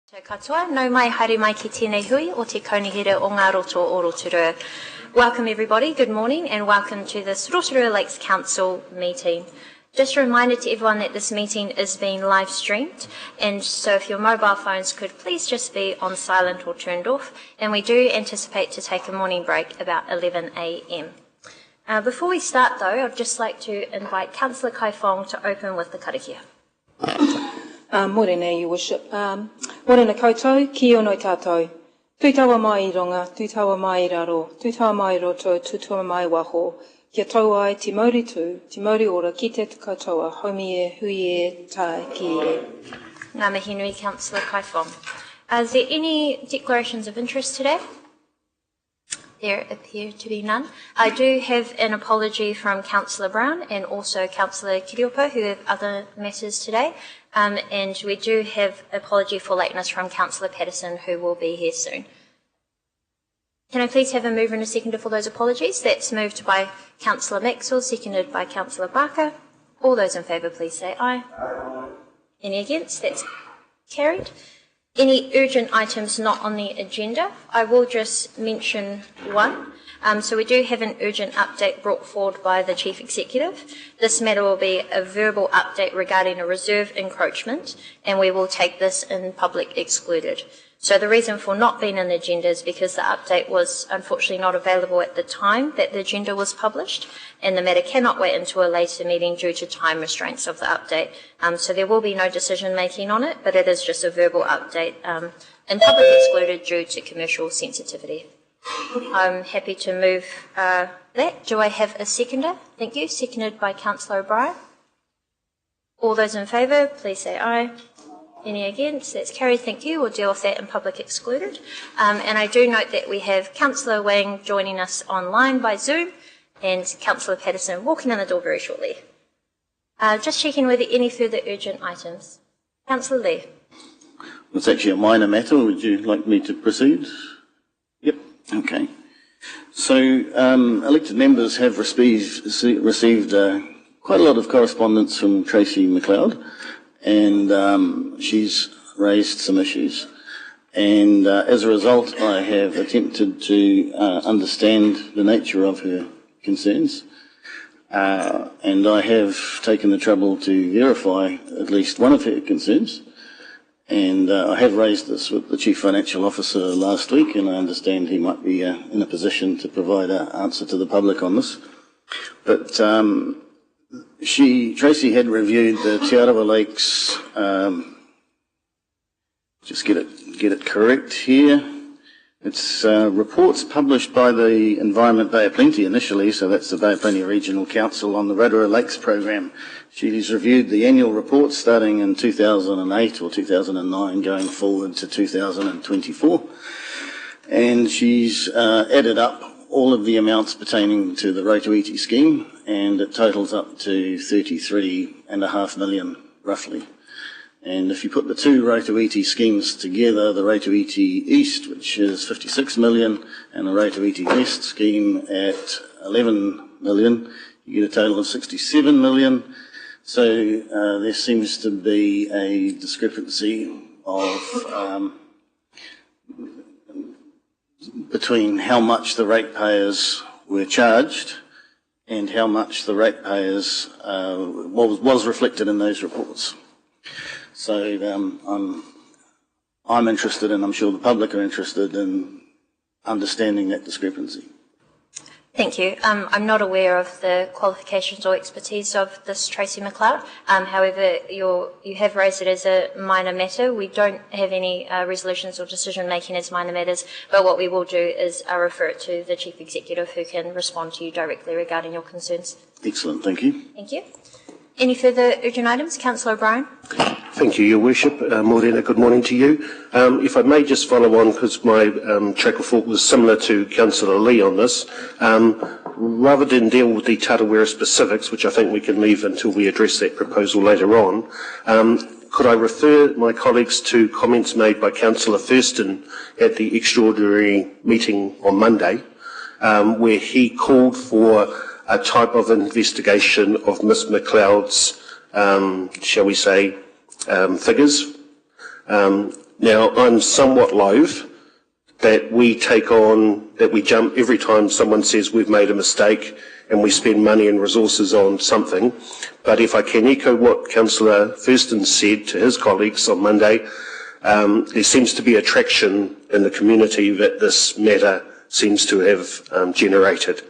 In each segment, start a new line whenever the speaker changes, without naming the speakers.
Te katoa, nau mai haere mai ki tēnei hui o te kaunihere o ngā roto o Rotorua. Welcome everybody, good morning and welcome to this Rotorua Lakes Council meeting. Just a reminder to everyone that this meeting is being live streamed, and so if your mobile phones could please just be on silent or turned off, and we do anticipate to take a morning break about 11 a.m. Before we start though, I'd just like to invite Councillor Kai Fong to open with the karakia.
Morena, Your Worship. Morena koutou, ki ono tātou. Tūtawa mai I ronga, tūtawa mai I raro, tūtawa mai I roto, tūtawa mai waho. Kia tau ai te mauri tū, te mauri ora ki te katoa, haumi e, hui e, tā ki e.
Ngā mihi nui, Councillor Kai Fong. Is there any declarations of interest today? There appear to be none. I do have an apology from Councillor Brown and also Councillor Kiriopo, who have other matters today. And we do have apology for lateness from Councillor Patterson, who will be here soon. Can I please have a mover and a seconder for those apologies? That's moved by Councillor Maxwell, seconded by Councillor Barker. All those in favour, please say aye. Aye. Any against? That's carried. Any urgent items not on the agenda? I will just mention one. So we do have an urgent update brought forward by the Chief Executive. This matter will be a verbal update regarding a reserve encroachment, and we will take this in public excluded. So the reason for not being on the agenda is because the update was unfortunately not available at the time that the agenda was published, and the matter cannot wait until a later meeting due to time restraints of the update. So there will be no decision making on it, but it is just a verbal update in public excluded due to commercial sensitivity. I'm happy to move that. Do I have a seconder? Thank you. Seconded by Councillor O'Brien. All those in favour, please say aye. Any against? That's carried. Thank you. We'll deal with that in public excluded. And I do note that we have Councillor Wang joining us online by Zoom and Councillor Patterson walking in the door very shortly. Just checking whether any further urgent items. Councillor Lee.
It's actually a minor matter. Would you like me to proceed? Yep. Okay. So elected members have received quite a lot of correspondence from Tracy McLeod, and she's raised some issues. And as a result, I have attempted to understand the nature of her concerns, and I have taken the trouble to verify at least one of her concerns. And I have raised this with the Chief Financial Officer last week, and I understand he might be in a position to provide an answer to the public on this. But Tracy had reviewed the Rotorua Lakes, just get it correct here. It's reports published by the Environment Bay of Plenty initially, so that's the Bay of Plenty Regional Council on the Rotorua Lakes program. She's reviewed the annual reports starting in 2008 or 2009 going forward to 2024. And she's added up all of the amounts pertaining to the Rotorua scheme, and it totals up to 33.5 million roughly. And if you put the two Rotorua schemes together, the Rotorua East, which is 56 million, and the Rotorua West scheme at 11 million, you get a total of 67 million. So there seems to be a discrepancy of between how much the ratepayers were charged and how much the ratepayers was reflected in those reports. So I'm interested, and I'm sure the public are interested in understanding that discrepancy.
Thank you. I'm not aware of the qualifications or expertise of this Tracy McLeod. However, you have raised it as a minor matter. We don't have any resolutions or decision making as minor matters, but what we will do is refer it to the Chief Executive, who can respond to you directly regarding your concerns.
Excellent. Thank you.
Thank you. Any further urgent items? Councillor O'Brien.
Thank you, Your Worship. Morena, good morning to you. If I may just follow on, because my track of thought was similar to Councillor Lee on this, rather than deal with the Tarawera specifics, which I think we can leave until we address that proposal later on, could I refer my colleagues to comments made by Councillor Thurston at the extraordinary meeting on Monday, where he called for a type of investigation of Ms McLeod's, shall we say, figures Now, I'm somewhat loath that we jump every time someone says we've made a mistake and we spend money and resources on something. But if I can echo what Councillor Thurston said to his colleagues on Monday, there seems to be a traction in the community that this matter seems to have generated.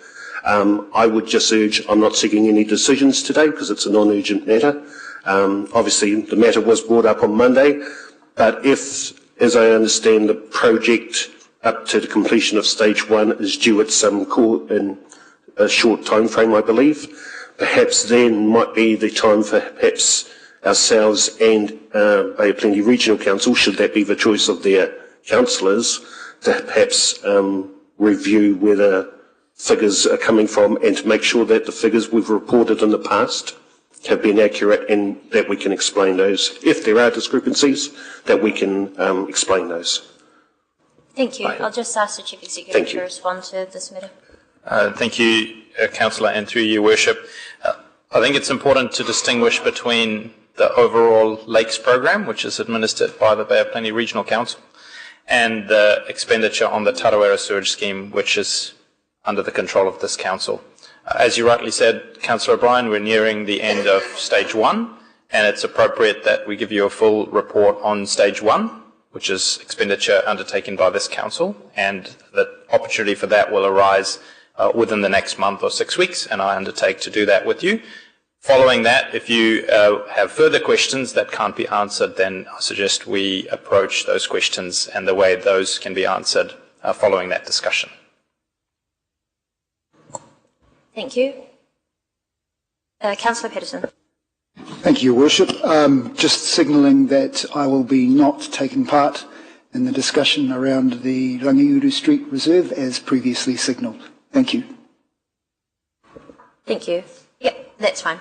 I would just urge, I'm not seeking any decisions today because it's a non-urgent matter. Obviously, the matter was brought up on Monday, but if, as I understand, the project up to the completion of stage 1 is due at in a short time frame, I believe, perhaps then might be the time for perhaps ourselves and Bay of Plenty Regional Council, should that be the choice of their councillors, to perhaps review where the figures are coming from and to make sure that the figures we've reported in the past have been accurate and that we can explain those. If there are discrepancies, that we can explain those.
Thank you. I'll just ask the Chief Executive to respond to this matter.
Thank you, Councillor, and through your worship. I think it's important to distinguish between the overall Lakes program, which is administered by the Bay of Plenty Regional Council, and the expenditure on the Tarawera sewage scheme, which is under the control of this council. As you rightly said, Councillor O'Brien, we're nearing the end of stage 1, and it's appropriate that we give you a full report on stage 1, which is expenditure undertaken by this council, and the opportunity for that will arise within the next month or 6 weeks, and I undertake to do that with you. Following that, if you have further questions that can't be answered, then I suggest we approach those questions and the way those can be answered following that discussion.
Thank you. Councillor Peterson.
Thank you, Your Worship. Just signalling that I will be not taking part in the discussion around the Rangiuru Street Reserve as previously signalled. Thank you.
Thank you. Yep, that's fine.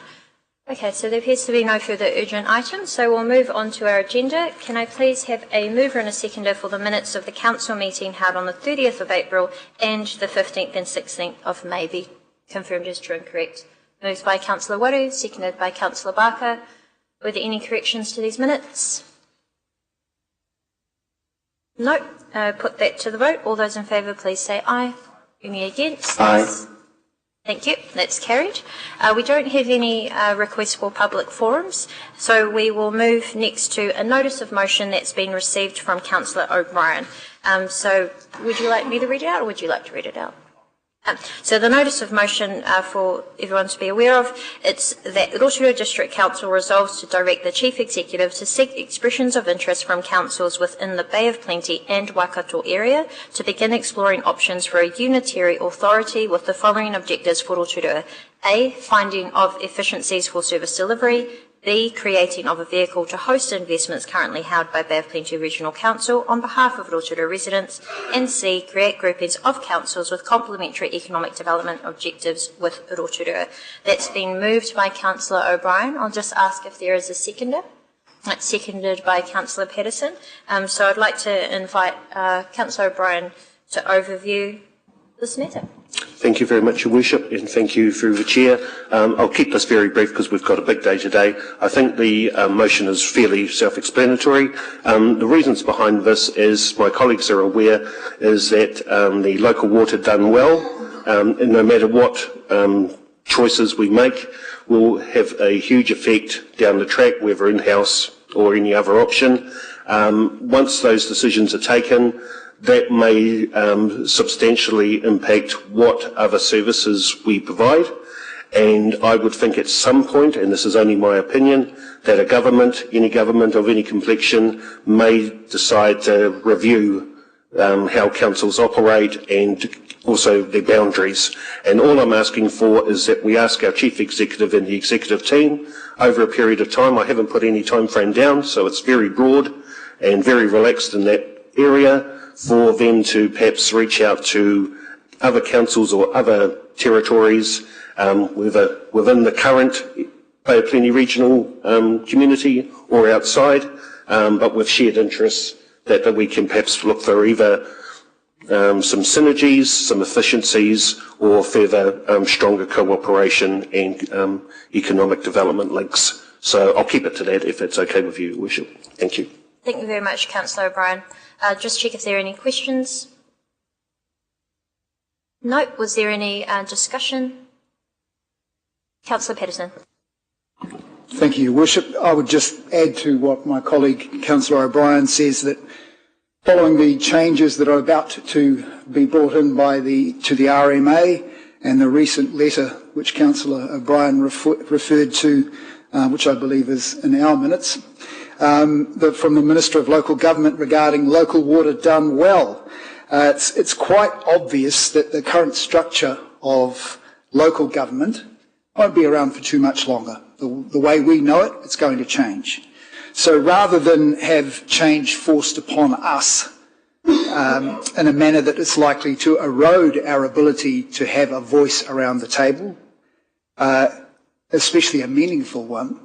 Okay, so there appears to be no further urgent items, so we'll move on to our agenda. Can I please have a mover and a seconder for the minutes of the council meeting held on the 30th of April and the 15th and 16th of May be confirmed as true and correct? Moved by Councillor Waru, seconded by Councillor Barker. Were there any corrections to these minutes? No. Put that to the vote. All those in favour, please say aye. Any against?
Aye.
Thank you. That's carried. We don't have any requests for public forums, so we will move next to a notice of motion that's been received from Councillor O'Brien. So would you like me to read it out, or would you like to read it out? So the notice of motion for everyone to be aware of, it's that Rotorua District Council resolves to direct the Chief Executive to seek expressions of interest from councils within the Bay of Plenty and Waikato area to begin exploring options for a unitary authority with the following objectives for Rotorua. A, finding of efficiencies for service delivery. B, creating of a vehicle to host investments currently held by Bay of Plenty Regional Council on behalf of Rotorua residents. And C, create groupings of councils with complementary economic development objectives with Rotorua. That's been moved by Councillor O'Brien. I'll just ask if there is a seconder. It's seconded by Councillor Peterson. So I'd like to invite Councillor O'Brien to overview this matter.
Thank you very much, Your Worship, and thank you through the Chair. I'll keep this very brief because we've got a big day today. I think the motion is fairly self-explanatory. The reasons behind this, as my colleagues are aware, is that the local water done well, and no matter what choices we make, will have a huge effect down the track, whether in-house or any other option. Once those decisions are taken, that may substantially impact what other services we provide, and I would think at some point, and this is only my opinion, that a government, any government of any complexion, may decide to review how councils operate and also their boundaries. And all I'm asking for is that we ask our Chief Executive and the Executive team over a period of time. I haven't put any time frame down, so it's very broad and very relaxed in that area, for them to perhaps reach out to other councils or other territories within the current Bay of Plenty regional community or outside, but with shared interests that we can perhaps look for either some synergies, some efficiencies, or further stronger cooperation and economic development links. So I'll keep it to that if it's okay with you, Worship. Thank you.
Thank you very much, Councillor O'Brien. Just check if there are any questions. No. Was there any discussion? Councillor Patterson.
Thank you, Your Worship. I would just add to what my colleague Councillor O'Brien says, that following the changes that are about to be brought in to the RMA and the recent letter which Councillor O'Brien referred to, which I believe is in our minutes, from the Minister of Local Government regarding local water done well. It's quite obvious that the current structure of local government won't be around for too much longer. The way we know it, it's going to change. So rather than have change forced upon us in a manner that is likely to erode our ability to have a voice around the table, especially a meaningful one,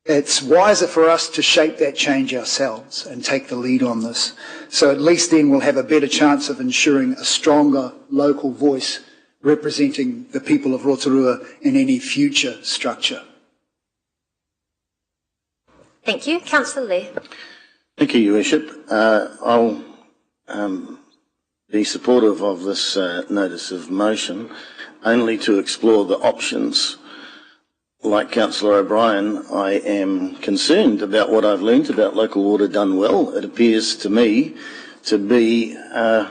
it's wiser for us to shape that change ourselves and take the lead on this. So at least then we'll have a better chance of ensuring a stronger local voice representing the people of Rotorua in any future structure.
Thank you. Councillor Lee.
Thank you, Your Worship. I'll be supportive of this notice of motion only to explore the options. Like Councillor O'Brien, I am concerned about what I've learned about local water done well. It appears to me to be a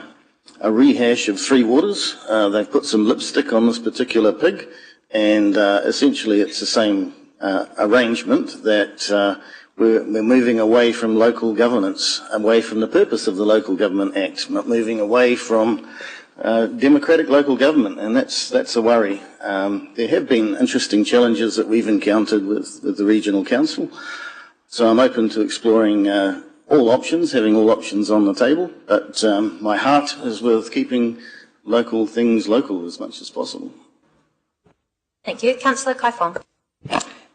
rehash of Three Waters. They've put some lipstick on this particular pig, and essentially it's the same arrangement that we're moving away from local governance, away from the purpose of the Local Government Act, moving away from democratic local government, and that's a worry. There have been interesting challenges that we've encountered with the Regional Council, so I'm open to exploring all options, having all options on the table, but my heart is with keeping local things local as much as possible.
Thank you. Councillor Kaifong.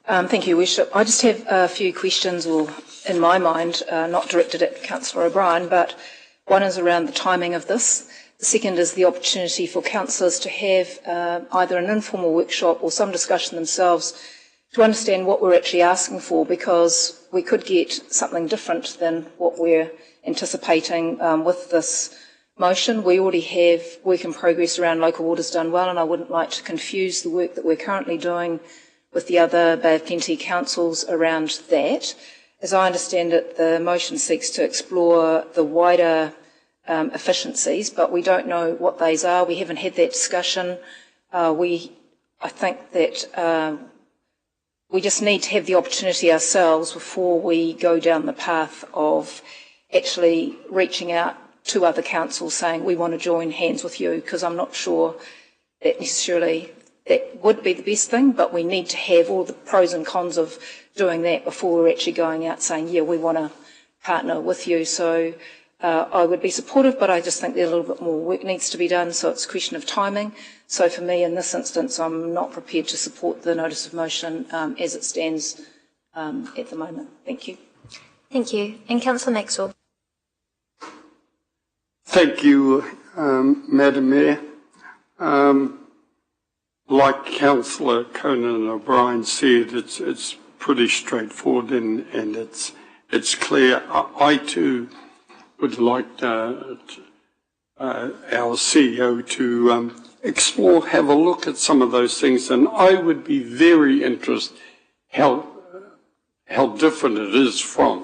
Thank you, Worship. I just have a few questions, or in my mind, not directed at Councillor O'Brien, but one is around the timing of this. The second is the opportunity for councillors to have either an informal workshop or some discussion themselves to understand what we're actually asking for, because we could get something different than what we're anticipating with this motion. We already have work in progress around local waters done well, and I wouldn't like to confuse the work that we're currently doing with the other Bay of Plenty councils around that. As I understand it, the motion seeks to explore the wider efficiencies, but we don't know what those are. We haven't had that discussion. I think that we just need to have the opportunity ourselves before we go down the path of actually reaching out to other councils saying we want to join hands with you, because I'm not sure that necessarily that would be the best thing, but we need to have all the pros and cons of doing that before we're actually going out saying, yeah, we want to partner with you. So I would be supportive, but I just think that a little bit more work needs to be done, so it's a question of timing. So for me, in this instance, I'm not prepared to support the notice of motion as it stands at the moment. Thank you.
Thank you. And Councillor Maxwell.
Thank you, Madam Mayor. Like Councillor Conan O'Brien said, it's pretty straightforward and it's clear. I too would like our CEO to explore, have a look at some of those things, and I would be very interested how different it is from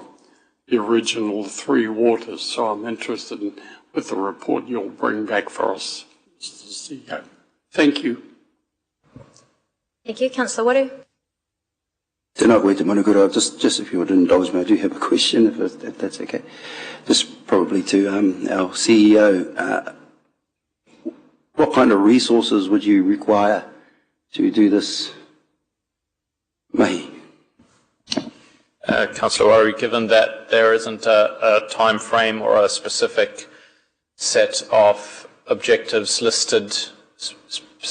the original Three Waters. So I'm interested in with the report you'll bring back for us, Mr. CEO. Thank you.
Thank you. Councillor Waru.
Tēnā koe te manukura. Just if you would indulge me, I do have a question, if that's okay. Just probably to our CEO. What kind of resources would you require to do this?
Councillor Waru, given that there isn't a time frame or a specific set of objectives listed,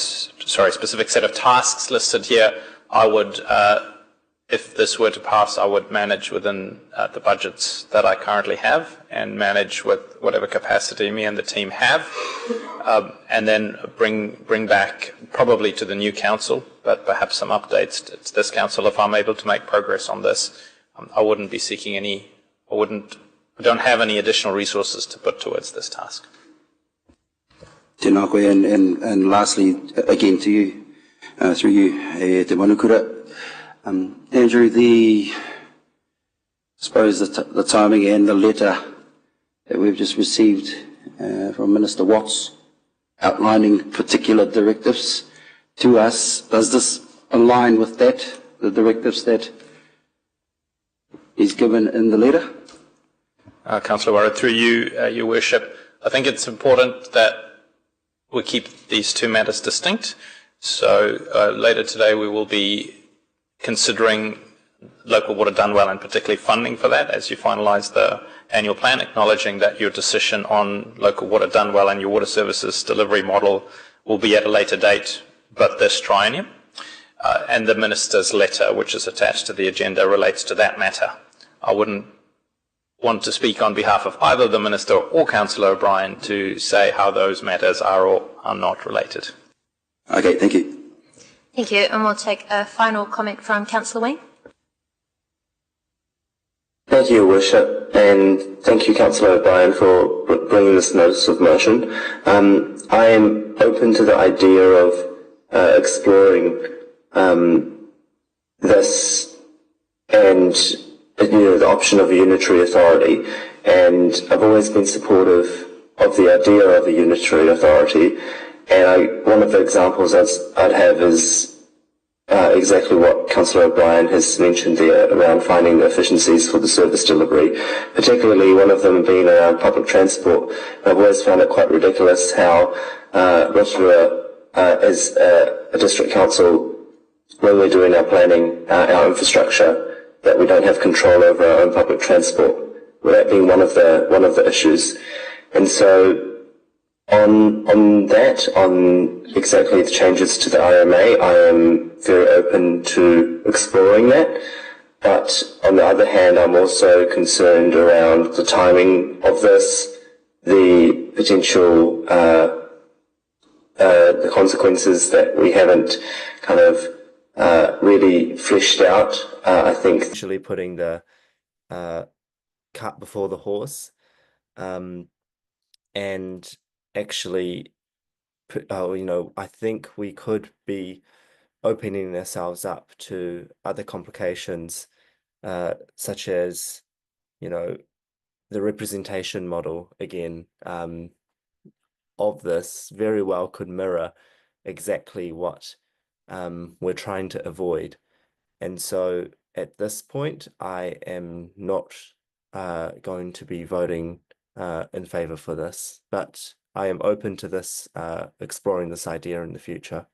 specific set of tasks listed here, I would, if this were to pass, I would manage within the budgets that I currently have and manage with whatever capacity me and the team have, and then bring back probably to the new council, but perhaps some updates to this council if I'm able to make progress on this. I wouldn't be seeking any I don't have any additional resources to put towards this task.
Tēnā koe, and lastly, again to you, through you, te manukura. Andrew, I suppose the timing and the letter that we've just received from Minister Watts outlining particular directives to us, does this align with that, the directives that is given in the letter?
Councillor Warra, through you, Your Worship, I think it's important that we keep these two matters distinct. So later today we will be considering local water done well, and particularly funding for that as you finalise the annual plan, acknowledging that your decision on local water done well and your water services delivery model will be at a later date, but this triennium. And the Minister's letter, which is attached to the agenda, relates to that matter. I wouldn't want to speak on behalf of either the Minister or Councillor O'Brien to say how those matters are or are not related.
Okay, thank you.
Thank you, and we'll take a final comment from Councillor Wayne.
Thank you, Your Worship, and thank you, Councillor O'Brien, for bringing this notice of motion. I am open to the idea of exploring this and the option of a unitary authority, and I've always been supportive of the idea of a unitary authority. And one of the examples I'd have is exactly what Councillor O'Brien has mentioned there around finding the efficiencies for the service delivery, particularly one of them being around public transport. I've always found it quite ridiculous how Rotorua, as a district council, when we're doing our planning, our infrastructure, that we don't have control over our own public transport, with that being one of the issues. And so on exactly the changes to the RMA, I am very open to exploring that. But on the other hand, I'm also concerned around the timing of this, the potential, the consequences that we haven't kind of really fleshed out. I think
actually putting the cart before the horse, and actually, I think we could be opening ourselves up to other complications, such as, the representation model again of this very well could mirror exactly what we're trying to avoid. And so at this point, I am not going to be voting in favour for this, but I am open to this, exploring this idea in the future.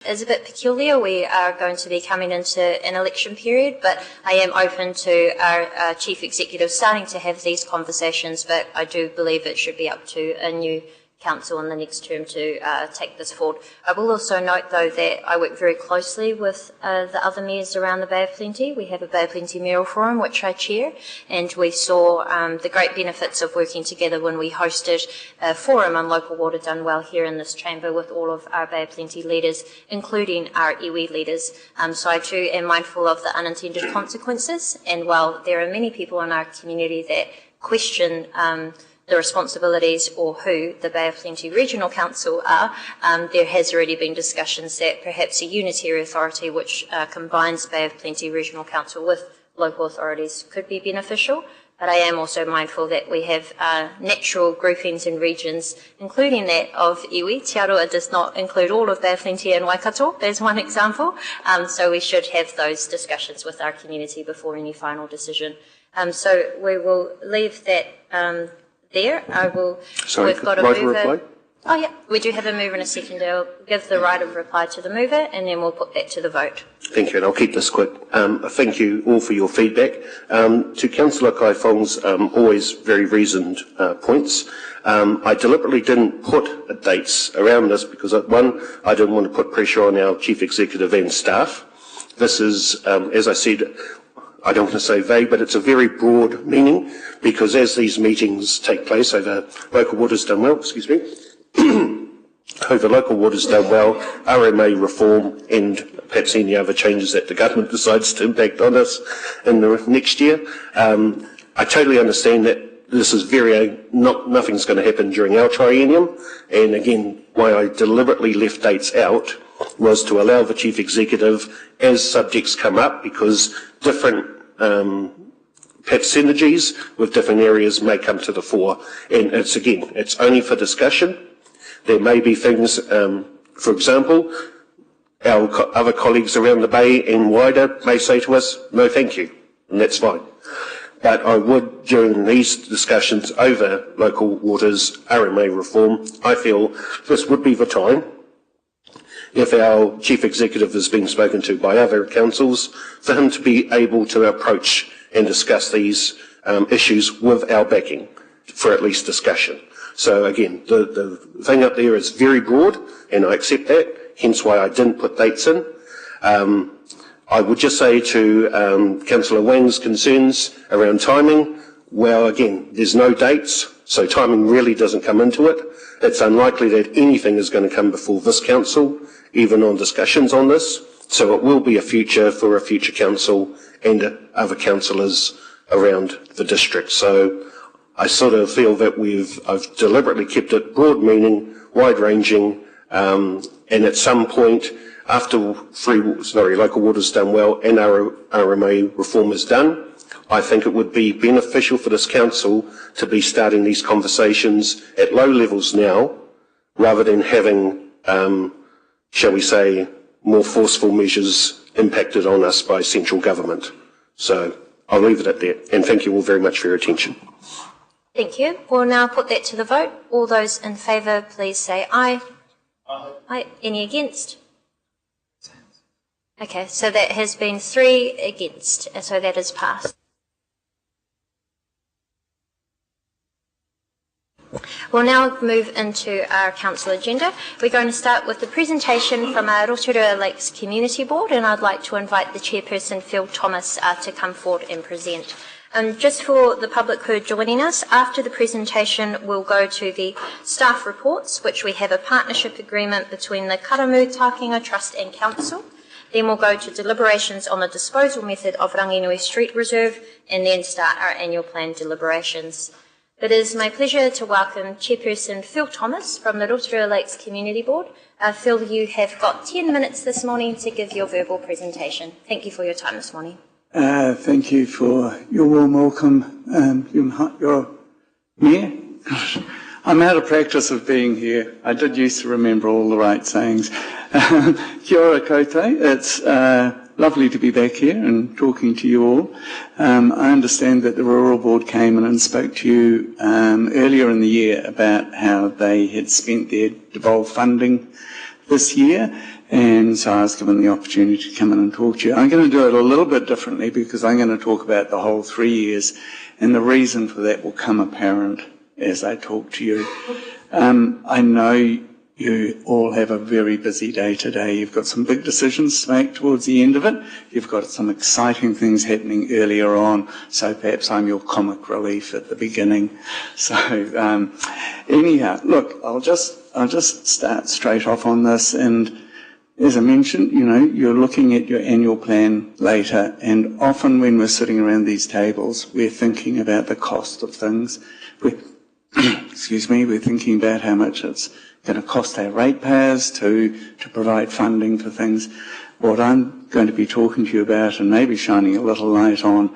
Is a bit peculiar. We are going to be coming into an election period, but I am open to our Chief Executive starting to have these conversations, but I do believe it should be up to a new council in the next term to take this forward. I will also note, though, that I work very closely with the other mayors around the Bay of Plenty. We have a Bay of Plenty Mayoral Forum, which I chair, and we saw the great benefits of working together when we hosted a forum on local water done well here in this chamber with all of our Bay of Plenty leaders, including our iwi leaders. So I too am mindful of the unintended consequences, and while there are many people in our community that question the responsibilities or who the Bay of Plenty Regional Council are, there has already been discussions that perhaps a unitary authority which combines Bay of Plenty Regional Council with local authorities could be beneficial. But I am also mindful that we have natural groupings and regions, including that of iwi. Te Aroa does not include all of Bay of Plenty and Waikato, as one example. So we should have those discussions with our community before any final decision. So we will leave that there. We've got a mover. Oh yeah, we do have a mover and a second. I'll give the right of reply to the mover, and then we'll put that to the vote.
Thank you, and I'll keep this quick. Thank you all for your feedback. To Councillor Kai Fong's always very reasoned points, I deliberately didn't put dates around this because, one, I didn't want to put pressure on our Chief Executive and staff. This is, as I said, I don't want to say vague, but it's a very broad meaning, because as these meetings take place over local waters done well, the local water's done well, RMA reform, and perhaps any other changes that the government decides to impact on us in the next year. I totally understand that this is nothing's going to happen during our triennium, and again, why I deliberately left dates out was to allow the Chief Executive, as subjects come up, because different perhaps synergies with different areas may come to the fore. And it's only for discussion. There may be things, for example, our other colleagues around the Bay and wider may say to us, no thank you, and that's fine. But I would, during these discussions over local waters RMA reform, I feel this would be the time, if our Chief Executive is being spoken to by other councils, for him to be able to approach and discuss these issues with our backing for at least discussion. So again, the thing up there is very broad, and I accept that, hence why I didn't put dates in. I would just say to Councillor Wang's concerns around timing, well, again, there's no dates, so timing really doesn't come into it. It's unlikely that anything is going to come before this council, even on discussions on this, so it will be a future for a future council and other councillors around the district. So I sort of feel that I've deliberately kept it broad meaning, wide-ranging, and at some point, after local water's done well and our RMA reform is done, I think it would be beneficial for this council to be starting these conversations at low levels now, rather than having, shall we say, more forceful measures impacted on us by central government. So I'll leave it at that, and thank you all very much for your attention.
Thank you. We'll now put that to the vote. All those in favour, please say aye. Aye. Aye. Any against? Okay, so that has been 3 against, so that is passed. We'll now move into our council agenda. We're going to start with the presentation from our Rotorua Lakes Community Board, and I'd like to invite the chairperson, Phil Thomas, to come forward and present. Just for the public who are joining us, after the presentation we'll go to the staff reports, which we have a partnership agreement between the Karamu Tākinga Trust and Council. Then we'll go to deliberations on the disposal method of Ranginui Street Reserve, and then start our annual plan deliberations. It is my pleasure to welcome Chairperson Phil Thomas from the Rotorua Lakes Community Board. Phil, you have got 10 minutes this morning to give your verbal presentation. Thank you for your time this morning.
Thank you for your warm welcome, your Mayor. I'm out of practice of being here. I did used to remember all the right sayings. Kia ora koutou. It's lovely to be back here and talking to you all. I understand that the Rural Board came in and spoke to you earlier in the year about how they had spent their devolved funding this year, and so I was given the opportunity to come in and talk to you. I'm going to do it a little bit differently because I'm going to talk about the whole 3 years, and the reason for that will come apparent as I talk to you. I know you all have a very busy day today. You've got some big decisions to make towards the end of it. You've got some exciting things happening earlier on, so perhaps I'm your comic relief at the beginning. So anyhow, look, I'll just start straight off on this, and as I mentioned, you know, you're looking at your annual plan later, and often when we're sitting around these tables, we're thinking about the cost of things. We're thinking about how much it's going to cost our ratepayers to provide funding for things. What I'm going to be talking to you about, and maybe shining a little light on,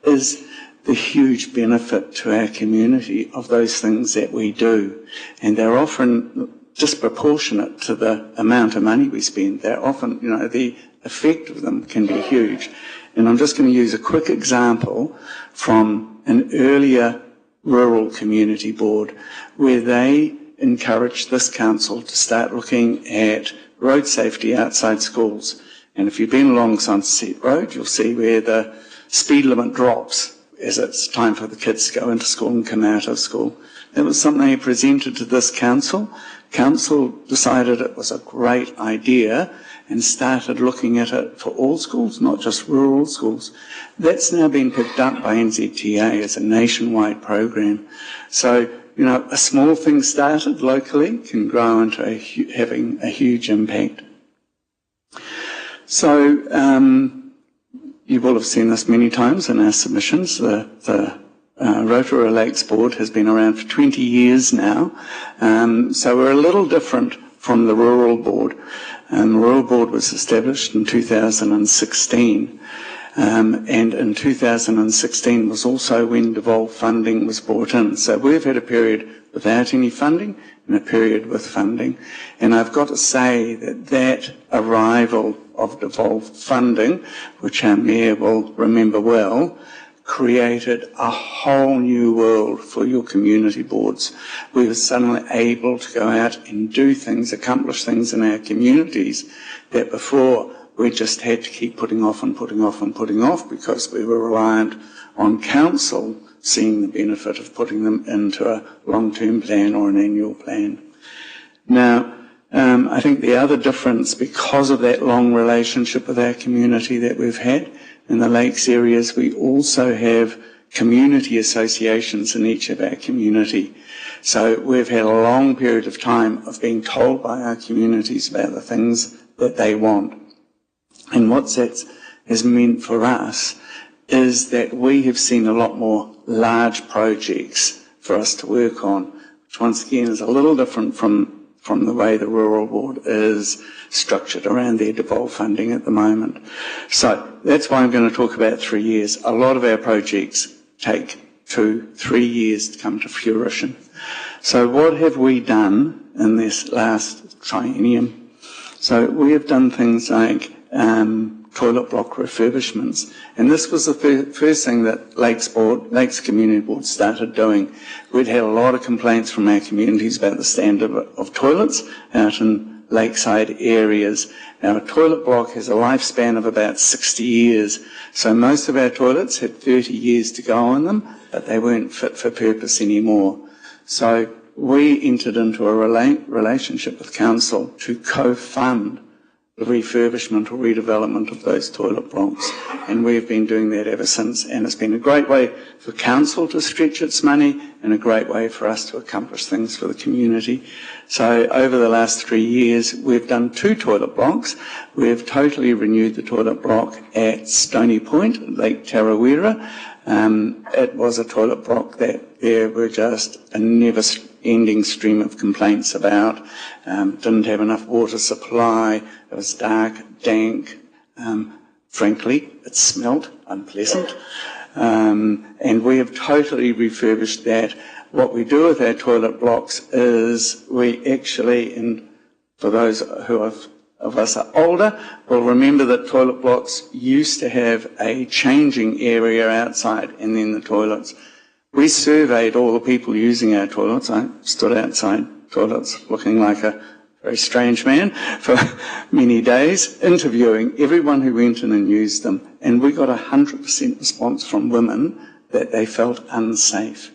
is the huge benefit to our community of those things that we do. And they're often disproportionate to the amount of money we spend. They're often, you know, the effect of them can be huge. And I'm just going to use a quick example from an earlier rural community board where they encouraged this council to start looking at road safety outside schools. And if you've been along Sunset Road, you'll see where the speed limit drops as it's time for the kids to go into school and come out of school. That was something they presented to this council. Council decided it was a great idea and started looking at it for all schools, not just rural schools. That's now been picked up by NZTA as a nationwide program. So you know, a small thing started locally can grow into having a huge impact. So you will have seen this many times in our submissions. The Rotorua Lakes Board has been around for 20 years now, so we're a little different from the Rural Board. The Rural Board was established in 2016, and in 2016 was also when devolved funding was brought in. So we've had a period without any funding and a period with funding, and I've got to say that arrival of devolved funding, which our Mayor will remember well, created a whole new world for your community boards. We were suddenly able to go out and do things, accomplish things in our communities that before we just had to keep putting off and putting off and putting off because we were reliant on council seeing the benefit of putting them into a long-term plan or an annual plan. Now, I think the other difference, because of that long relationship with our community that we've had in the lakes areas, we also have community associations in each of our community. So we've had a long period of time of being told by our communities about the things that they want. And what that has meant for us is that we have seen a lot more large projects for us to work on, which once again is a little different from the way the Rural Board is structured around their devolved funding at the moment. So that's why I'm going to talk about 3 years. A lot of our projects take 2-3 years to come to fruition. So what have we done in this last triennium? So we have done things like toilet block refurbishments. And this was the first thing that Lakes Community Board started doing. We'd had a lot of complaints from our communities about the standard of toilets out in lakeside areas. Now, a toilet block has a lifespan of about 60 years. So most of our toilets had 30 years to go on them, but they weren't fit for purpose anymore. So we entered into a relationship with Council to co-fund the refurbishment or redevelopment of those toilet blocks, and we've been doing that ever since, and it's been a great way for Council to stretch its money and a great way for us to accomplish things for the community. So over the last 3 years we've done 2 toilet blocks. We've totally renewed the toilet block at Stony Point, Lake Tarawera. It was a toilet block that there were just a never-ending stream of complaints about. Didn't have enough water supply, it was dark, dank, frankly, it smelt unpleasant. And we have totally refurbished that. What we do with our toilet blocks is we actually, and for those of us are older, will remember that toilet blocks used to have a changing area outside and then the toilets. We surveyed all the people using our toilets. I stood outside toilets looking like a very strange man for many days, interviewing everyone who went in and used them. And we got 100% response from women that they felt unsafe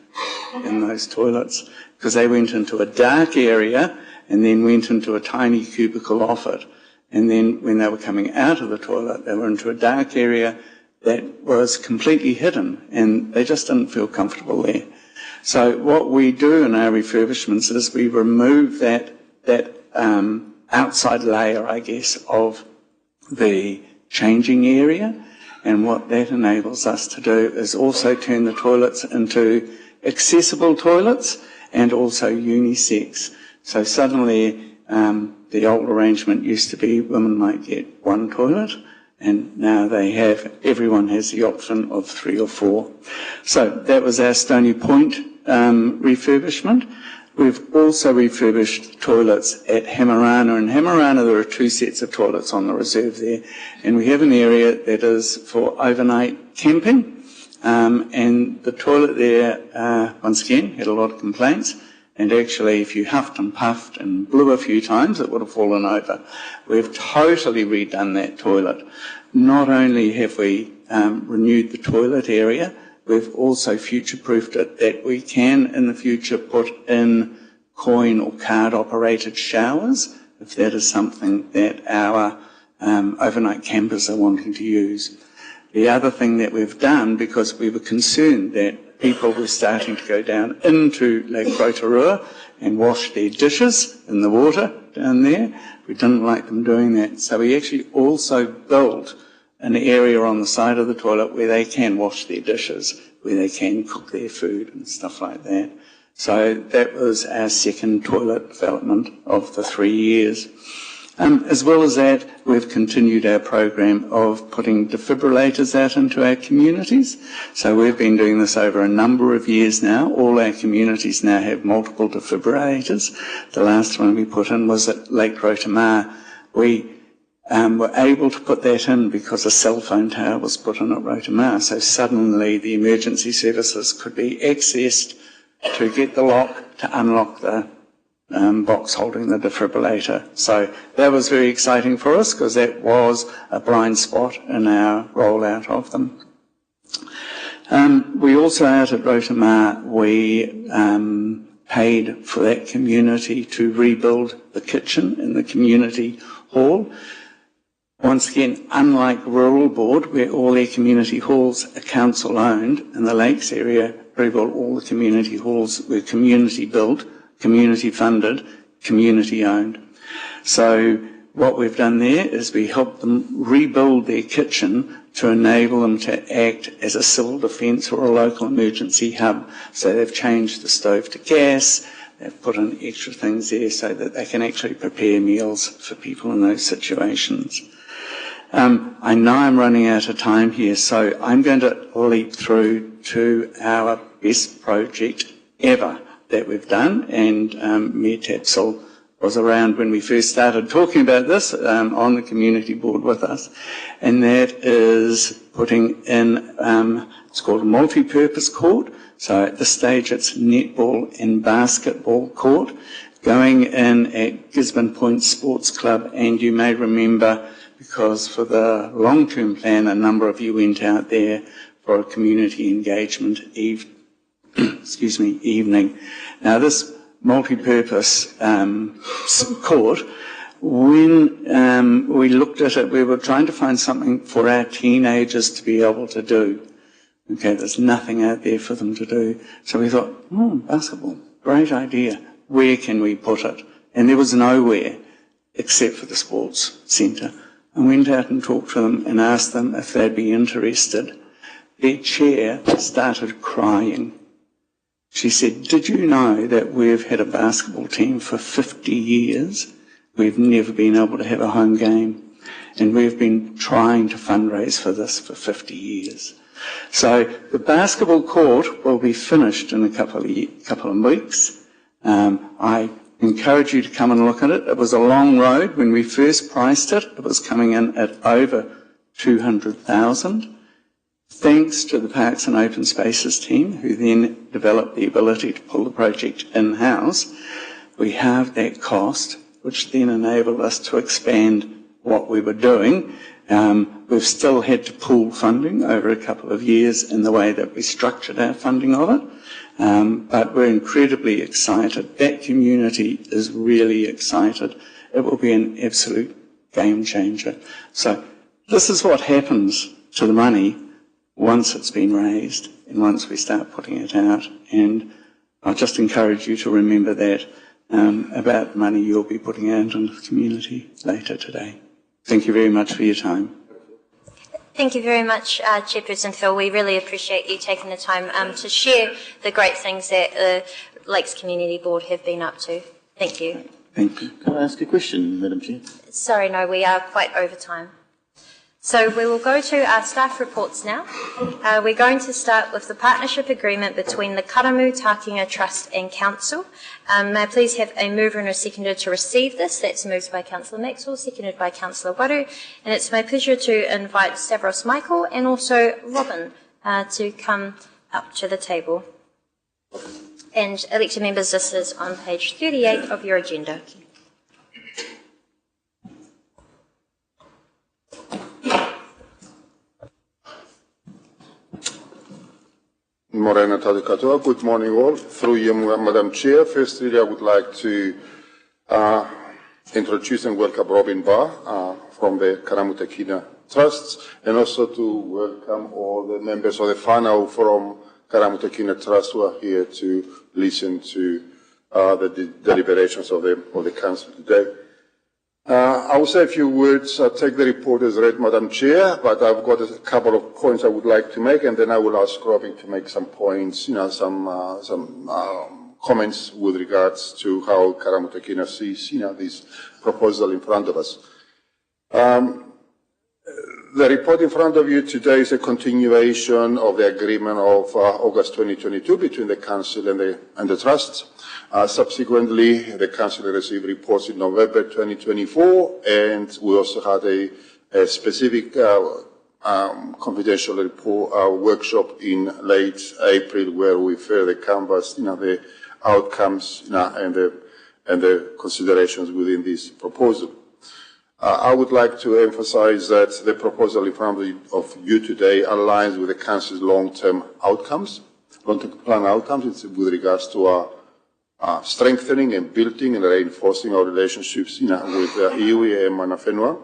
in those toilets because they went into a dark area and then went into a tiny cubicle off it. And then when they were coming out of the toilet, they were into a dark area that was completely hidden, and they just didn't feel comfortable there. So what we do in our refurbishments is we remove that outside layer, I guess, of the changing area, and what that enables us to do is also turn the toilets into accessible toilets and also unisex. So suddenly the old arrangement used to be women might get 1 toilet, and now everyone has the option of 3 or 4. So that was our Stony Point refurbishment. We've also refurbished toilets at Hamarana. In Hamarana there are 2 sets of toilets on the reserve there, and we have an area that is for overnight camping, and the toilet there, once again, had a lot of complaints. And actually, if you huffed and puffed and blew a few times, it would have fallen over. We've totally redone that toilet. Not only have we renewed the toilet area, we've also future-proofed it that we can, in the future, put in coin or card-operated showers, if that is something that our overnight campers are wanting to use. The other thing that we've done, because we were concerned that people were starting to go down into Lake Rotorua and wash their dishes in the water down there. We didn't like them doing that. So we actually also built an area on the side of the toilet where they can wash their dishes, where they can cook their food and stuff like that. So that was our second toilet development of the 3 years. As well as that, we've continued our program of putting defibrillators out into our communities. So we've been doing this over a number of years now. All our communities now have multiple defibrillators. The last one we put in was at Lake Rotorua. We were able to put that in because a cell phone tower was put in at Rotorua. So suddenly the emergency services could be accessed to get the lock, to unlock the box holding the defibrillator. So that was very exciting for us because that was a blind spot in our rollout of them. We also out at Rotorua, we paid for that community to rebuild the kitchen in the community hall. Once again, unlike Rural Board, where all their community halls are council owned, in the Lakes area, very well all the community halls were community built, community funded, community owned. So what we've done there is we helped them rebuild their kitchen to enable them to act as a civil defence or a local emergency hub. So they've changed the stove to gas, they've put in extra things there so that they can actually prepare meals for people in those situations. I know I'm running out of time here, so I'm going to leap through to our best project ever that we've done, and Mayor Tapsell was around when we first started talking about this on the community board with us, and that is putting in, it's called a multi-purpose court. So at this stage it's netball and basketball court going in at Gisborne Point Sports Club, and you may remember because for the long-term plan a number of you went out there for a community engagement evening. Now this multi-purpose court, when we looked at it, we were trying to find something for our teenagers to be able to do. Okay, there's nothing out there for them to do. So we thought, basketball, great idea. Where can we put it? And there was nowhere except for the sports centre. I went out and talked to them and asked them if they'd be interested. Their chair started crying. She said, did you know that we've had a basketball team for 50 years? We've never been able to have a home game. And we've been trying to fundraise for this for 50 years. So the basketball court will be finished in a couple of weeks. I encourage you to come and look at it. It was a long road. When we first priced it, it was coming in at over 200,000. Thanks to the Parks and Open Spaces team, who then developed the ability to pull the project in-house, we halved that cost, which then enabled us to expand what we were doing. We've still had to pool funding over a couple of years in the way that we structured our funding of it. But we're incredibly excited. That community is really excited. It will be an absolute game changer. So this is what happens to the money once it's been raised and once we start putting it out. And I just encourage you to remember that about the money you'll be putting out into the community later today. Thank you very much for your time.
Thank you very much, Chairperson Phil. We really appreciate you taking the time to share the great things that the Lakes Community Board have been up to. Thank you.
Thank you.
Can I ask a question, Madam Chair?
Sorry, no, we are quite over time. So we will go to our staff reports now. We're going to start with the partnership agreement between the Karamu Takinga Trust and Council. May I please have a mover and a seconder to receive this? That's moved by Councillor Maxwell, seconded by Councillor Waru. And it's my pleasure to invite Stavros Michael and also Robin to come up to the table. And elected members, this is on page 38 of your agenda.
Morena Tadikatoa. Good morning all. Through you, Madam Chair, firstly I would like to introduce and welcome Robin Barr from the Karamu Takinga Trust, and also to welcome all the members of the whānau from Karamutakina Trust who are here to listen to the deliberations of the Council today. I will say a few words. I'll take the report as read, Madam Chair, but I've got a couple of points I would like to make, and then I will ask Robin to make some points, some comments with regards to how Karamutakina sees, this proposal in front of us. The report in front of you today is a continuation of the agreement of August 2022 between the Council and the Trust. Subsequently, the Council received reports in November 2024, and we also had a specific confidential report workshop in late April, where we further canvassed, the outcomes, and the considerations within this proposal. I would like to emphasize that the proposal in front of you today aligns with the Council's long-term outcomes, long-term plan outcomes. It's with regards to our strengthening and building and reinforcing our relationships with iwi and Mana Whenua.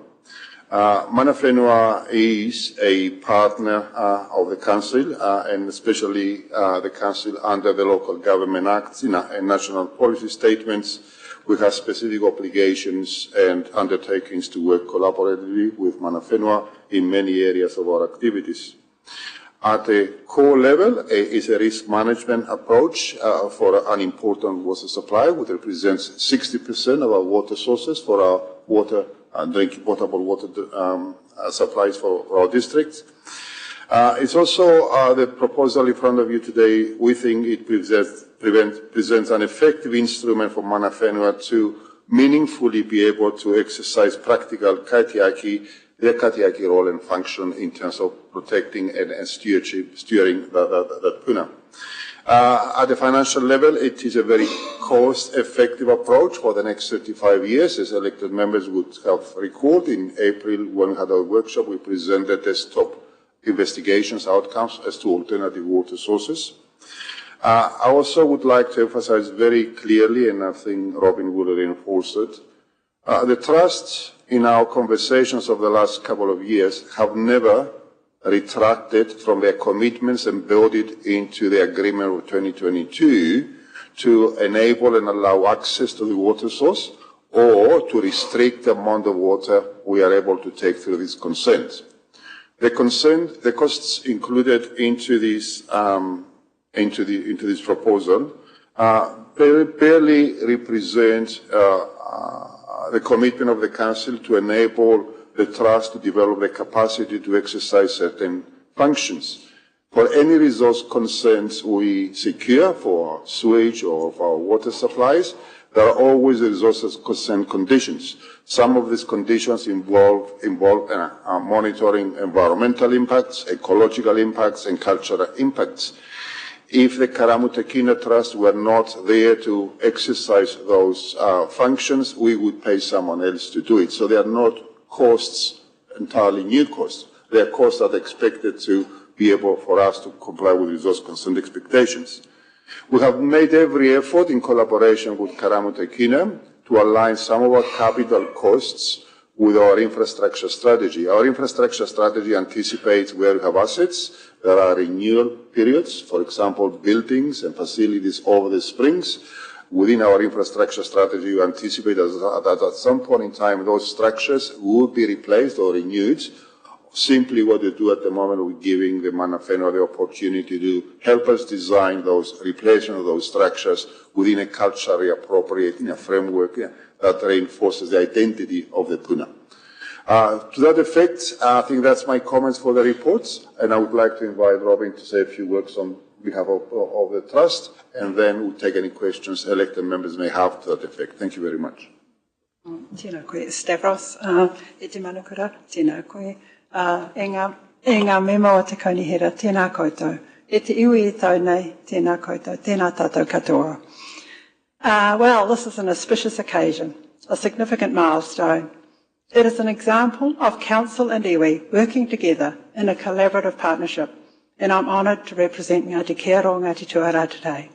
Mana Whenua is a partner of the Council, and especially the Council under the Local Government Act and national policy statements. We have specific obligations and undertakings to work collaboratively with Mana Whenua in many areas of our activities. At the core level is a risk management approach for an important water supply, which represents 60% of our water sources for our water drinking potable water supplies for our districts. It's also the proposal in front of you today. We think it presents an effective instrument for Mana Whenua to meaningfully be able to exercise practical their katiaki role and function in terms of protecting and steering the puna. At the financial level, it is a very cost-effective approach for the next 35 years. As elected members would have recalled, in April, when we had our workshop, we presented desktop investigations outcomes as to alternative water sources. I also would like to emphasize very clearly, and I think Robin will reinforce it, the Trust in our conversations over the last couple of years have never retracted from their commitments embodied into the agreement of 2022 to enable and allow access to the water source or to restrict the amount of water we are able to take through this consent. The costs included into this proposal barely represent the commitment of the Council to enable the Trust to develop the capacity to exercise certain functions. For any resource consents we secure for sewage or for our water supplies, there are always resources consent conditions. Some of these conditions involve monitoring environmental impacts, ecological impacts, and cultural impacts. If the Karamutakina Trust were not there to exercise those functions, we would pay someone else to do it. So they are not costs, entirely new costs. They are costs that are expected to be able for us to comply with resource consent expectations. We have made every effort in collaboration with Karamutakina to align some of our capital costs with our infrastructure strategy. Our infrastructure strategy anticipates where we have assets. There are renewal periods, for example, buildings and facilities over the springs. Within our infrastructure strategy, we anticipate that at some point in time, those structures will be replaced or renewed. Simply what we do at the moment, we're giving the Mana Whenua the opportunity to help us design those replacement of those structures within a culturally appropriate framework that reinforces the identity of the puna. To that effect, I think that's my comments for the reports, and I would like to invite Robin to say a few words on behalf of the Trust, and then we'll take any questions elected members may have to that effect. Thank you very much.
Tēnā koe, Stavros, e te manukura, tēnā koe, e ngā memo o te kaunihera, tēnā koutou, e te iwi e tau nei, tēnā koutou, tēnā tātou katoa. Well, this is an auspicious occasion, a significant milestone. It is an example of Council and iwi working together in a collaborative partnership, and I'm honoured to represent Ngāti Kero Ngāti Tuara today.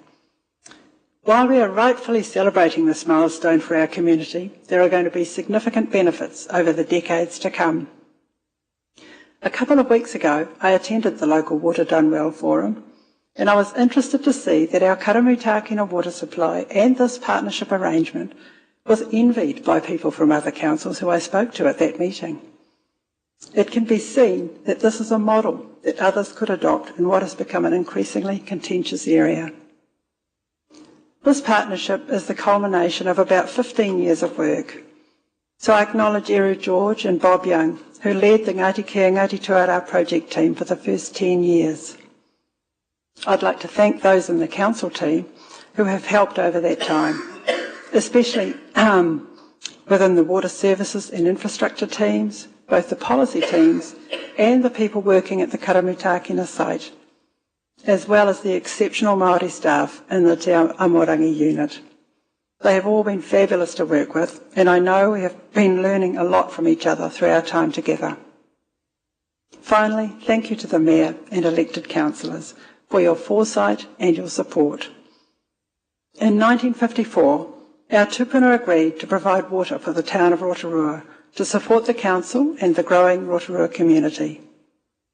While we are rightfully celebrating this milestone for our community, there are going to be significant benefits over the decades to come. A couple of weeks ago, I attended the local Water Done Well Forum, and I was interested to see that our Karamutakina water supply and this partnership arrangement was envied by people from other councils who I spoke to at that meeting. It can be seen that this is a model that others could adopt in what has become an increasingly contentious area. This partnership is the culmination of about 15 years of work. So I acknowledge Eru George and Bob Young, who led the Ngāti Kia Ngāti Tuara project team for the first 10 years. I'd like to thank those in the council team who have helped over that time, especially within the water services and infrastructure teams, both the policy teams and the people working at the Karamutakina site, as well as the exceptional Māori staff in the Te Amorangi unit. They have all been fabulous to work with, and I know we have been learning a lot from each other through our time together. Finally, thank you to the Mayor and elected councillors for your foresight and your support. In 1954, our tupuna agreed to provide water for the town of Rotorua to support the council and the growing Rotorua community.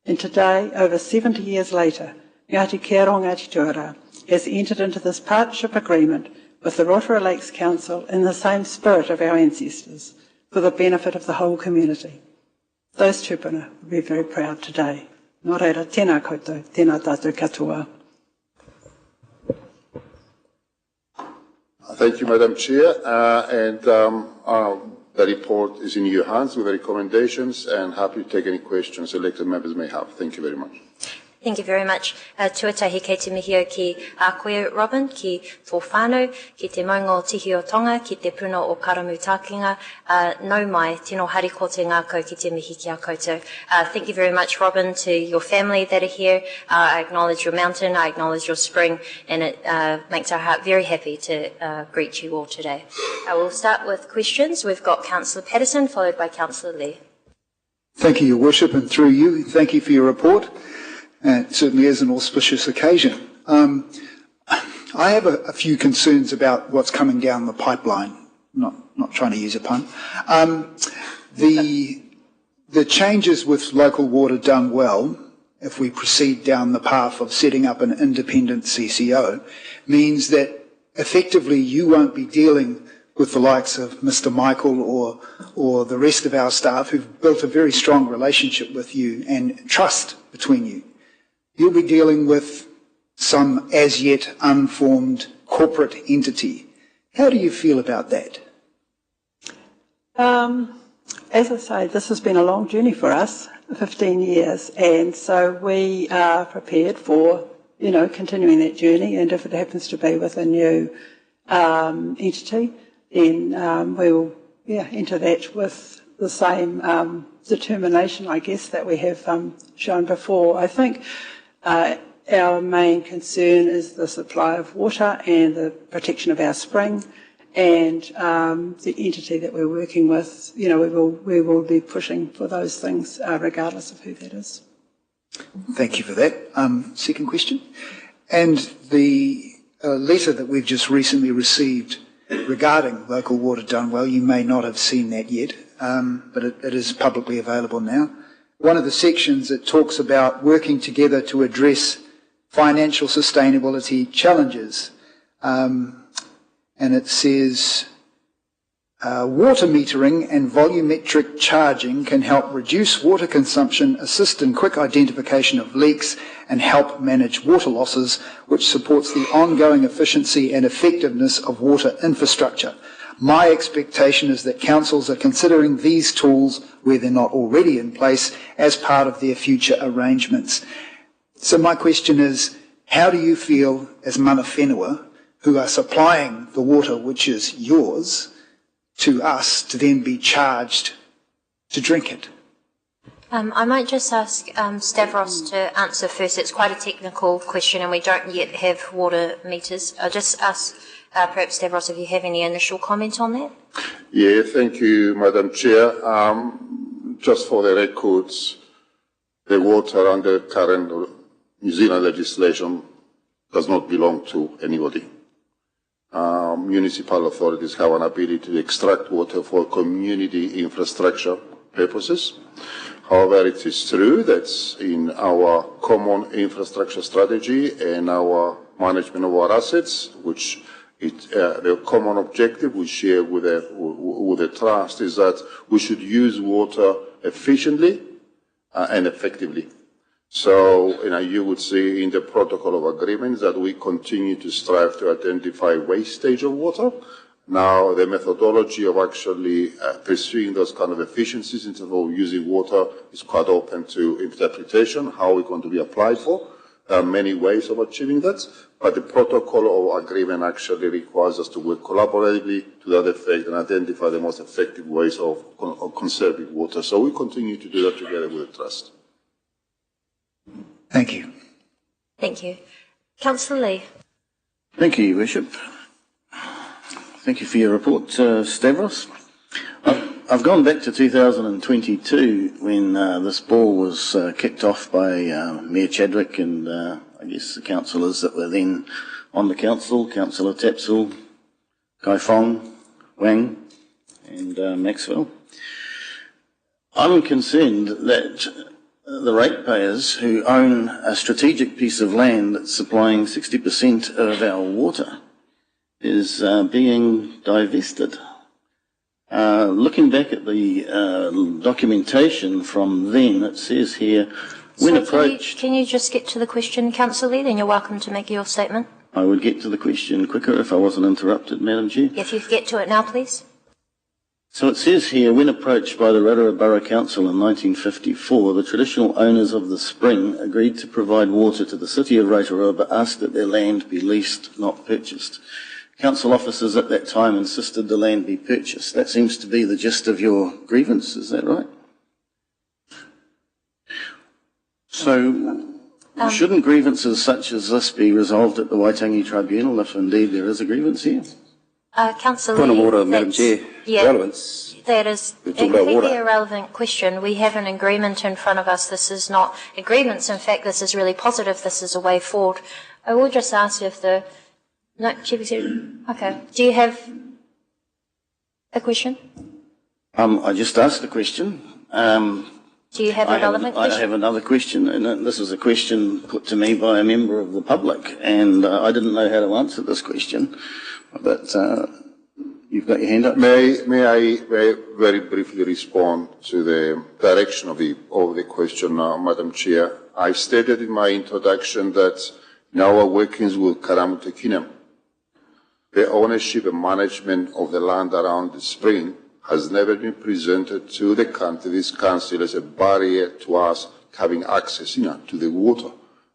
And today, over 70 years later, Ngāti Kia Ngāti Tuara has entered into this partnership agreement with the Rotorua Lakes Council in the same spirit of our ancestors, for the benefit of the whole community. Those tupuna will be very proud today. Nō reira, tēnā koutou, tēnā tātou katoa.
Thank you, Madam Chair. The report is in your hands with the recommendations, and happy to take any questions elected members may have. Thank you very much.
Thank you very much. Tuatahi kei te mihio ki a koe, Robin, ki tō whānau, ki te maunga o tihi o tonga, ki te puna o Karamutakina. Nau mai, tino hariko te ngākau ki te mihi ki a koutou. Thank you very much, Robin, to your family that are here. I acknowledge your mountain, I acknowledge your spring, and it makes our heart very happy to greet you all today. We'll start with questions. We've got Councillor Patterson, followed by Councillor Lee.
Thank you, Your Worship, and through you, thank you for your report. It certainly is an auspicious occasion. I have a few concerns about what's coming down the pipeline. Not trying to use a pun. The changes with local water done well, if we proceed down the path of setting up an independent CCO, means that effectively you won't be dealing with the likes of Mr. Michael or the rest of our staff who've built a very strong relationship with you and trust between you. You'll be dealing with some as yet unformed corporate entity. How do you feel about that?
As I say, this has been a long journey for us, 15 years, and so we are prepared for, continuing that journey, and if it happens to be with a new entity, then we will enter that with the same determination, I guess, that we have shown before. I think our main concern is the supply of water and the protection of our spring, and the entity that we're working with, we will be pushing for those things regardless of who that is.
Thank you for that. Second question. And the letter that we've just recently received regarding local water done well, you may not have seen that yet, but it is publicly available now. One of the sections, it talks about working together to address financial sustainability challenges. And it says, water metering and volumetric charging can help reduce water consumption, assist in quick identification of leaks, and help manage water losses, which supports the ongoing efficiency and effectiveness of water infrastructure. My expectation is that councils are considering these tools, where they're not already in place, as part of their future arrangements. So my question is, how do you feel as mana whenua, who are supplying the water which is yours to us, to then be charged to drink it?
I might just ask Stavros to answer first. It's quite a technical question and we don't yet have water meters. I'll just ask perhaps Stavros if you have any initial comment on that.
Yeah, thank you, Madam Chair. Just for the records, the water under current New Zealand legislation does not belong to anybody. Municipal authorities have an ability to extract water for community infrastructure purposes. However, it is true that in our common infrastructure strategy and our management of our assets, which the common objective we share with the trust is that we should use water efficiently and effectively. So, you would see in the protocol of agreements that we continue to strive to identify wastage of water. Now, the methodology of actually pursuing those kind of efficiencies in terms of using water is quite open to interpretation, how it's going to be applied for. There are many ways of achieving that, but the protocol of agreement actually requires us to work collaboratively to that effect and identify the most effective ways of conserving water. So we continue to do that together with the Trust.
Thank you.
Thank you. Councillor Lee.
Thank you, Your Worship. Thank you for your report, Stavros. I've gone back to 2022 when this ball was kicked off by Mayor Chadwick and I guess the councillors that were then on the council, Councillor Tapsell, Kai Fong, Wang and Maxwell. I'm concerned that the ratepayers who own a strategic piece of land that's supplying 60% of our water is being divested. Looking back at the documentation from then, it says here, when approached...
Can you just get to the question, Councillor Lee, then you're welcome to make your statement.
I would get to the question quicker if I wasn't interrupted, Madam Chair.
If you could get to it now, please.
So it says here, when approached by the Rotorua Borough Council in 1954, the traditional owners of the spring agreed to provide water to the city of Rotorua but asked that their land be leased, not purchased. Council officers at that time insisted the land be purchased. That seems to be the gist of your grievance, is that right? So, shouldn't grievances such as this be resolved at the Waitangi Tribunal if indeed there is a grievance here?
Councillor
Point of
Lee,
order, Madam Chair.
Yeah,
Relevance.
that is a completely irrelevant question. We have an agreement in front of us. This is not agreements. In fact, this is really positive. This is a way forward. I will just ask if the... No, Chief Executive. Okay. Do you have a question?
I just asked the question.
Do you have a relevant question?
I have another question, and this is a question put to me by a member of the public, and I didn't know how to answer this question, but you've got your hand up.
May I very briefly respond to the direction of the question, Madam Chair? I stated in my introduction that in our workings with Karamuta Kinam, the ownership and management of the land around the spring has never been presented to this council as a barrier to us having access to the water.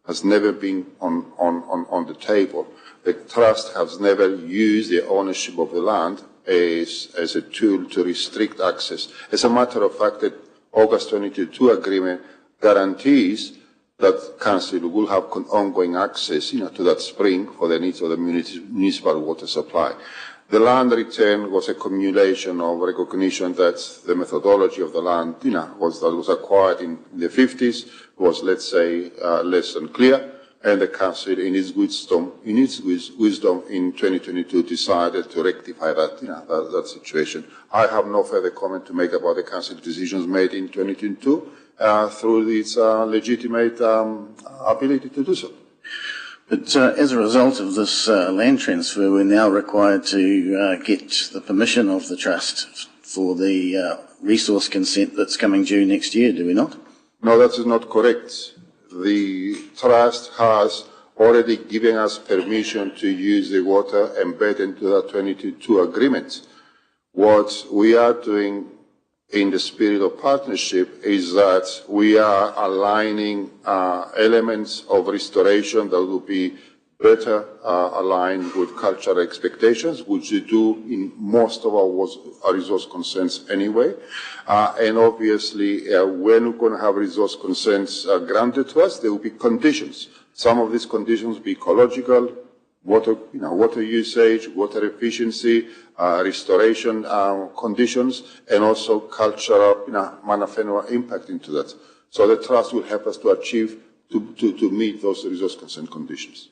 Has never been on the table. The trust has never used the ownership of the land as a tool to restrict access. As a matter of fact, the August 2022 agreement guarantees that council will have ongoing access, to that spring for the needs of the municipal water supply. The land return was a cumulation of recognition that the methodology of the land, that was acquired in the 50s was, let's say, less than clear, and the council, in its wisdom in 2022, decided to rectify that situation. I have no further comment to make about the council decisions made in 2022 through its legitimate ability to do so.
But as a result of this land transfer, we're now required to get the permission of the trust for the resource consent that's coming due next year, do we not?
No, that is not correct. The trust has already given us permission to use the water embedded into the 2022 agreement. What we are doing in the spirit of partnership is that we are aligning elements of restoration that will be better aligned with cultural expectations, which we do in most of our resource consents anyway. And obviously, when we're going to have resource consents granted to us, there will be conditions. Some of these conditions will be ecological, water usage, water efficiency, restoration conditions, and also cultural, manafenua impact into that. So the trust will help us to achieve, to meet those resource consent conditions.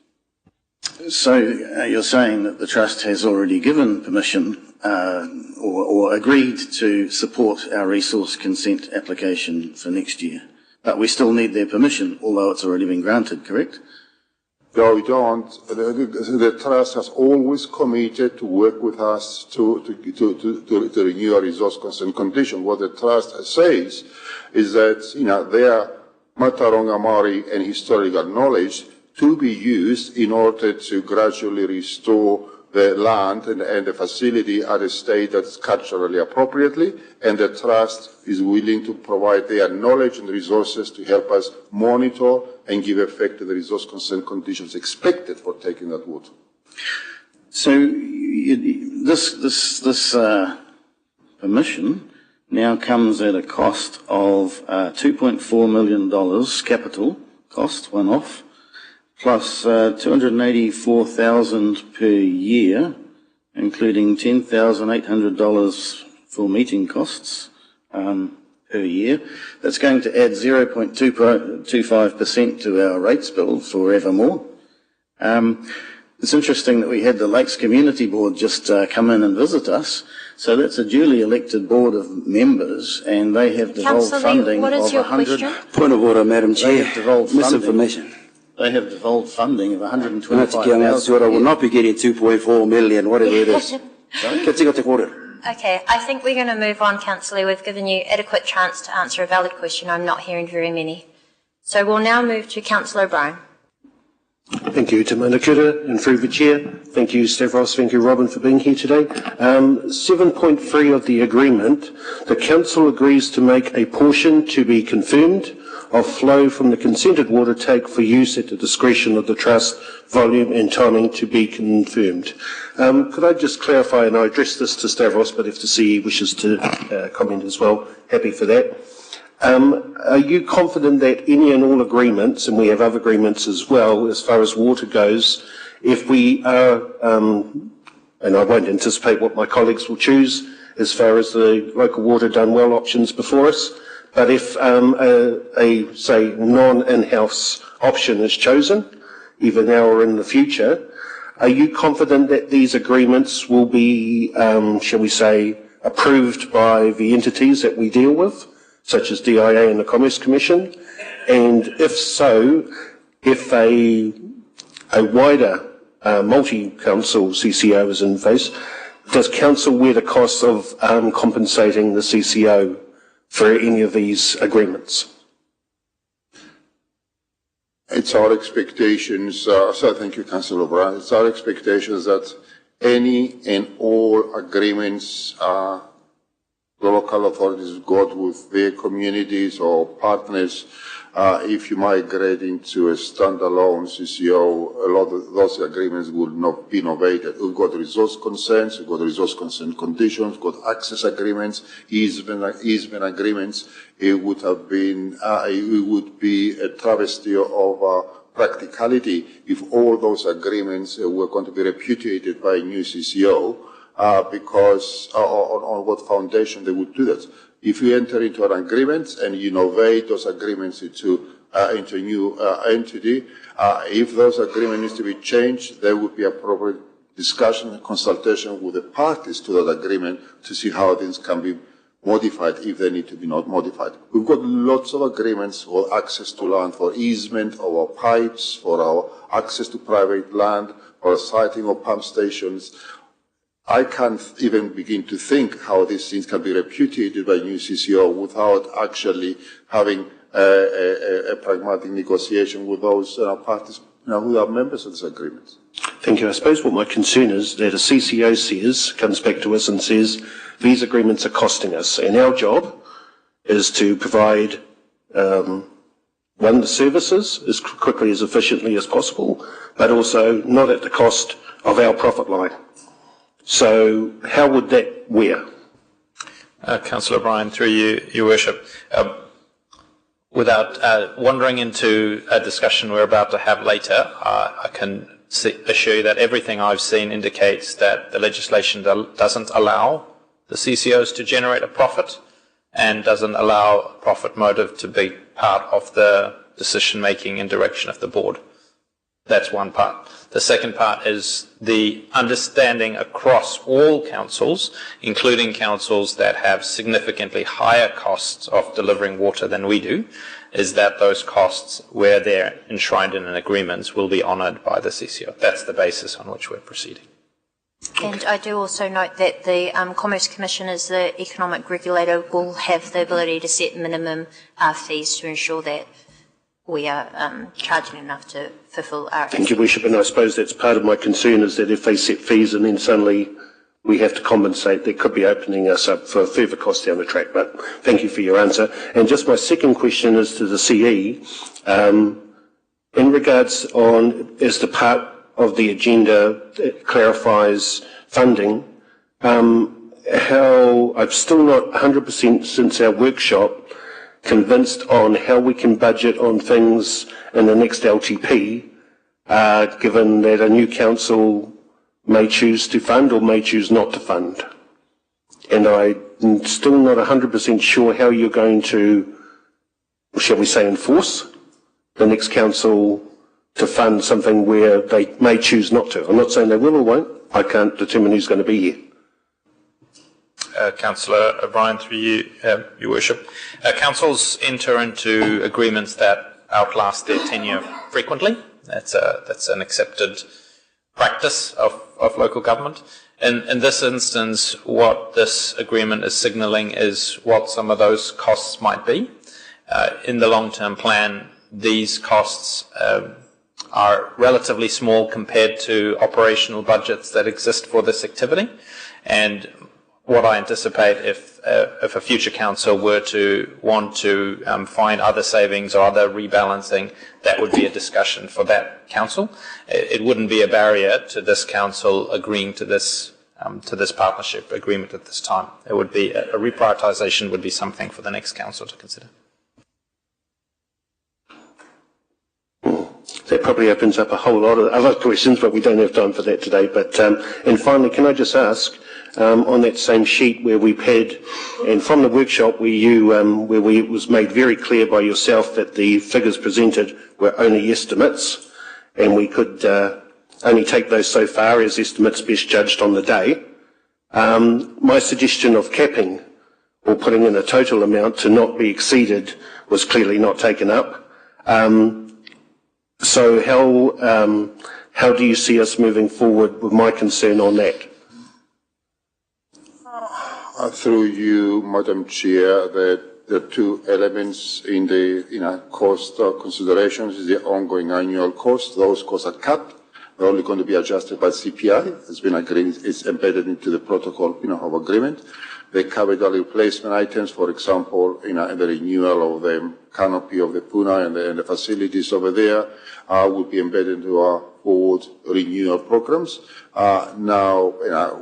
So you're saying that the trust has already given permission or agreed to support our resource consent application for next year. But we still need their permission, although it's already been granted, correct?
No, we don't. The Trust has always committed to work with us to renew our resource consent condition. What the Trust says is that, their Mataronga Maori and historical knowledge to be used in order to gradually restore the land and the facility at a state that's culturally appropriately, and the Trust is willing to provide their knowledge and resources to help us monitor and give effect to the resource consent conditions expected for taking that water.
So this permission now comes at a cost of $2.4 million capital cost, one-off, plus $284,000 per year, including $10,800 for meeting costs per year. That's going to add 0.25% to our rates bill forevermore. It's interesting that we had the Lakes Community Board just come in and visit us. So that's a duly elected board of members, and they have devolved funding
what is
of
your
100.
question?
Point of order, Madam Chair.
Misinformation. They have devolved funding of $125,000.
I will not be getting 2.4 million, whatever it is.
Okay, I think we're going to move on, Councillor. We've given you adequate chance to answer a valid question. I'm not hearing very many. So we'll now move to Councillor O'Brien.
Thank you, Te Manakura, and through the Chair. Thank you, Stavros. Thank you, Robin, for being here today. 7.3 of the agreement, the Council agrees to make a portion to be confirmed of flow from the consented water take for use at the discretion of the Trust, volume and timing to be confirmed. Could I just clarify, and I address this to Stavros, but if the CE wishes to comment as well, happy for that. Are you confident that any and all agreements, and we have other agreements as well, as far as water goes, if we are, and I won't anticipate what my colleagues will choose as far as the local water done well options before us, but if say, non-in-house option is chosen, either now or in the future, are you confident that these agreements will be, shall we say, approved by the entities that we deal with, such as DIA and the Commerce Commission? And if so, if a wider multi-council CCO is in place, does Council wear the cost of compensating the CCO for any of these agreements?
It's our expectations, so thank you, Councillor O'Brien. It's our expectations that any and all agreements the local authorities got with their communities or partners, if you migrate into a standalone CCO, a lot of those agreements will not be innovated. We've got resource consents, we've got resource consent conditions, we've got access agreements, easement agreements. It would have been, it would be a travesty of practicality if all those agreements were going to be repudiated by a new CCO. Because on what foundation they would do that. If you enter into an agreement and you innovate those agreements into a new entity, if those agreements need to be changed, there would be appropriate discussion and consultation with the parties to that agreement to see how things can be modified if they need to be not modified. We've got lots of agreements for access to land, for easement of our pipes, for our access to private land, for siting of pump stations. I can't even begin to think how these things can be repudiated by new CCO without actually having a pragmatic negotiation with those parties who are members of this agreement.
Thank you. I suppose what my concern is that a CCO comes back to us and says, these agreements are costing us, and our job is to provide, the services as quickly, as efficiently as possible, but also not at the cost of our profit line. So how would that wear?
Councillor O'Brien, through you, Your Worship, without wandering into a discussion we're about to have later, I can assure you that everything I've seen indicates that the legislation doesn't allow the CCOs to generate a profit and doesn't allow a profit motive to be part of the decision-making and direction of the board. That's one part. The second part is the understanding across all councils, including councils that have significantly higher costs of delivering water than we do, is that those costs, where they're enshrined in an agreement, will be honoured by the CCO. That's the basis on which we're proceeding.
And I do also note that the Commerce Commission, as the economic regulator, will have the ability to set minimum fees to ensure that we are charging enough to fulfil our...
Thank you, Worship, and I suppose that's part of my concern, is that if they set fees and then suddenly we have to compensate, they could be opening us up for further costs down the track. But thank you for your answer. And just my second question is to the CE. In regards on, as the part of the agenda that clarifies funding, how I've still not 100% since our workshop convinced on how we can budget on things in the next LTP, given that a new council may choose to fund or may choose not to fund. And I'm still not 100% sure how you're going to, shall we say, enforce the next council to fund something where they may choose not to. I'm not saying they will or won't. I can't determine who's going to be here.
Councillor O'Brien, through you, Your Worship. Councils enter into agreements that outlast their tenure frequently. That's an accepted practice of local government. In this instance, what this agreement is signalling is what some of those costs might be. In the long-term plan, these costs are relatively small compared to operational budgets that exist for this activity. And what I anticipate, if a future council were to want to find other savings or other rebalancing, that would be a discussion for that council. It wouldn't be a barrier to this council agreeing to this partnership agreement at this time. It would be a reprioritisation would be something for the next council to consider.
That probably opens up a whole lot of other questions, but we don't have time for that today. But and finally, can I just ask, on that same sheet where we've had, and from the workshop where it was made very clear by yourself that the figures presented were only estimates, and we could only take those so far as estimates best judged on the day. My suggestion of capping or putting in a total amount to not be exceeded was clearly not taken up. So how do you see us moving forward with my concern on that?
Through you, Madam Chair, that the two elements in the cost considerations is the ongoing annual cost. Those costs are capped. They're only going to be adjusted by CPI. It's been agreed. It's embedded into the protocol, of agreement. The capital replacement items, for example, in the renewal of the canopy of the Puna and the facilities over there, will be embedded into our forward renewal programs. Now,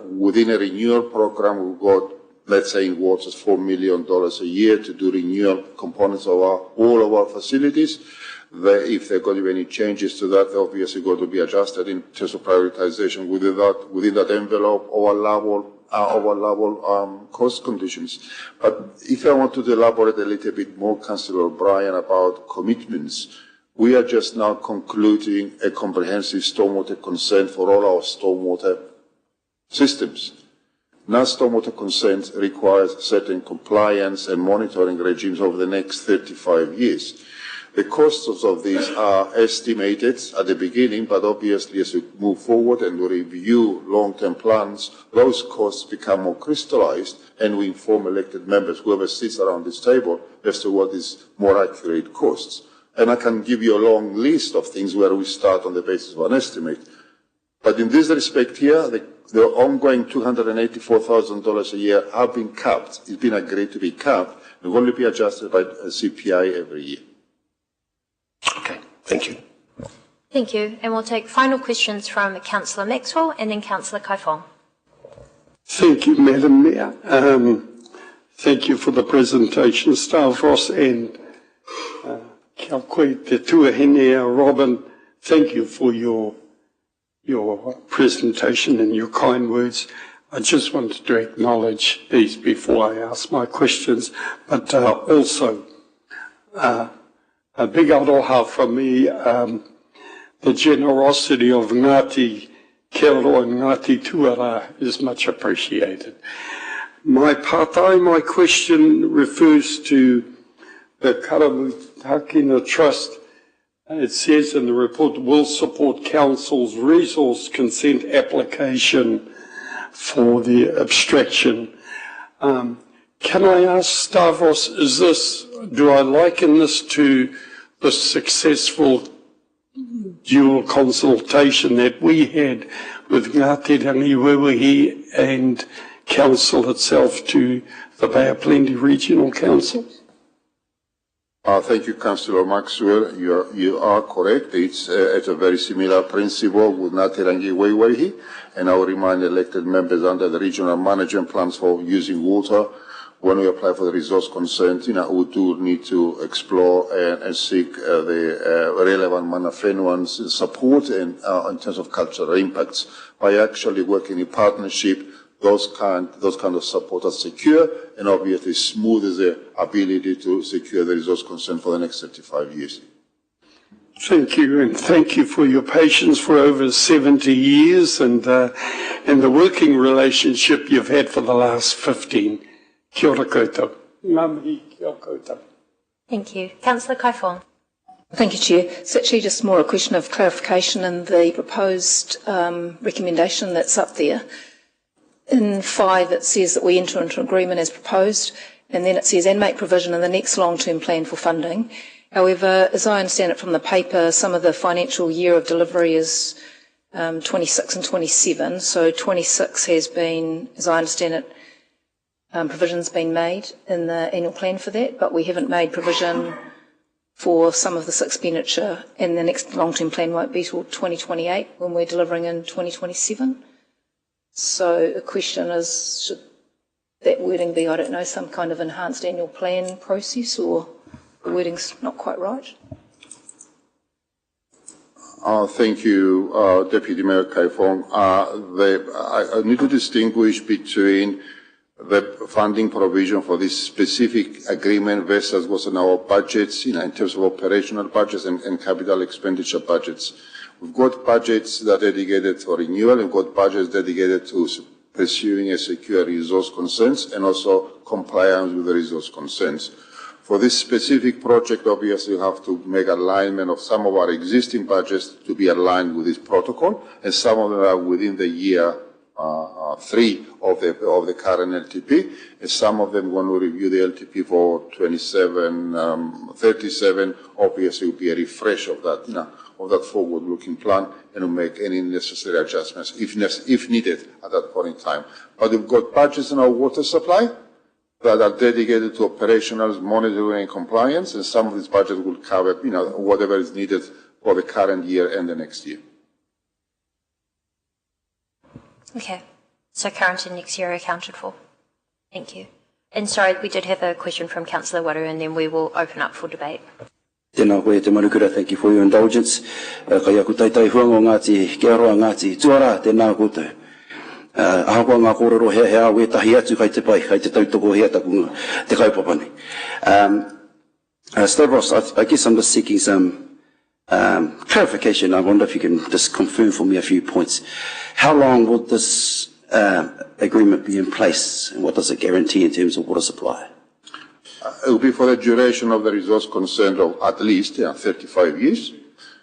within a renewal program, we've got, let's say, in waters, $4 million a year to do renewal components of all of our facilities. If there are going to be any changes to that, they're obviously going to be adjusted in terms of prioritization within that envelope or level cost conditions. But if I want to elaborate a little bit more, Councillor O'Brien, about commitments, we are just now concluding a comprehensive stormwater consent for all our stormwater systems. Now, stormwater consent requires certain compliance and monitoring regimes over the next 35 years. The costs of these are estimated at the beginning, but obviously as we move forward and we review long-term plans, those costs become more crystallized, and we inform elected members, whoever sits around this table, as to what is more accurate costs. And I can give you a long list of things where we start on the basis of an estimate. But in this respect here, the ongoing $284,000 a year have been capped. It's been agreed to be capped. It will only be adjusted by CPI every year.
Okay, thank you.
Thank you. And we'll take final questions from Councillor Maxwell and then Councillor Kaifong.
Thank you, Madam Mayor. Thank you for the presentation, Stavros, and kia koe te tuahine, Robin. Thank you for your presentation and your kind words. I just wanted to acknowledge these before I ask my questions, but also a big aroha from me. the generosity of Ngāti Kero and Ngāti Tuara is much appreciated. My question refers to the Karamutakina Trust. It says in the report, will support Council's resource consent application for the abstraction. Can I ask Stavros, do I liken this to the successful dual consultation that we had with Ngāti Rangiwiwihi and Council itself to the Bay of Plenty Regional Council?
Thank you, Councillor Maxwell. You are correct. It's a very similar principle with Ngāti Rangiwiwihi, and I will remind elected members under the regional management plans for using water. When we apply for the resource consent, we do need to explore and seek the relevant manafenuans support in terms of cultural impacts by actually working in partnership. Those kind of support are secure and obviously smooth the ability to secure the resource consent for the next 35 years.
Thank you, and thank you for your patience for over 70 years and the working relationship you've had for the last 15. Kia ora koutou. Ngā mihi kia ora koutou.
Thank you. Councillor Kaifong.
Thank you, Chair. It's actually just more a question of clarification in the proposed recommendation that's up there. In 5, it says that we enter into an agreement as proposed, and then it says, and make provision in the next long-term plan for funding. However, as I understand it from the paper, some of the financial year of delivery is 26 and 27. So 26 has been, as I understand it, provision's been made in the annual plan for that, but we haven't made provision for some of this expenditure, and the next long-term plan won't be till 2028 when we're delivering in 2027. So the question is, should that wording be, I don't know, some kind of enhanced annual plan process, or the wording's not quite right?
Thank you, Deputy Mayor Kaifong. I need to distinguish between the funding provision for this specific agreement versus what's in our budgets, in terms of operational budgets and capital expenditure budgets. We've got budgets that are dedicated for renewal, and we've got budgets dedicated to pursuing a secure resource consents and also compliance with the resource consents. For this specific project, obviously, we have to make alignment of some of our existing budgets to be aligned with this protocol, and some of them are within the year 3 of the current LTP, and some of them, when we review the LTP for 37, obviously will be a refresh of that, of that forward-looking plan, and we'll make any necessary adjustments if needed at that point in time. But we've got budgets in our water supply that are dedicated to operational monitoring and compliance, and some of these budgets will cover, whatever is needed for the current year and the next year.
Okay, so current and next year are accounted for. Thank you. And sorry, we did have a question from Councillor Waru, and then we will open up for debate.
Tēnā koe te manukura, thank you for your indulgence. Kai aku taitai huango Ngāti Kearoa Ngāti Tuara, tēnā koutou. Ahakoa ngā kōrero hea we tahi atu kai te pai, kai te tautoko hea taku te kaupapani. Stavros, I guess I'm just seeking some clarification. I wonder if you can just confirm for me a few points. How long will this agreement be in place, and what does it guarantee in terms of water supply?
It will be for the duration of the resource consent of at least 35 years.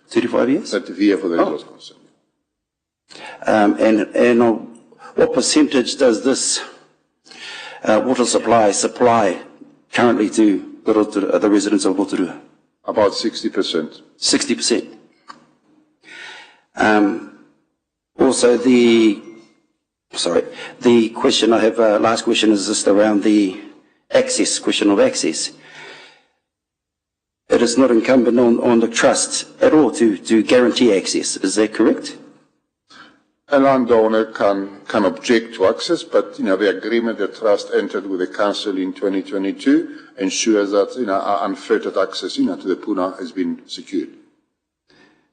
35 years?
30 years for the resource consent.
And what percentage does this water supply currently to the residents of Rotorua?
About 60%.
60%. Also, the question I have, last question, is just around the question of access. It is not incumbent on the trust at all to guarantee access. Is that correct?
A landowner can object to access, but the agreement the trust entered with the council in 2022 ensures that unfettered access to the puna has been secured.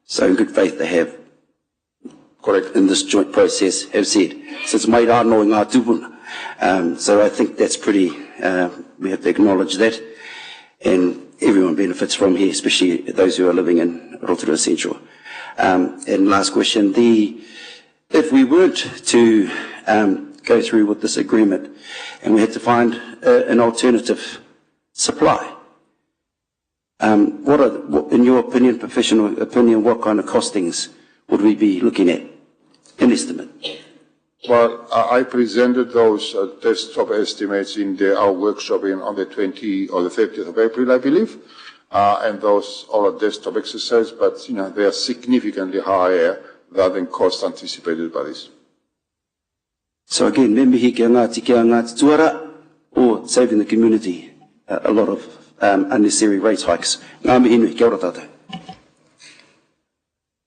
So in good faith they have,
correct,
in this joint process, have said, since mai rā no ngā tūpuna. So I think that's pretty, we have to acknowledge that, and everyone benefits from here, especially those who are living in Rotorua Central. And last question, if we weren't to go through with this agreement and we had to find an alternative supply, in your opinion, professional opinion, what kind of costings would we be looking at? An estimate.
Well, I presented those desktop estimates in our workshop on the 20th or the 30th of April, I believe. And those are desktop exercise, but they are significantly higher than cost anticipated by this.
So again, membihi kia ngāti tuara, or saving the community a lot of unnecessary rate hikes. Ngā mihi nui, kia ora tātou.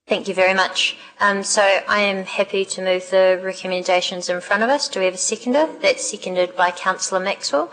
Thank you very much. So I am happy to move the recommendations in front of us. Do we have a seconder? That's seconded by Councillor Maxwell.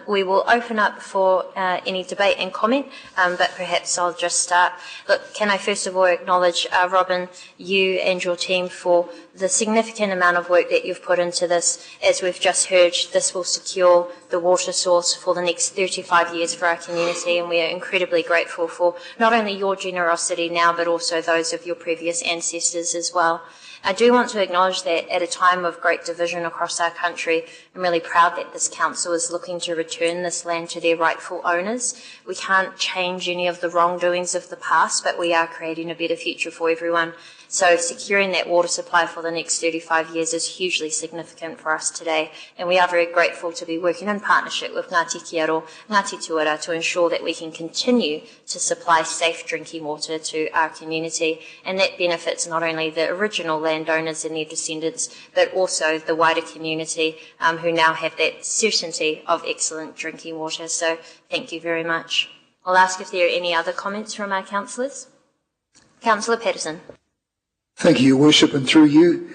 We will open up for any debate and comment, but perhaps I'll just start. Look, can I first of all acknowledge, Robin, you and your team for the significant amount of work that you've put into this. As we've just heard, this will secure the water source for the next 35 years for our community, and we are incredibly grateful for not only your generosity now, but also those of your previous ancestors as well. I do want to acknowledge that at a time of great division across our country, I'm really proud that this council is looking to return this land to their rightful owners. We can't change any of the wrongdoings of the past, but we are creating a better future for everyone. So securing that water supply for the next 35 years is hugely significant for us today, and we are very grateful to be working in partnership with Ngāti Kiaro, Ngāti Tuara to ensure that we can continue to supply safe drinking water to our community, and that benefits not only the original landowners and their descendants, but also the wider community who now have that certainty of excellent drinking water. So thank you very much. I'll ask if there are any other comments from our councillors. Councillor Patterson.
Thank you, Your Worship, and through you.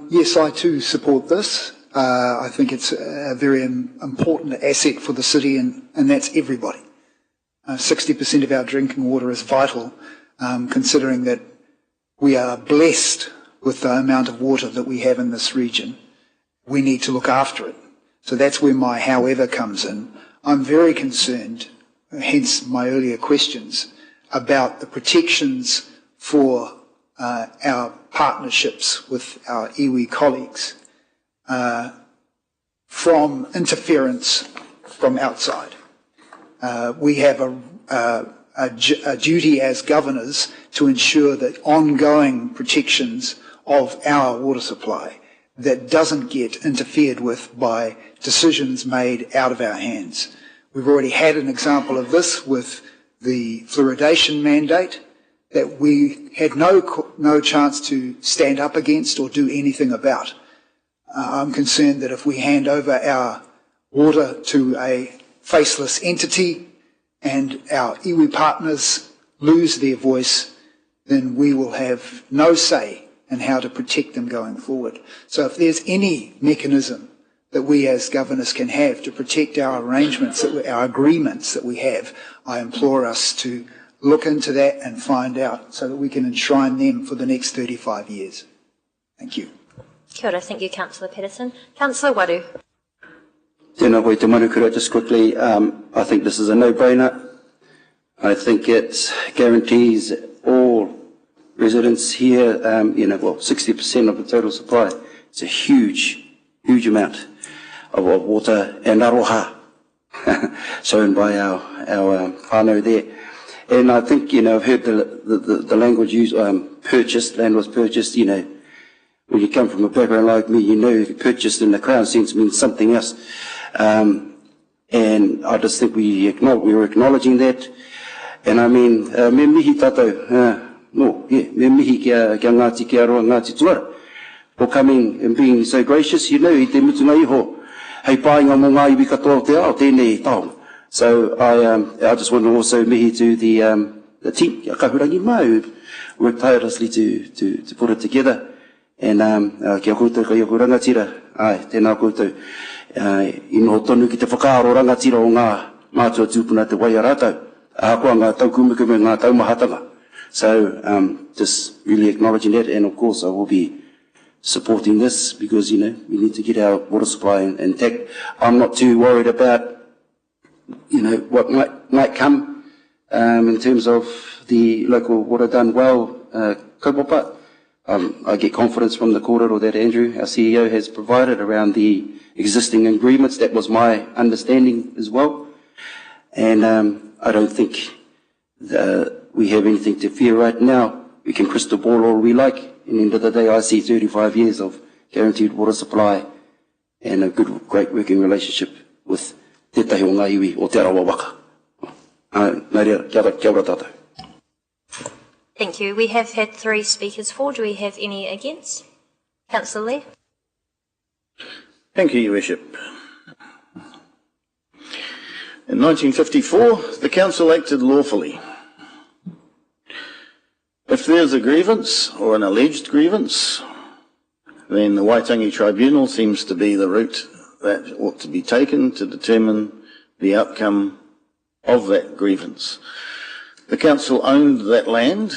Yes, I too support this. I think it's a very important asset for the city, and that's everybody. 60% of our drinking water is vital, considering that we are blessed with the amount of water that we have in this region. We need to look after it. So that's where my however comes in. I'm very concerned, hence my earlier questions, about the protections for our partnerships with our iwi colleagues from interference from outside. We have a duty as governors to ensure that ongoing protections of our water supply that doesn't get interfered with by decisions made out of our hands. We've already had an example of this with the fluoridation mandate that we had no chance to stand up against or do anything about. I'm concerned that if we hand over our water to a faceless entity and our iwi partners lose their voice, then we will have no say in how to protect them going forward. So if there's any mechanism that we as governors can have to protect our arrangements, our agreements that we have, I implore us to look into that and find out so that we can enshrine them for the next 35 years. Thank you.
Kia ora. Thank you, Councillor Patterson. Councillor Waru.
Tēnā koe te manukura, just quickly, I think this is a no-brainer. I think it guarantees all residents here, 60% of the total supply. It's a huge, huge amount of water and aroha shown by our whānau there. And I think, I've heard the language used, purchased, land was purchased, when you come from a background like me, if you purchased in the Crown sense means something else. And I just think we were acknowledging that. And I mean, me mihi tātou, me mihi kia Ngāti Kiaroa, Ngāti Tuara, for coming and being so gracious, I te mutunga iho, hei pāinga mō ngā iwi katoa te ao, tēnei tau. So I just want to also mihi to the team, kahurangi mai, who worked tirelessly to put it together. And kia koutou ka iho rangatira, tēnā koutou, ino tonu ki te whakaaro rangatira o ngā mātua tūpuna te waiarātau, ākoa ngā taukumukume ngā taumahatanga. So just really acknowledging that, and of course I will be supporting this because, we need to get our water supply intact. I'm not too worried about what might come in terms of the local water done well kaupapa. I get confidence from the kōrero that Andrew, our CEO, has provided around the existing agreements. That was my understanding as well. And I don't think we have anything to fear right now. We can crystal ball all we like. At the end of the day, I see 35 years of guaranteed water supply and a good, great working relationship with Te Tahi o Ngā Iwi o Te Arawa Waka. Nā rea, kia ora tātou.
Thank you. We have had 3 speakers for. Do we have any against? Councillor Lee.
Thank you, Your Worship. In 1954, the Council acted lawfully. If there's a grievance or an alleged grievance, then the Waitangi Tribunal seems to be the route that ought to be taken to determine the outcome of that grievance. The Council owned that land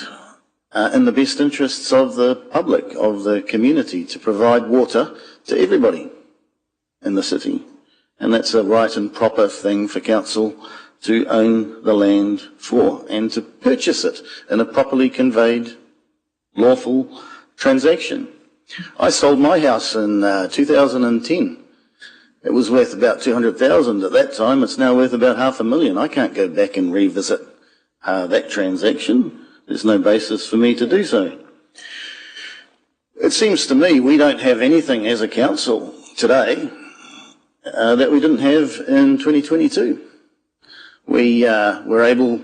in the best interests of the public, of the community, to provide water to everybody in the city. And that's a right and proper thing for Council to own the land for and to purchase it in a properly conveyed, lawful transaction. I sold my house in 2010. It was worth about 200,000 at that time. It's now worth about $500,000. I can't go back and revisit that transaction. There's no basis for me to do so. It seems to me we don't have anything as a council today that we didn't have in 2022. We were able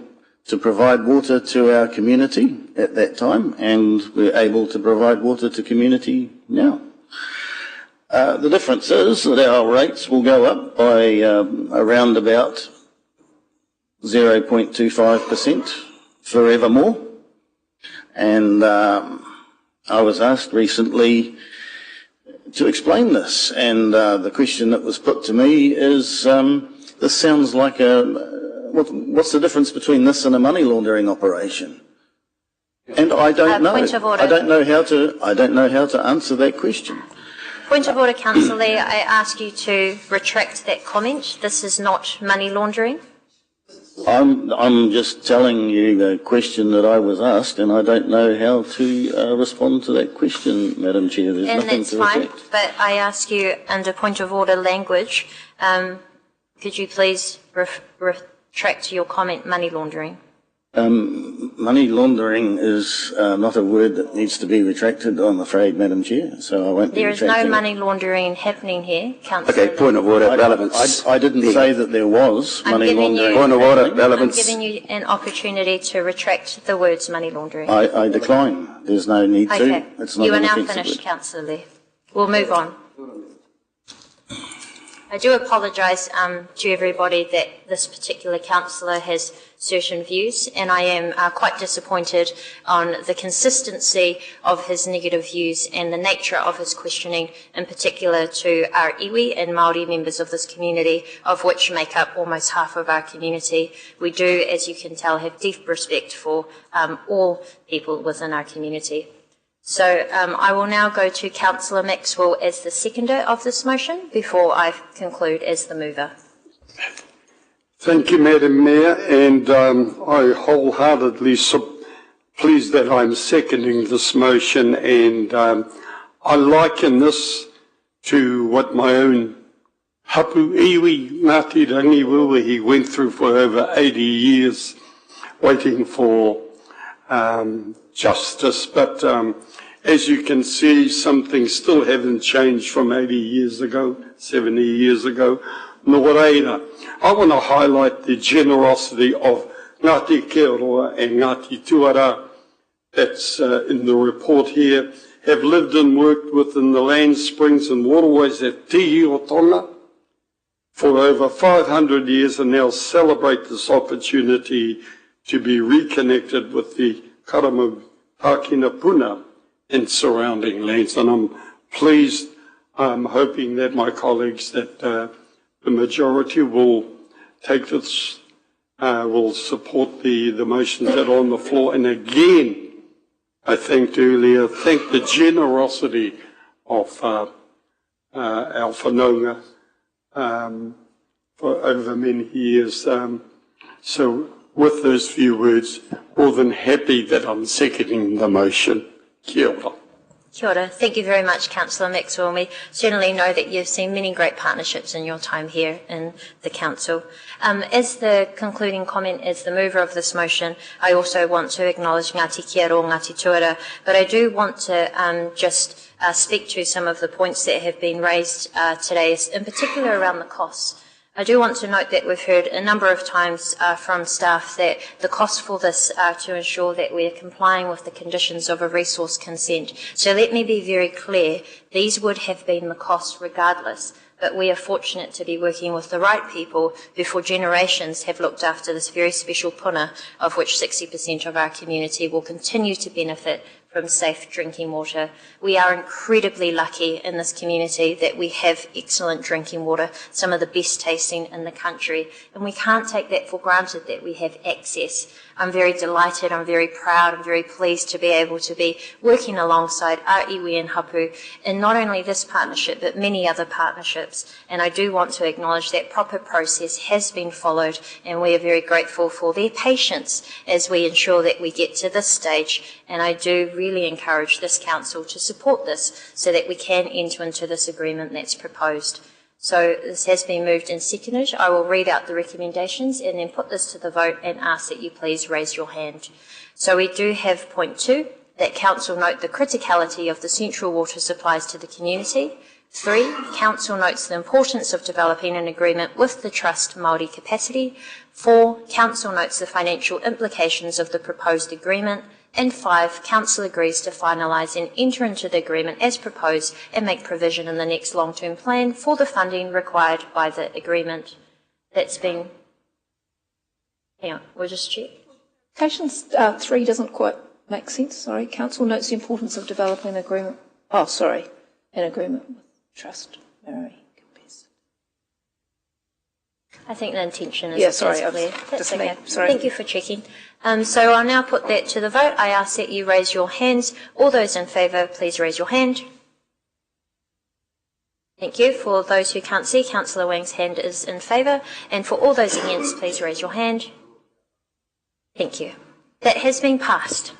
to provide water to our community at that time, and we're able to provide water to community now. The difference is that our rates will go up by around about 0.25% forevermore. And I was asked recently to explain this, and the question that was put to me is, this sounds like what's the difference between this and a money laundering operation? And I don't know.
Point of order.
I don't know how to answer that question.
Point of order, Councillor Lee. I ask you to retract that comment. This is not money laundering.
I'm just telling you the question that I was asked, and I don't know how to respond to that question, Madam Chair. There's
And
nothing
that's
to
fine,
retract.
but I ask you under point of order language, could you please retract your comment, money laundering?
Money laundering is not a word that needs to be retracted, I'm afraid, Madam Chair, so I won't be
There is
retracting
no
it.
money laundering happening here, Councillor.
Okay, point of order, relevance.
I didn't say that there was
I'm
money
giving
laundering.
you-
Point of order,
I'm
relevance.
giving you an opportunity to retract the words money laundering.
I decline. There's no need to.
Okay,
It's not
you are
an
now
offensive
finished,
word.
Councillor Lee. We'll move on. I do apologise to everybody that this particular councillor has certain views, and I am quite disappointed on the consistency of his negative views and the nature of his questioning, in particular to our iwi and Māori members of this community, of which make up almost half of our community. We do, as you can tell, have deep respect for all people within our community. So I will now go to Councillor Maxwell as the seconder of this motion before I conclude as the mover.
Thank you, Madam Mayor, and I wholeheartedly pleased that I'm seconding this motion, and I liken this to what my own hapu iwi Ngāti Rangiruahi went through for over 80 years, waiting for justice, but as you can see, some things still haven't changed from 80 years ago, 70 years ago. Nō reira, I want to highlight the generosity of Ngāti Keoroa and Ngāti Tuara that's in the report here, have lived and worked within the land, springs and waterways at Tihi o Tonga for over 500 years, and now celebrate this opportunity to be reconnected with the Karamu Pākina Puna and surrounding lands. And I'm pleased, I'm hoping that my colleagues, that the majority will take this, will support the motions that are on the floor. And again, I thanked earlier, thank the generosity of our whanaunga for over many years. So with those few words, more than happy that I'm seconding the motion. Kia ora.
Kia ora. Thank you very much, Councillor Maxwell. We certainly know that you've seen many great partnerships in your time here in the Council. As the concluding comment, as the mover of this motion, I also want to acknowledge Ngāti Kiaro, Ngāti Tuara, but I do want to just speak to some of the points that have been raised today, in particular around the costs. I do want to note that we've heard a number of times from staff that the costs for this are to ensure that we are complying with the conditions of a resource consent. So let me be very clear, these would have been the costs regardless, but we are fortunate to be working with the right people who for generations have looked after this very special puna, of which 60% of our community will continue to benefit from safe drinking water. We are incredibly lucky in this community that we have excellent drinking water, some of the best tasting in the country, and we can't take that for granted that we have access. I'm very delighted, I'm very proud, I'm very pleased to be able to be working alongside our iwi and hapu in not only this partnership but many other partnerships, and I do want to acknowledge that proper process has been followed, and we are very grateful for their patience as we ensure that we get to this stage, and I do really encourage this council to support this so that we can enter into this agreement that's proposed. So this has been moved and seconded. I will read out the recommendations and then put this to the vote and ask that you please raise your hand. So we do have point 2, that council note the criticality of the central water supplies to the community. 3, council notes the importance of developing an agreement with the Trust Māori capacity. 4, council notes the financial implications of the proposed agreement. And 5, council agrees to finalise and enter into the agreement as proposed and make provision in the next long-term plan for the funding required by the agreement. That's been... Hang on, we'll just check.
Applications 3 doesn't quite make sense, sorry. Council notes the importance of developing an agreement. Oh, sorry, an agreement with Trust Māori.
I think the intention is clear. That's okay.
Sorry.
Thank you for checking. So I'll now put that to the vote. I ask that you raise your hands. All those in favour, please raise your hand. Thank you. For those who can't see, Councillor Wang's hand is in favour. And for all those against, please raise your hand. Thank you. That has been passed.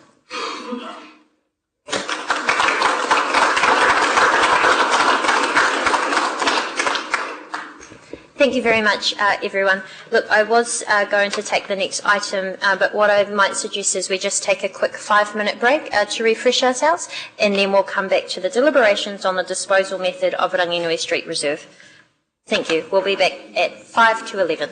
Thank you very much, everyone. Look, I was going to take the next item, but what I might suggest is we just take a quick 5-minute break to refresh ourselves, and then we'll come back to the deliberations on the disposal method of Ranginui Street Reserve. Thank you. We'll be back at 5 to 11.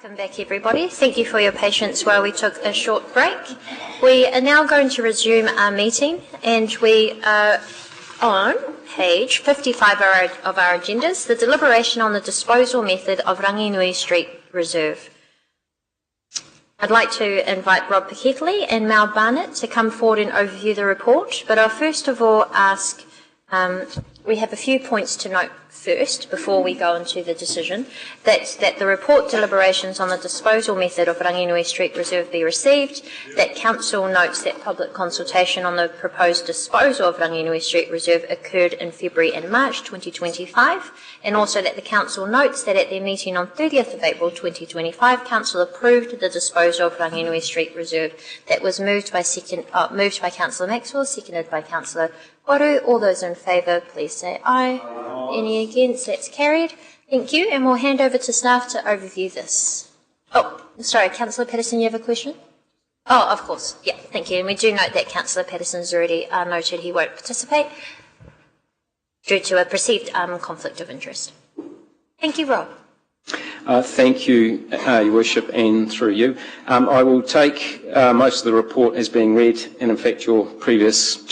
Welcome back, everybody. Thank you for your patience while we took a short break. We are now going to resume our meeting, and we are on page 55 of our agendas, the deliberation on the disposal method of Ranginui Street Reserve. I'd like to invite Rob Pichetley and Mal Barnett to come forward and overview the report, but I'll first of all ask, we have a few points to note first before we go into the decision, that the report deliberations on the disposal method of Ranginui Street Reserve be received, that Council notes that public consultation on the proposed disposal of Ranginui Street Reserve occurred in February and March 2025, and also that the Council notes that at their meeting on 30th of April 2025, Council approved the disposal of Ranginui Street Reserve. That was moved by Councillor Maxwell, seconded by Councillor Waru. All those in favour, please say aye. Any against? That's carried. Thank you. And we'll hand over to staff to overview this. Oh, sorry, Councillor Patterson, you have a question? Oh, of course. Yeah, thank you. And we do note that Councillor Patterson's already noted he won't participate due to a perceived conflict of interest. Thank you, Rob.
Thank you, Your Worship, and through you. I will take most of the report as being read, and in fact your previous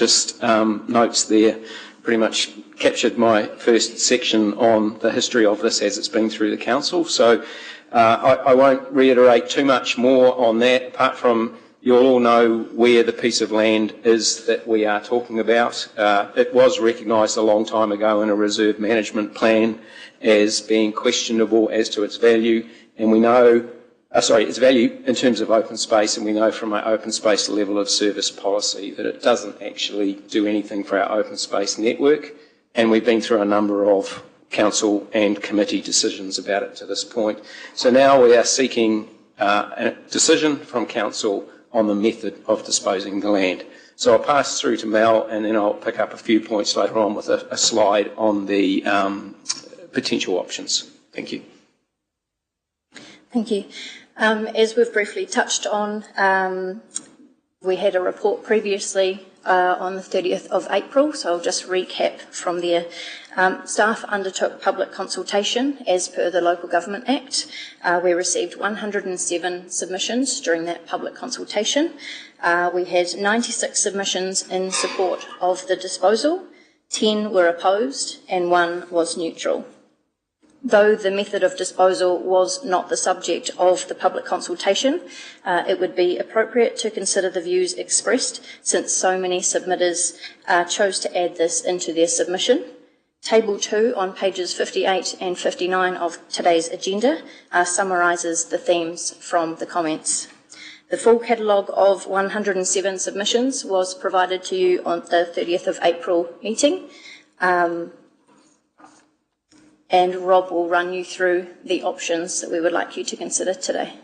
notes there pretty much captured my first section on the history of this as it's been through the Council. So I won't reiterate too much more on that, apart from you'll all know where the piece of land is that we are talking about. It was recognised a long time ago in a reserve management plan as being questionable as to its value, and we know, its value in terms of open space, and we know from our open space level of service policy that it doesn't actually do anything for our open space network, and we've been through a number of council and committee decisions about it to this point. So now we are seeking a decision from council on the method of disposing the land. So I'll pass through to Mel, and then I'll pick up a few points later on with a slide on the potential options. Thank you.
Thank you. As we've briefly touched on, we had a report previously on the 30th of April, so I'll just recap from there. Staff undertook public consultation as per the Local Government Act. We received 107 submissions during that public consultation. We had 96 submissions in support of the disposal, 10 were opposed and 1 was neutral. Though the method of disposal was not the subject of the public consultation, it would be appropriate to consider the views expressed since so many submitters chose to add this into their submission. Table 2 on pages 58 and 59 of today's agenda summarises the themes from the comments. The full catalogue of 107 submissions was provided to you on the 30th of April meeting. And Rob will run you through the options that we would like you to consider today.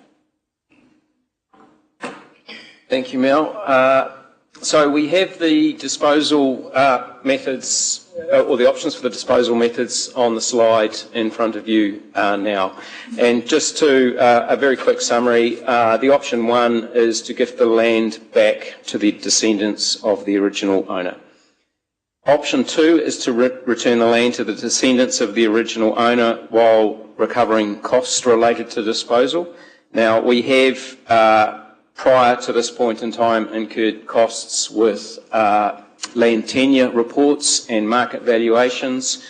Thank you, Mel. So we have the disposal methods, or the options for the disposal methods on the slide in front of you now. And just to a very quick summary, the option 1 is to give the land back to the descendants of the original owner. Option 2 is to return the land to the descendants of the original owner while recovering costs related to disposal. Now, we have, prior to this point in time, incurred costs with land tenure reports and market valuations.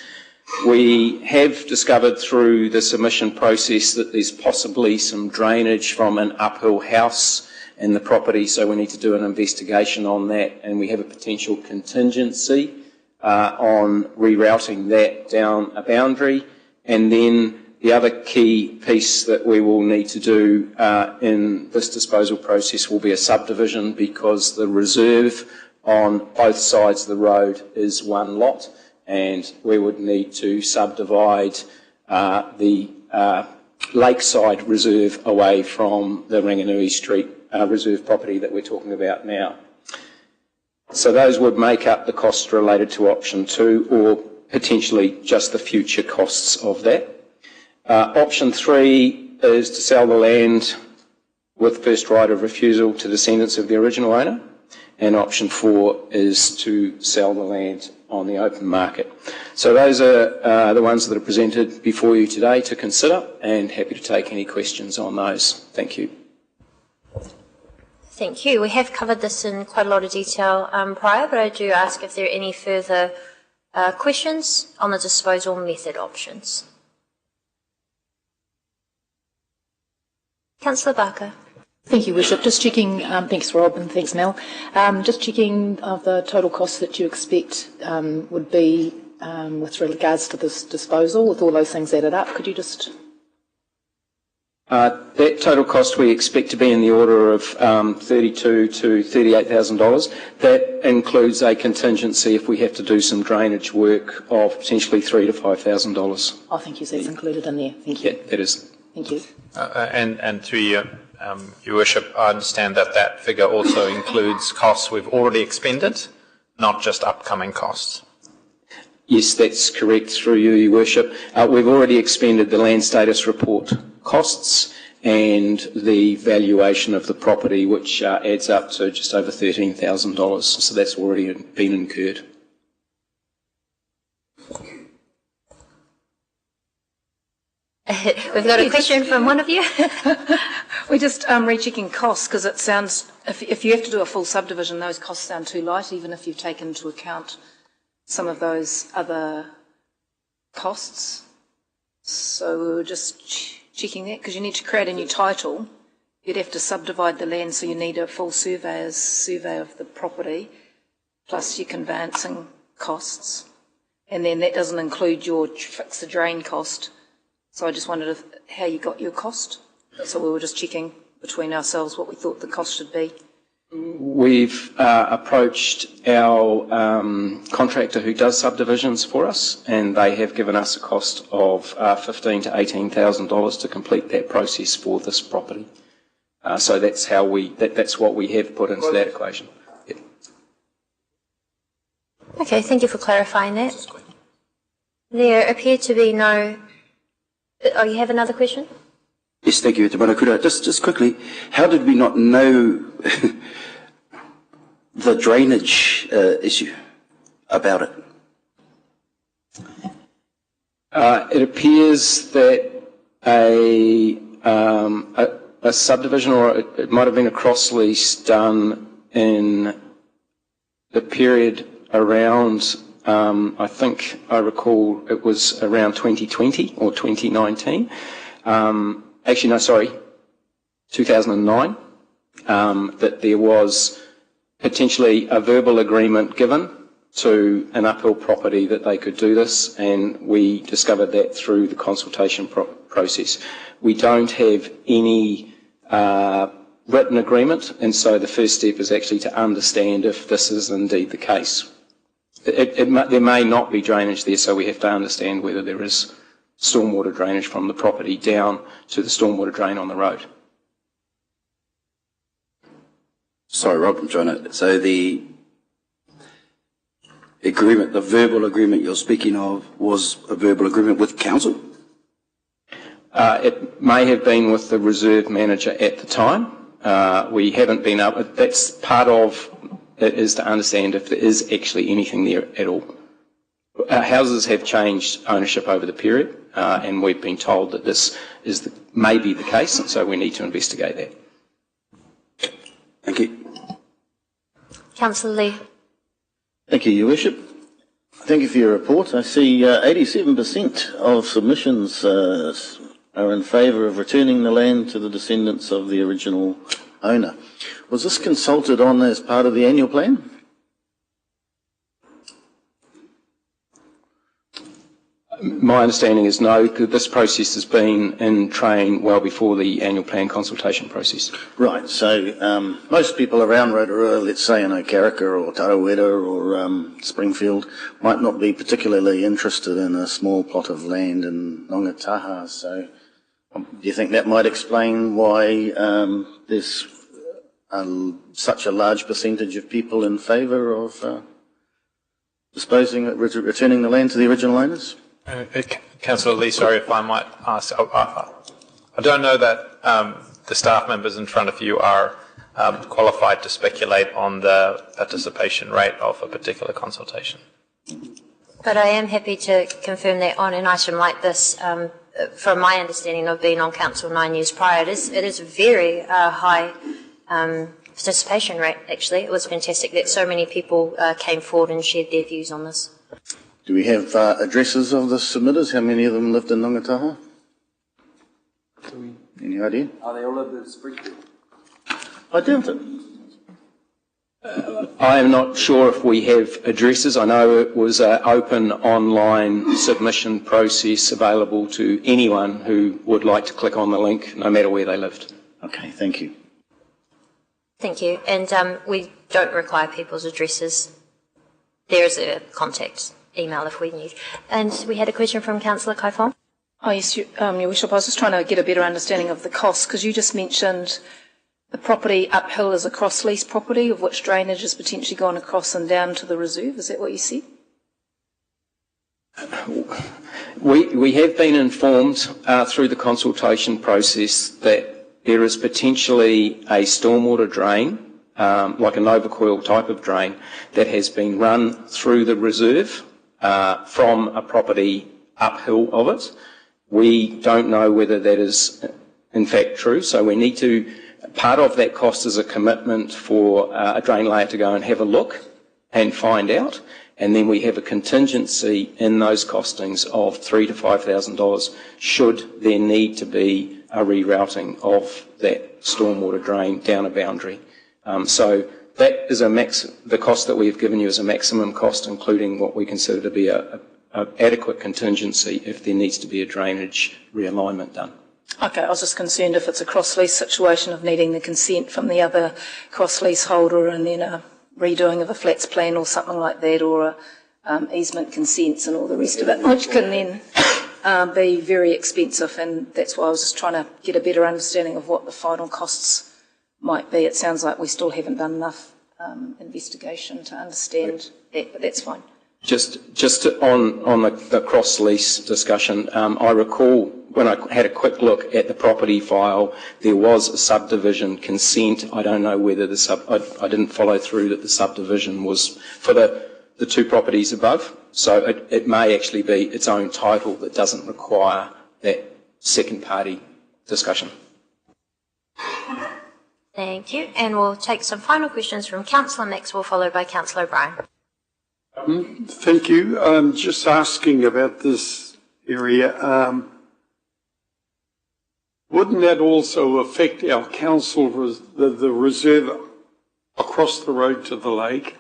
We have discovered through the submission process that there's possibly some drainage from an uphill house in the property, so we need to do an investigation on that, and we have a potential contingency on rerouting that down a boundary. And then the other key piece that we will need to do in this disposal process will be a subdivision, because the reserve on both sides of the road is one lot, and we would need to subdivide the lakeside reserve away from the Ranginui Street reserve property that we're talking about now. So those would make up the costs related to option 2, or potentially just the future costs of that. Option 3 is to sell the land with first right of refusal to descendants of the original owner, and option 4 is to sell the land on the open market. So those are the ones that are presented before you today to consider, and happy to take any questions on those. Thank you.
Thank you. We have covered this in quite a lot of detail prior, but I do ask if there are any further questions on the disposal method options. Councillor Barker.
Thank you, Bishop. Just checking, thanks Rob and thanks Mel, just checking the total cost that you expect would be with regards to this disposal, with all those things added up. Could you just...
That total cost we expect to be in the order of $32,000 to $38,000. That includes a contingency if we have to do some drainage work of potentially $3,000 to $5,000.
Oh, thank you. So it's included in there. Thank you.
Yeah, that is.
Thank you.
And through you, Your Worship, I understand that that figure also includes costs we've already expended, not just upcoming costs.
Yes, that's correct, through you, Your Worship. We've already expended the land status report costs and the valuation of the property, which adds up to just over $13,000. So that's already been incurred.
We've got a question from one of you.
We're just rechecking costs, because it sounds, if you have to do a full subdivision, those costs sound too light, even if you've taken into account some of those other costs. So we were just checking that, because you need to create a new title. You'd have to subdivide the land, so you need a full survey of the property, plus your conveyancing costs. And then that doesn't include your fix the drain cost. So I just wondered how you got your cost. So we were just checking between ourselves what we thought the cost should be.
We've approached our contractor who does subdivisions for us, and they have given us a cost of $15,000 to $18,000 to complete that process for this property. So that's how that's what we have put into that equation. Yep.
Okay, thank you for clarifying that. There appear to be no... Oh, you have another question?
Yes, thank you, Te Manakura. Just quickly, how did we not know the drainage issue about it?
It appears that a subdivision, or it might have been a cross lease done in the period around, I think I recall it was around 2020 or 2019. Actually, no, sorry, 2009, that there was potentially a verbal agreement given to an uphill property that they could do this, and we discovered that through the consultation process. We don't have any written agreement, and so the first step is actually to understand if this is indeed the case. There may not be drainage there, so we have to understand whether there is stormwater drainage from the property down to the stormwater drain on the road.
Sorry, Rob, I'm trying to... So the agreement, the verbal agreement you're speaking of, was a verbal agreement with council?
It may have been with the reserve manager at the time. We haven't been able... That's part of it, is to understand if there is actually anything there at all. Houses have changed ownership over the period, and we've been told that this is may be the case, and so we need to investigate that.
Thank you.
Councillor Lee.
Thank you, Your Worship. Thank you for your report. I see 87% of submissions are in favour of returning the land to the descendants of the original owner. Was this consulted on as part of the annual plan?
My understanding is no. This process has been in train well before the annual plan consultation process.
Right, so most people around Rotorua, let's say in Okaraka or Tarawera or Springfield, might not be particularly interested in a small plot of land in Nongataha. So do you think that might explain why there's such a large percentage of people in favour of returning the land to the original owners?
Councillor Lee, sorry if I might ask. I don't know that the staff members in front of you are qualified to speculate on the participation rate of a particular consultation.
But I am happy to confirm that on an item like this, from my understanding of being on council 9 years prior, it is a very high participation rate, actually. It was fantastic that so many people came forward and shared their views on this.
Do we have addresses of the submitters? How many of them lived in Ngātaha? Any idea?
Are they all over the Springfield?
I doubt it.
I am not sure if we have addresses. I know it was an open online submission process available to anyone who would like to click on the link, no matter where they lived.
Okay, thank you.
Thank you. And we don't require people's addresses. There is a contact email if we need. And we had a question from Councillor Kaifong.
Oh, yes, Your Worship. I was just trying to get a better understanding of the costs, because you just mentioned the property uphill is a cross-lease property, of which drainage has potentially gone across and down to the reserve. Is that what you said?
We have been informed through the consultation process that there is potentially a stormwater drain, like a Nova Coil type of drain, that has been run through the reserve from a property uphill of it. We don't know whether that is in fact true, so we need to, part of that cost is a commitment for a drain layer to go and have a look and find out, and then we have a contingency in those costings of $3,000 to $5,000 should there need to be a rerouting of that stormwater drain down a boundary. So that is the cost that we have given you is a maximum cost, including what we consider to be an adequate contingency if there needs to be a drainage realignment done.
Okay, I was just concerned if it's a cross-lease situation of needing the consent from the other cross-lease holder and then a redoing of a flats plan or something like that, or easement consents and all the rest of it, which can then be very expensive, and that's why I was just trying to get a better understanding of what the final costs might be. It sounds like we still haven't done enough investigation to understand that, but that's fine.
Just on the cross-lease discussion, I recall when I had a quick look at the property file, there was a subdivision consent. I don't know whether I didn't follow through that the subdivision was for the two properties above. So it may actually be its own title that doesn't require that second party discussion.
Thank you. And we'll take some final questions from Councillor Maxwell, followed by Councillor O'Brien.
Thank you. I'm just asking about this area. Wouldn't that also affect our council, the reserve across the road to the lake?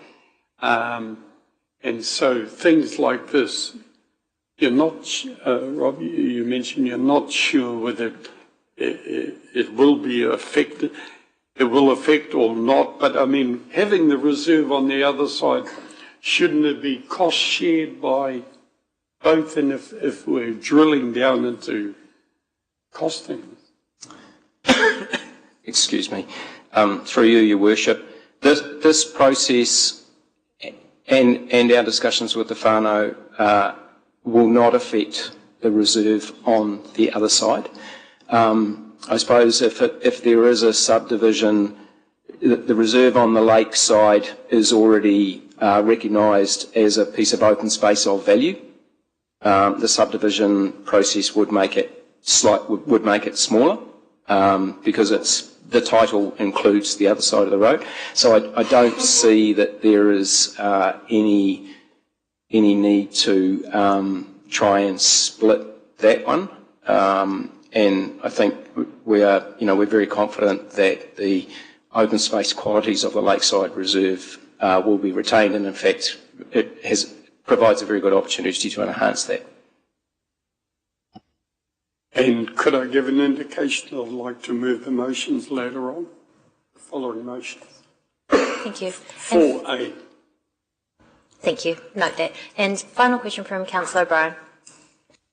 And so things like this, you're not, Rob, you mentioned you're not sure whether it will be affected, it will affect or not, but I mean, having the reserve on the other side, shouldn't it be cost shared by both? And if we're drilling down into costings?
Excuse me. Through you, Your Worship, this process and our discussions with the whānau will not affect the reserve on the other side. I suppose if there is a subdivision, the reserve on the lake side is already recognised as a piece of open space of value. The subdivision process would make it smaller because the title includes the other side of the road. So I don't see that there is any need to try and split that one. And I think we're very confident that the open space qualities of the Lakeside Reserve will be retained, and in fact it provides a very good opportunity to enhance that.
And could I give an indication I'd like to move the motions later on? The following motions.
Thank you.
4A.
Thank you. Note that. And final question from Councillor O'Brien.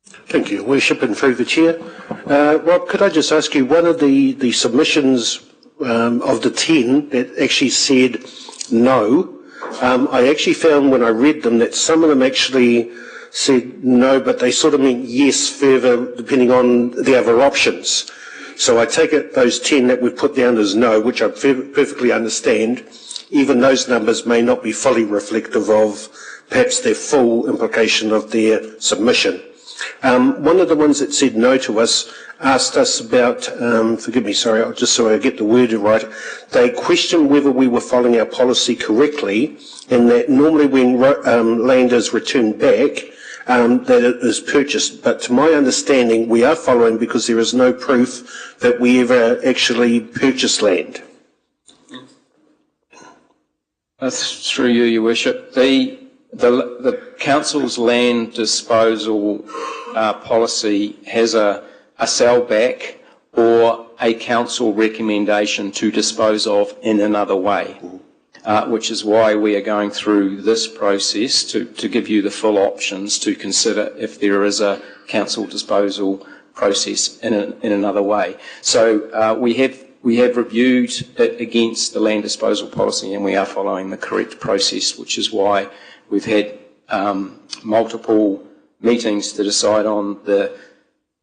Thank you, Your Worship, and through the Chair. Rob, could I just ask you, one of the submissions of the 10 that actually said no, I actually found when I read them that some of them actually said no, but they sort of meant yes further depending on the other options. So I take it those 10 that we put down as no, which I perfectly understand, even those numbers may not be fully reflective of perhaps their full implication of their submission. One of the ones that said no to us asked us about, forgive me, sorry, just so I get the word right, they questioned whether we were following our policy correctly, and that normally when land is returned back, that it is purchased. But to my understanding, we are following because there is no proof that we ever actually purchased land.
That's through you, Your Worship. The council's land disposal policy has a sellback or a council recommendation to dispose of in another way, which is why we are going through this process to give you the full options to consider if there is a council disposal process in another way. So we have reviewed it against the land disposal policy, and we are following the correct process, which is why we've had multiple meetings to decide on the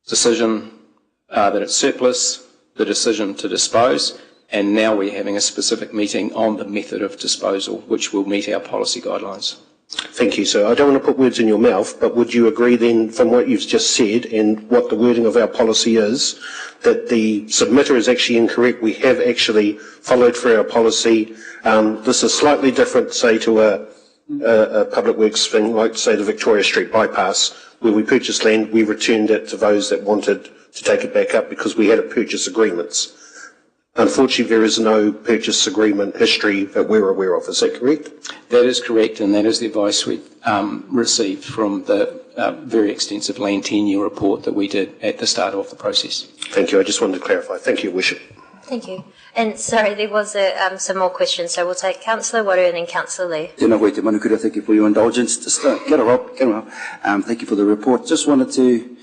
decision that it's surplus, the decision to dispose, and now we're having a specific meeting on the method of disposal, which will meet our policy guidelines.
Thank you, sir. I don't want to put words in your mouth, but would you agree then, from what you've just said and what the wording of our policy is, that the submitter is actually incorrect? We have actually followed through our policy. This is slightly different, say, to a public works thing, like, say, the Victoria Street bypass, where we purchased land, we returned it to those that wanted to take it back up because we had a purchase agreements. Unfortunately, there is no purchase agreement history that we're aware of. Is that correct?
That is correct, and that is the advice we received from the very extensive land tenure report that we did at the start of the process.
Thank you. I just wanted to clarify. Thank you, Worship.
Thank you. And sorry, there was some more questions, so we'll take Councillor Waru and then Councillor Lee.
Tēnā koe te manukura, thank you for your indulgence. Just, kia ora, Rob. Kia ora. Thank you for the report. Just wanted to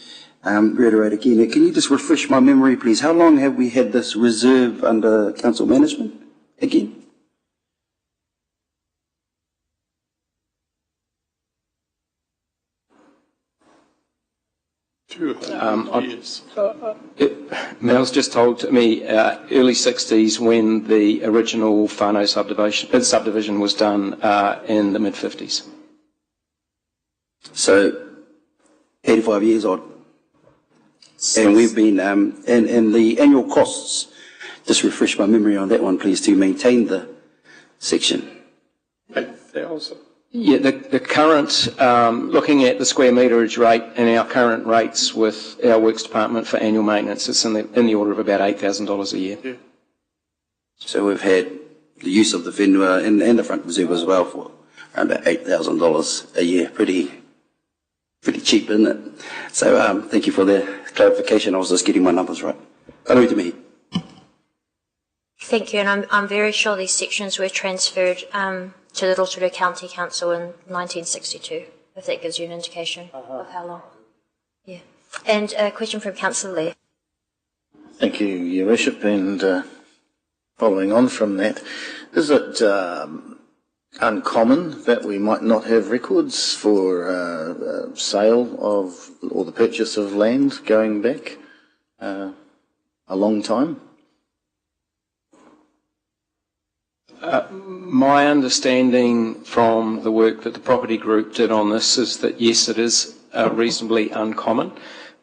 reiterate again. Can you just refresh my memory, please? How long have we had this reserve under council management again?
Mel's just told me early 60s when the original whānau subdivision was done in the mid-50s.
So, 85 years odd. And we've been, and the annual costs, just refresh my memory on that one, please, to maintain the section.
8,000.
Yeah, the current, looking at the square meterage rate and our current rates with our works department for annual maintenance, it's in the order of about $8,000 a year.
Yeah.
So we've had the use of the whenua and the front reserve as well for around about $8,000 a year. Pretty cheap, isn't it? So thank you for the clarification. I was just getting my numbers right. Anui te mihi.
Thank you, and I'm very sure these sections were transferred to the Rotorua County Council in 1962, if that gives you an indication of how long. Yeah. And a question from Councillor Lee.
Thank you, Your Worship, and following on from that, is it uncommon that we might not have records for sale of or the purchase of land going back a long time?
My understanding from the work that the property group did on this is that yes, it is reasonably uncommon.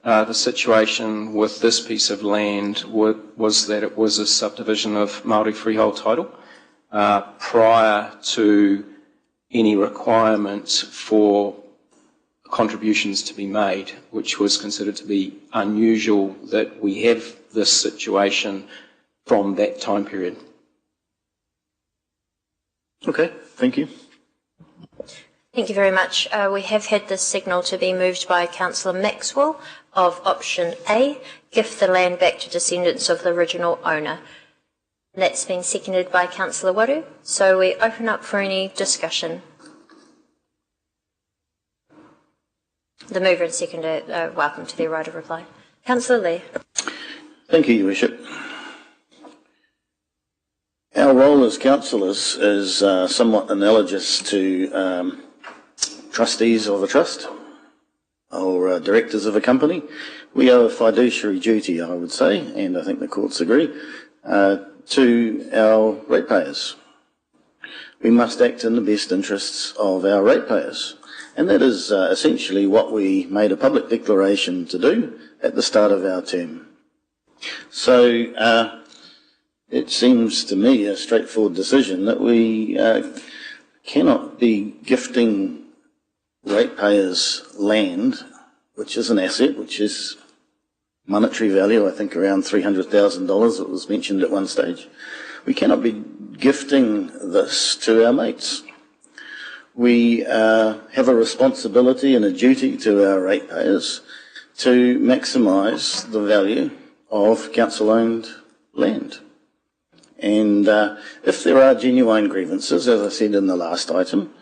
The situation with this piece of land was that it was a subdivision of Māori freehold title prior to any requirements for contributions to be made, which was considered to be unusual that we have this situation from that time period.
Okay, thank you.
Thank you very much. We have had this signal to be moved by Councillor Maxwell of option A, gift the land back to descendants of the original owner. And that's been seconded by Councillor Waru. So we open up for any discussion. The mover and seconder are welcome to their right of reply. Councillor Lee.
Thank you, Your Worship. Our role as councillors is somewhat analogous to trustees of a trust or directors of a company. We owe a fiduciary duty, I would say, and I think the courts agree, to our ratepayers. we must act in the best interests of our ratepayers. And that is essentially what we made a public declaration to do at the start of our term. So it seems to me a straightforward decision that we cannot be gifting ratepayers land, which is an asset, which is monetary value, I think around $300,000 it was mentioned at one stage. We cannot be gifting this to our mates. We have a responsibility and a duty to our ratepayers to maximise the value of council-owned land. And if there are genuine grievances, as I said in the last item,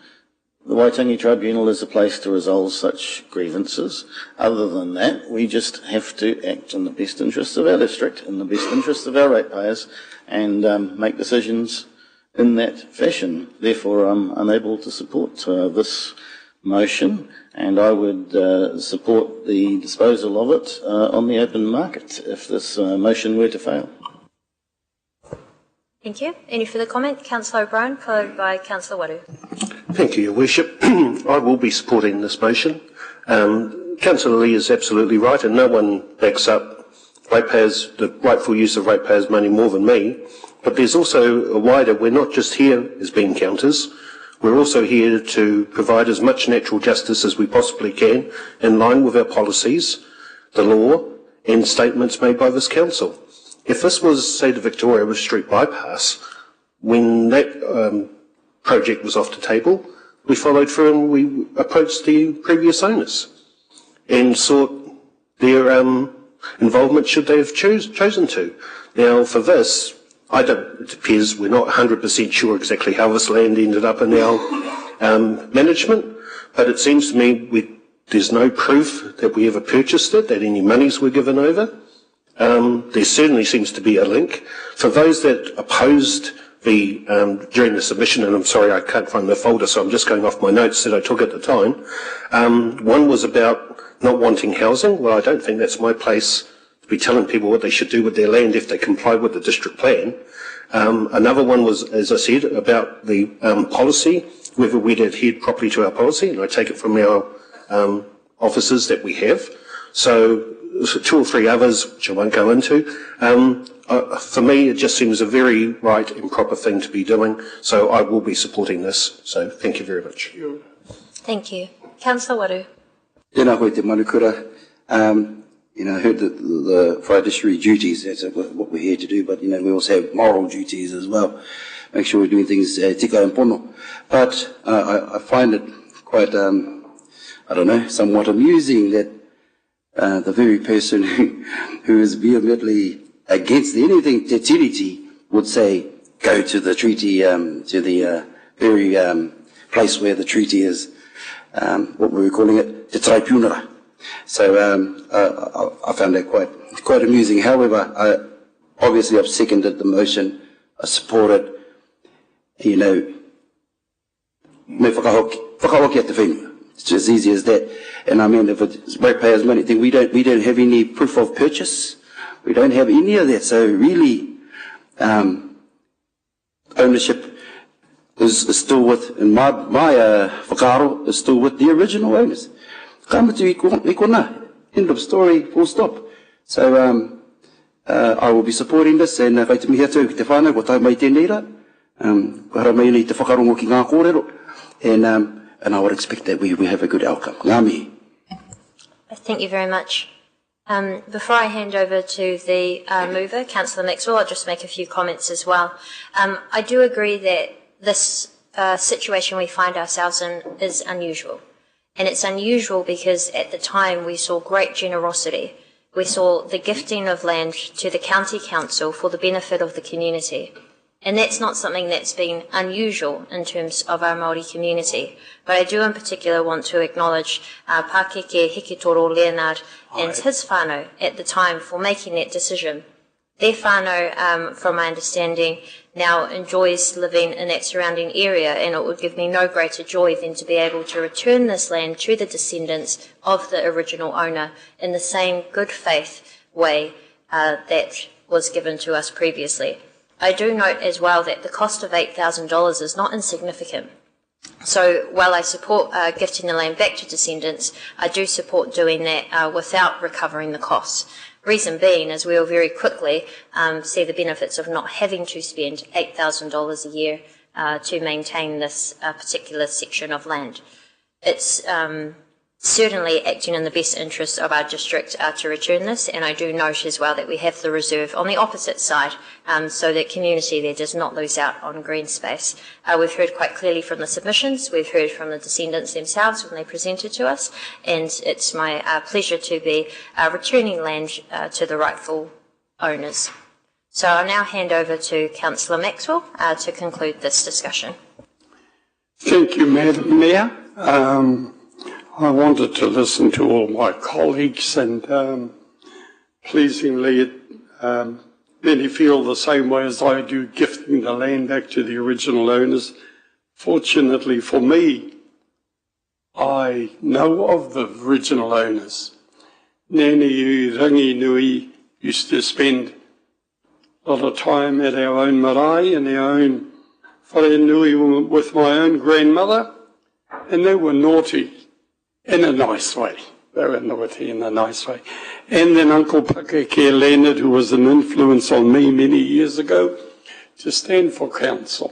the Waitangi Tribunal is a place to resolve such grievances. Other than that, we just have to act in the best interests of our district, in the best interests of our ratepayers, and make decisions in that fashion. Therefore, I'm unable to support this motion, and I would support the disposal of it on the open market if this motion were to fail.
Thank you. Any further comment? Councillor O'Brien, followed by Councillor Waru.
Thank you, Your Worship. I will be supporting this motion. Councillor Lee is absolutely right, and no one backs up ratepayers, the rightful use of ratepayers' money more than me. But there's also a wider, we're not just here as bean counters, we're also here to provide as much natural justice as we possibly can in line with our policies, the law, and statements made by this council. If this was, say, the Victoria Street bypass, when that project was off the table, we followed through and we approached the previous owners and sought their involvement should they have chosen to. Now, for this, it appears we're not 100% sure exactly how this land ended up in our management, but it seems to me there's no proof that we ever purchased it, that any monies were given over. There certainly seems to be a link. For those that opposed during the submission, and I'm sorry I can't find the folder, so I'm just going off my notes that I took at the time. One was about not wanting housing. Well, I don't think that's my place to be telling people what they should do with their land if they comply with the district plan. Another one was, as I said, about the policy, whether we'd adhered properly to our policy, and I take it from our officers that we have. So two or three others, which I won't go into. For me, it just seems a very right and proper thing to be doing, so I will be supporting this. So thank you very much.
Thank you. Councillor Waru.
Tēnā koe te manukura. I heard the fiduciary duties, that's what we're here to do, but, we also have moral duties as well. Make sure we're doing things tika and pono. But I find it quite, somewhat amusing that the very person who is vehemently against anything te tiriti would say, go to the treaty, to the very place where the treaty is, what were we calling it, te tribunal. So I found that quite amusing. However, obviously I've seconded the motion, I support it, me whakahoki at the venue. It's just as easy as that. And I mean, if it's ratepayers' money, then we don't have any proof of purchase. We don't have any of that. So really, ownership is still with, in my whakaaro, is still with the original owners. Kamatu ikona. End of story, full stop. So I will be supporting this, and if I te mihi atu ki te whānau, ko tau mai tēnei rā, hara mai nei te whakarongo ki ngā kōrero, and I would expect that we have a good outcome. Ngā mihi.
Thank you very much. Before I hand over to the mover, Councillor Maxwell, I'll just make a few comments as well. I do agree that this situation we find ourselves in is unusual. And it's unusual because at the time we saw great generosity. We saw the gifting of land to the county council for the benefit of the community. And that's not something that's been unusual in terms of our Māori community. But I do in particular want to acknowledge Pākeke Hikitoro Leonard and his whānau at the time for making that decision. Their whānau, from my understanding, now enjoys living in that surrounding area, and it would give me no greater joy than to be able to return this land to the descendants of the original owner in the same good faith way that was given to us previously. I do note as well that the cost of $8,000 is not insignificant. So while I support gifting the land back to descendants, I do support doing that without recovering the costs. Reason being is we will very quickly see the benefits of not having to spend $8,000 a year to maintain this particular section of land. It's certainly acting in the best interest of our district to return this, and I do note as well that we have the reserve on the opposite side, so that community there does not lose out on green space. We've heard quite clearly from the submissions, we've heard from the descendants themselves when they presented to us, and it's my pleasure to be returning land to the rightful owners. So I'll now hand over to Councillor Maxwell to conclude this discussion.
Thank you, Madam Mayor. I wanted to listen to all my colleagues, and pleasingly many feel the same way as I do, gifting the land back to the original owners. Fortunately for me, I know of the original owners. Nani Rangi Nui used to spend a lot of time at our own marae and our own wharenui with my own grandmother, and they were naughty. In a nice way. They were naughty in a nice way. And then Uncle Pakeke Leonard, who was an influence on me many years ago, to stand for council.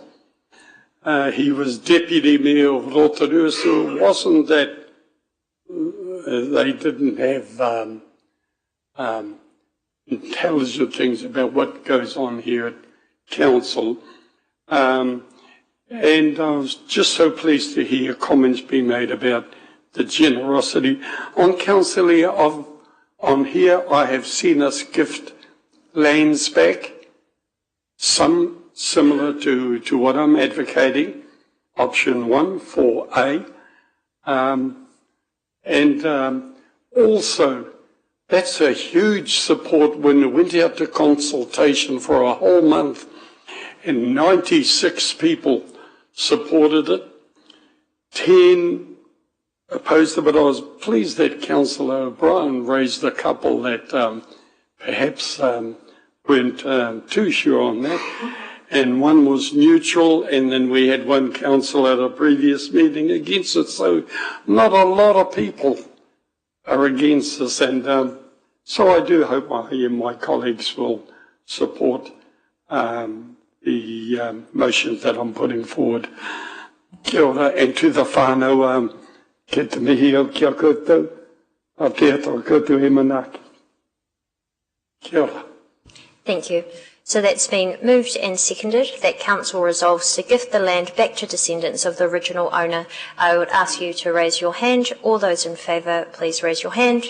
He was deputy mayor of Rotorua, so it wasn't that they didn't have intelligent things about what goes on here at council. And I was just so pleased to hear comments being made about the generosity. On council on here, I have seen us gift lands back, some similar to what I'm advocating, option 1, 4A. Also, that's a huge support when we went out to consultation for a whole month, and 96 people supported it, 10 opposed it, but I was pleased that Councillor O'Brien raised a couple that perhaps weren't too sure on that, and one was neutral, and then we had one councillor at a previous meeting against it, so not a lot of people are against this, and so I do hope my colleagues will support the motions that I'm putting forward. Kia ora, and to the whānau, ke te mihi o kia koutou, a te ato koutou e manaki. Kia ora.
Thank you. So that's been moved and seconded that Council resolves to gift the land back to descendants of the original owner. I would ask you to raise your hand. All those in favour, please raise your hand.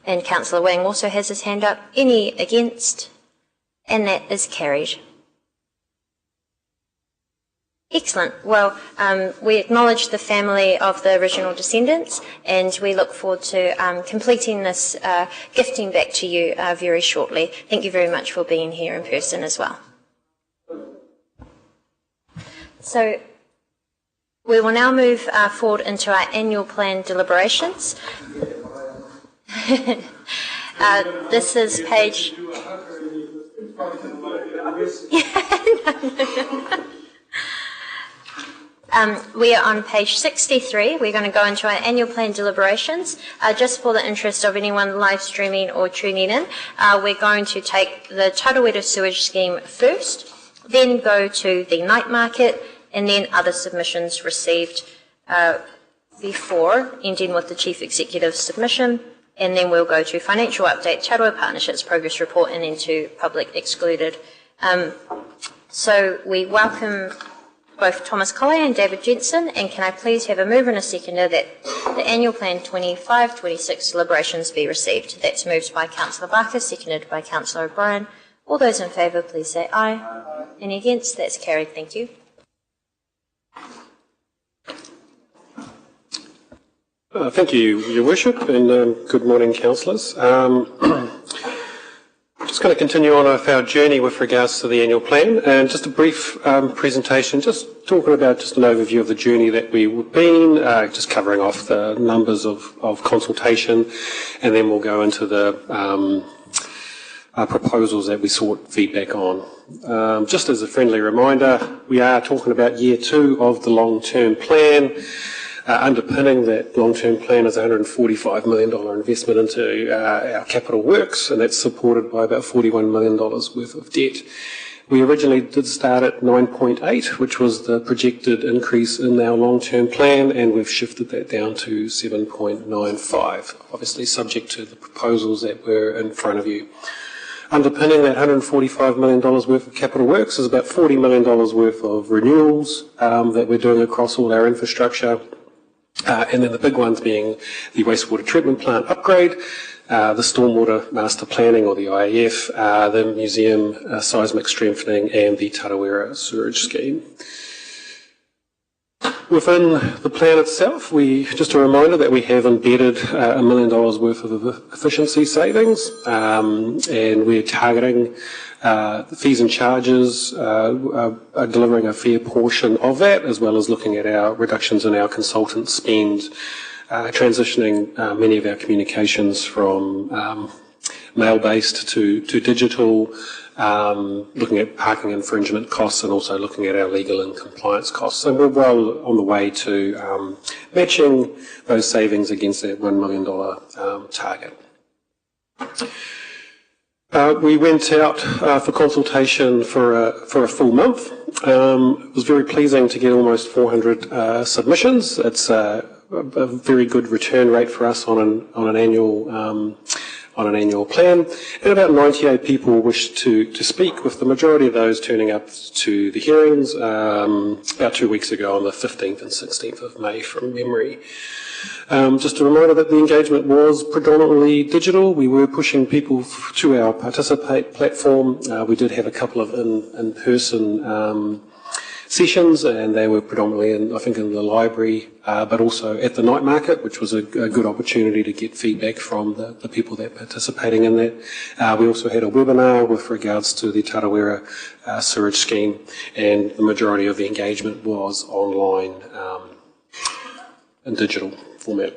And Councillor Wang also has his hand up. Any against? And that is carried. Excellent. Well, we acknowledge the family of the original descendants, and we look forward to completing this gifting back to you very shortly. Thank you very much for being here in person as well. So we will now move forward into our annual plan deliberations. This is page... We are on page 63. We're going to go into our annual plan deliberations. Just for the interest of anyone live streaming or tuning in, we're going to take the Tarawera sewage scheme first, then go to the night market, and then other submissions received before, ending with the Chief Executive's submission, and then we'll go to financial update, Tarawera Partnerships progress report, and then to public excluded. So we welcome both Thomas Collier and David Jensen, and can I please have a mover and a seconder that the annual plan 25-26 deliberations be received. That's moved by Councillor Barker, seconded by Councillor O'Brien. All those in favour, please say aye. Aye. Any against? That's carried. Thank you.
Thank you, Your Worship, and good morning, councillors. Just going to continue on with our journey with regards to the annual plan, and just a brief presentation, just talking about just an overview of the journey that we've been, just covering off the numbers of consultation, and then we'll go into the
proposals that we sought feedback on. Just as a friendly reminder, we are talking about year 2 of the long-term plan. Underpinning that long-term plan is a $145 million investment into our capital works, and that's supported by about $41 million worth of debt. We originally did start at 9.8, which was the projected increase in our long-term plan, and we've shifted that down to 7.95, obviously subject to the proposals that were in front of you. Underpinning that $145 million worth of capital works is about $40 million worth of renewals that we're doing across all our infrastructure. And then the big ones being the wastewater treatment plant upgrade, the stormwater master planning or the IAF, the museum seismic strengthening, and the Tarawera sewage scheme. Within the plan itself, just a reminder that we have embedded $1 million worth of efficiency savings, and we're targeting the fees and charges, are delivering a fair portion of that, as well as looking at our reductions in our consultant spend, transitioning many of our communications from mail-based to digital, looking at parking infringement costs, and also looking at our legal and compliance costs. So we're well on the way to matching those savings against that $1 million target. We went out for consultation for a full month. It was very pleasing to get almost 400 submissions. It's a very good return rate for us on an annual plan, and about 98 people wished to speak, with the majority of those turning up to the hearings about 2 weeks ago on the 15th and 16th of May from memory. Just a reminder that the engagement was predominantly digital. We were pushing people to our Participate platform. We did have a couple of in-person sessions, and they were predominantly in the library, but also at the night market, which was a good opportunity to get feedback from the people that are participating in that. We also had a webinar with regards to the Tarawera sewage scheme, and the majority of the engagement was online in digital format.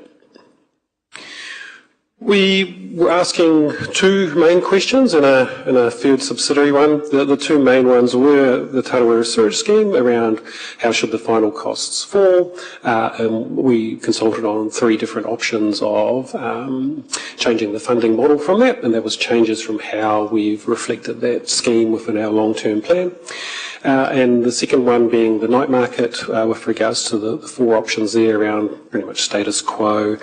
We were asking 2 main questions and a third subsidiary one. The 2 main ones were the Tarawera sewage scheme, around how should the final costs fall. And we consulted on 3 different options of changing the funding model from that, and that was changes from how we've reflected that scheme within our long-term plan. And the second one being the night market, with regards to the 4 options there around pretty much status quo,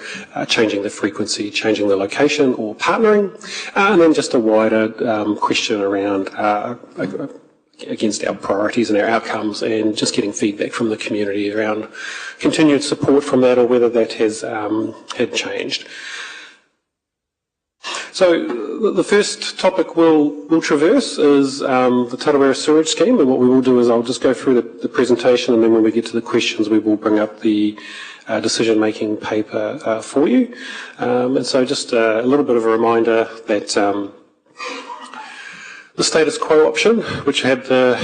changing the frequency, changing the location, or partnering, and then just a wider question around against our priorities and our outcomes, and just getting feedback from the community around continued support from that, or whether that has had changed. So the first topic we'll traverse is the Tarawera sewage scheme, and what we will do is I'll just go through the presentation, and then when we get to the questions we will bring up the decision-making paper for you. And so just a little bit of a reminder that the status quo option, which had the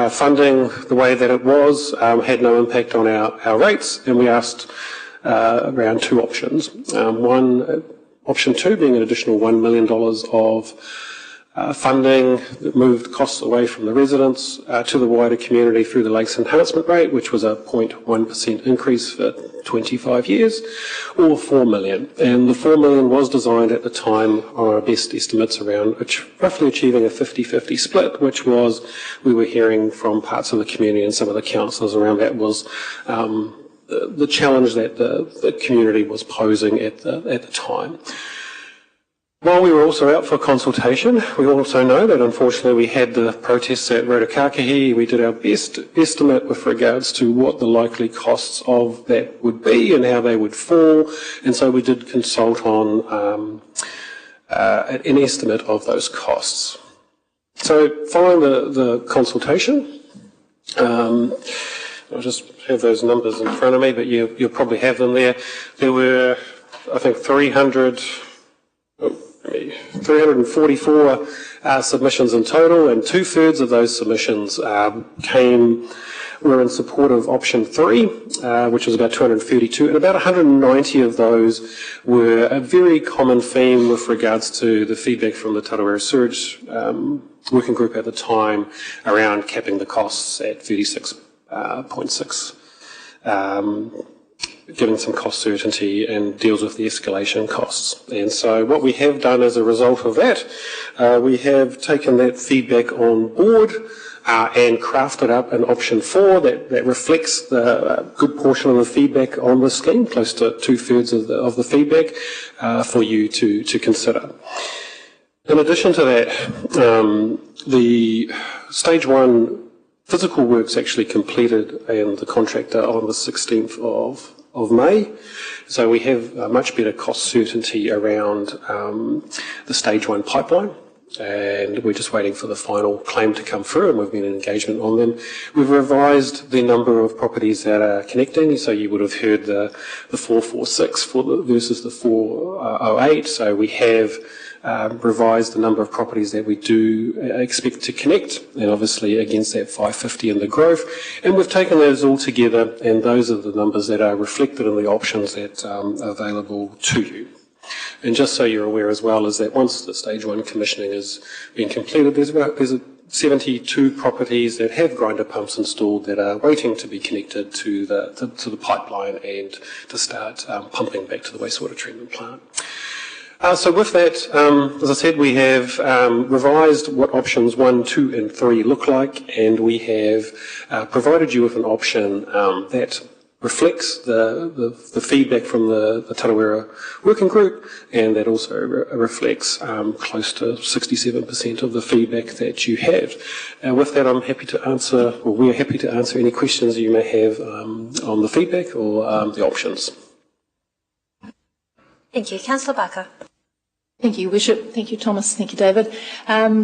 funding the way that it was, had no impact on our rates, and we asked around 2 options. Option 2 being an additional $1 million of funding that moved costs away from the residents to the wider community through the Lakes Enhancement Rate, which was a 0.1% increase for 25 years, or $4 million. And the $4 million was designed at the time on our best estimates around roughly achieving a 50-50 split, which was, we were hearing from parts of the community and some of the councillors around that was the challenge that the community was posing at the time. While we were also out for consultation, we also know that unfortunately we had the protests at Rotorua. We did our best estimate with regards to what the likely costs of that would be and how they would fall, and so we did consult on an estimate of those costs. So following the consultation, I'll just have those numbers in front of me, but you'll probably have them there. There were, I think, 344 submissions in total, and 2/3 of those submissions came were in support of option 3, which was about 232, and about 190 of those were a very common theme with regards to the feedback from the Tarawera Sewage working group at the time around capping the costs at 36.6. Giving some cost certainty and deals with the escalation costs. And so what we have done as a result of that, we have taken that feedback on board and crafted up an option 4 that reflects the good portion of the feedback on the scheme, close to 2/3 of the feedback for you to consider. In addition to that, the stage 1 physical works actually completed and the contractor on the 16th of May. So we have much better cost certainty around the stage 1 pipeline, and we're just waiting for the final claim to come through, and we've been in engagement on them. We've revised the number of properties that are connecting, so you would have heard the 446 versus the 408. So we have revised the number of properties that we do expect to connect, and obviously against that 550 in the growth. And we've taken those all together, and those are the numbers that are reflected in the options that are available to you. And just so you're aware as well, is that once the stage 1 commissioning has been completed, there's 72 properties that have grinder pumps installed that are waiting to be connected to the pipeline and to start pumping back to the wastewater treatment plant. So with that, as I said, we have revised what options 1, 2 and 3 look like, and we have provided you with an option that reflects the feedback from the Tarawera working group, and that also reflects close to 67% of the feedback that you have. With that, I'm happy to answer, or we're happy to answer any questions you may have on the feedback or the options.
Thank you. Councillor Barker.
Thank you, Bishop. Thank you, Thomas. Thank you, David.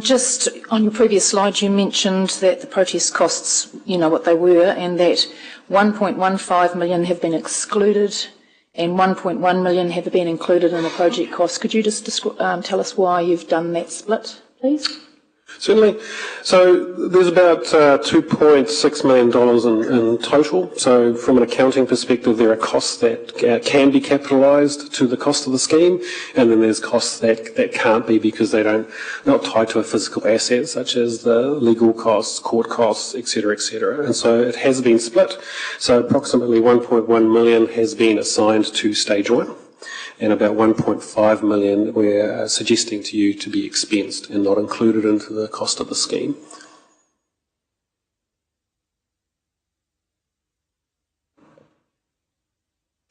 Just on your previous slide, you mentioned that the protest costs, you know what they were, and that 1.15 million have been excluded and 1.1 million have been included in the project costs. Could you just tell us why you've done that split, please?
Certainly. So there's about $2.6 million in total. So from an accounting perspective, there are costs that can be capitalised to the cost of the scheme, and then there's costs that can't be because they're not tied to a physical asset, such as the legal costs, court costs, etc., etc. And so it has been split. So approximately 1.1 million has been assigned to stage 1. And about 1.5 million we're suggesting to you to be expensed and not included into the cost of the scheme.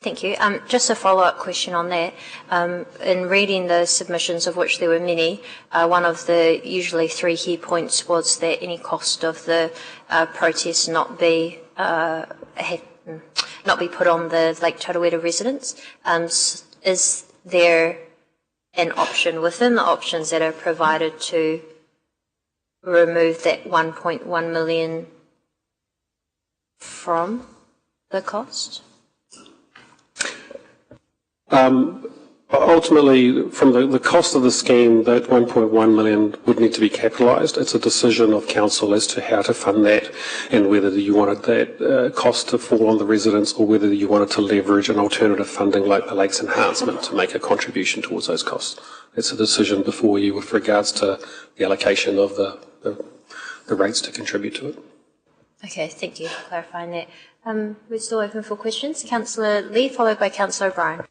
Thank you. Just a follow-up question on that. In reading the submissions, of which there were many, one of the usually 3 key points was that any cost of the protest not be put on the Lake Tarawera residents. Is there an option within the options that are provided to remove that 1.1 million from the cost?
Ultimately, from the cost of the scheme, that 1.1 million would need to be capitalised. It's a decision of council as to how to fund that and whether you wanted that cost to fall on the residents or whether you wanted to leverage an alternative funding like the Lakes Enhancement to make a contribution towards those costs. It's a decision before you with regards to the allocation of the rates to contribute to it.
Okay, thank you for clarifying that. We're still open for questions. Councillor Lee, followed by Councillor O'Brien.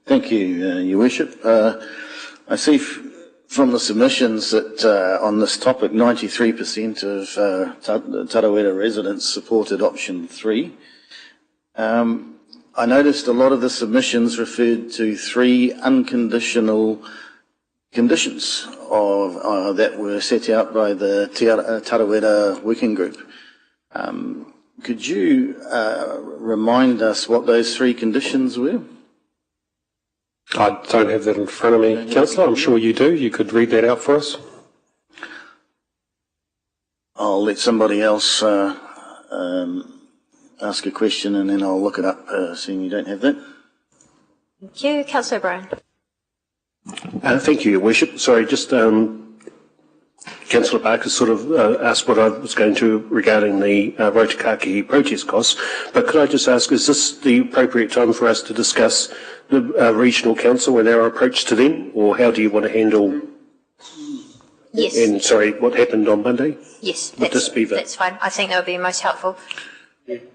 Thank you, Your Worship. I see from the submissions that on this topic, 93% of Tarawera residents supported option 3. I noticed a lot of the submissions referred to 3 unconditional conditions that were set out by the Tarawera Working Group. Could you remind us what those 3 conditions were?
I don't have that in front of me, Councillor. I'm sure you do. You could read that out for us.
I'll let somebody else ask a question and then I'll look it up, seeing you don't have that.
Thank you. Councillor O'Brien.
Thank you, Your Worship. Sorry, just can Councillor Barker sort of asked what I was going to regarding the Rotorua protest costs, but could I just ask, is this the appropriate time for us to discuss the regional council and our approach to them, or how do you want to handle?
Yes.
And sorry, what happened on Monday?
Yes,
that's
fine. I think that would be most helpful.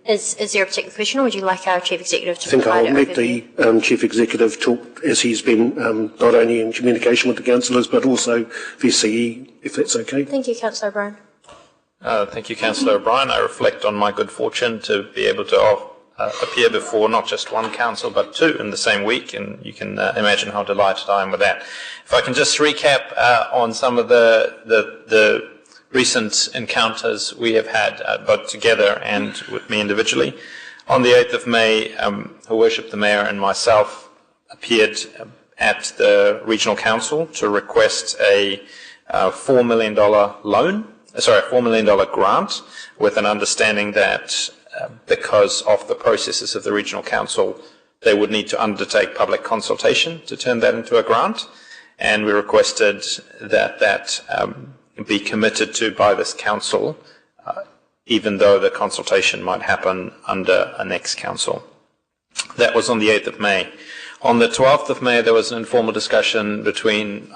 Is there a particular question, or would you like our Chief Executive to
I think
provide
I'll let the Chief Executive talk, as he's been not only in communication with the councillors but also VCE, if that's okay.
Thank you, Councillor O'Brien.
Thank you, Councillor O'Brien. I reflect on my good fortune to be able to appear before not just one council but two in the same week, and you can imagine how delighted I am with that. If I can just recap on some of the recent encounters we have had both together and with me individually. On the 8th of May, Her Worship the Mayor and myself appeared at the Regional Council to request a $4 million $4 million grant, with an understanding that because of the processes of the Regional Council, they would need to undertake public consultation to turn that into a grant, and we requested that be committed to by this council, even though the consultation might happen under a next council. That was on the 8th of May. On the 12th of May, there was an informal discussion between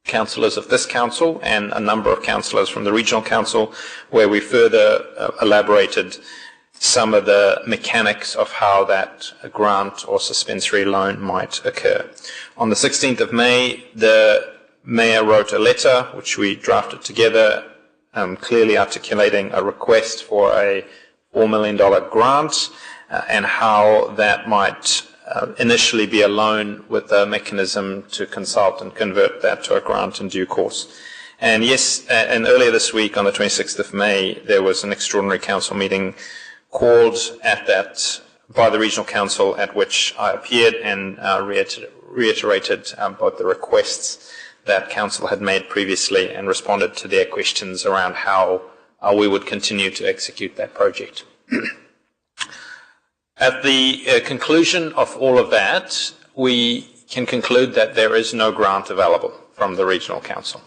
councillors of this council and a number of councillors from the regional council, where we further elaborated some of the mechanics of how that grant or suspensory loan might occur. On the 16th of May, the Mayor wrote a letter, which we drafted together, clearly articulating a request for a $4 million grant and how that might initially be a loan with a mechanism to consult and convert that to a grant in due course. And yes, and earlier this week, on the 26th of May, there was an extraordinary council meeting called at that by the Regional Council, at which I appeared and reiterated both the requests that council had made previously and responded to their questions around how we would continue to execute that project. At the conclusion of all of that, we can conclude that there is no grant available from the Regional Council.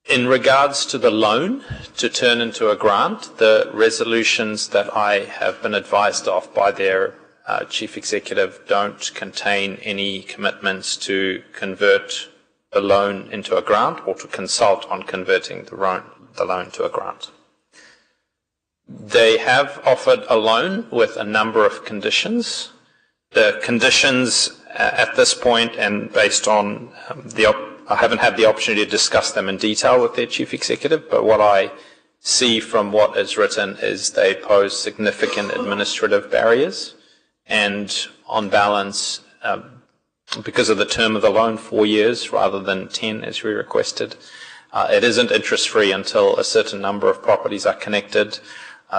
In regards to the loan to turn into a grant, the resolutions that I have been advised of by their Chief Executive don't contain any commitments to convert the loan into a grant or to consult on converting the loan to a grant. They have offered a loan with a number of conditions. The conditions at this point, and based on I haven't had the opportunity to discuss them in detail with their Chief Executive, but what I see from what is written is they pose significant administrative barriers, and on balance, because of the term of the loan, 4 years rather than 10 as we requested, it isn't interest-free until a certain number of properties are connected.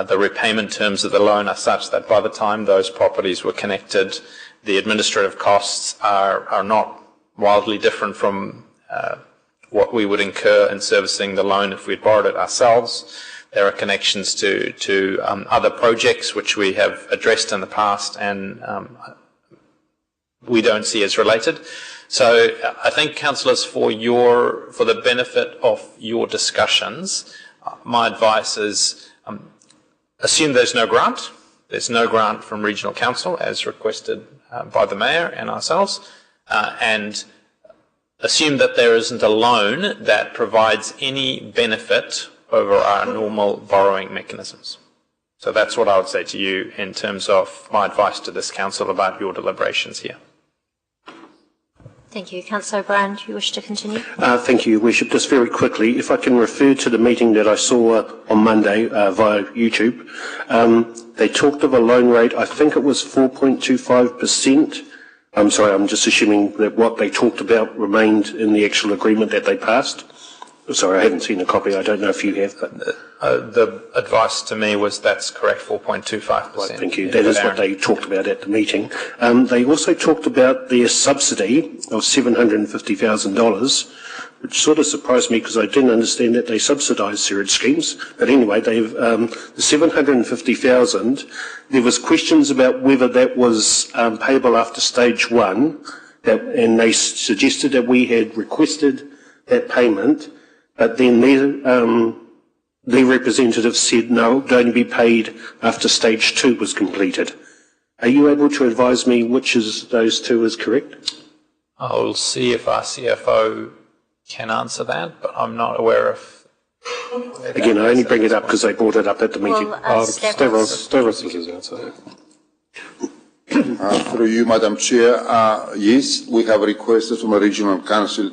The repayment terms of the loan are such that by the time those properties were connected, the administrative costs are not wildly different from what we would incur in servicing the loan if we'd borrowed it ourselves. There are connections to other projects which we have addressed in the past and we don't see as related. So I think, councillors, for the benefit of your discussions, my advice is assume there's no grant. There's no grant from Regional Council as requested by the Mayor and ourselves, and assume that there isn't a loan that provides any benefit over our normal borrowing mechanisms. So that's what I would say to you in terms of my advice to this council about your deliberations here.
Thank you. Councillor O'Brien, do you wish to continue?
Thank you, Your Worship. Just very quickly, if I can refer to the meeting that I saw on Monday via YouTube, they talked of a loan rate, I think it was 4.25%. I'm sorry, I'm just assuming that what they talked about remained in the actual agreement that they passed. Sorry, I haven't seen a copy. I don't know if you have. But
the advice to me was that's correct, 4.25%.
Right, thank you. That is what they talked about at the meeting. They also talked about their subsidy of $750,000, which sort of surprised me because I didn't understand that they subsidised sewage schemes. But anyway, they've the $750,000. There was questions about whether that was payable after stage one, and they suggested that we had requested that payment, but then their representative said no, it would only be paid after stage 2 was completed. Are you able to advise me which of those two is correct?
I'll see if our CFO can answer that, but I'm not aware of.
Again, I only bring it up because they brought it up at the meeting.
Stavros is his answer.
Through you, Madam Chair, yes, we have requested from the Regional Council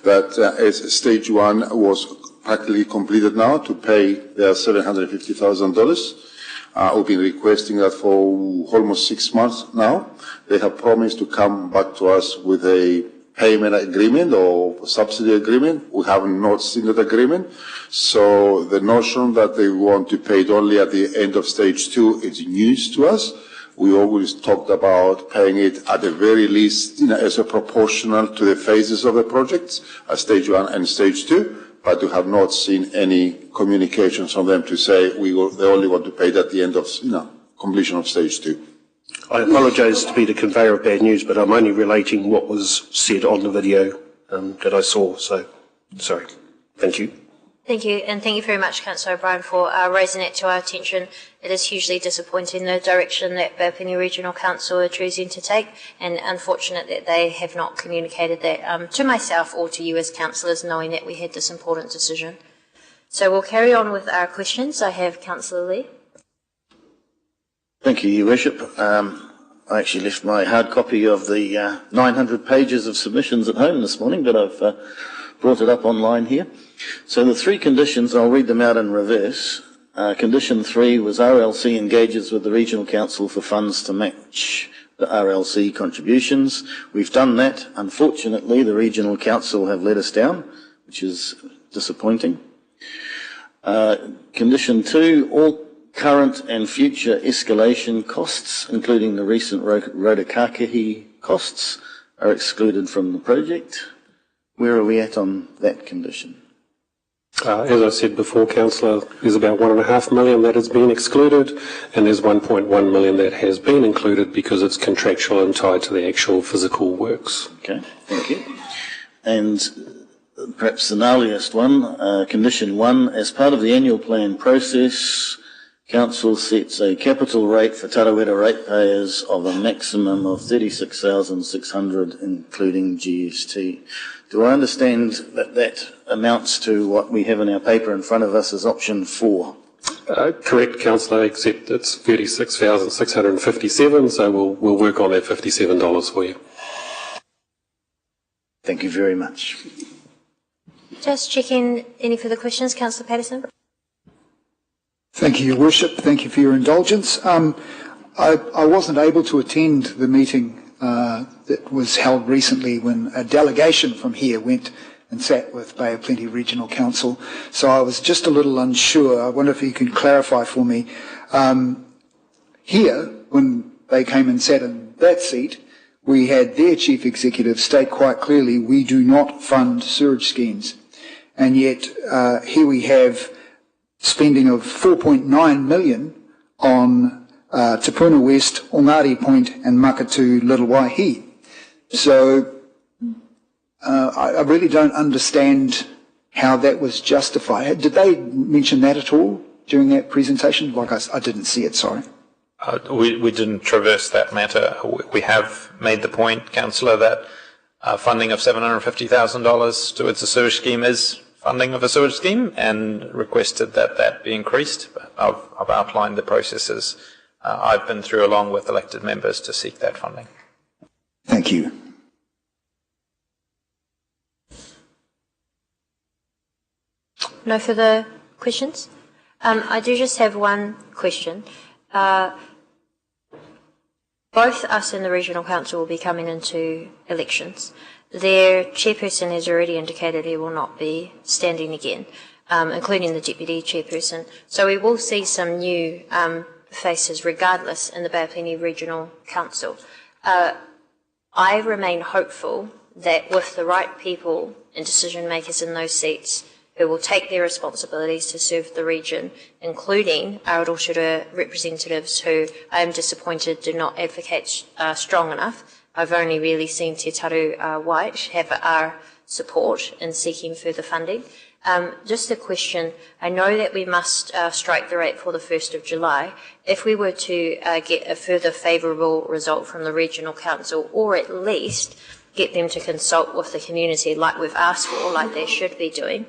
that as stage 1 was practically completed now to pay their $750,000. We've been requesting that for almost 6 months now. They have promised to come back to us with a payment agreement or subsidy agreement. We have not seen that agreement. So the notion that they want to pay it only at the end of stage 2 is news to us. We always talked about paying it at the very least, as a proportional to the phases of the projects, stage 1 and stage 2. But we have not seen any communications from them to say they only want to pay it at the end of completion of stage 2.
I apologise to be the conveyor of bad news, but I'm only relating what was said on the video that I saw. So, sorry. Thank you.
Thank you, and thank you very much, Councillor O'Brien, for raising it to our attention. It is hugely disappointing the direction that Bapeni Regional Council are choosing to take, and unfortunate that they have not communicated that to myself or to you as councillors, knowing that we had this important decision. So we'll carry on with our questions. I have Councillor Lee.
Thank you, Your Worship. I actually left my hard copy of the 900 pages of submissions at home this morning, but I've brought it up online here. So the 3 conditions, I'll read them out in reverse. Condition 3 was RLC engages with the Regional Council for funds to match the RLC contributions. We've done that. Unfortunately, the Regional Council have let us down, which is disappointing. Condition 2, all current and future escalation costs, including the recent Rotorua costs, are excluded from the project. Where are we at on that condition?
As I said before, Councillor, there's about $1.5 million that has been excluded, and there's $1.1 million that has been included because it's contractual and tied to the actual physical works.
Okay, thank you. And perhaps the gnarliest one, condition 1, as part of the annual plan process, Council sets a capital rate for Tarawera ratepayers of a maximum of $36,600, including GST. Do I understand that that amounts to what we have in our paper in front of us as option 4?
Correct, Councillor, except it's $36,657, so we'll work on that $57 for you.
Thank you very much.
Just checking any further questions, Councillor Patterson.
Thank you, Your Worship. Thank you for your indulgence. I wasn't able to attend the meeting that was held recently when a delegation from here went and sat with Bay of Plenty Regional Council. So I was just a little unsure. I wonder if you can clarify for me. Here, when they came and sat in that seat, we had their chief executive state quite clearly, we do not fund sewage schemes. And yet here we have spending of $4.9 million on Te Puna West, Ongari Point and Makatu Little Waihi. So I really don't understand how that was justified. Did they mention that at all during that presentation? Like I didn't see it, sorry.
We didn't traverse that matter. We have made the point, Councillor, that funding of $750,000 towards the sewage scheme is funding of a sewage scheme, and requested that that be increased. But I've outlined the processes I've been through along with elected members to seek that funding.
Thank you.
No further questions? I do just have one question. Both us and the Regional Council will be coming into elections. Their chairperson has already indicated he will not be standing again, including the deputy chairperson. So we will see some new faces regardless in the Bay of Plenty Regional Council. I remain hopeful that with the right people and decision makers in those seats who will take their responsibilities to serve the region, including our Rotorua representatives who I am disappointed do not advocate strong enough. I've only really seen Te Taru White have our support in seeking further funding. Just a question, I know that we must strike the rate for the 1st of July. If we were to get a further favourable result from the Regional Council, or at least get them to consult with the community like we've asked for, like they should be doing,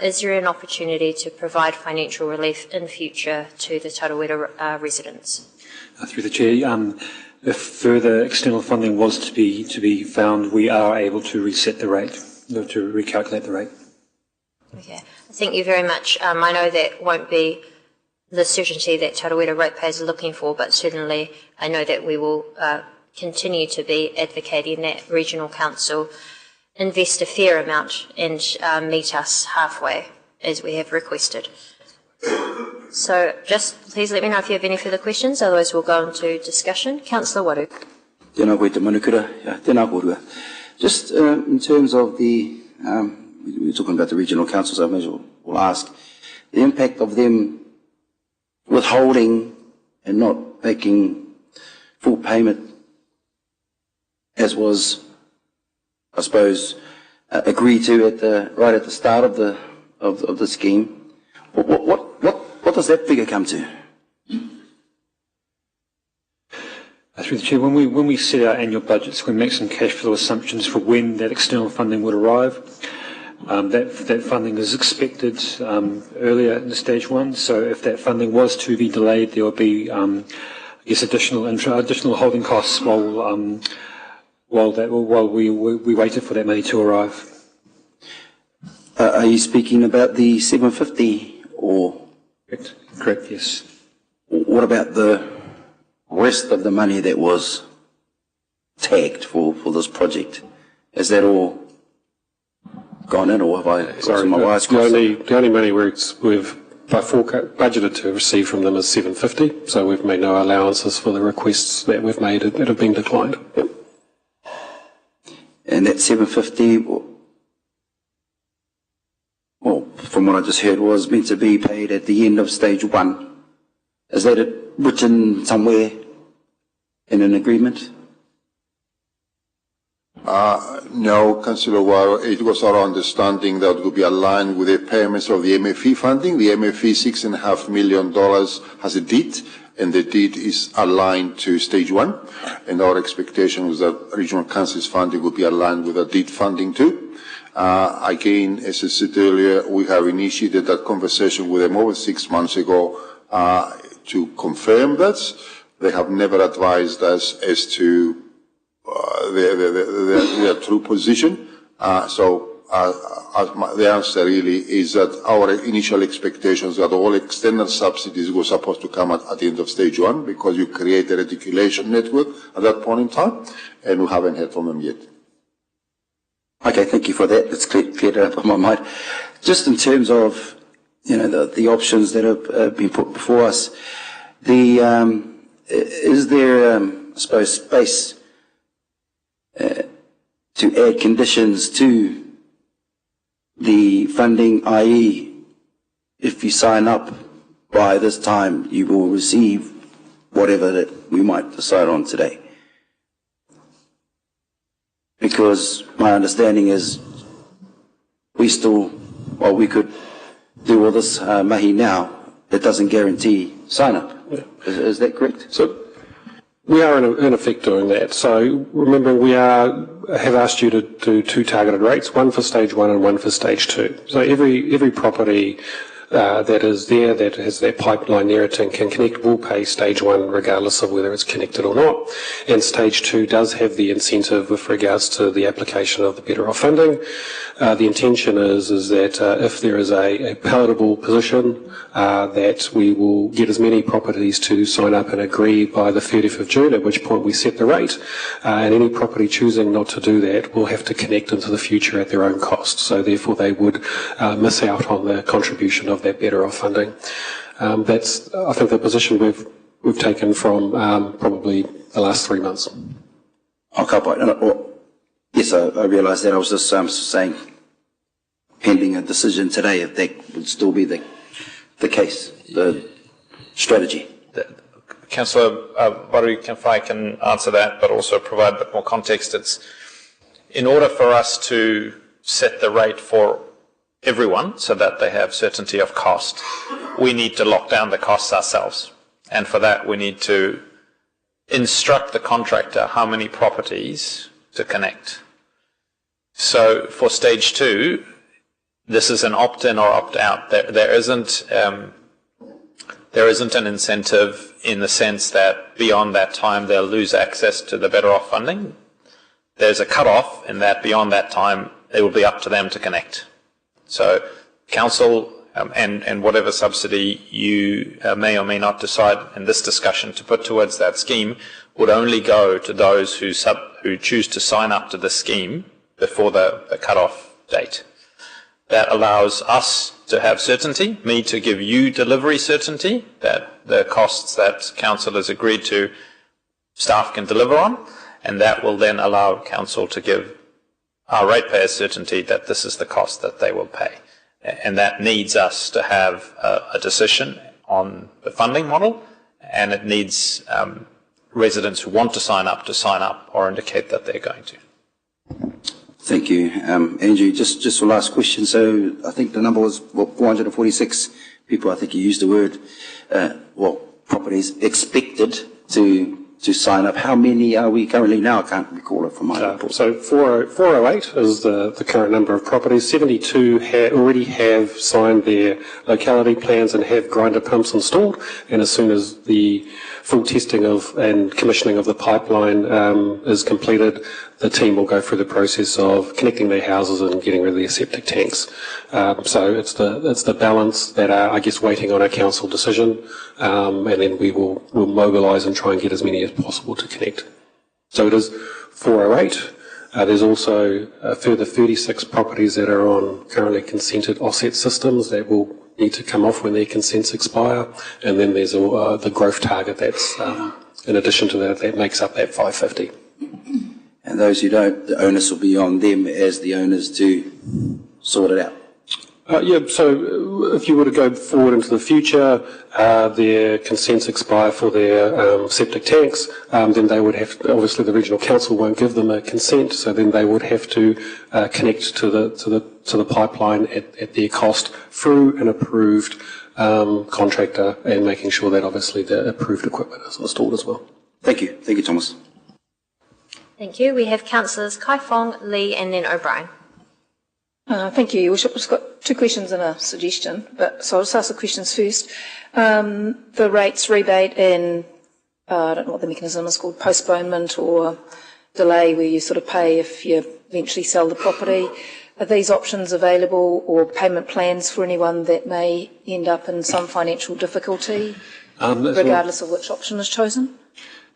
is there an opportunity to provide financial relief in future to the Tarawera residents?
Through the Chair, if further external funding was to be found, we are able to reset the rate, to recalculate the rate.
Okay, thank you very much. I know that won't be the certainty that Tarawera ratepayers are looking for, but certainly I know that we will continue to be advocating that Regional Council invest a fair amount and meet us halfway, as we have requested. So just please let me know if you have any further questions, otherwise we'll go into discussion. Councillor Waru.
Tēnā koe te manukura, tēnā kōrua. Just in terms of the, we were talking about the Regional Council, so I may as well we'll ask, the impact of them withholding and not making full payment, as was, I suppose, agreed to right at the start of the scheme. What does that figure come to?
Through the Chair, when we set our annual budgets, we make some cash flow assumptions for when that external funding would arrive. That funding is expected earlier in stage one. So if that funding was to be delayed, there will be, I guess, additional holding costs while we waited for that money to arrive.
Are you speaking about the 750 or?
Correct, yes.
What about the rest of the money that was tagged for this project? Is that all gone in, or have I got my wires crossed?
The only money we've by budgeted to receive from them is 750, so we've made no allowances for the requests that we've made that have been declined. Yep.
And that 750, well, from what I just heard, was meant to be paid at the end of stage one. Is that written somewhere in an agreement?
No, Councillor Waro, it was our understanding that it would be aligned with the payments of the MFE funding. The MFE $6.5 million has a deed, and the deed is aligned to stage one. And our expectation was that Regional Council's funding would be aligned with the deed funding too. Again, as I said earlier, we have initiated that conversation with them over 6 months ago to confirm that. They have never advised us as to their true position. The answer really is that our initial expectations that all external subsidies were supposed to come at the end of stage one, because you create a reticulation network at that point in time, and we haven't heard from them yet.
Okay, thank you for that. It's cleared up on my mind. Just in terms of, the options that have been put before us, is there, I suppose, space to add conditions to the funding, i.e., if you sign up by this time, you will receive whatever that we might decide on today? Because my understanding is we could do all this mahi now, it doesn't guarantee sign-up.
Yeah.
Is that correct?
So we are in effect doing that. So remember, we have asked you to do two targeted rates, one for stage one and one for stage two. So every property that is there, that has that pipeline near it and can connect, will pay stage one regardless of whether it's connected or not. And stage two does have the incentive with regards to the application of the Better Off funding. The intention is that if there is a palatable position, that we will get as many properties to sign up and agree by the 30th of June, at which point we set the rate. And any property choosing not to do that will have to connect into the future at their own cost. So therefore they would miss out on the contribution of that Better Off funding. That's, I think, the position we've taken from probably the last 3 months.
Yes, I realise that. I was just saying, pending a decision today, if that would still be the case, the strategy.
Councillor Baru, if I can answer that, but also provide a bit more context. It's in order for us to set the rate for everyone so that they have certainty of cost, we need to lock down the costs ourselves. And for that, we need to instruct the contractor how many properties to connect. So for stage 2, this is an opt-in or opt-out. There isn't an incentive in the sense that beyond that time they'll lose access to the Better Off funding. There's a cut-off in that beyond that time it will be up to them to connect. So council and whatever subsidy you may or may not decide in this discussion to put towards that scheme would only go to those who choose to sign up to the scheme before the cut-off date. That allows us to have certainty, me to give you delivery certainty, that the costs that council has agreed to, staff can deliver on, and that will then allow council to give our ratepayers certainty that this is the cost that they will pay. And that needs us to have a decision on the funding model, and it needs residents who want to sign up or indicate that they're going to.
Thank you. Andrew, just for last question. So I think the number was, 446 people, I think you used the word, properties expected to sign up. How many are we currently now? I can't recall it from my report.
So 408 is the current number of properties. 72 already have signed their locality plans and have grinder pumps installed. And as soon as the full testing and commissioning of the pipeline is completed, the team will go through the process of connecting their houses and getting rid of their septic tanks. So it's the balance that are, I guess, waiting on a council decision, and then we'll mobilise and try and get as many as possible to connect. So it is 408. There's also a further 36 properties that are on currently consented offset systems that will need to come off when their consents expire, and then there's the growth target that's in addition to that makes up that 550.
And those who don't, the onus will be on them as the owners to sort it out.
So if you were to go forward into the future, their consents expire for their septic tanks, then they would have to, obviously the regional council won't give them a consent, so then they would have to connect to the pipeline at their cost through an approved contractor, and making sure that obviously the approved equipment is installed as well.
Thank you. Thank you, Thomas.
Thank you. We have councillors Kai Fong, Lee and then O'Brien.
Thank you, Your Worship. I've just got 2 questions and a suggestion, so I'll just ask the questions first. The rates rebate and, I don't know what the mechanism is called, postponement or delay, where you sort of pay if you eventually sell the property. Are these options available, or payment plans for anyone that may end up in some financial difficulty, regardless of which option is chosen?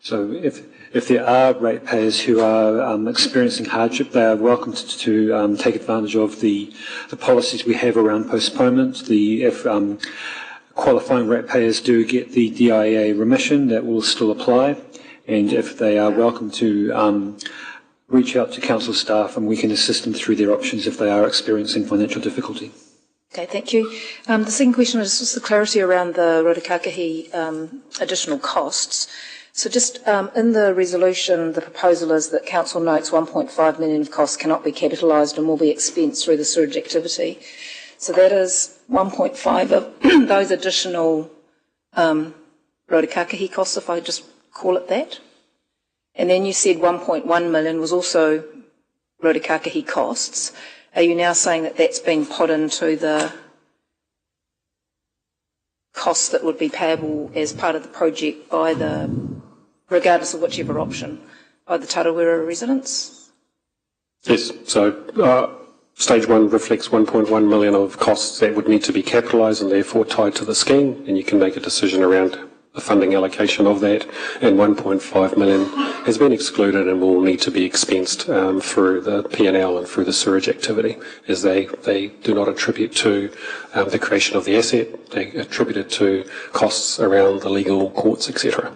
So if there are ratepayers who are experiencing hardship, they are welcome to take advantage of the policies we have around postponement. If qualifying ratepayers do get the DIA remission, that will still apply. And if they are welcome to reach out to council staff, and we can assist them through their options if they are experiencing financial difficulty.
Okay, thank you. The second question is just the clarity around the Rotorua additional costs. So just in the resolution, the proposal is that council notes 1.5 million of costs cannot be capitalised and will be expensed through the surge activity. So that is 1.5 of those additional Rotorua costs, if I just call it that. And then you said 1.1 million was also Rotorua costs. Are you now saying that that's been put into the costs that would be payable as part of the project by regardless of whichever option, by the Rotorua residents?
Yes, so stage 1 reflects 1.1 million of costs that would need to be capitalised and therefore tied to the scheme, and you can make a decision around the funding allocation of that, and 1.5 million has been excluded and will need to be expensed through the P&L and through the sewerage activity, as they do not attribute to the creation of the asset, they attribute it to costs around the legal courts, etc.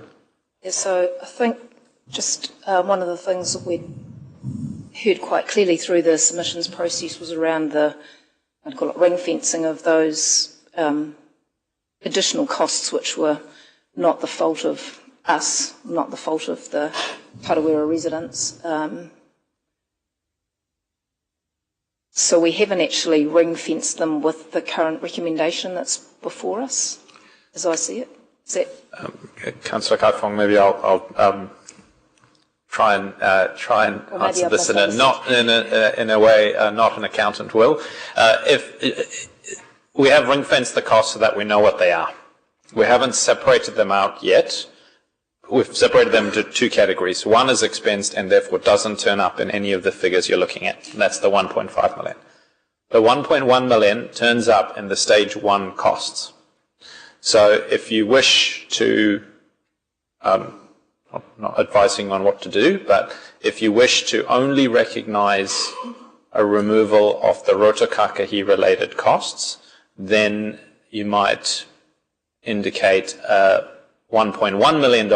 Yeah, so I think just one of the things that we heard quite clearly through the submissions process was around I'd call it ring fencing of those additional costs, which were not the fault of us, not the fault of the Rotorua residents. So we haven't actually ring-fenced them with the current recommendation that's before us, as I see it. Is that...
Councillor Kaifong, maybe I'll try and answer this in a way not an accountant will. If we have ring-fenced the costs so that we know what they are. We haven't separated them out yet. We've separated them into two categories. One is expensed and therefore doesn't turn up in any of the figures you're looking at. That's the 1.5 million. The 1.1 million turns up in the stage 1 costs. So if you wish to, not advising on what to do, but if you wish to only recognise a removal of the Rotokakahi related costs, then you might indicate a $1.1 million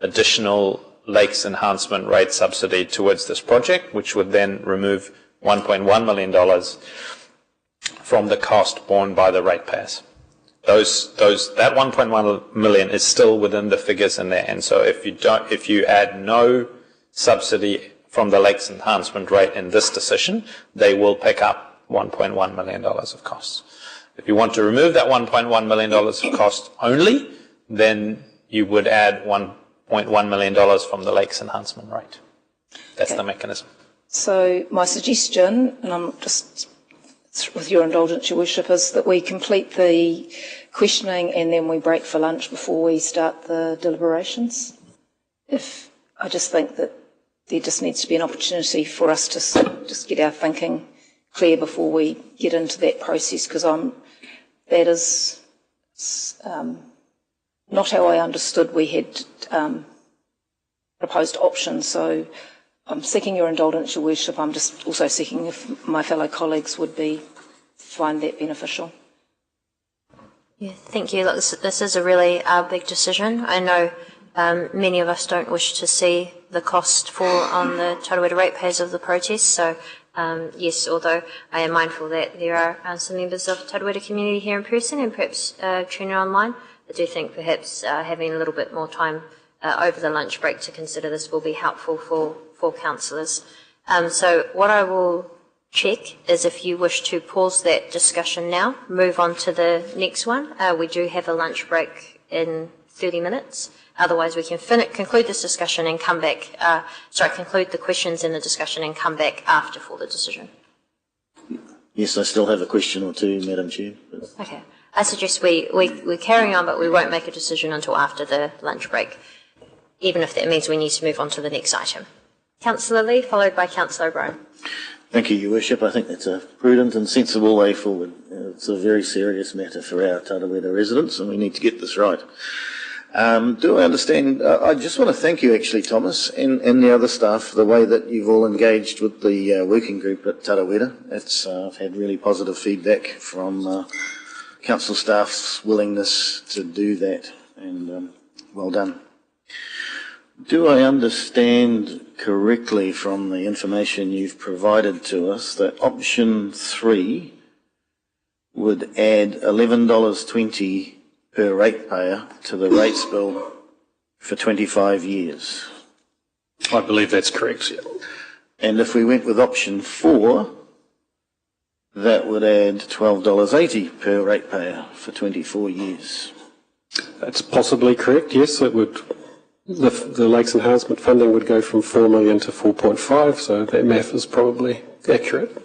additional lakes enhancement rate subsidy towards this project, which would then remove $1.1 million from the cost borne by the ratepayers. That 1.1 million is still within the figures in there, and so if you add no subsidy from the lakes enhancement rate in this decision, they will pick up $1.1 million of costs. If you want to remove that $1.1 million of cost only, then you would add $1.1 million from the lakes enhancement rate. That's the mechanism.
So my suggestion, and I'm just, with your indulgence, Your Worship, is that we complete the questioning and then we break for lunch before we start the deliberations. I just think that there just needs to be an opportunity for us to just get our thinking clear before we get into that process, because that is not how I understood we had proposed options. So I'm seeking your indulgence, Your Worship. I'm just also seeking if my fellow colleagues would find that beneficial.
Yeah, thank you. Look, this is a really big decision. I know many of us don't wish to see the cost fall on the Tarawera ratepayers of the protest. So yes, although I am mindful that there are some members of the Tarawera community here in person and perhaps tuning online, I do think perhaps having a little bit more time over the lunch break to consider this will be helpful for councillors. So what I will check is if you wish to pause that discussion now, move on to the next one. We do have a lunch break in 30 minutes. Otherwise, we can conclude this discussion and come back, conclude the questions in the discussion and come back after for the decision.
Yes, I still have a question or two, Madam Chair.
Okay. I suggest we're carrying on, but we won't make a decision until after the lunch break, even if that means we need to move on to the next item. Councillor Lee, followed by Councillor O'Brien.
Thank you, Your Worship. I think that's a prudent and sensible way forward. It's a very serious matter for our Tarawera residents, and we need to get this right. Do I understand? I just want to thank you, actually, Thomas, and the other staff for the way that you've all engaged with the working group at Tarawera. I've had really positive feedback from council staff's willingness to do that, and well done. Do I understand correctly from the information you've provided to us that option 3 would add $11.20 per ratepayer to the rates bill for 25 years?
I believe that's correct, yeah.
And if we went with option 4, that would add $12.80 per ratepayer for 24 years.
That's possibly correct, yes. It would. The Lakes Enhancement funding would go from 4 million to 4.5, so that math is probably accurate.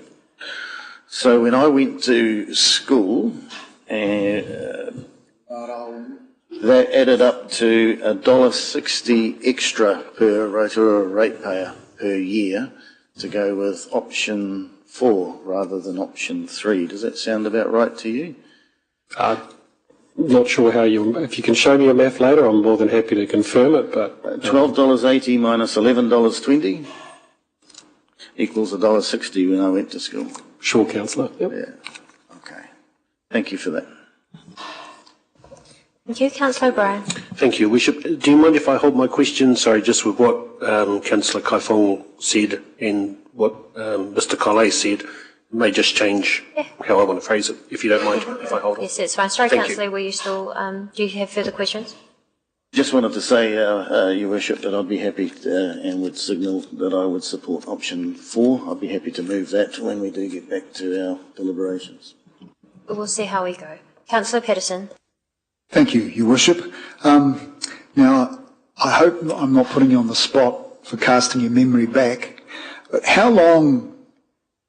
So when I went to school, that added up to $1.60 extra per Rotorua ratepayer per year to go with option 4 rather than option 3. Does that sound about right to you?
Not sure if you can show me your math later, I'm more than happy to confirm it, but...
$12.80 minus $11.20 equals $1.60 when I went to school.
Sure, Councillor. Yep.
Yeah. Okay. Thank you for that.
Thank you. Councillor O'Brien.
Thank you, Worship. Do you mind if I hold my question, just with what Councillor Kaifong said and what Mr. Kale said? May just change how I want to phrase it, if you don't mind, if I hold on.
Yes, it's fine. Sorry,
Thank
Councillor, were you still, do you have further questions?
Just wanted to say, Your Worship, that I'd be happy and would signal that I would support option 4. I'd be happy to move that when we do get back to our deliberations.
We'll see how we go. Councillor Patterson.
Thank you, Your Worship. Now, I hope I'm not putting you on the spot for casting your memory back, but how long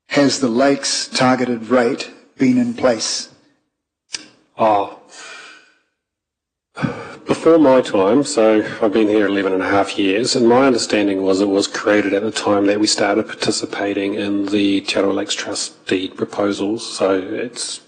has the Lakes targeted rate been in place?
Before my time, so I've been here 11 and a half years, and my understanding was it was created at the time that we started participating in the Te Rotorua Lakes Trust deed proposals, so it's,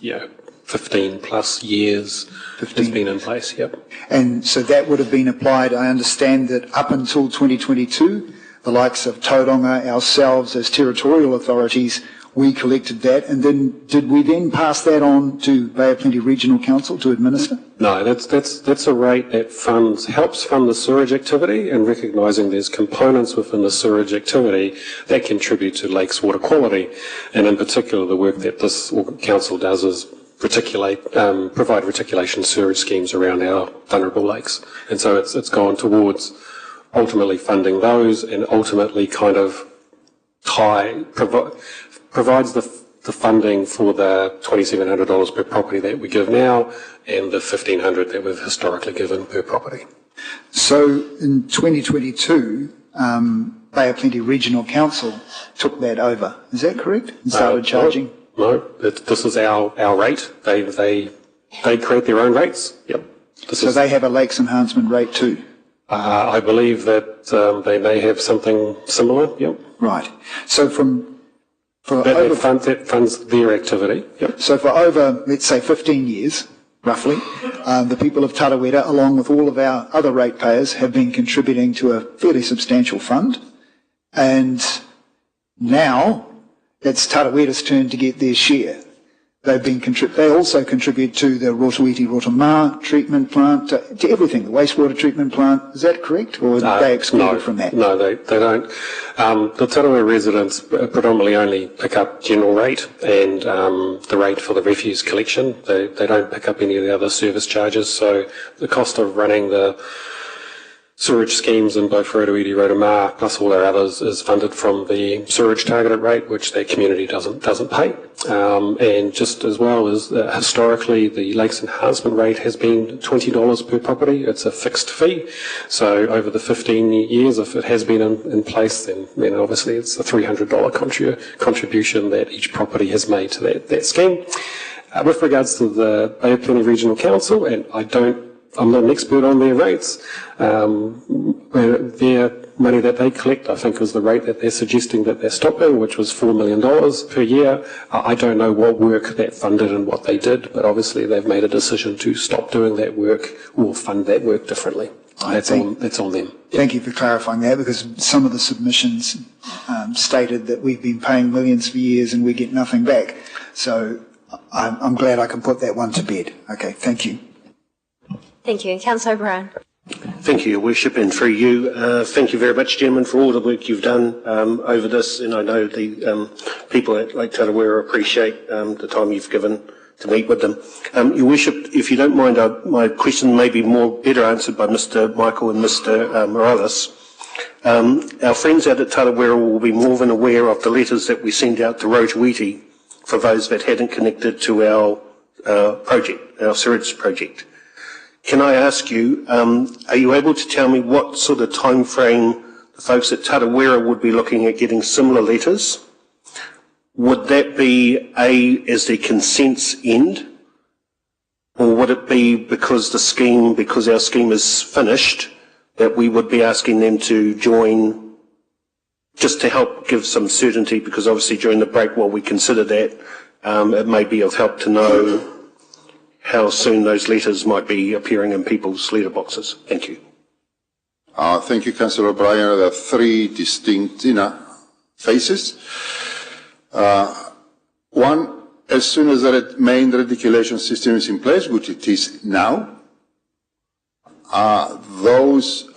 15 plus years it's been in place, yep.
And so that would have been applied, I understand that up until 2022, the likes of Tauranga, ourselves as territorial authorities, we collected that, and then did we then pass that on to Bay of Plenty Regional Council to administer?
No, that's a rate that helps fund the sewerage activity, and recognising there's components within the sewerage activity that contribute to lakes water quality, and in particular the work that this council does is provide reticulation sewerage schemes around our vulnerable lakes, and so it's gone towards ultimately funding those, and ultimately kind of provides the funding for the $2,700 per property that we give now and the $1,500 that we've historically given per property.
So in 2022, Bay of Plenty Regional Council took that over. Is that correct? And started charging?
No, this is our rate. They create their own rates. Yep.
So they have a lakes enhancement rate too?
I believe that they may have something similar. Yep.
Right. So
that funds their activity. Yep.
So for over, let's say, 15 years, roughly, the people of Tarawera, along with all of our other ratepayers, have been contributing to a fairly substantial fund. And now it's Tarawera's turn to get their share. They also contribute to the Rotorua treatment plant, to everything, the wastewater treatment plant. Is that correct? Or are they excluded from that?
No, they don't. The Tarawera residents predominantly only pick up general rate and the rate for the refuse collection. They don't pick up any of the other service charges. So the cost of running the sewerage schemes in both Rotorua plus all our others is funded from the sewerage targeted rate, which the community doesn't pay. And just as well as historically, the lakes enhancement rate has been $20 per property. It's a fixed fee. So over the 15 years, if it has been in place, then obviously it's a $300 contribution that each property has made to that scheme. With regards to the Bay of Plenty Regional Council, and I'm not an expert on their rates. Their money that they collect, I think, is the rate that they're suggesting that they're stopping, which was $4 million per year. I don't know what work that funded and what they did, but obviously they've made a decision to stop doing that work or fund that work differently. That's on them.
Thank you for clarifying that, because some of the submissions stated that we've been paying millions for years and we get nothing back. So I'm glad I can put that one to bed. Okay, thank you.
Thank you. And Councillor O'Brien.
Thank you, Your Worship, and through you. Thank you very much, gentlemen, for all the work you've done over this, and I know the people at Lake Tarawera appreciate the time you've given to meet with them. Your Worship, if you don't mind, my question may be better answered by Mr. Michael and Mr. Morales. Our friends out at Tarawera will be more than aware of the letters that we send out to Rotorua for those that hadn't connected to our project, our sewage project. Can I ask you, are you able to tell me what sort of time frame the folks at Tarawera would be looking at getting similar letters? Would that be as their consents end? Or would it be because our scheme is finished, that we would be asking them to join just to help give some certainty? Because obviously during the break, while we consider that, it may be of help to know how soon those letters might be appearing in people's letterboxes. Thank you.
Thank you, Councillor O'Brien. There are three distinct phases. One, as soon as the main reticulation system is in place, which it is now, those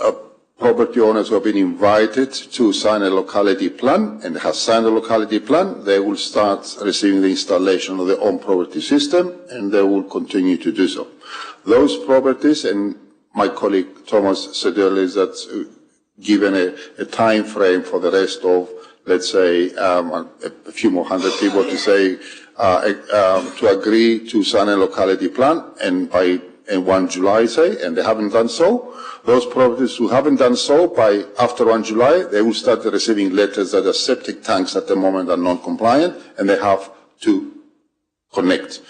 property owners who have been invited to sign a locality plan and have signed a locality plan, they will start receiving the installation of their own property system, and they will continue to do so. Those properties, and my colleague Thomas said earlier is that given a time frame for the rest of, let's say, a few more hundred people to say, to agree to sign a locality plan, and by 1 July, say, and they haven't done so, those properties who haven't done so by after 1 July, they will start receiving letters that the septic tanks at the moment are non-compliant, and they have to connect.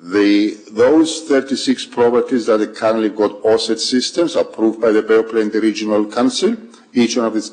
Those 36 properties that have currently got offset systems approved by the Bay of Plenty Regional Council, each one of these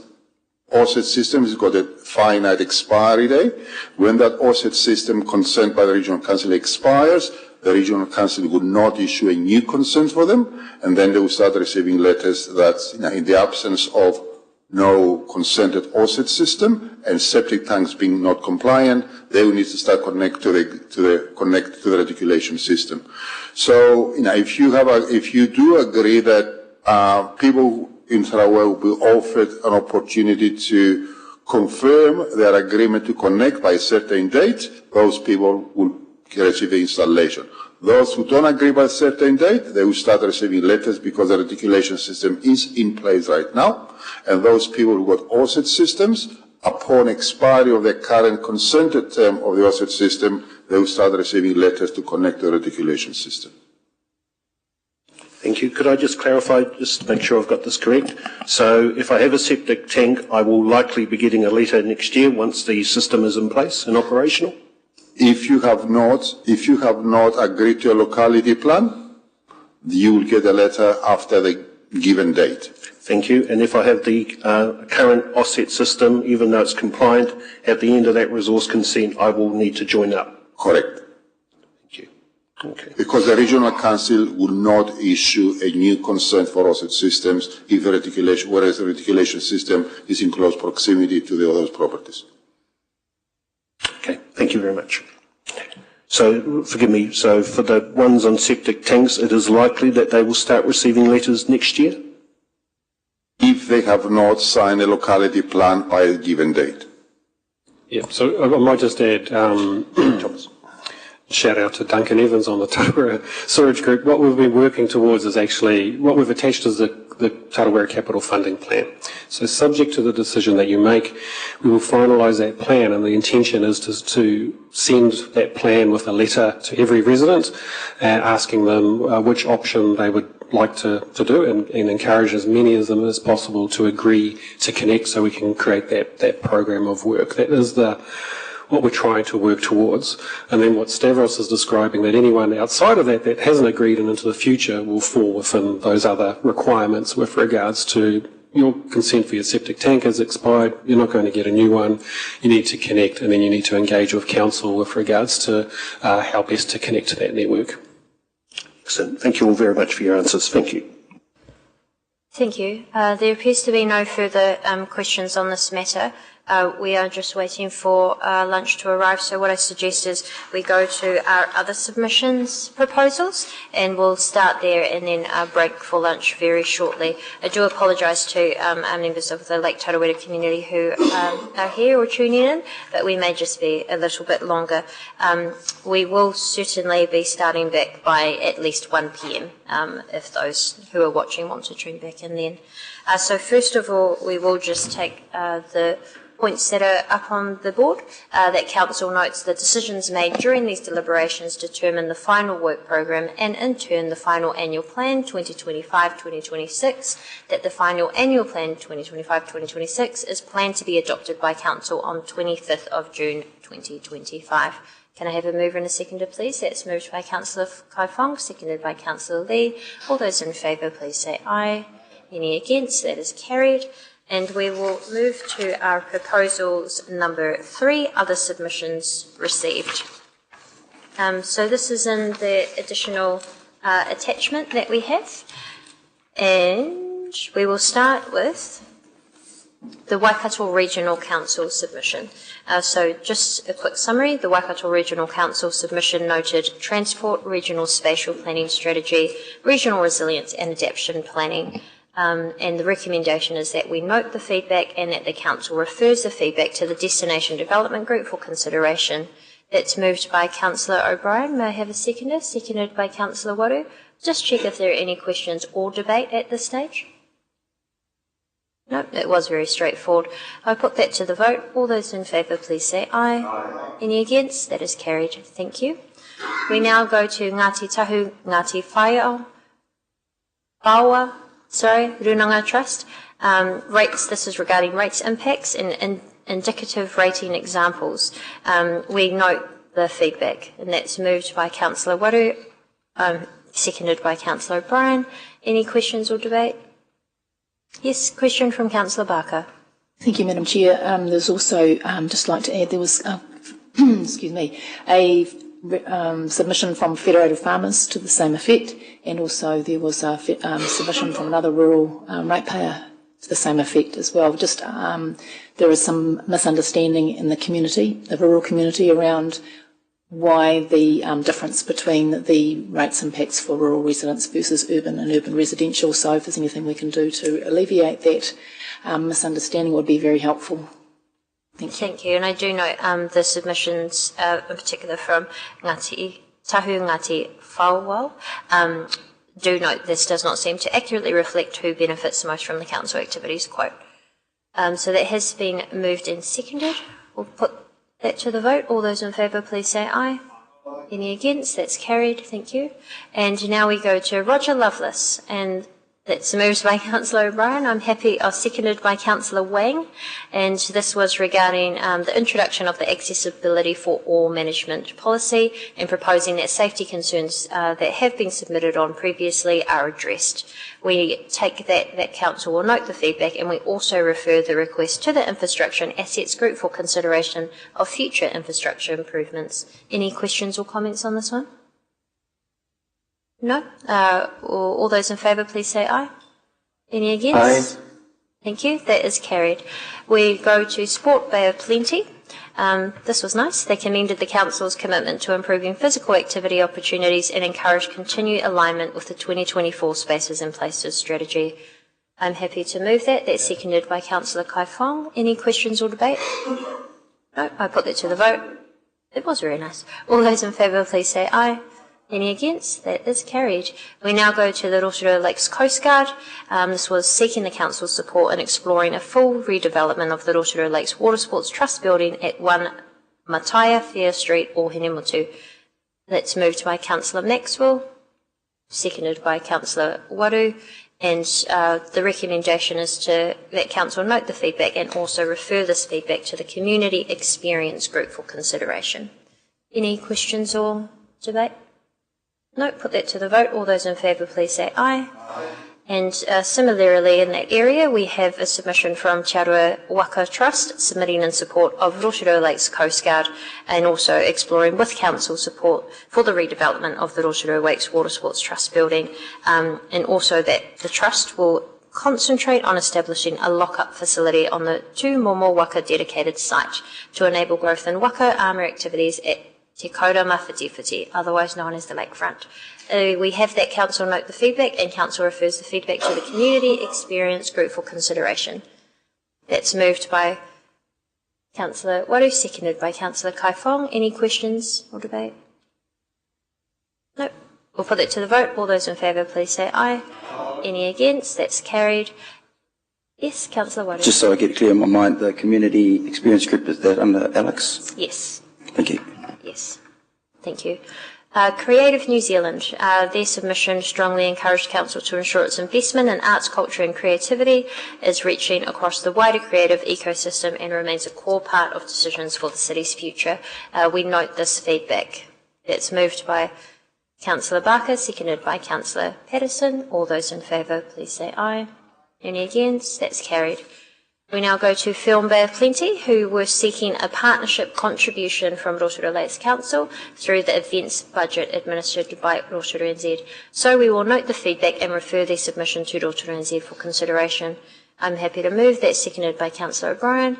offset systems has got a finite expiry date. When that offset system consent by the Regional Council expires, the Regional Council would not issue a new consent for them, and then they will start receiving letters that, in the absence of no consented offset system and septic tanks being not compliant, they will need to start connect to the reticulation system. So, if you do agree that people in Sarawak will be offered an opportunity to confirm their agreement to connect by a certain date, those people will receive the installation. Those who don't agree by a certain date, they will start receiving letters because the reticulation system is in place right now. And those people who got offset systems, upon expiry of the current consented term of the offset system, they will start receiving letters to connect the reticulation system.
Thank you. Could I just clarify, just to make sure I've got this correct? So if I have a septic tank, I will likely be getting a letter next year once the system is in place and operational?
If you have not agreed to a locality plan, you will get a letter after the given date.
Thank you. And if I have the current offset system, even though it's compliant, at the end of that resource consent, I will need to join up?
Correct.
Thank you. Okay.
Because the Regional Council will not issue a new consent for offset systems if the reticulation, whereas the reticulation system is in close proximity to the other properties.
Okay, thank you very much. So, forgive me, so for the ones on septic tanks, it is likely that they will start receiving letters next year?
If they have not signed a locality plan by a given date.
Yeah, so I might just add, shout out to Duncan Evans on the Rotorua Sewerage Group. What we've been working towards is actually, what we've attached is the Rotorua Capital Funding Plan. So subject to the decision that you make, we will finalise that plan, and the intention is to send that plan with a letter to every resident asking them which option they would like to do, and encourage as many of them as possible to agree to connect so we can create that program of work. That is what we're trying to work towards. And then what Stavros is describing, that anyone outside of that hasn't agreed and into the future will fall within those other requirements with regards to your consent for your septic tank has expired, you're not going to get a new one, you need to connect, and then you need to engage with council with regards to how best to connect to that network.
Excellent. Thank you all very much for your answers. Thank you.
Thank you. There appears to be no further questions on this matter. We are just waiting for lunch to arrive, so what I suggest is we go to our other submissions proposals, and we'll start there and then break for lunch very shortly. I do apologise to our members of the Lake Tarawera community who are here or tuning in, but we may just be a little bit longer. We will certainly be starting back by at least 1 p.m. If those who are watching want to tune back in then. So first of all, we will just take the points that are up on the board, that Council notes the decisions made during these deliberations determine the final work programme and in turn the final annual plan 2025-2026, that the final annual plan 2025-2026 is planned to be adopted by Council on 25th of June 2025. Can I have a mover and a seconder, please? That's moved by Councillor Kai Fong, seconded by Councillor Lee. All those in favour, please say aye. Any against? That is carried. And we will move to our proposals number 3, other submissions received. So this is in the additional attachment that we have. And we will start with the Waikato Regional Council submission. So just a quick summary, the Waikato Regional Council submission noted transport, regional spatial planning strategy, regional resilience and adaptation planning. And the recommendation is that we note the feedback and that the Council refers the feedback to the Destination Development Group for consideration. That's moved by Councillor O'Brien. May I have a seconder? Seconded by Councillor Waru. Just check if there are any questions or debate at this stage. No, it was very straightforward. I put that to the vote. All those in favour, please say aye. Aye. Any against? That is carried. Thank you. We now go to Ngāti Tahu Ngāti Whāia, Runanga Trust. Rates. This is regarding rates impacts and indicative rating examples. We note the feedback, and that's moved by Councillor Waru, seconded by Councillor O'Brien. Any questions or debate? Yes, question from Councillor Barker.
Thank you, Madam Chair. There's also, just like to add, there was, excuse me, a submission from Federated Farmers to the same effect, and also there was a submission from another rural ratepayer to the same effect as well. Just there is some misunderstanding in the community, the rural community, around why the difference between the rates impacts for rural residents versus urban and urban residential. So if there's anything we can do to alleviate that misunderstanding would be very helpful.
Thank you. And I do note the submissions, in particular from Ngāti Tahu Ngāti Whāia, do note this does not seem to accurately reflect who benefits most from the council activities quote. So that has been moved and seconded. We'll put that to the vote. All those in favour, please say aye. Any against? That's carried. Thank you. And now we go to Roger Lovelace, and that's moved by Councillor O'Brien. I'm happy, seconded by Councillor Wang, and this was regarding the introduction of the accessibility for all management policy and proposing that safety concerns that have been submitted on previously are addressed. We take that Council will note the feedback, and we also refer the request to the Infrastructure and Assets Group for consideration of future infrastructure improvements. Any questions or comments on this one? No? All those in favour, please say aye. Any against? Aye. Thank you. That is carried. We go to Sport Bay of Plenty. This was nice. They commended the Council's commitment to improving physical activity opportunities and encouraged continued alignment with the 2024 Spaces and Places strategy. I'm happy to move that. That's seconded by Councillor Kai Fong. Any questions or debate? No? I put that to the vote. It was very nice. All those in favour, please say aye. Any against? That is carried. We now go to the Rotorua Lakes Coast Guard. This was seeking the Council's support in exploring a full redevelopment of the Rotorua Lakes Water Sports Trust building at 1 Mataia Fair Street, Ohinemutu. That's moved by Councillor Maxwell, seconded by Councillor Waru, and the recommendation is that Council note the feedback and also refer this feedback to the Community Experience Group for consideration. Any questions or debate? No, put that to the vote. All those in favour, please say aye. Aye. And similarly in that area, we have a submission from Te Aroha Waka Trust submitting in support of Rotorua Lakes Coast Guard and also exploring with Council support for the redevelopment of the Rotorua Lakes Water Sports Trust building, and also that the Trust will concentrate on establishing a lock-up facility on the Tū Momo Waka dedicated site to enable growth in waka armour activities at Te Kaura Mawhitiwhiti, otherwise known as the Lakefront. We have that Council note the feedback, and Council refers the feedback to the Community Experience Group for consideration. That's moved by Councillor Waru, seconded by Councillor Kai Fong. Any questions or debate? No. We'll put that to the vote. All those in favour, please say aye. Aye. Any against? That's carried. Yes, Councillor Waru.
Just so I get clear in my mind, the Community Experience Group, is that under Alex?
Yes.
Thank you.
Yes, thank you. Creative New Zealand, their submission strongly encouraged Council to ensure its investment in arts, culture and creativity is reaching across the wider creative ecosystem and remains a core part of decisions for the city's future. We note this feedback. It's moved by Councillor Barker, seconded by Councillor Patterson. All those in favour, please say aye. Any against? That's carried. We now go to Film Bay of Plenty, who were seeking a partnership contribution from Rotorua Lakes Council through the events budget administered by Rotorua NZ. So we will note the feedback and refer their submission to Rotorua NZ for consideration. I'm happy to move that, seconded by Councillor O'Brien.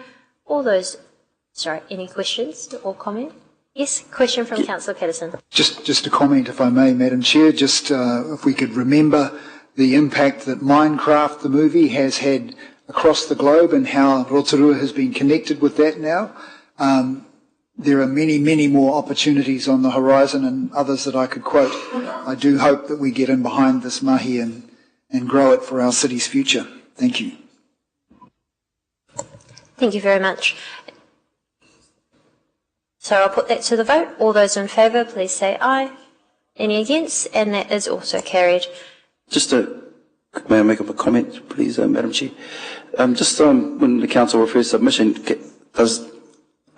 Any questions or comment? Yes, question from Councillor Patterson.
Just a comment, if I may, Madam Chair. Just if we could remember the impact that Minecraft, the movie, has had across the globe and how Rotorua has been connected with that now. there are many, many more opportunities on the horizon and others that I could quote. I do hope that we get in behind this mahi and grow it for our city's future. Thank you.
Thank you very much. So I'll put that to the vote. All those in favour, please say aye. Any against? And that is also carried.
May I make up a comment, please, Madam Chair? When the council refers submission,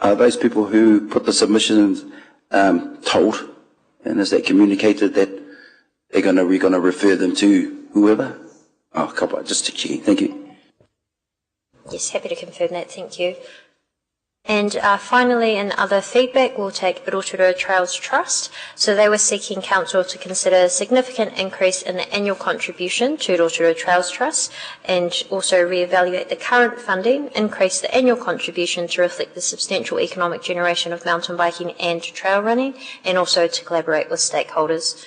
are those people who put the submissions told, and is that communicated that we're going to refer them to whoever? Oh, just to check. Thank you.
Yes, happy to confirm that. Thank you. And finally, in other feedback, we'll take Rotorua Trails Trust. So they were seeking council to consider a significant increase in the annual contribution to Rotorua Trails Trust and also reevaluate the current funding, increase the annual contribution to reflect the substantial economic generation of mountain biking and trail running, and also to collaborate with stakeholders.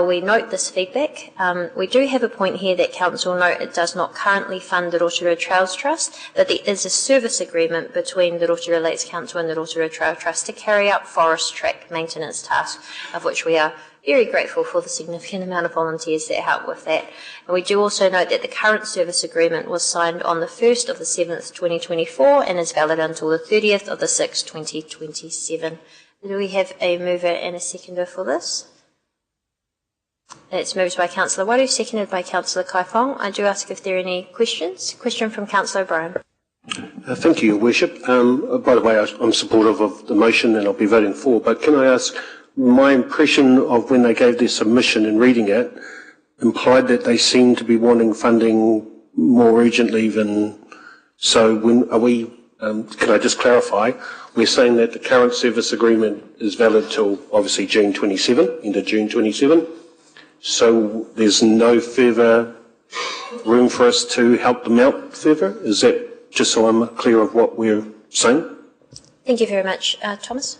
We note this feedback. We do have a point here that council note it does not currently fund the Rotorua Trails Trust, but there is a service agreement between the Rotorua Lakes Council and the Rotorua Trail Trust to carry out forest track maintenance tasks, of which we are very grateful for the significant amount of volunteers that help with that. And we do also note that the current service agreement was signed on the 1st of the 7th, 2024, and is valid until the 30th of the 6th, 2027. Do we have a mover and a seconder for this? It's moved by Councillor Waru, seconded by Councillor Kaifong. I do ask if there are any questions. Question from Councillor O'Brien.
Thank you, Your Worship. By the way, I'm supportive of the motion and I'll be voting for, but can I ask, my impression of when they gave their submission and reading it implied that they seemed to be wanting funding more urgently than... So when are we... can I just clarify? We're saying that the current service agreement is valid till obviously June 27, end of June 27. So there's no further room for us to help them out further? Is that just so I'm clear of what we're saying?
Thank you very much. Thomas?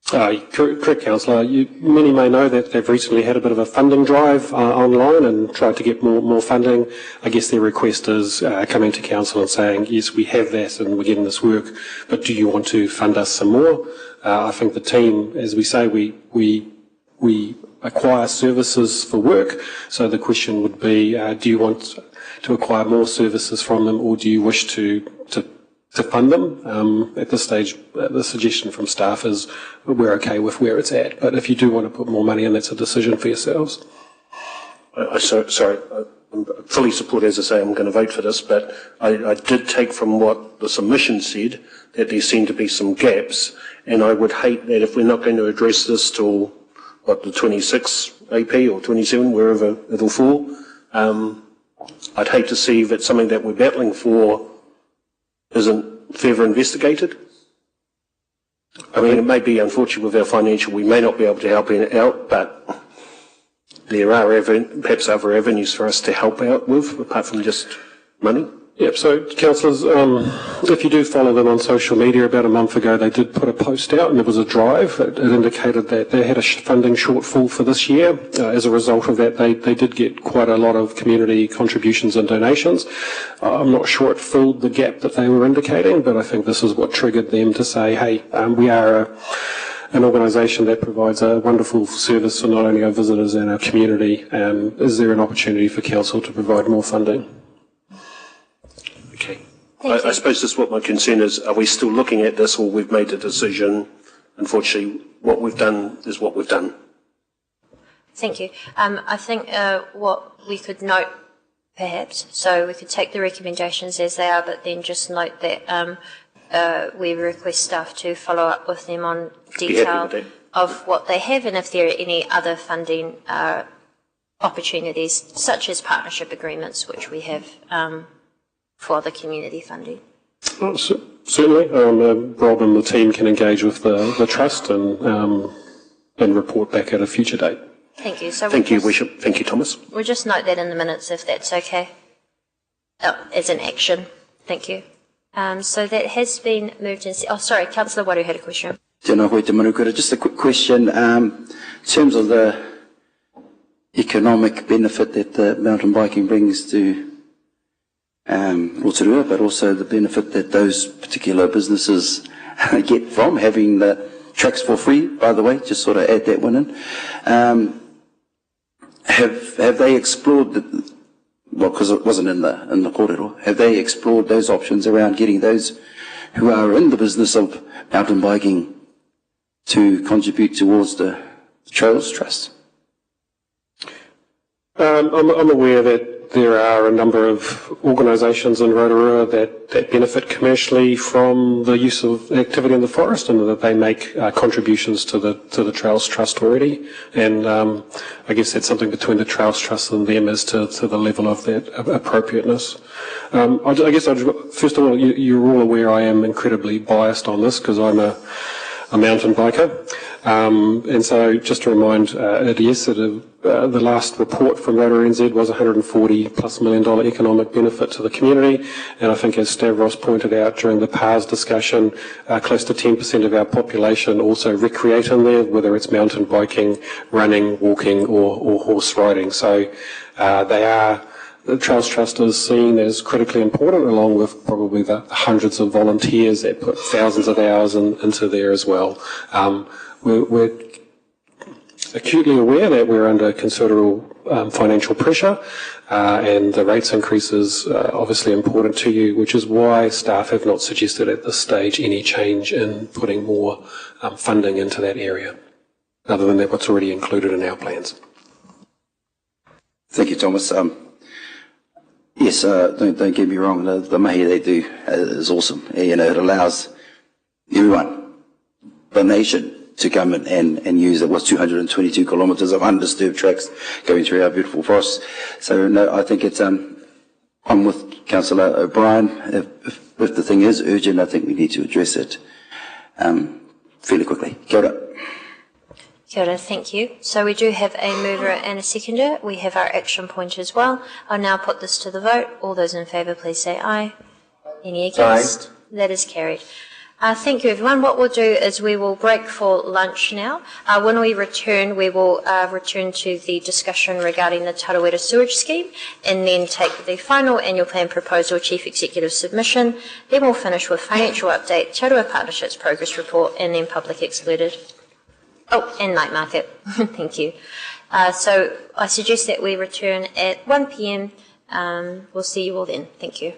Correct, Councillor. Many may know that they've recently had a bit of a funding drive online and tried to get more funding. I guess their request is coming to Council and saying, yes, we have that and we're getting this work, but do you want to fund us some more? I think the team, as we say, we acquire services for work. So the question would be, do you want to acquire more services from them, or do you wish to fund them? At this stage, the suggestion from staff is we're okay with where it's at. But if you do want to put more money in, that's a decision for yourselves.
Sorry, I'm fully support, as I say, I'm going to vote for this, but I did take from what the submission said that there seem to be some gaps, and I would hate that if we're not going to address this till the 26 AP or 27, wherever it'll fall. I'd hate to see that something that we're battling for isn't further investigated. I mean, it may be unfortunate with our financial, we may not be able to help out, but there are perhaps other avenues for us to help out with, apart from just money.
Yep, so councillors, if you do follow them on social media, about a month ago they did put a post out and there was a drive. It indicated that they had a funding shortfall for this year. As a result of that, they did get quite a lot of community contributions and donations. I'm not sure it filled the gap that they were indicating, but I think this is what triggered them to say, hey, we are an organisation that provides a wonderful service for not only our visitors and our community. Is there an opportunity for council to provide more funding?
Okay. I suppose that's what my concern is. Are we still looking at this, or we've made a decision? Unfortunately, what we've done is what we've done.
Thank you. I think what we could note, perhaps, so we could take the recommendations as they are, but then just note that we request staff to follow up with them on detail of what they have and if there are any other funding opportunities, such as partnership agreements, which we have for the community funding.
Well, certainly, Rob and the team can engage with the trust and report back at a future date.
Thank you. So
thank you, Bishop. Thank you, Thomas.
We'll just note that in the minutes, if that's okay, as an action. Thank you. So that has been moved in. Oh, sorry, Councillor Waru had a question.
Just a quick question. In terms of the economic benefit that the mountain biking brings to Rotorua, but also the benefit that those particular businesses get from having the tracks for free, by the way, just sort of add that one in. Have they explored well, because it wasn't in the kōrero, have they explored those options around getting those who are in the business of mountain biking to contribute towards the Trails Trust?
I'm aware that there are a number of organisations in Rotorua that benefit commercially from the use of activity in the forest, and that they make contributions to the Trails Trust already. And I guess that's something between the Trails Trust and them as to the level of that appropriateness. I guess first of all, you're all aware I am incredibly biased on this because I'm a mountain biker. And so just to remind yes, the last report from Rotorua NZ was $140+ million economic benefit to the community. And I think, as Stavros pointed out during the PARS discussion, close to 10% of our population also recreate in there, whether it's mountain biking, running, walking or horse riding. So the Trails Trust is seen as critically important, along with probably the hundreds of volunteers that put thousands of hours into there as well. We're acutely aware that we're under considerable financial pressure, and the rates increases are obviously important to you, which is why staff have not suggested at this stage any change in putting more funding into that area, other than that what's already included in our plans.
Thank you, Thomas. Yes, don't get me wrong, the mahi they do is awesome. You know, it allows everyone, the nation, to come and use it. Was 222 kilometres of undisturbed tracks going through our beautiful forests. So no, I think it's I'm with Councillor O'Brien. If the thing is urgent, I think we need to address it fairly quickly. Kia ora.
Kia ora, thank you. So we do have a mover and a seconder. We have our action point as well. I'll now put this to the vote. All those in favour, please say aye. Any against? Aye. That is carried. Thank you, everyone. What we'll do is we will break for lunch now. When we return, we will return to the discussion regarding the Tarawera sewage scheme, and then take the final annual plan proposal, chief executive submission. Then we'll finish with financial update, Tarawera Partnerships progress report, and then public excluded. Oh, and night market. Thank you. So I suggest that we return at 1 p.m. We'll see you all then. Thank you.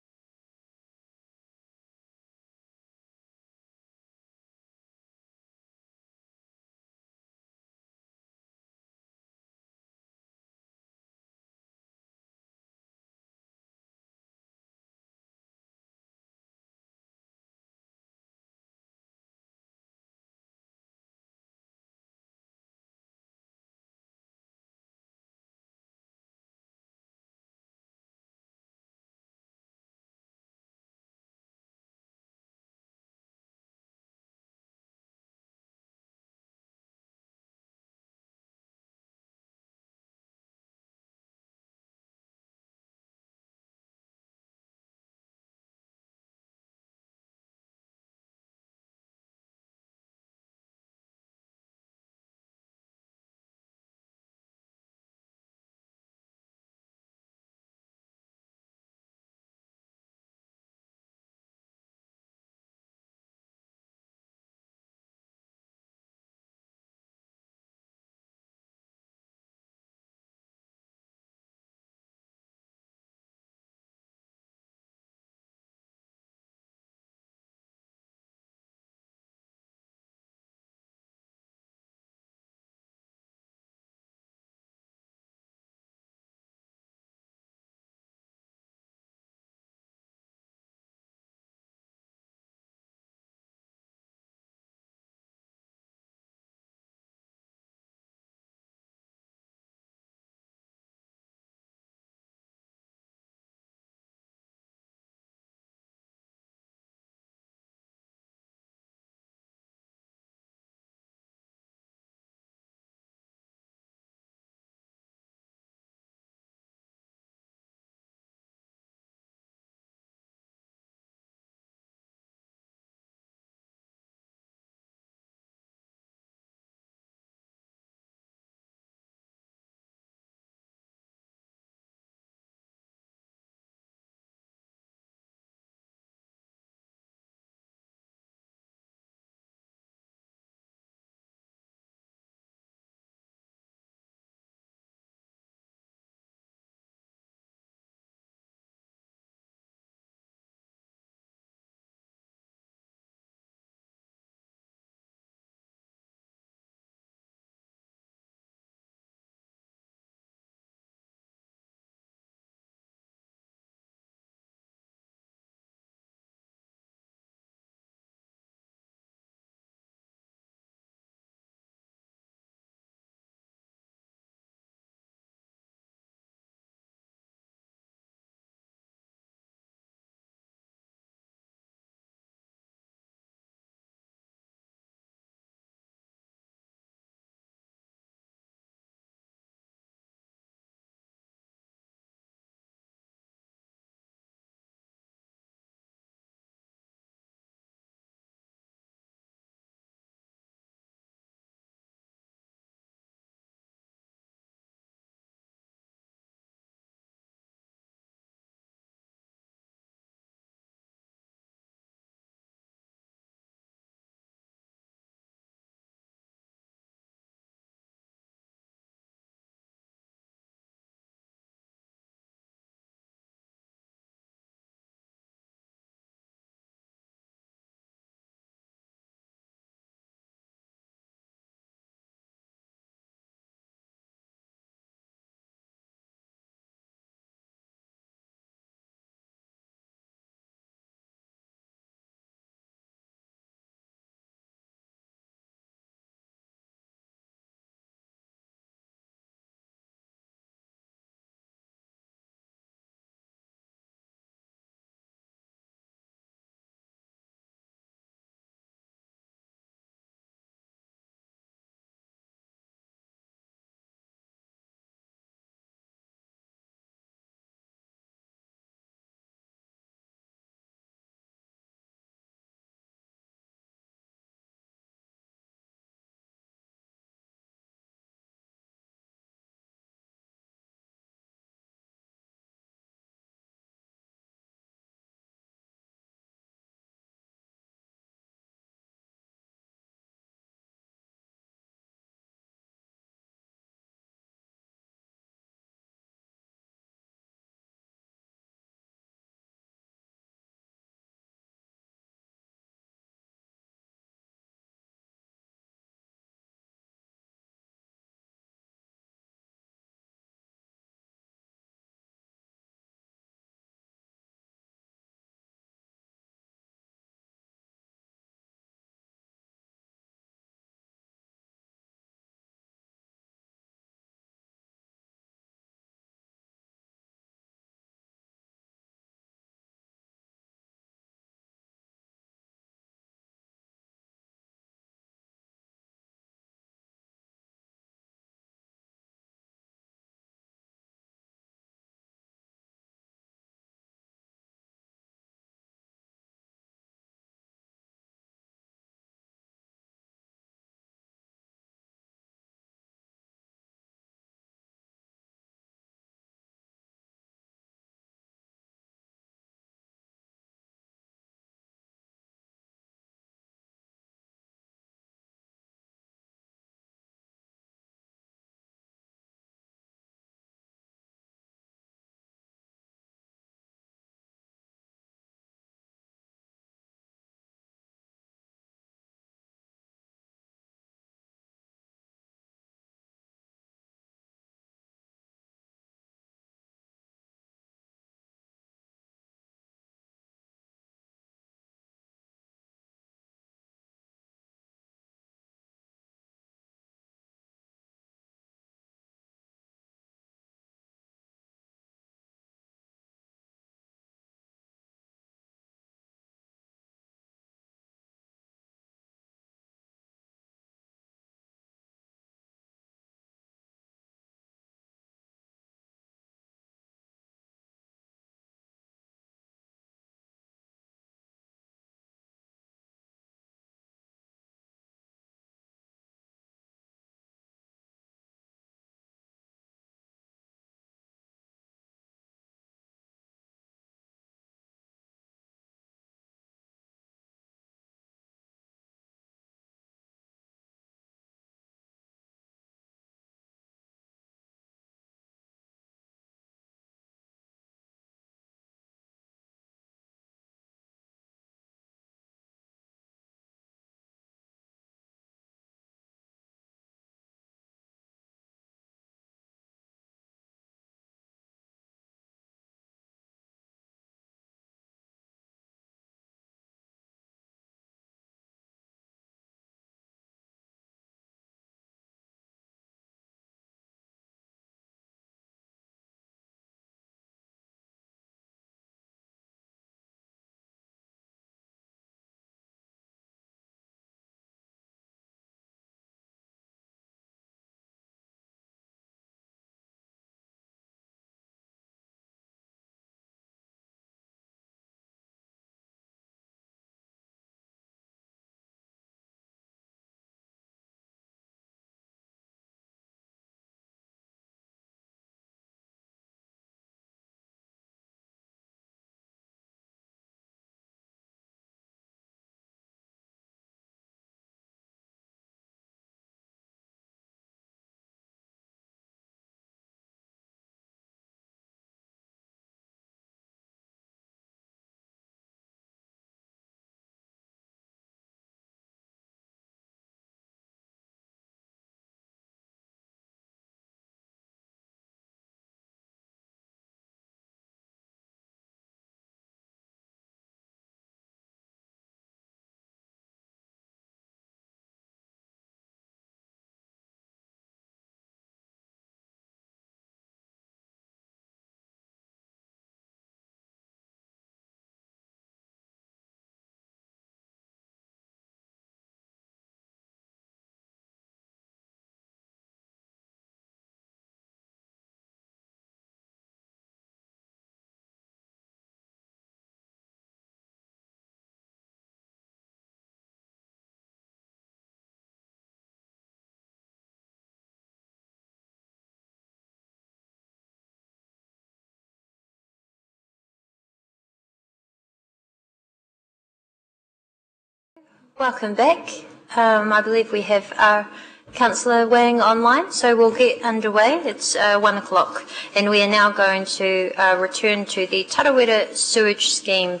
Welcome back. I believe we have our Councillor Wang online, so we'll get underway. It's 1 o'clock, and we are now going to return to the Tarawera sewage scheme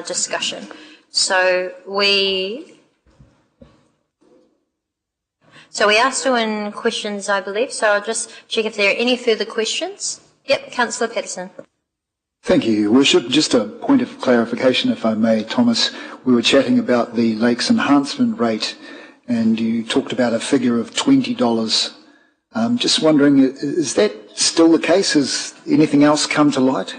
discussion. So we are still in questions, I believe, so I'll just check if there are any further questions. Yep, Councillor Patterson.
Thank you, Your Worship. Just a point of clarification, if I may, Thomas. We were chatting about the Lakes Enhancement Rate, and you talked about a figure of $20. Just wondering, is that still the case? Has anything else come to light?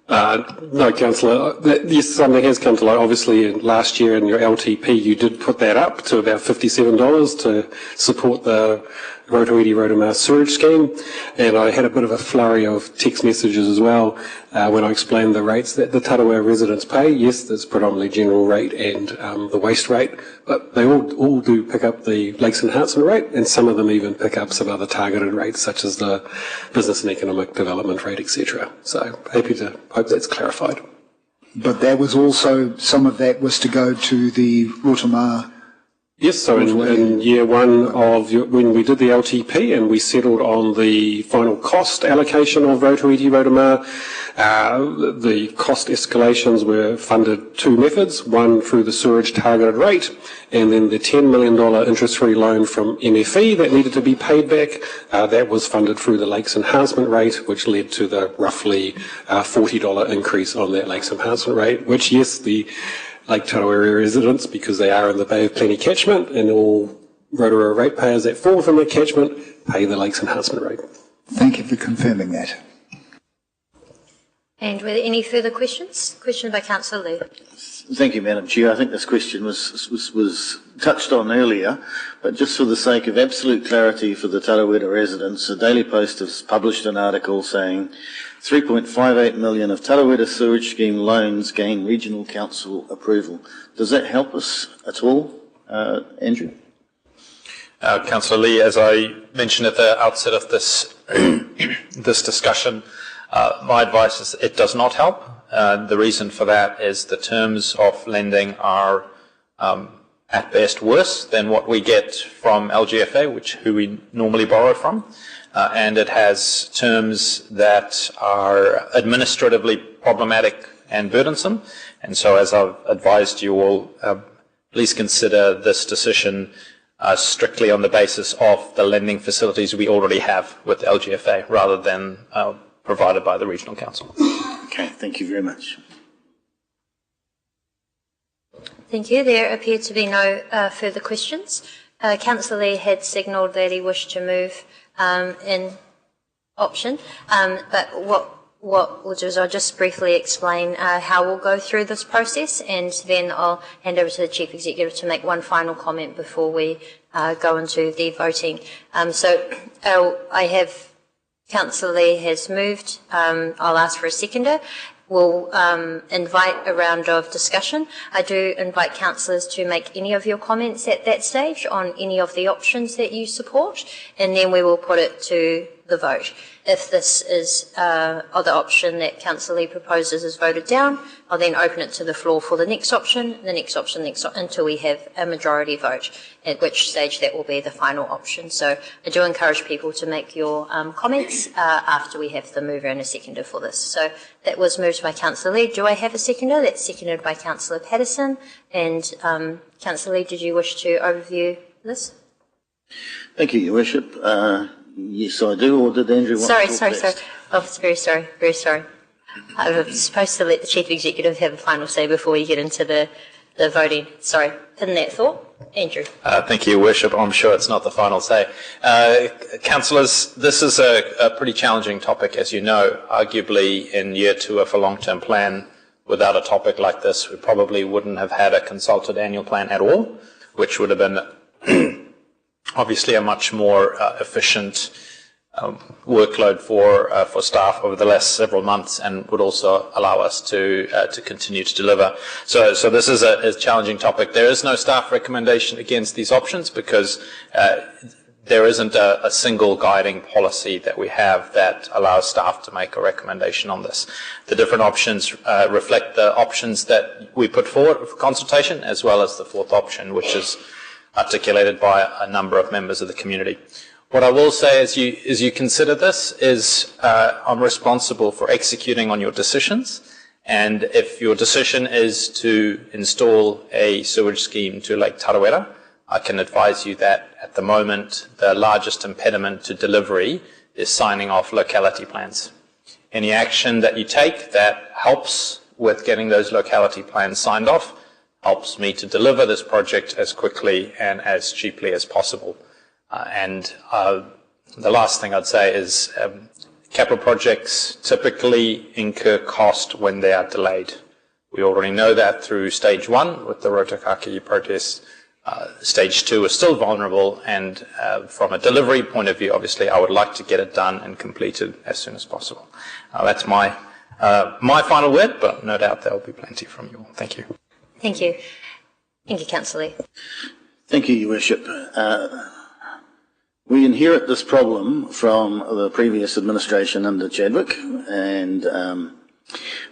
No, Councillor. Yes, something has come to light. Obviously, last year in your LTP, you did put that up to about $57 to support the Rotorua sewage scheme, and I had a bit of a flurry of text messages as well when I explained the rates that the Tarawera residents pay. Yes, there's predominantly general rate and the waste rate, but they all do pick up the Lakes Enhancement Rate, and some of them even pick up some other targeted rates, such as the Business and Economic Development Rate, etc. So hope that's clarified.
But that was also, some of that was to go to the Rotorua.
Yes, so in year one of when we did the LTP and we settled on the final cost allocation of Rotorua, the cost escalations were funded two methods, one through the sewerage targeted rate and then the $10 million interest-free loan from MFE that needed to be paid back. That was funded through the Lakes Enhancement Rate, which led to the roughly $40 increase on that Lakes Enhancement Rate, which, yes, the Lake Tarawera residents, because they are in the Bay of Plenty catchment, and all Rotorua ratepayers that fall from the catchment pay the Lakes Enhancement Rate.
Thank you for confirming that.
And were there any further questions? Question by Councillor Lee.
Thank you, Madam Chair. I think this question was touched on earlier, but just for the sake of absolute clarity for the Tarawera residents, the Daily Post has published an article saying 3.58 million of Tarawera sewage scheme loans gain regional council approval. Does that help us at all, Andrew?
Councillor Lee, as I mentioned at the outset of this this discussion, my advice is it does not help. The reason for that is the terms of lending are at best worse than what we get from LGFA, who we normally borrow from. And it has terms that are administratively problematic and burdensome. And so, as I've advised you all, please consider this decision strictly on the basis of the lending facilities we already have with LGFA, rather than provided by the Regional Council.
Okay, thank you very much.
Thank you. There appear to be no further questions. Councillor Lee had signalled that he wished to move in option, but what we'll do is I'll just briefly explain how we'll go through this process, and then I'll hand over to the Chief Executive to make one final comment before we go into the voting. So I have Councillor Lee has moved. I'll ask for a seconder. We'll invite a round of discussion. I do invite councillors to make any of your comments at that stage on any of the options that you support, and then we will put it to the vote. If this is other option that Councillor Lee proposes is voted down, I'll then open it to the floor for the next option, until we have a majority vote, at which stage that will be the final option. So I do encourage people to make your comments after we have the mover and a seconder for this. So that was moved by Councillor Lee. Do I have a seconder? That's seconded by Councillor Patterson. And Councillor Lee, did you wish to overview this?
Thank you, Your Worship. Yes, I do. Or did Andrew want to talk first?
Oh, very sorry. I was supposed to let the Chief Executive have a final say before we get into the voting. Sorry, in that thought. Andrew.
Thank you, Your Worship. I'm sure it's not the final say. Councillors, this is a pretty challenging topic, as you know. Arguably, in year two of a long-term plan, without a topic like this, we probably wouldn't have had a consulted annual plan at all, which would have been obviously a much more efficient workload for staff over the last several months, and would also allow us to continue to deliver. So this is a challenging topic. There is no staff recommendation against these options because there isn't a single guiding policy that we have that allows staff to make a recommendation on this. The different options reflect the options that we put forward for consultation, as well as the fourth option, which is articulated by a number of members of the community. What I will say as you consider this is I'm responsible for executing on your decisions, and if your decision is to install a sewage scheme to Lake Tarawera, I can advise you that at the moment the largest impediment to delivery is signing off locality plans. Any action that you take that helps with getting those locality plans signed off helps me to deliver this project as quickly and as cheaply as possible. The last thing I'd say is capital projects typically incur cost when they are delayed. We already know that through stage 1 with the Rotorua protest. Stage 2 is still vulnerable, and from a delivery point of view, obviously, I would like to get it done and completed as soon as possible. That's my final word, but no doubt there will be plenty from you all. Thank you.
Thank you. Thank you, Councillor Lee.
Thank you, Your Worship. We inherit this problem from the previous administration under Chadwick, and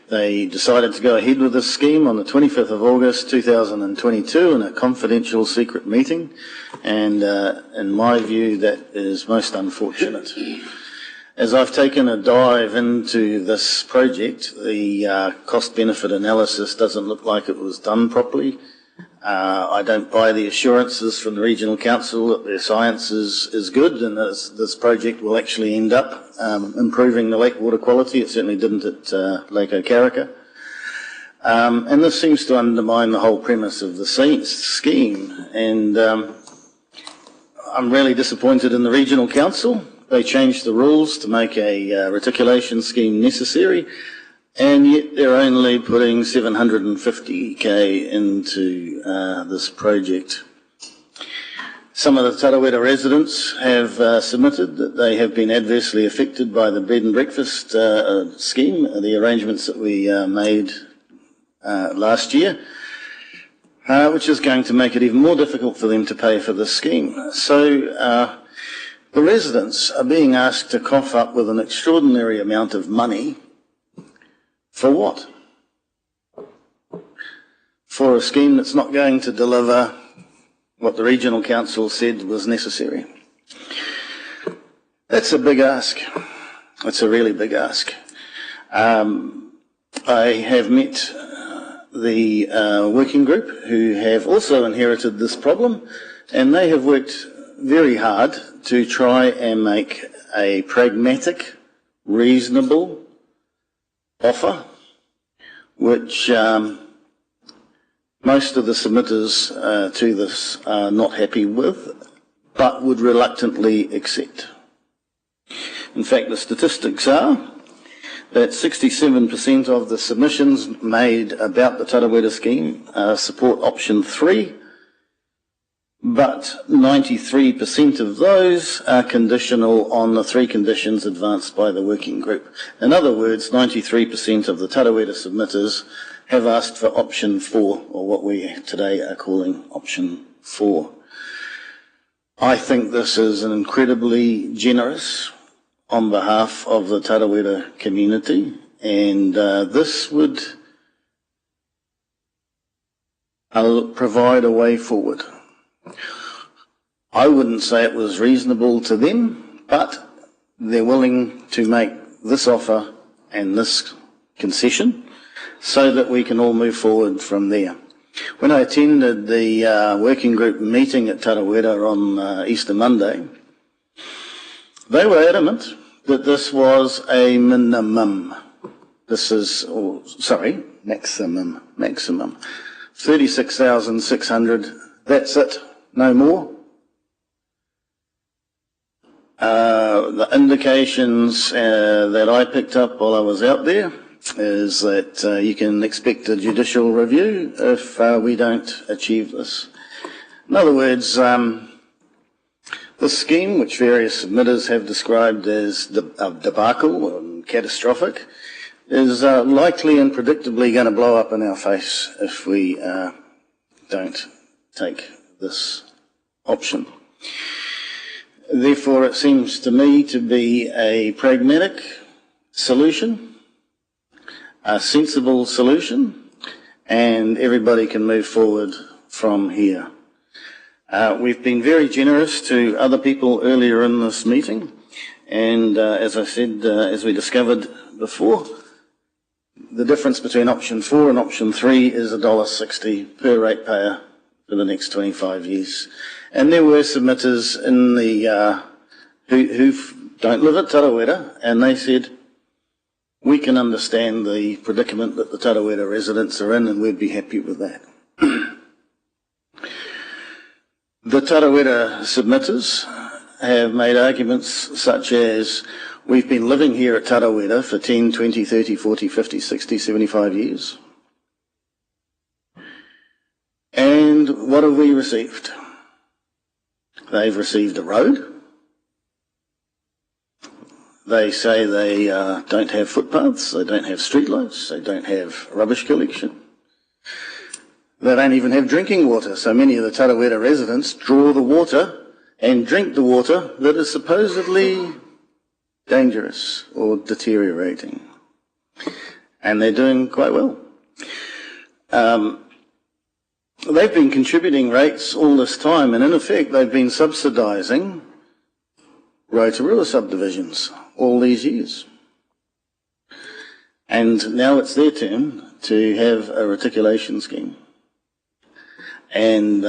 they decided to go ahead with this scheme on the 25th of August 2022 in a confidential secret meeting, and in my view that is most unfortunate. As I've taken a dive into this project, the cost-benefit analysis doesn't look like it was done properly. I don't buy the assurances from the Regional Council that their science is good and that this project will actually end up improving the lake water quality. It certainly didn't at Lake Okaraka. And this seems to undermine the whole premise of the scheme. And I'm really disappointed in the Regional Council. They changed the rules to make a reticulation scheme necessary, and yet they're only putting $750K into this project. Some of the Tarawera residents have submitted that they have been adversely affected by the bed and breakfast scheme, the arrangements that we made last year, which is going to make it even more difficult for them to pay for this scheme. So the residents are being asked to cough up with an extraordinary amount of money. For what? For a scheme that's not going to deliver what the Regional Council said was necessary. That's a big ask. It's a really big ask. I have met the working group who have also inherited this problem, and they have worked very hard to try and make a pragmatic, reasonable offer, which most of the submitters to this are not happy with, but would reluctantly accept. In fact, the statistics are that 67% of the submissions made about the Tarawera scheme support option 3, but 93% of those are conditional on the 3 conditions advanced by the working group. In other words, 93% of the Tarawera submitters have asked for option 4, or what we today are calling option 4. I think this is an incredibly generous on behalf of the Tarawera community, and this would provide a way forward. I wouldn't say it was reasonable to them, but they're willing to make this offer and this concession so that we can all move forward from there. When I attended the working group meeting at Tarawera on Easter Monday, they were adamant that this was a minimum. This is, maximum. 36,600, that's it. No more. The indications that I picked up while I was out there is that you can expect a judicial review if we don't achieve this. In other words, this scheme, which various submitters have described as a debacle and catastrophic, is likely and predictably going to blow up in our face if we don't take this option. Therefore, it seems to me to be a pragmatic solution, a sensible solution, and everybody can move forward from here. We've been very generous to other people earlier in this meeting, and as I said, as we discovered before, the difference between option 4 and option 3 is $1.60 per ratepayer for the next 25 years. And there were submitters in the who don't live at Tarawera, and they said, we can understand the predicament that the Tarawera residents are in, and we'd be happy with that. The Tarawera submitters have made arguments such as, we've been living here at Tarawera for 10, 20, 30, 40, 50, 60, 75 years. And what have we received? They've received a road. They say they don't have footpaths, they don't have streetlights, they don't have rubbish collection. They don't even have drinking water, so many of the Tarawera residents draw the water and drink the water that is supposedly dangerous or deteriorating. And they're doing quite well. They've been contributing rates all this time, and in effect they've been subsidising Rotorua subdivisions all these years. And now it's their turn to have a reticulation scheme. And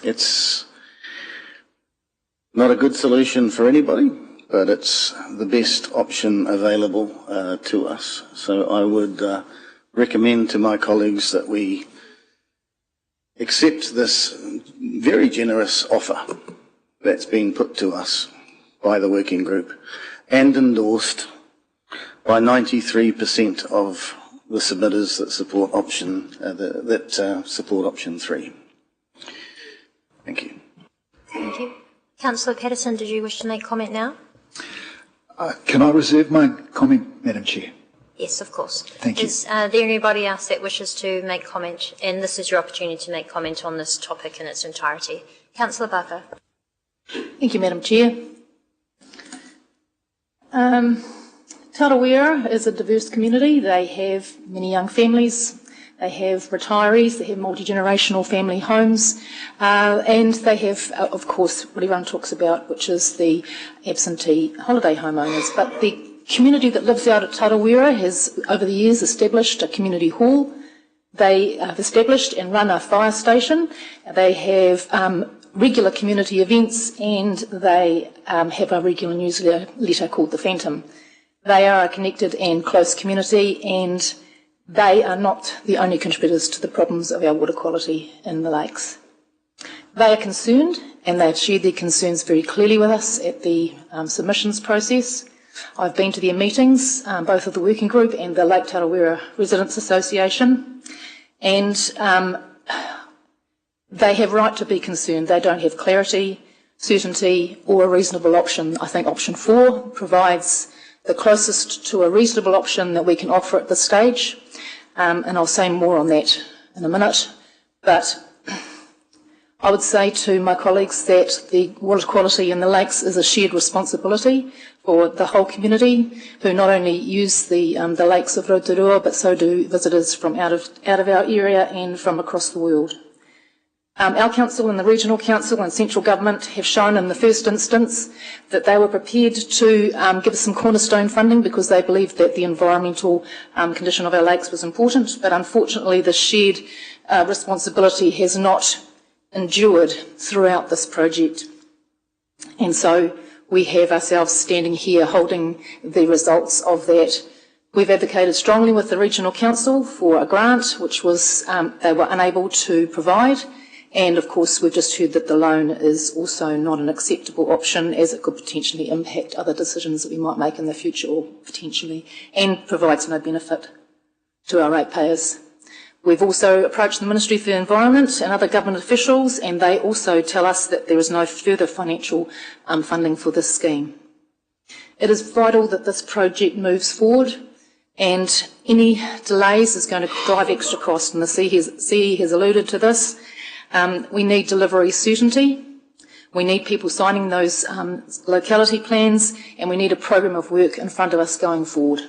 it's not a good solution for anybody, but it's the best option available to us. So I would recommend to my colleagues that we accept this very generous offer that's been put to us by the working group and endorsed by 93% of the submitters that support option support option 3. Thank you.
Thank you. Councillor Patterson, did you wish to make comment now?
Can I reserve my comment, Madam Chair?
Yes, of course.
Thank you.
Is there anybody else that wishes to make comment? And this is your opportunity to make comment on this topic in its entirety. Councillor Barker.
Thank you, Madam Chair. Tarawera is a diverse community. They have many young families, they have retirees, they have multi-generational family homes, and they have, of course, what everyone talks about, which is the absentee holiday homeowners. But the community that lives out at Tarawera has, over the years, established a community hall. They have established and run a fire station. They have regular community events, and they have a regular newsletter called The Phantom. They are a connected and close community, and they are not the only contributors to the problems of our water quality in the lakes. They are concerned, and they have shared their concerns very clearly with us at the submissions process. I've been to their meetings, both of the working group and the Lake Tarawera Residents Association, and they have right to be concerned. They don't have clarity, certainty, or a reasonable option. I think option 4 provides the closest to a reasonable option that we can offer at this stage, and I'll say more on that in a minute. But I would say to my colleagues that the water quality in the lakes is a shared responsibility for the whole community, who not only use the lakes of Rotorua, but so do visitors from out of our area and from across the world. Our council and the regional council and central government have shown in the first instance that they were prepared to give us some cornerstone funding because they believed that the environmental condition of our lakes was important, but unfortunately the shared responsibility has not endured throughout this project. And so we have ourselves standing here holding the results of that. We've advocated strongly with the regional council for a grant, which was they were unable to provide. And of course, we've just heard that the loan is also not an acceptable option, as it could potentially impact other decisions that we might make in the future, or potentially, and provides no benefit to our ratepayers. We've also approached the Ministry for the Environment and other government officials, and they also tell us that there is no further financial funding for this scheme. It is vital that this project moves forward, and any delays is going to drive extra cost, and the CE has alluded to this. We need delivery certainty. We need people signing those locality plans, and we need a program of work in front of us going forward.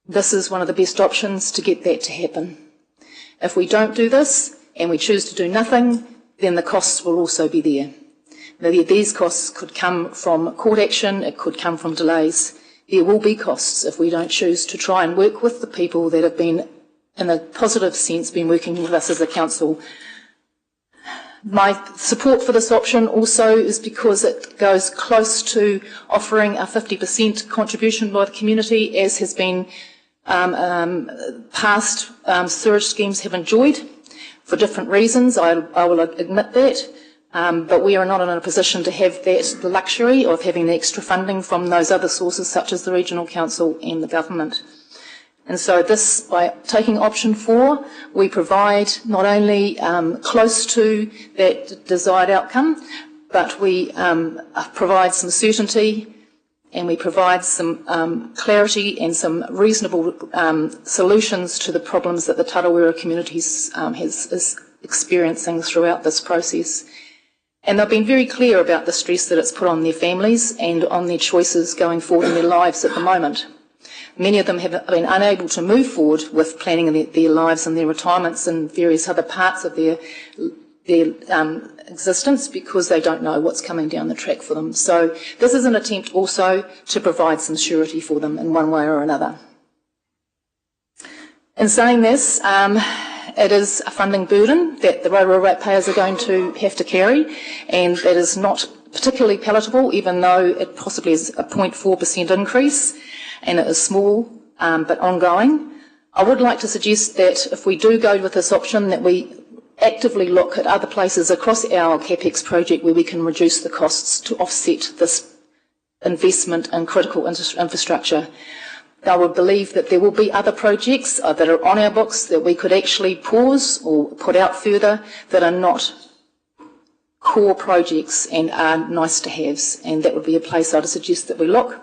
This is one of the best options to get that to happen. If we don't do this and we choose to do nothing, then the costs will also be there. Now, these costs could come from court action, it could come from delays. There will be costs if we don't choose to try and work with the people that have been, in a positive sense, been working with us as a council. My support for this option also is because it goes close to offering a 50% contribution by the community, as has been past sewerage schemes have enjoyed for different reasons. I will admit that, but we are not in a position to have that, the luxury of having the extra funding from those other sources such as the Regional Council and the government. And so this, by taking option 4, we provide not only close to that desired outcome, but we provide some certainty, and we provide some clarity and some reasonable solutions to the problems that the Tarawera community is experiencing throughout this process. And they've been very clear about the stress that it's put on their families and on their choices going forward in their lives at the moment. Many of them have been unable to move forward with planning their lives and their retirements and various other parts of their existence because they don't know what's coming down the track for them. So this is an attempt also to provide some surety for them in one way or another. In saying this, it is a funding burden that the Rotorua ratepayers are going to have to carry, and that is not particularly palatable, even though it possibly is a 0.4% increase, and it is small but ongoing. I would like to suggest that if we do go with this option, that we actively look at other places across our CAPEX project where we can reduce the costs to offset this investment in critical infrastructure. I would believe that there will be other projects that are on our books that we could actually pause or put out further that are not core projects and are nice to haves, and that would be a place I would suggest that we look.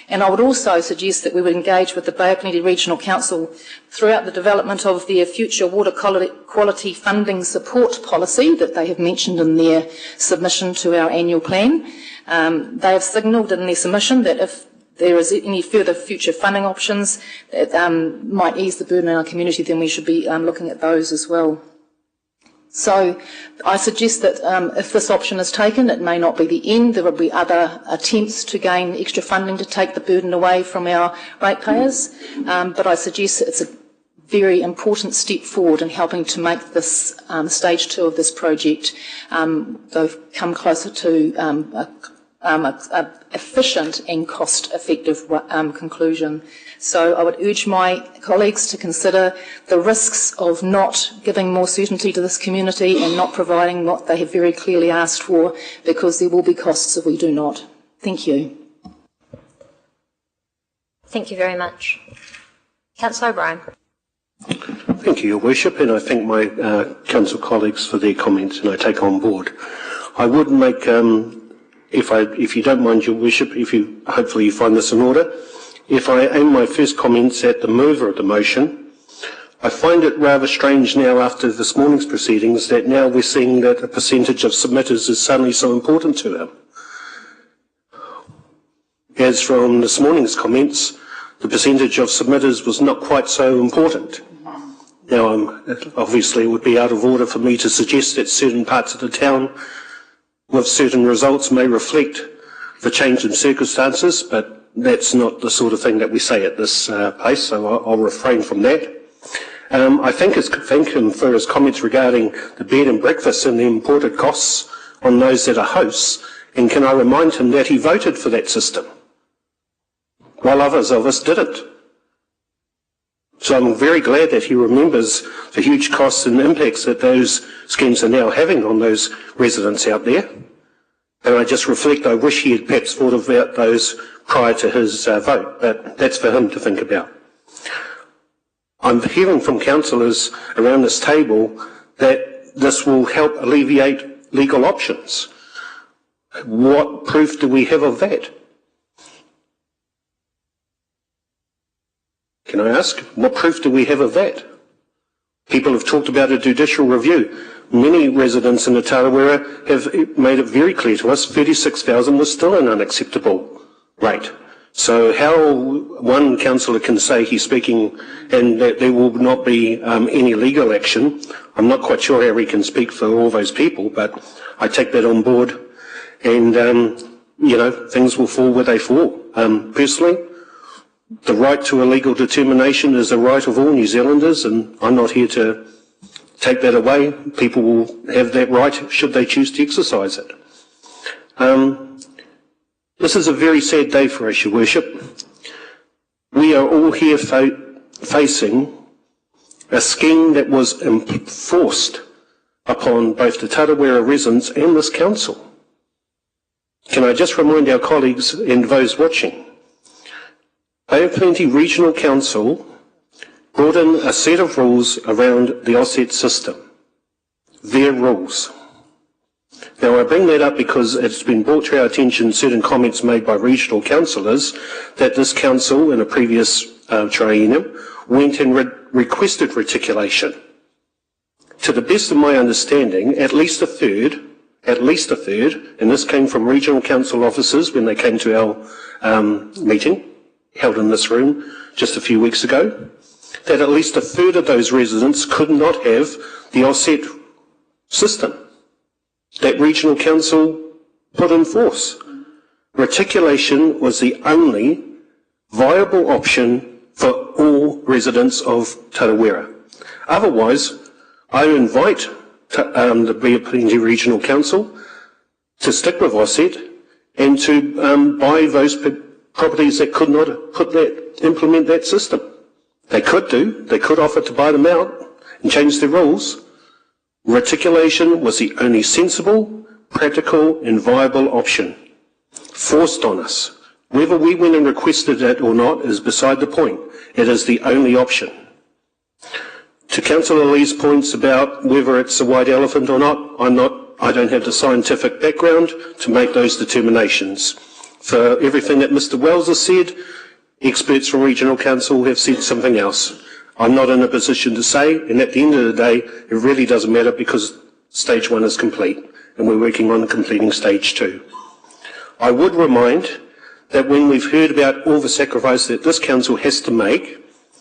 And I would also suggest that we would engage with the Bay of Plenty Regional Council throughout the development of their future water quality funding support policy that they have mentioned in their submission to our annual plan. They have signalled in their submission that if there is any further future funding options that might ease the burden in our community, then we should be looking at those as well. So I suggest that if this option is taken, it may not be the end. There will be other attempts to gain extra funding to take the burden away from our ratepayers, but I suggest that it's a very important step forward in helping to make this stage 2 of this project come closer to a efficient and cost-effective conclusion. So I would urge my colleagues to consider the risks of not giving more certainty to this community and not providing what they have very clearly asked for, because there will be costs if we do not. Thank you.
Thank you very much. Councillor O'Brien.
Thank you, Your Worship, and I thank my council colleagues for their comments, and I take on board. I would make, if you don't mind, Your Worship, hopefully you find this in order, if I aim my first comments at the mover of the motion, I find it rather strange now after this morning's proceedings that now we're seeing that a percentage of submitters is suddenly so important to them. As from this morning's comments, the percentage of submitters was not quite so important. Now, obviously it would be out of order for me to suggest that certain parts of the town with certain results may reflect the change in circumstances, but that's not the sort of thing that we say at this place, so I'll refrain from that. I thank him for his comments regarding the bed and breakfast and the imported costs on those that are hosts, and can I remind him that he voted for that system, while others of us didn't. So I'm very glad that he remembers the huge costs and impacts that those schemes are now having on those residents out there. And I just reflect, I wish he had perhaps thought about those prior to his vote, but that's for him to think about. I'm hearing from councillors around this table that this will help alleviate legal options. What proof do we have of that? Can I ask, what proof do we have of that? People have talked about a judicial review. many residents in the Tarawera have made it very clear to us 36,000 was still an unacceptable rate. So how one councillor can say he's speaking and that there will not be any legal action, I'm not quite sure how he can speak for all those people, but I take that on board and, you know, things will fall where they fall. Personally, the right to a legal determination is a right of all New Zealanders, and I'm not here to take that away. People will have that right should they choose to exercise it. This is a very sad day for us, Your Worship. We are all here facing a scheme that was enforced upon both the Tarawera residents and this council. Can I just remind our colleagues and those watching, Bay of Plenty Regional Council brought in a set of rules around the offset system. Their rules. Now I bring that up because it's been brought to our attention certain comments made by regional councillors that this council in a previous triennium went and requested reticulation. To the best of my understanding, at least a third, and this came from regional council officers when they came to our meeting, held in this room just a few weeks ago, that at least a third of those residents could not have the offset system that regional council put in force. Reticulation was the only viable option for all residents of Tarawera. Otherwise, I invite the Bay of Plenty Regional Council to stick with offset and to buy those properties that could not implement that system. They could offer to buy them out and change their rules. Reticulation was the only sensible, practical and viable option, forced on us. Whether we went and requested it or not is beside the point. It is the only option. To Councillor Lee's points about whether it's a white elephant or not, I don't have the scientific background to make those determinations. For everything that Mr. Wells has said, experts from Regional Council have said something else. I'm not in a position to say, and at the end of the day, it really doesn't matter because stage 1 is complete, and we're working on completing stage 2. I would remind that when we've heard about all the sacrifice that this council has to make,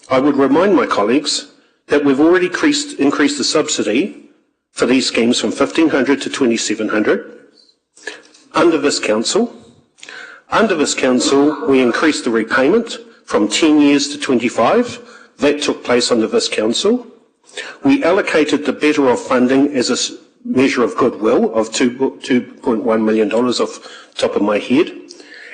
I would remind my colleagues that we've already increased the subsidy for these schemes from $1,500 to $2,700. Under this council, we increased the repayment from 10 years to 25. That took place under this council. We allocated the better off funding as a measure of goodwill of $2.1 million off the top of my head.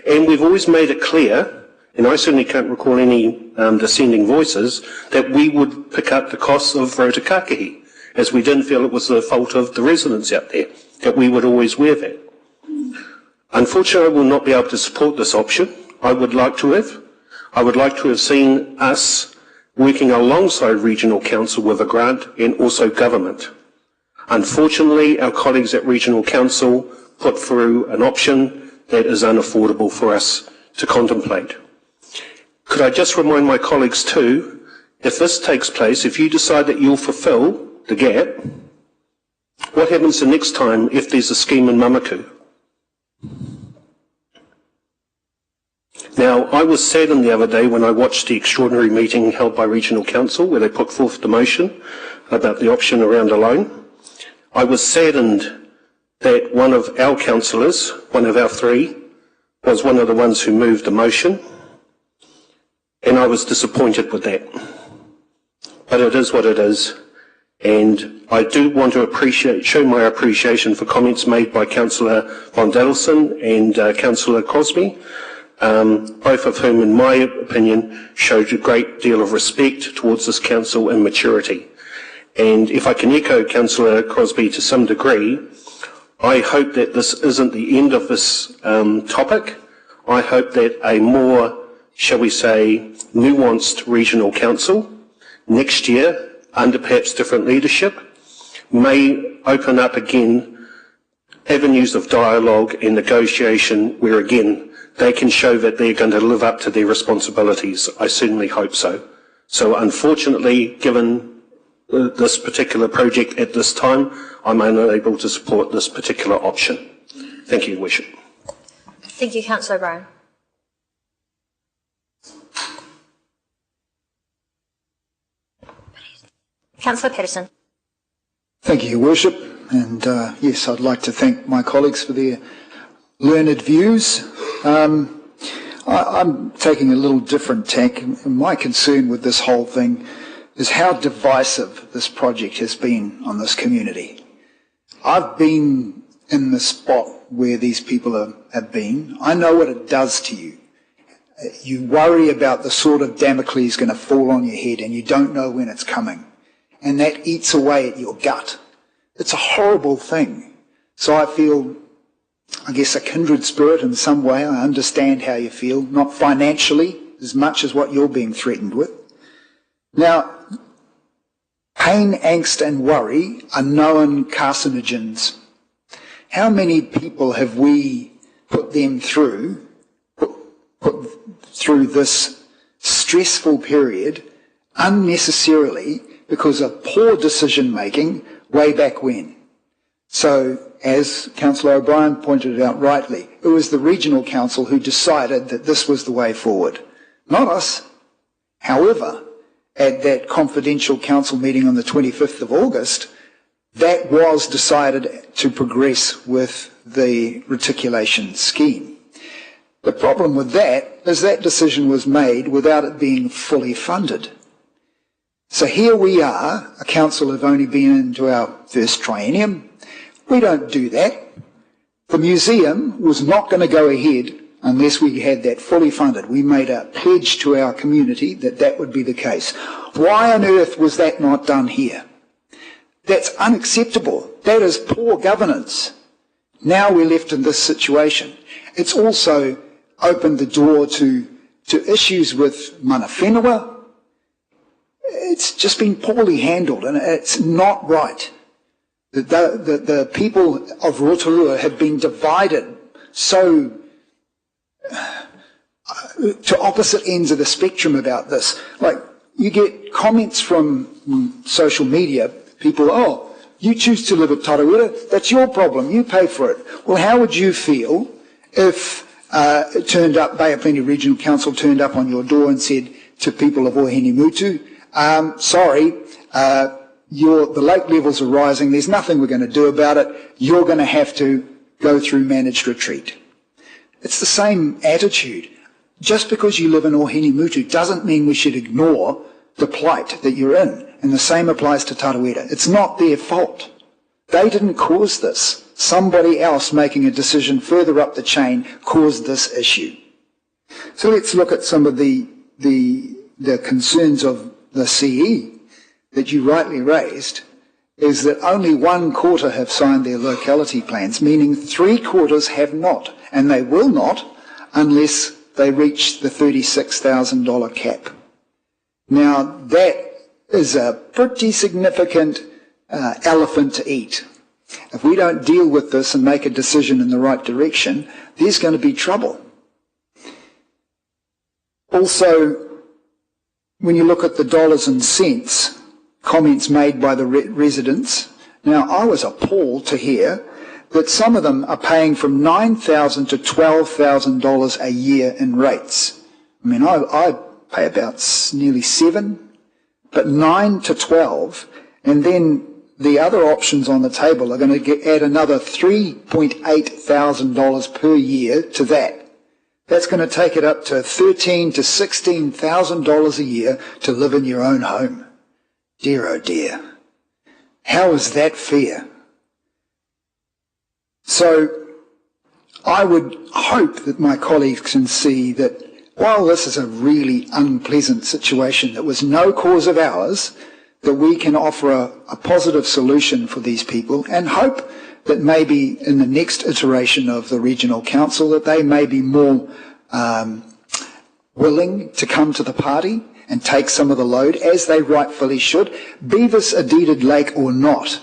And we've always made it clear, and I certainly can't recall any dissenting voices, that we would pick up the costs of Rotorua, as we didn't feel it was the fault of the residents out there, that we would always wear that. Unfortunately, I will not be able to support this option. I would like to have seen us working alongside Regional Council with a grant and also government. Unfortunately, our colleagues at Regional Council put through an option that is unaffordable for us to contemplate. Could I just remind my colleagues too, if this takes place, if you decide that you'll fulfil the gap, what happens the next time if there's a scheme in Mamaku? Now, I was saddened the other day when I watched the extraordinary meeting held by Regional Council where they put forth the motion about the option around a loan. I was saddened that one of our councillors, one of our three, was one of the ones who moved the motion, and I was disappointed with that. But it is what it is, and I do want to show my appreciation for comments made by Councillor Von Dellison and Councillor Crosby, both of whom, in my opinion, showed a great deal of respect towards this council and maturity. And if I can echo Councillor Crosby to some degree, I hope that this isn't the end of this topic. I hope that a more, shall we say, nuanced regional council next year, under perhaps different leadership, may open up again avenues of dialogue and negotiation where, again, they can show that they're going to live up to their responsibilities. I certainly hope so. So unfortunately, given this particular project at this time, I'm unable to support this particular option. Thank you, Your Worship.
Thank you, Councillor O'Brien. Councillor Patterson.
Thank you, Your Worship. And yes, I'd like to thank my colleagues for their learned views. I'm taking a little different tack. My concern with this whole thing is how divisive this project has been on this community. I've been in the spot where these people have been. I know what it does to you. You worry about the sword of Damocles going to fall on your head and you don't know when it's coming. And that eats away at your gut. It's a horrible thing. So I feel, I guess, a kindred spirit in some way. I understand how you feel, not financially as much as what you're being threatened with. Now, pain, angst and worry are known carcinogens. How many people have we put them through, put through this stressful period unnecessarily because of poor decision making way back when? So, as Councillor O'Brien pointed out rightly, it was the Regional Council who decided that this was the way forward, not us. However, at that confidential council meeting on the 25th of August, that was decided to progress with the reticulation scheme. The problem with that is that decision was made without it being fully funded. So here we are, a council have only been into our first triennium. We don't do that. The museum was not going to go ahead unless we had that fully funded. We made a pledge to our community that that would be the case. Why on earth was that not done here? That's unacceptable. That is poor governance. Now we're left in this situation. It's also opened the door to issues with mana whenua. It's just been poorly handled and it's not right. The people of Rotorua have been divided so to opposite ends of the spectrum about this. Like, you get comments from social media, people, oh, you choose to live at Tarawera, that's your problem, you pay for it. Well, how would you feel if it turned up, Bay of Plenty Regional Council turned up on your door and said to people of Oiheni-Mutu, sorry, the lake levels are rising, there's nothing we're going to do about it, you're going to have to go through managed retreat. It's the same attitude. Just because you live in Oiheni-Mutu doesn't mean we should ignore the plight that you're in. And the same applies to Tarawera. It's not their fault. They didn't cause this. Somebody else making a decision further up the chain caused this issue. So let's look at some of the concerns of the CE that you rightly raised, is that only 1/4 have signed their locality plans, meaning 3/4 have not, and they will not unless they reach the $36,000 cap. Now, that is a pretty significant elephant to eat. If we don't deal with this and make a decision in the right direction, there's going to be trouble. Also, when you look at the dollars and cents, comments made by the residents, now I was appalled to hear that some of them are paying from $9,000 to $12,000 a year in rates. I mean, I pay about nearly $7,000, but 9 to 12, and then the other options on the table are going to add another $3,800 per year to that. That's going to take it up to $13,000 to $16,000 a year to live in your own home. Dear oh dear. How is that fair? So I would hope that my colleagues can see that while this is a really unpleasant situation that was no cause of ours, that we can offer a positive solution for these people, and hope that maybe in the next iteration of the Regional Council that they may be more willing to come to the party and take some of the load, as they rightfully should, be this a deeded lake or not.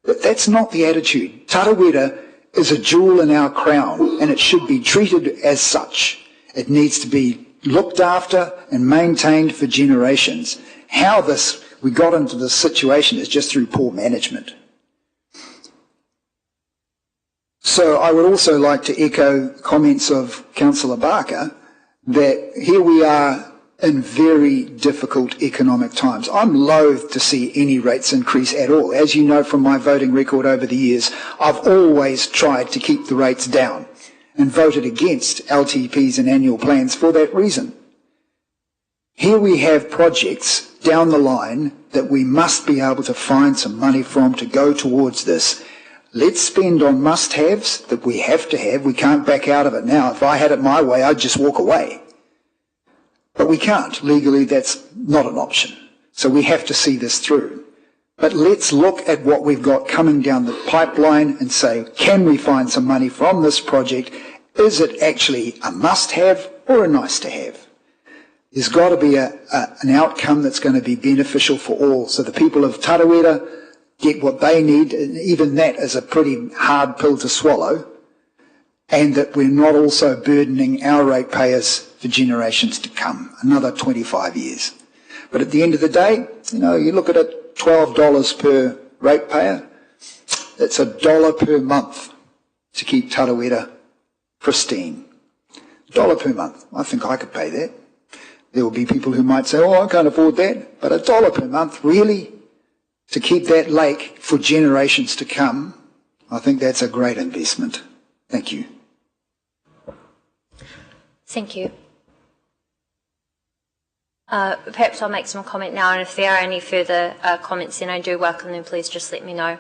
But that's not the attitude. Tarawera is a jewel in our crown, and it should be treated as such. It needs to be looked after and maintained for generations. How this we got into this situation is just through poor management. So I would also like to echo comments of Councillor Barker that here we are in very difficult economic times. I'm loath to see any rates increase at all. As you know from my voting record over the years, I've always tried to keep the rates down and voted against LTPs and annual plans for that reason. Here we have projects down the line that we must be able to find some money from to go towards this. Let's spend on must-haves that we have to have. We can't back out of it now. If I had it my way, I'd just walk away. But we can't. Legally, that's not an option. So we have to see this through. But let's look at what we've got coming down the pipeline and say, can we find some money from this project? Is it actually a must-have or a nice-to-have? There's got to be an outcome that's going to be beneficial for all. So the people of Tarawera get what they need, and even that is a pretty hard pill to swallow, and that we're not also burdening our ratepayers for generations to come, another 25 years. But at the end of the day, you look at it, $12 per ratepayer, it's $1 per month to keep Tarawera pristine. $1 per month. I think I could pay that. There will be people who might say, oh, I can't afford that. But $1 per month, really, to keep that lake for generations to come, I think that's a great investment. Thank you.
Thank you. Perhaps I'll make some comment now, and if there are any further comments, then I do welcome them. Please just let me know.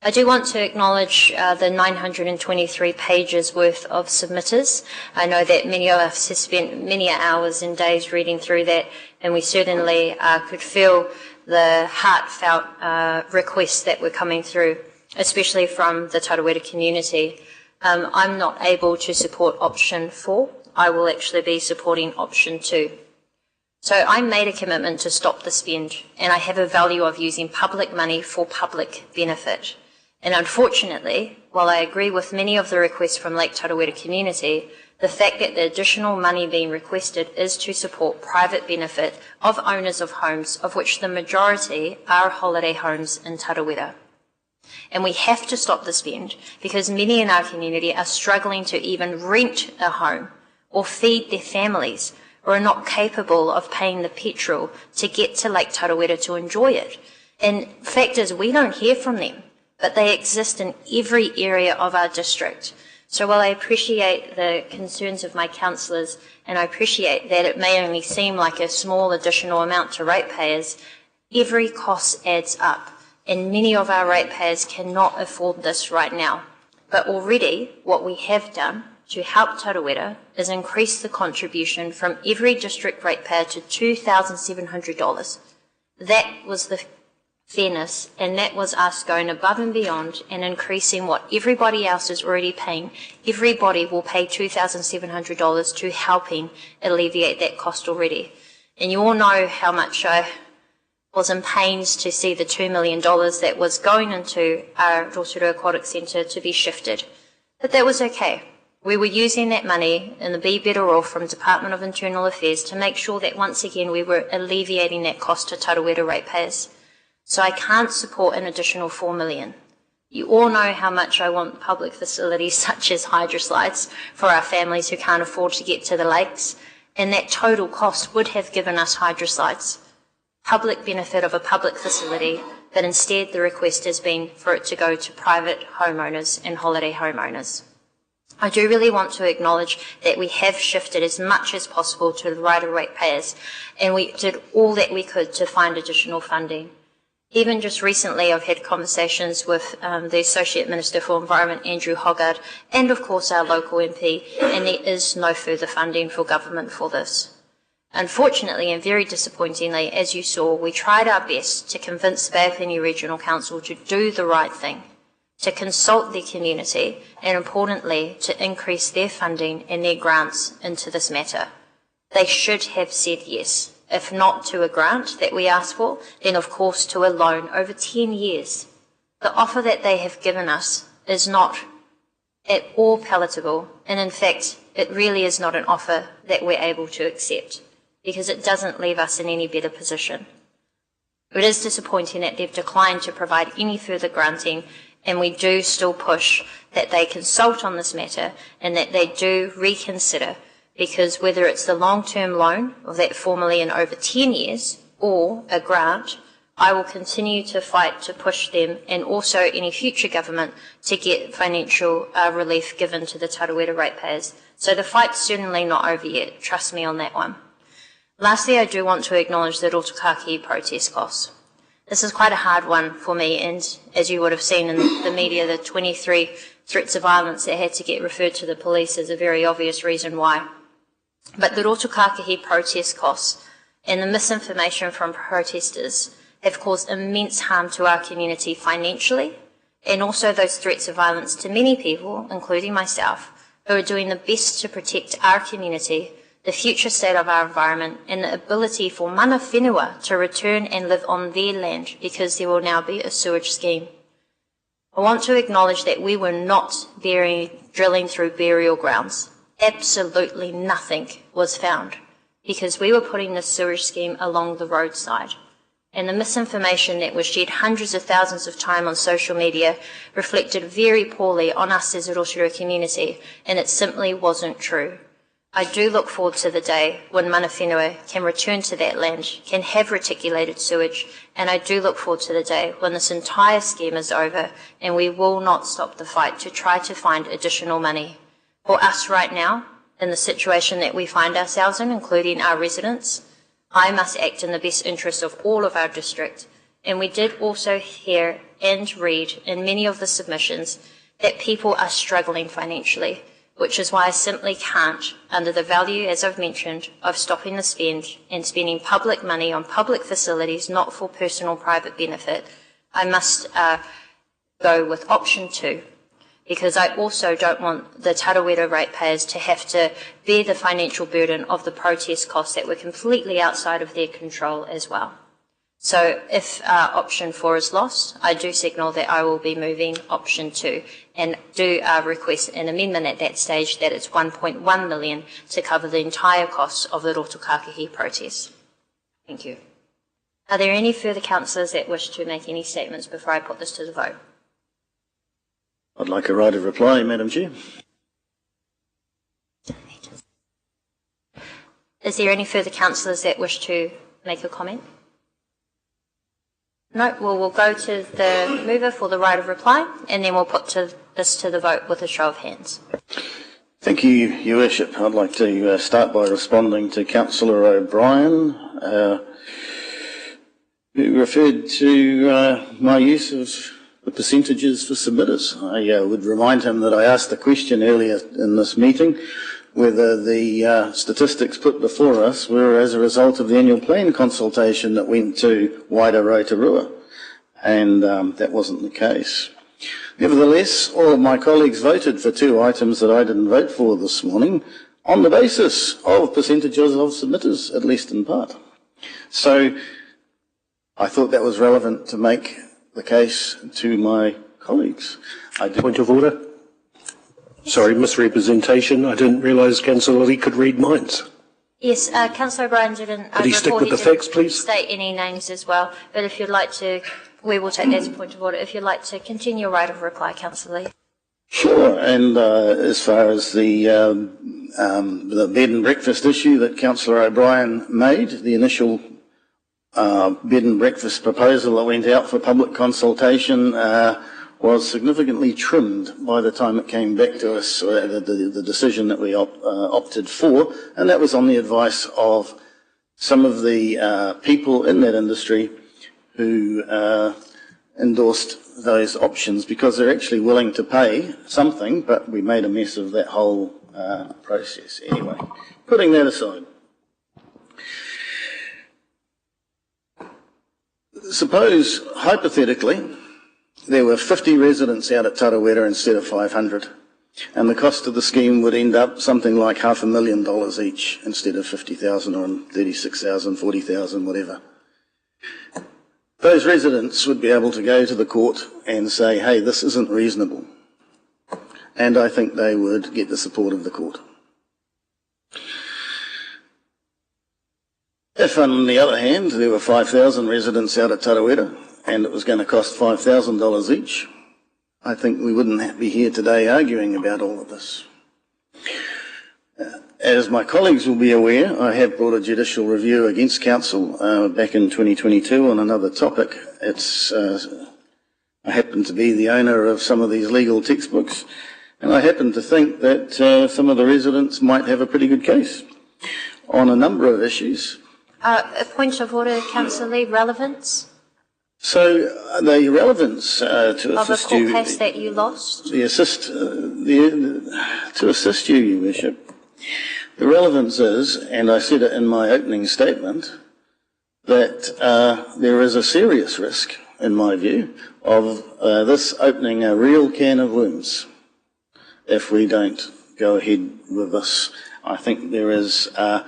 I do want to acknowledge the 923 pages worth of submitters. I know that many of us have spent many hours and days reading through that, and we certainly could feel the heartfelt requests that were coming through, especially from the Tarawera community. I'm not able to support option 4. I will actually be supporting option 2. So I made a commitment to stop the spend, and I have a value of using public money for public benefit. And unfortunately, while I agree with many of the requests from Lake Tarawera community, the fact that the additional money being requested is to support private benefit of owners of homes, of which the majority are holiday homes in Tarawera. And we have to stop the spend because many in our community are struggling to even rent a home or feed their families, or are not capable of paying the petrol to get to Lake Tarawera to enjoy it. And the fact is, we don't hear from them, but they exist in every area of our district. So while I appreciate the concerns of my councillors, and I appreciate that it may only seem like a small additional amount to ratepayers, every cost adds up, and many of our ratepayers cannot afford this right now. But already, what we have done to help Tarawera is increase the contribution from every district ratepayer to $2,700. That was the fairness, and that was us going above and beyond and increasing what everybody else is already paying. Everybody will pay $2,700 to helping alleviate that cost already. And you all know how much I was in pains to see the $2 million that was going into our Rotorua Aquatic Centre to be shifted. But that was okay. We were using that money in the Be Better Off from Department of Internal Affairs to make sure that once again we were alleviating that cost to Tarawera ratepayers. So I can't support an additional $4 million. You all know how much I want public facilities such as hydroslides for our families who can't afford to get to the lakes, and that total cost would have given us hydroslides. Public benefit of a public facility, but instead the request has been for it to go to private homeowners and holiday homeowners. I do really want to acknowledge that we have shifted as much as possible to the right of ratepayers, and we did all that we could to find additional funding. Even just recently, I've had conversations with the Associate Minister for Environment, Andrew Hoggard, and of course our local MP, and there is no further funding for government for this. Unfortunately, and very disappointingly, as you saw, we tried our best to convince the Bay of Plenty Regional Council to do the right thing, to consult their community, and importantly, to increase their funding and their grants into this matter. They should have said yes. If not to a grant that we asked for, then of course to a loan over 10 years. The offer that they have given us is not at all palatable, and in fact, it really is not an offer that we're able to accept, because it doesn't leave us in any better position. It is disappointing that they've declined to provide any further granting, and we do still push that they consult on this matter and that they do reconsider, because whether it's the long-term loan of that formerly in over 10 years or a grant, I will continue to fight to push them and also any future government to get financial relief given to the Tarawera ratepayers. So the fight's certainly not over yet, trust me on that one. Lastly, I do want to acknowledge the Rotorua protest costs. This is quite a hard one for me, and as you would have seen in the media, the 23 threats of violence that had to get referred to the police is a very obvious reason why. But the Rotorua protest costs and the misinformation from protesters have caused immense harm to our community financially, and also those threats of violence to many people, including myself, who are doing the best to protect our community, the future state of our environment, and the ability for mana whenua to return and live on their land, because there will now be a sewage scheme. I want to acknowledge that we were not drilling through burial grounds. Absolutely nothing was found, because we were putting the sewage scheme along the roadside. And the misinformation that was shared hundreds of thousands of times on social media reflected very poorly on us as a Rotorua community, and it simply wasn't true. I do look forward to the day when mana whenua can return to that land, can have reticulated sewage, and I do look forward to the day when this entire scheme is over and we will not stop the fight to try to find additional money. For us right now, in the situation that we find ourselves in, including our residents, I must act in the best interest of all of our district. And we did also hear and read in many of the submissions that people are struggling financially, which is why I simply can't, under the value, as I've mentioned, of stopping the spend and spending public money on public facilities not for personal private benefit, I must go with option 2. Because I also don't want the Tarawera ratepayers to have to bear the financial burden of the protest costs that were completely outside of their control as well. So if option 4 is lost, I do signal that I will be moving option 2 and do request an amendment at that stage that it's 1.1 million to cover the entire costs of the Rotorua protest. Thank you. Are there any further councillors that wish to make any statements before I put this to the vote?
I'd like a right of reply, Madam Chair.
Is there any further councillors that wish to make a comment? No, well, we'll go to the mover for the right of reply, and then we'll put this to the vote with a show of hands.
Thank you, Your Worship. I'd like to start by responding to Councillor O'Brien, who referred to my use of the percentages for submitters. I would remind him that I asked the question earlier in this meeting whether the statistics put before us were as a result of the annual plan consultation that went to wider Rotorua, and that wasn't the case. Nevertheless, all of my colleagues voted for 2 items that I didn't vote for this morning on the basis of percentages of submitters, at least in part. So I thought that was relevant to make the case to my colleagues.
Point of order. Sorry, misrepresentation. I didn't realise Councillor Lee could read minds.
Yes, Councillor O'Brien didn't.
Could he stick with the facts, please?
State any names as well, but if you'd like to, we will take that as a point of order. If you'd like to continue your right of reply, Councillor Lee.
Sure, and as far as the bed and breakfast issue that Councillor O'Brien made, the initial bed and breakfast proposal that went out for public consultation was significantly trimmed by the time it came back to us, the decision that we opted for, and that was on the advice of some of the people in that industry who endorsed those options because they're actually willing to pay something, but we made a mess of that whole process. Anyway, putting that aside. Suppose, hypothetically, there were 50 residents out at Tarawera instead of 500, and the cost of the scheme would end up something like $500,000 each instead of 50,000 or 36,000, 40,000, whatever. Those residents would be able to go to the court and say, hey, this isn't reasonable. And I think they would get the support of the court. If, on the other hand, there were 5,000 residents out at Tarawera and it was going to cost $5,000 each, I think we wouldn't be here today arguing about all of this. As my colleagues will be aware, I have brought a judicial review against Council back in 2022 on another topic. I happen to be the owner of some of these legal textbooks, and I happen to think that some of the residents might have a pretty good case on a number of issues.
A point of order, Councillor Lee, relevance?
So the relevance to
of
assist
a
you...
court case that you lost?
To assist you, Your Worship, the relevance is, and I said it in my opening statement, that there is a serious risk, in my view, of this opening a real can of worms if we don't go ahead with this. I think there are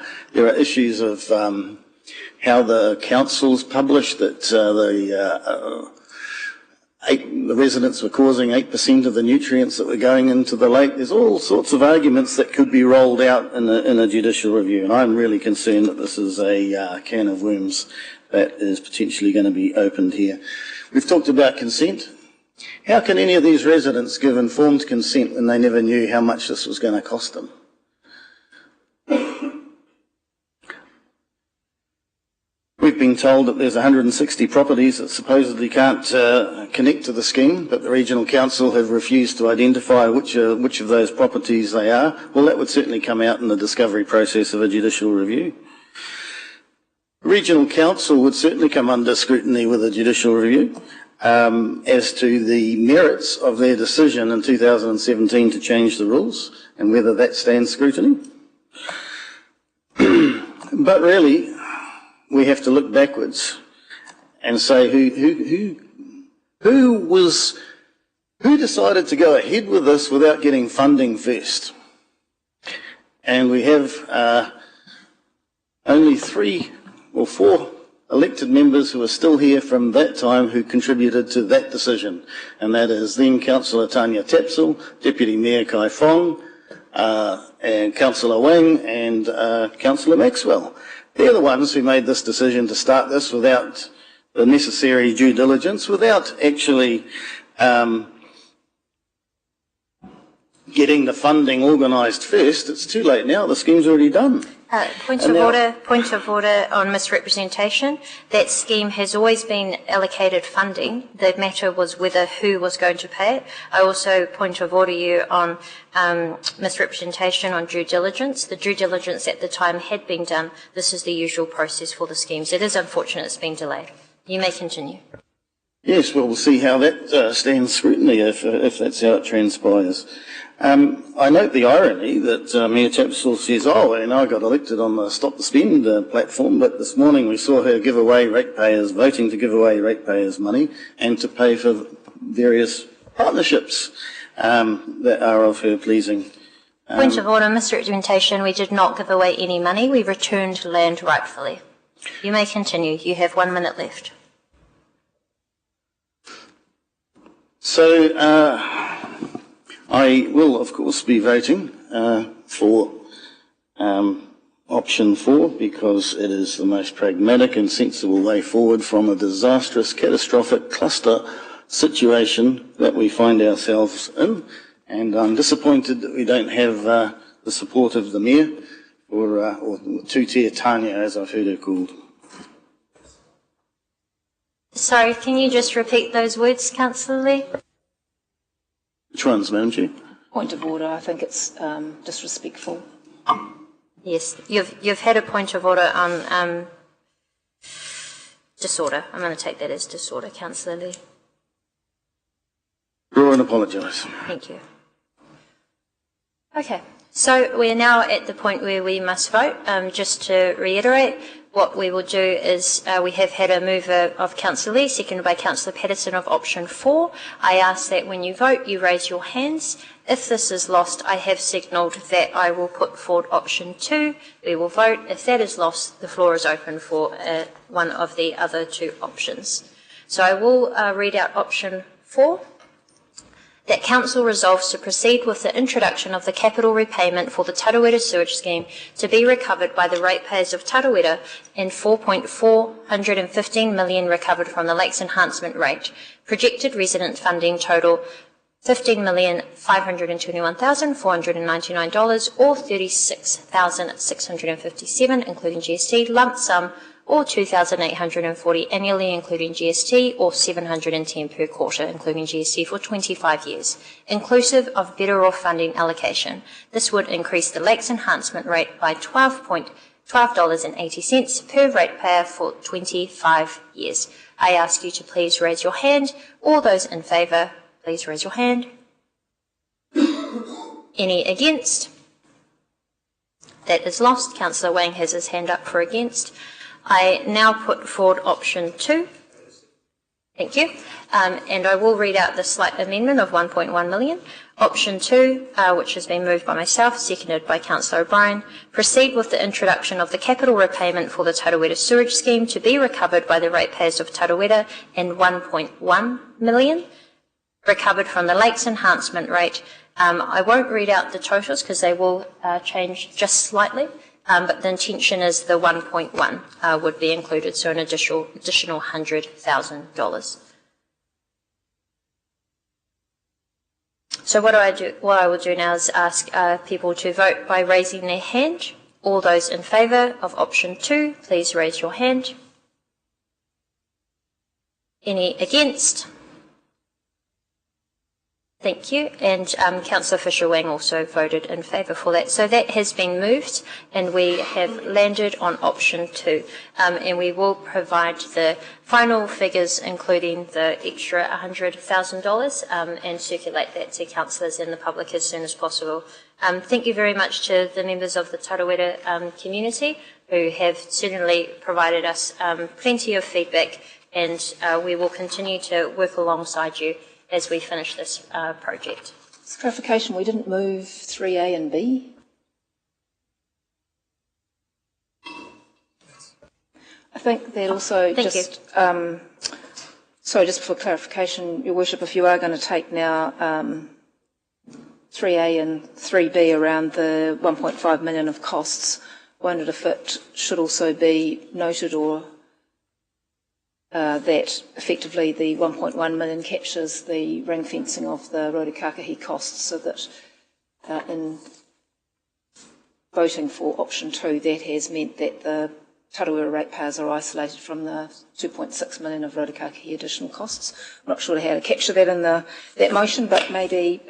issues of how the councils published that the residents were causing 8% of the nutrients that were going into the lake. There's all sorts of arguments that could be rolled out in a judicial review, and I'm really concerned that this is a can of worms that is potentially going to be opened here. We've talked about consent. How can any of these residents give informed consent when they never knew how much this was going to cost them? We've been told that there's 160 properties that supposedly can't connect to the scheme, but the Regional Council have refused to identify which of those properties they are. Well, that would certainly come out in the discovery process of a judicial review. The Regional Council would certainly come under scrutiny with a judicial review as to the merits of their decision in 2017 to change the rules and whether that stands scrutiny. But really, we have to look backwards and say who decided to go ahead with this without getting funding first. And we have only 3 or 4 elected members who are still here from that time who contributed to that decision, and that is then Councillor Tanya Tapsell, Deputy Mayor Kai Fong, and Councillor Wang and Councillor Maxwell. They're the ones who made this decision to start this without the necessary due diligence, without actually getting the funding organised first. It's too late now, the scheme's already done.
Point of order on misrepresentation. That scheme has always been allocated funding. The matter was whether who was going to pay it. I also point of order you on misrepresentation on due diligence. The due diligence at the time had been done. This is the usual process for the schemes. It is unfortunate it's been delayed. You may continue.
Yes, well, we'll see how that stands scrutiny if that's how it transpires. I note the irony that Mayor Tapsell says, and I got elected on the Stop the Spend platform, but this morning we saw her give away ratepayers, voting to give away ratepayers money and to pay for various partnerships that are of her pleasing.
Point of order, misrepresentation. We did not give away any money. We returned land rightfully. You may continue. You have 1 minute left.
So, I will, of course, be voting for option 4 because it is the most pragmatic and sensible way forward from a disastrous, catastrophic cluster situation that we find ourselves in. And I'm disappointed that we don't have the support of the Mayor or two-tier Tanya, as I've heard her called.
Sorry, can you just repeat those words, Councillor Lee?
Which ones, Madam Chair?
Point of order. I think it's disrespectful.
Yes, you've had a point of order on disorder. I'm going to take that as disorder, Councillor Lee.
Draw and apologise.
Thank you. Okay, so we're now at the point where we must vote. Just to reiterate, what we will do is we have had a mover of Councillor Lee, seconded by Councillor Patterson of option 4. I ask that when you vote, you raise your hands. If this is lost, I have signalled that I will put forward option 2. We will vote. If that is lost, the floor is open for one of the other 2 options. So I will read out option 4. that Council resolves to proceed with the introduction of the capital repayment for the Tarawera sewage scheme to be recovered by the ratepayers of Tarawera and 4.415 million recovered from the Lakes Enhancement Rate. Projected resident funding total $15,521,499 or $36,657 including GST, lump sum or $2,840 annually including GST or $710 per quarter including GST for 25 years, inclusive of better off funding allocation. This would increase the Lakes Enhancement Rate by $12.80 per ratepayer for 25 years. I ask you to please raise your hand. All those in favour, please raise your hand. Any against? That is lost. Councillor Wang has his hand up for against. I now put forward option 2. Thank you. And I will read out the slight amendment of 1.1 million. Option 2, which has been moved by myself, seconded by Councillor O'Brien, proceed with the introduction of the capital repayment for the Tarawera sewage scheme to be recovered by the ratepayers of Tarawera and 1.1 million recovered from the Lakes Enhancement Rate. I won't read out the totals because they will change just slightly, but the intention is the 1.1 would be included, so an additional $100,000. So what I will do now is ask people to vote by raising their hand. All those in favour of option 2, please raise your hand. Any against? Thank you. And Councillor Fisher-Wang also voted in favour for that. So that has been moved and we have landed on option 2. And we will provide the final figures, including the extra $100,000, and circulate that to councillors and the public as soon as possible. Thank you very much to the members of the Tarawera community who have certainly provided us plenty of feedback, and we will continue to work alongside you as we finish this project.
Just clarification, we didn't move 3A and B? I think that also sorry, just for clarification, Your Worship, if you are going to take now 3A and 3B around the 1.5 million of costs, wondered if it should also be noted or that effectively the 1.1 million captures the ring fencing of the Rotorua costs, so that in voting for option 2, that has meant that the Tarawera ratepayers are isolated from the 2.6 million of Rotorua additional costs. I'm not sure how to capture that in that motion, but maybe.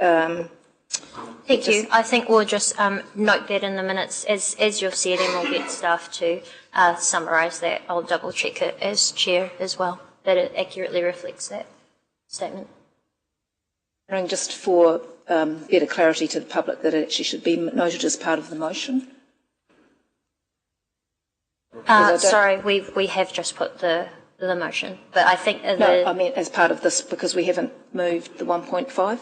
Thank you. I think we'll just note that in the minutes as you've said, and we'll get staff to summarise that. I'll double check it as chair as well, that it accurately reflects that statement.
And just for better clarity to the public, that it actually should be noted as part of the motion.
Sorry, we have just put the motion, but I think
no, I meant as part of this because we haven't moved the 1.5.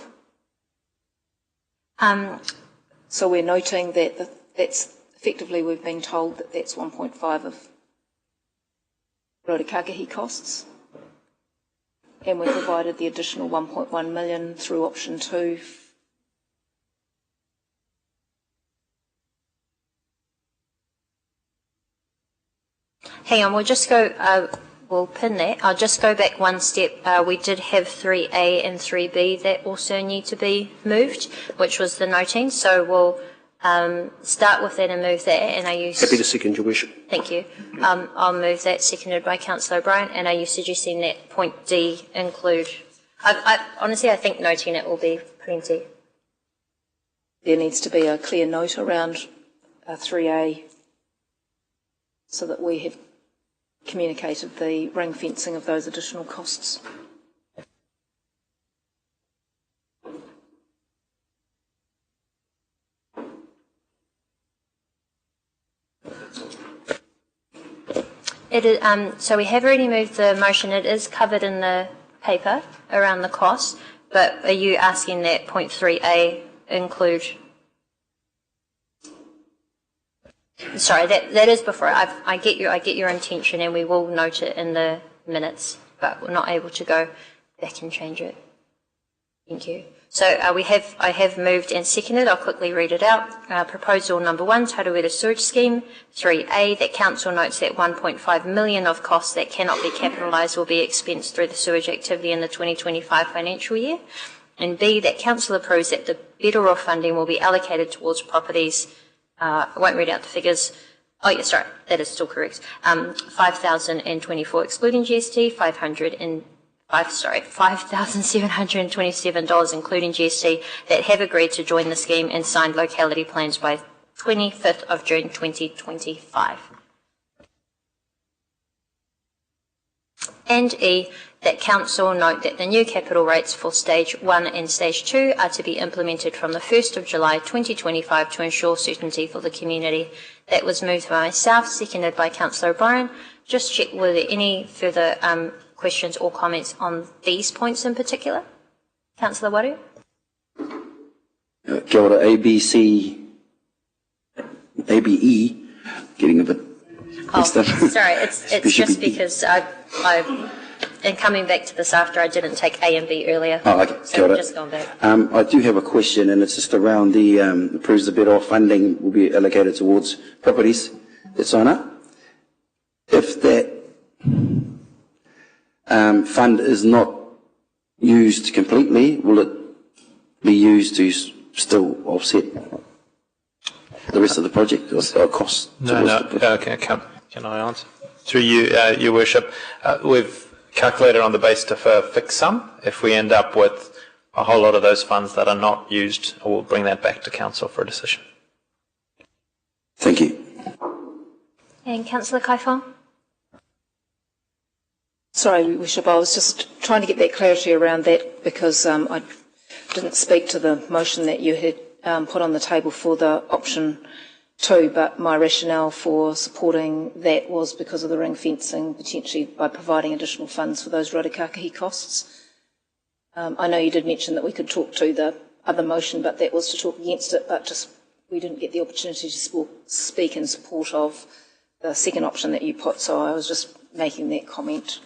So we're noting that that's effectively we've been told that that's 1.5 of Rotorua costs, and we provided the additional 1.1 million through option 2.
Hang on, we'll just go. We'll pin that. I'll just go back one step. We did have 3A and 3B that also need to be moved, which was the noting. So we'll start with that and move that. And
Happy to second, Your Worship.
Thank you. I'll move that, seconded by Councillor O'Brien. And are you suggesting that point D include? Honestly, I think noting it will be plenty.
There needs to be a clear note around 3A so that we have communicated the ring fencing of those additional costs.
It is, so we have already moved the motion. It is covered in the paper around the cost, but are you asking that point 3A include? Sorry, that is before. I get your intention, and we will note it in the minutes, but we're not able to go back and change it. Thank you. So I have moved and seconded. I'll quickly read it out. Proposal number 1, Tarawera Sewage Scheme. 3A, that council notes that 1.5 million of costs that cannot be capitalised will be expensed through the sewage activity in the 2025 financial year. And B, that council approves that the better off funding will be allocated towards properties. I won't read out the figures. Oh, yes, right, that is still correct. 5,024 excluding GST, $5,727 including GST that have agreed to join the scheme and signed locality plans by 25th of June 2025. And E, that council note that the new capital rates for stage 1 and stage 2 are to be implemented from the 1st of July 2025 to ensure certainty for the community. That was moved by myself, seconded by Councillor O'Brien. Just check, were there any further questions or comments on these points in particular? Councillor Waru?
Kia ora, ABE, getting a bit mixed up.
Sorry, it's just because in coming back to this after I didn't take A and B earlier.
Oh, okay.
So I've just gone back.
I do have a question, and it's just around the approves the better off funding will be allocated towards properties that sign up. If that fund is not used completely, will it be used to still offset the rest of the project or costs?
No. Okay, can I answer? Through you, Your Worship, we've calculated on the basis of a fixed sum. If we end up with a whole lot of those funds that are not used, we'll bring that back to Council for a decision.
Thank you.
And Councillor Kaifong?
Sorry, Your Worship, I was just trying to get that clarity around that because I didn't speak to the motion that you had put on the table for the option 2, but my rationale for supporting that was because of the ring fencing, potentially by providing additional funds for those rotokakahi costs. I know you did mention that we could talk to the other motion, but that was to talk against it, but just we didn't get the opportunity to speak in support of the second option that you put, so I was just making that comment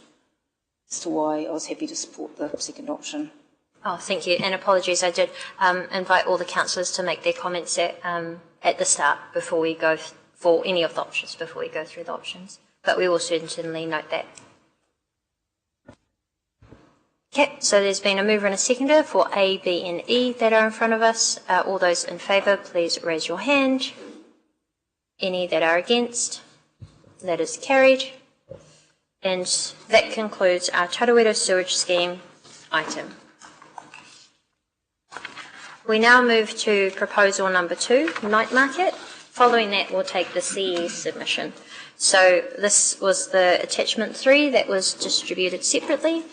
as to why I was happy to support the second option.
Oh, thank you, and apologies. I did invite all the councillors to make their comments at the start before we go for any of the options, before we go through the options. But we will certainly note that. Okay, so there's been a mover and a seconder for A, B and E that are in front of us. All those in favour, please raise your hand. Any that are against? That is carried. And that concludes our Tarawera Sewage Scheme item. We now move to proposal number 2, night market. Following that, we'll take the CE submission. So this was the attachment 3 that was distributed separately.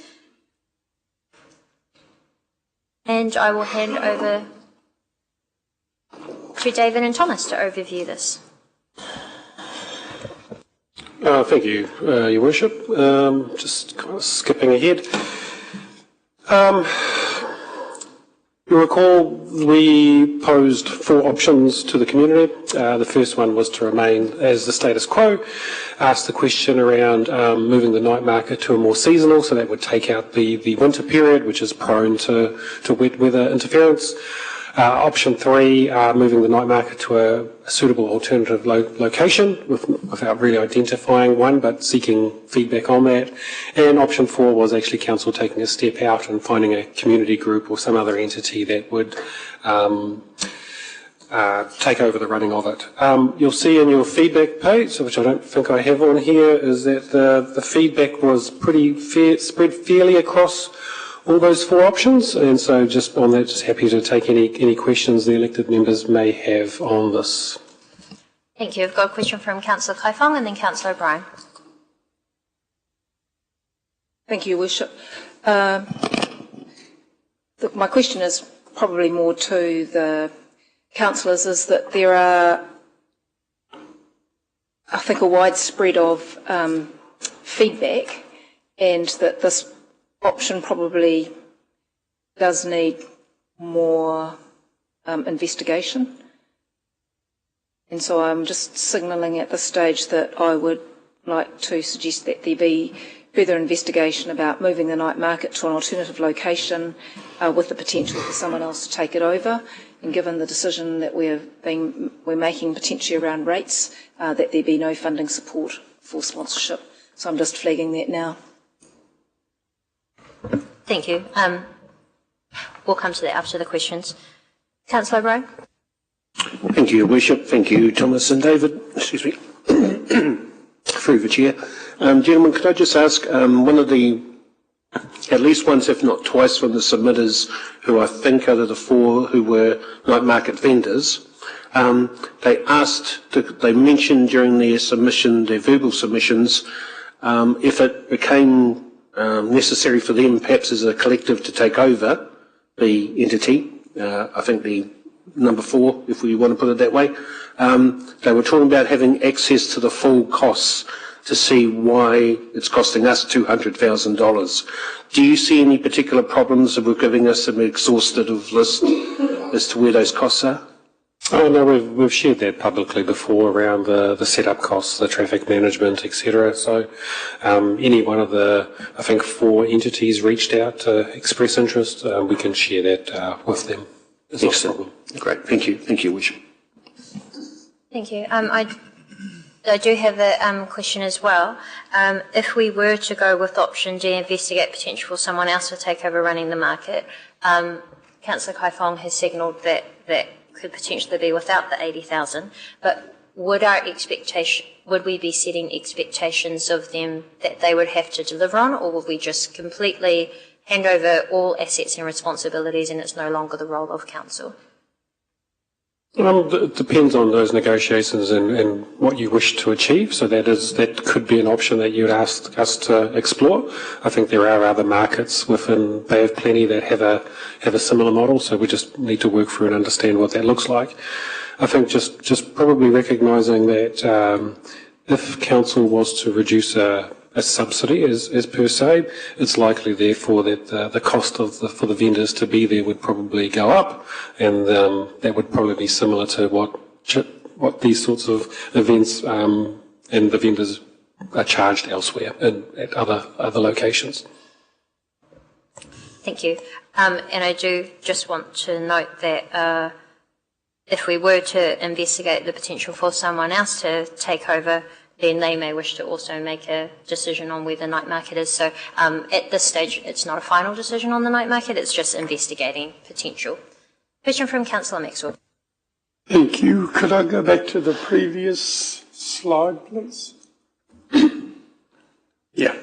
And I will hand over to David and Thomas to overview this.
Thank you, Your Worship. Just kind of skipping ahead. You'll recall we posed 4 options to the community. The first one was to remain as the status quo, asked the question around moving the night market to a more seasonal, so that would take out the winter period, which is prone to wet weather interference. Option 3, moving the night market to a suitable alternative location without really identifying one, but seeking feedback on that. And option 4 was actually council taking a step out and finding a community group or some other entity that would take over the running of it. You'll see in your feedback page, which I don't think I have on here, is that the feedback was pretty spread fairly across all those 4 options, and so just on that, just happy to take any questions the elected members may have on this.
Thank you. I've got a question from Councillor Kaifong and then Councillor O'Brien.
Thank you, Your Worship. My question is probably more to the councillors, is that there are, I think, a widespread of feedback, and that this option probably does need more investigation. And so I'm just signalling at this stage that I would like to suggest that there be further investigation about moving the night market to an alternative location with the potential for someone else to take it over. And given the decision that we're making potentially around rates, that there be no funding support for sponsorship. So I'm just flagging that now.
Thank you. We'll come to that after the questions. Councillor O'Brien.
Thank you, Your Worship. Thank you, Thomas and David. Excuse me. Through the chair. Gentlemen, could I just ask, one of the, at least once if not twice from the submitters, who I think out of the four who were night market vendors, they mentioned during their submission, their verbal submissions, if it became necessary for them, perhaps as a collective, to take over the entity, I think the number 4, if we want to put it that way, they were talking about having access to the full costs to see why it's costing us $200,000. Do you see any particular problems with giving us an exhaustive list as to where those costs are?
Oh no, we've shared that publicly before around the setup costs, the traffic management, etc. So any one of the, I think, 4 entities reached out to express interest. We can share that with them. It's not a problem.
Great, thank you. Thank you, Wish.
Thank you. I do have a question as well. If we were to go with option D, investigate potential for someone else to take over running the market, Councillor Kaifong has signalled that could potentially be without the 80,000. But would we be setting expectations of them that they would have to deliver on, or would we just completely hand over all assets and responsibilities and it's no longer the role of council?
It depends on those negotiations and what you wish to achieve. So that could be an option that you'd ask us to explore. I think there are other markets within Bay of Plenty that have a similar model. So we just need to work through and understand what that looks like. I think just probably recognising that if council was to reduce a subsidy as per se, it's likely therefore that the cost for the vendors to be there would probably go up, and that would probably be similar to what these sorts of events and the vendors are charged elsewhere at other locations.
Thank you. And I do just want to note that if we were to investigate the potential for someone else to take over, then they may wish to also make a decision on where the night market is. So at this stage, it's not a final decision on the night market, it's just investigating potential. Question from Councillor Maxwell.
Thank you. Could I go back to the previous slide, please? Yeah.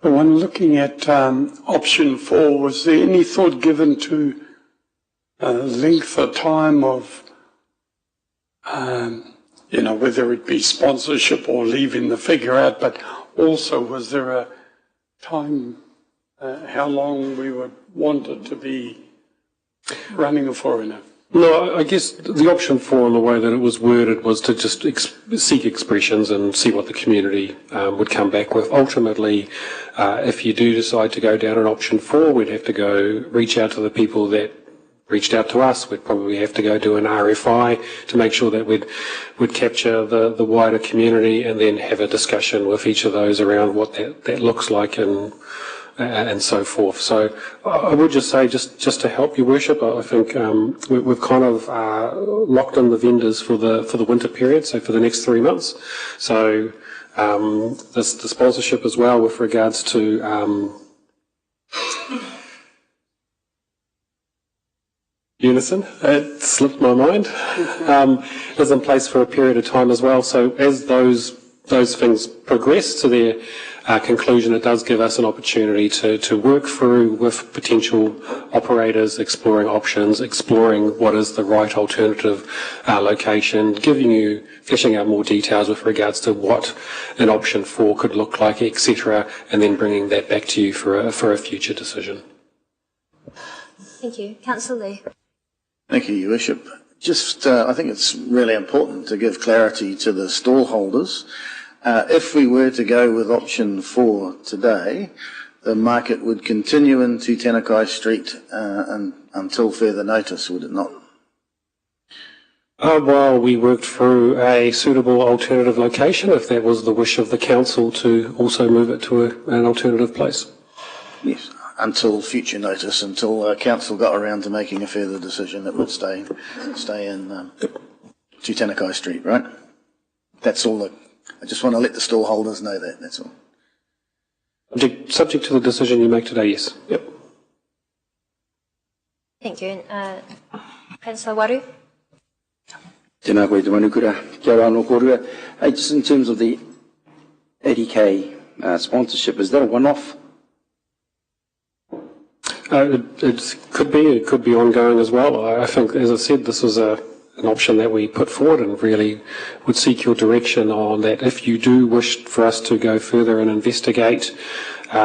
The one looking at option 4, was there any thought given to length of time of whether it be sponsorship or leaving the figure out, but also was there a time how long we would want it to be running a foreigner?
No, I guess the option 4 in the way that it was worded was to just seek expressions and see what the community would come back with. Ultimately, if you do decide to go down an option 4, we'd have to go reach out to the people that reached out to us. We'd probably have to go do an RFI to make sure that we'd capture the wider community, and then have a discussion with each of those around what that looks like and so forth. So I would just say, just to help Your Worship, I think we've kind of locked in the vendors for the winter period, so for the next 3 months. So the sponsorship as well with regards to Unison, it slipped my mind, is in place for a period of time as well. So as those things progress to their conclusion, it does give us an opportunity to work through with potential operators, exploring options, exploring what is the right alternative location, fleshing out more details with regards to what an option 4 could look like, etc., and then bringing that back to you for a future decision.
Thank you. Councillor Lee.
Thank you, Your Worship. I think it's really important to give clarity to the stallholders. If we were to go with option 4 today, the market would continue into Tenakai Street until further notice, would it not?
While we worked through a suitable alternative location, if that was the wish of the council to also move it to an alternative place.
Yes, until future notice, until council got around to making a further decision that would stay in Tutanekai Street, right? That's all. I just want to let the stallholders know that. That's all.
Subject to the decision you make today, yes. Yep.
Thank you. Councillor Waru?
Tēnā koe te manukura, kia ora anō kōrua. Hey, just in terms of the 80k sponsorship, is that a one-off?
It could be ongoing as well. I think, as I said, this was an option that we put forward and really would seek your direction on that. If you do wish for us to go further and investigate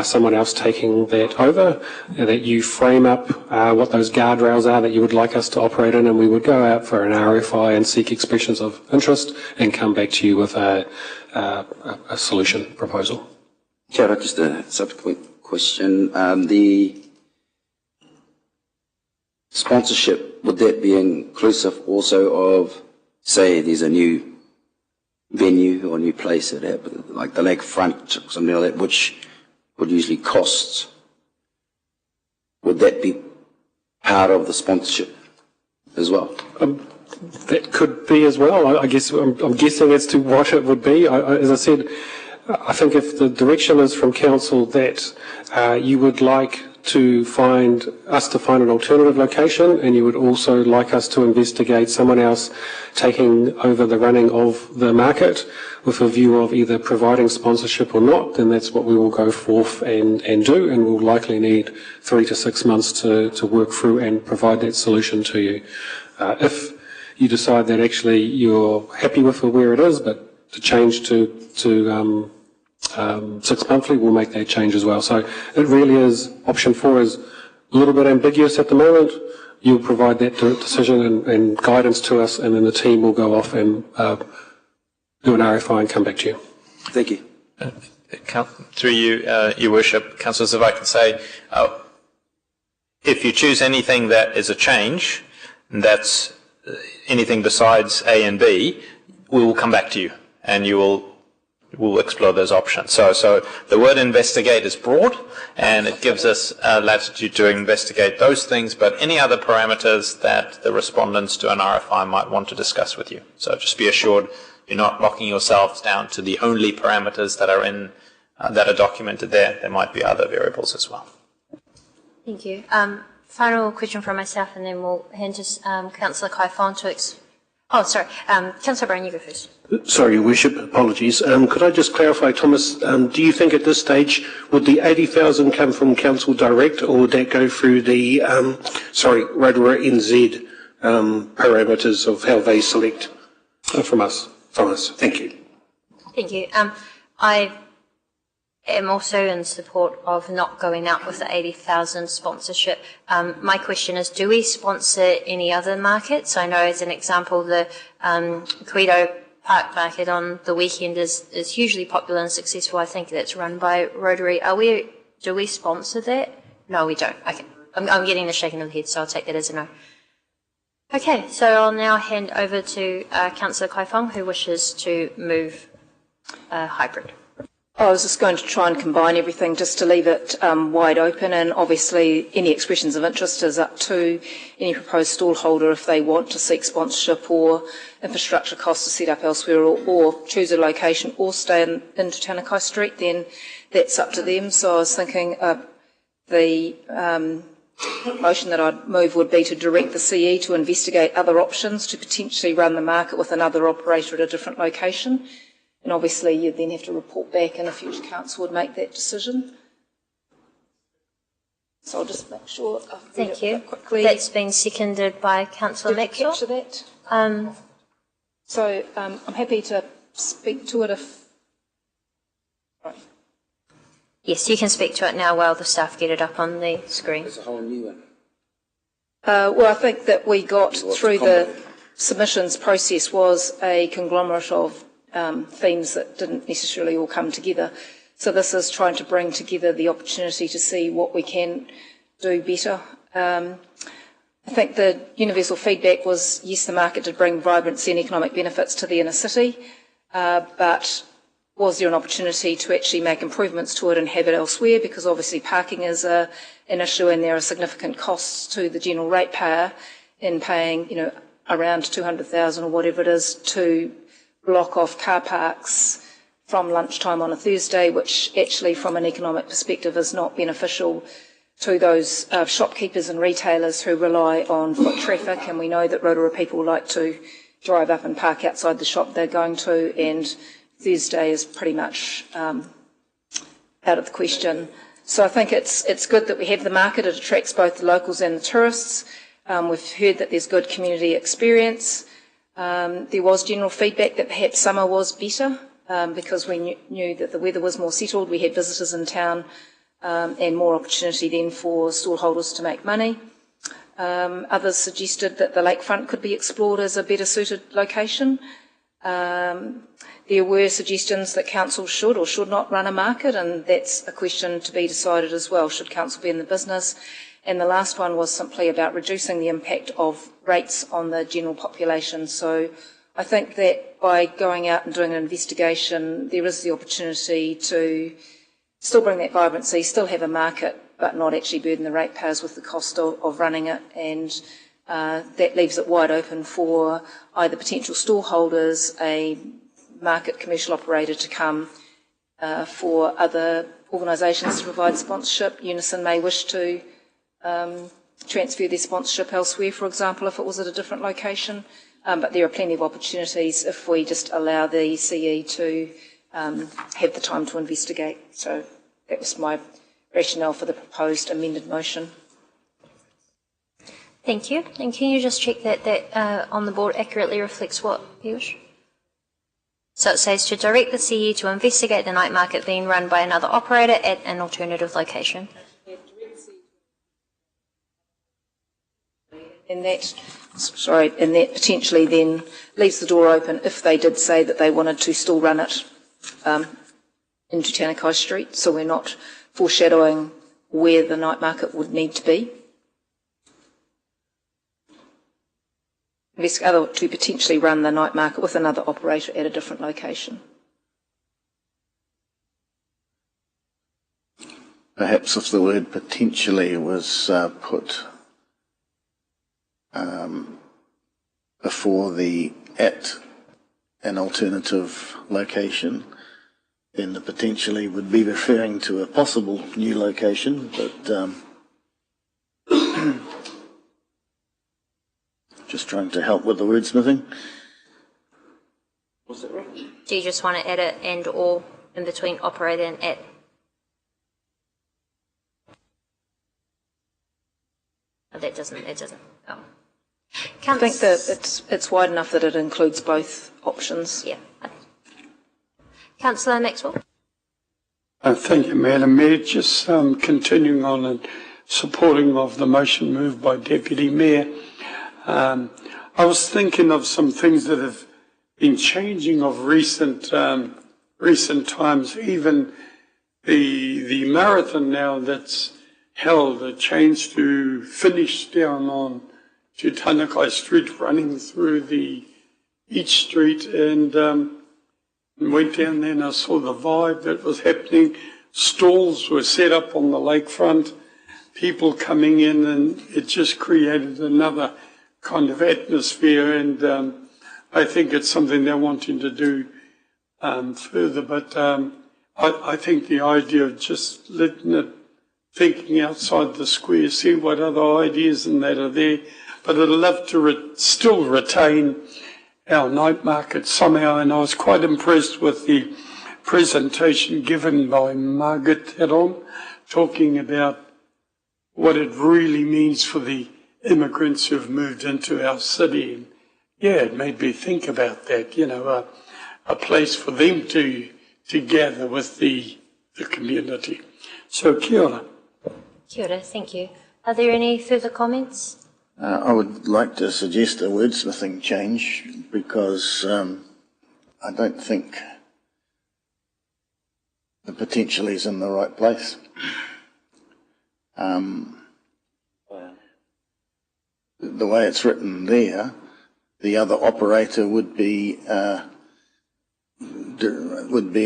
someone else taking that over, that you frame up what those guardrails are that you would like us to operate in, and we would go out for an RFI and seek expressions of interest and come back to you with a solution proposal.
Kia ora, just a subsequent question. The sponsorship, would that be inclusive also of, say, there's a new venue or new place like the lakefront or something like that, which would usually cost? Would that be part of the sponsorship as well?
That could be as well. I guess I'm guessing as to what it would be. As I said, I think if the direction is from council that you would like to find an alternative location, and you would also like us to investigate someone else taking over the running of the market with a view of either providing sponsorship or not, then that's what we will go forth and do, and we'll likely need 3 to 6 months to work through and provide that solution to you. If you decide that actually you're happy with where it is, but to change to 6 monthly, we'll make that change as well. So it really is, option 4 is a little bit ambiguous at the moment. You'll provide that decision and guidance to us, and then the team will go off and do an RFI and come back to you.
Thank you.
Through you, Your Worship, councillors, if I can say, if you choose anything that is a change, that's anything besides A and B, we will come back to you, and we'll explore those options. So the word investigate is broad, and it gives us latitude to investigate those things, but any other parameters that the respondents to an RFI might want to discuss with you. So just be assured you're not locking yourselves down to the only parameters that are that are documented there. There might be other variables as well.
Thank you. Final question from myself, and then we'll hand to Councillor Kaifon to Councillor Brown, you go first.
Sorry, Your Worship, apologies. Could I just clarify, Thomas, do you think at this stage would the 80,000 come from Council direct, or would that go through the, Rotorua NZ parameters of how they select from us? Thank you.
Thank you. I am also in support of not going out with the 80,000 sponsorship. My question is, do we sponsor any other markets? I know, as an example, the Cuido Park Market on the weekend is hugely popular and successful. I think that's run by Rotary. Do we sponsor that? No, we don't. Okay. I'm getting the shaking of the head, so I'll take that as a no. Okay, so I'll now hand over to Councillor Kaifong, who wishes to move hybrid.
I was just going to try and combine everything just to leave it wide open, and obviously any expressions of interest is up to any proposed stallholder if they want to seek sponsorship or infrastructure costs to set up elsewhere or choose a location or stay in Tutanekai Street, then that's up to them. So I was thinking the motion that I'd move would be to direct the CE to investigate other options to potentially run the market with another operator at a different location. And obviously you'd then have to report back, and a future council would make that decision. So I'll just make sure I've read it quickly.
That's been seconded by Councillor Maxwell.
Did you capture that? So I'm happy to speak to it if... Right.
Yes, you can speak to it now while the staff get it up on the screen.
It's a whole new one.
Well, I think that we got through the submissions process was a conglomerate of themes that didn't necessarily all come together. So this is trying to bring together the opportunity to see what we can do better. I think the universal feedback was, yes, the market did bring vibrancy and economic benefits to the inner city, but was there an opportunity to actually make improvements to it and have it elsewhere? Because obviously parking is an issue, and there are significant costs to the general ratepayer in paying, around 200,000 or whatever it is to block off car parks from lunchtime on a Thursday, which actually from an economic perspective is not beneficial to those shopkeepers and retailers who rely on foot traffic. And we know that Rotorua people like to drive up and park outside the shop they're going to, and Thursday is pretty much out of the question. So I think it's good that we have the market. It attracts both the locals and the tourists. We've heard that there's good community experience. There was general feedback that perhaps summer was better because we knew that the weather was more settled. We had visitors in town and more opportunity then for stallholders to make money. Others suggested that the lakefront could be explored as a better suited location. There were suggestions that council should or should not run a market, and that's a question to be decided as well. Should council be in the business? And the last one was simply about reducing the impact of rates on the general population. So I think that by going out and doing an investigation, there is the opportunity to still bring that vibrancy, still have a market, but not actually burden the ratepayers with the cost of running it. And that leaves it wide open for either potential stallholders, a market commercial operator to come, for other organisations to provide sponsorship. Unison may wish to transfer their sponsorship elsewhere, for example, if it was at a different location. But there are plenty of opportunities if we just allow the CE to have the time to investigate. So that was my rationale for the proposed amended motion.
Thank you. And can you just check that on the board accurately reflects what, Piyush? So it says to direct the CE to investigate the night market being run by another operator at an alternative location.
And that potentially then leaves the door open if they did say that they wanted to still run it into Tanakai Street. So we're not foreshadowing where the night market would need to be. To potentially run the night market with another operator at a different location.
Perhaps if the word potentially was put before the at an alternative location, then the potentially would be referring to a possible new location, but just trying to help with the wordsmithing.
Was it right?
Do you just want to add it and or in between operator and at? Oh, that doesn't. Oh.
I think that it's wide enough that it includes both options.
Yeah. Councillor Maxwell.
Thank you, Madam Mayor. Just continuing on and supporting of the motion moved by Deputy Mayor. I was thinking of some things that have been changing of recent times. Even the marathon now that's held changed to finish down on to Tanakai Street, running through each street, and went down there and I saw the vibe that was happening. Stalls were set up on the lakefront, people coming in, and it just created another kind of atmosphere, and I think it's something they're wanting to do further, but I think the idea of just letting it, thinking outside the square, see what other ideas and that are there, but I'd love to still retain our night market somehow, and I was quite impressed with the presentation given by Margaret Teron, talking about what it really means for the immigrants who've moved into our city. And yeah, it made me think about that, a place for them to gather with the community. So kia ora.
Kia ora, thank you. Are there any further comments?
I would like to suggest a wordsmithing change because I don't think the potentially is in the right place. the way it's written there, the other operator would be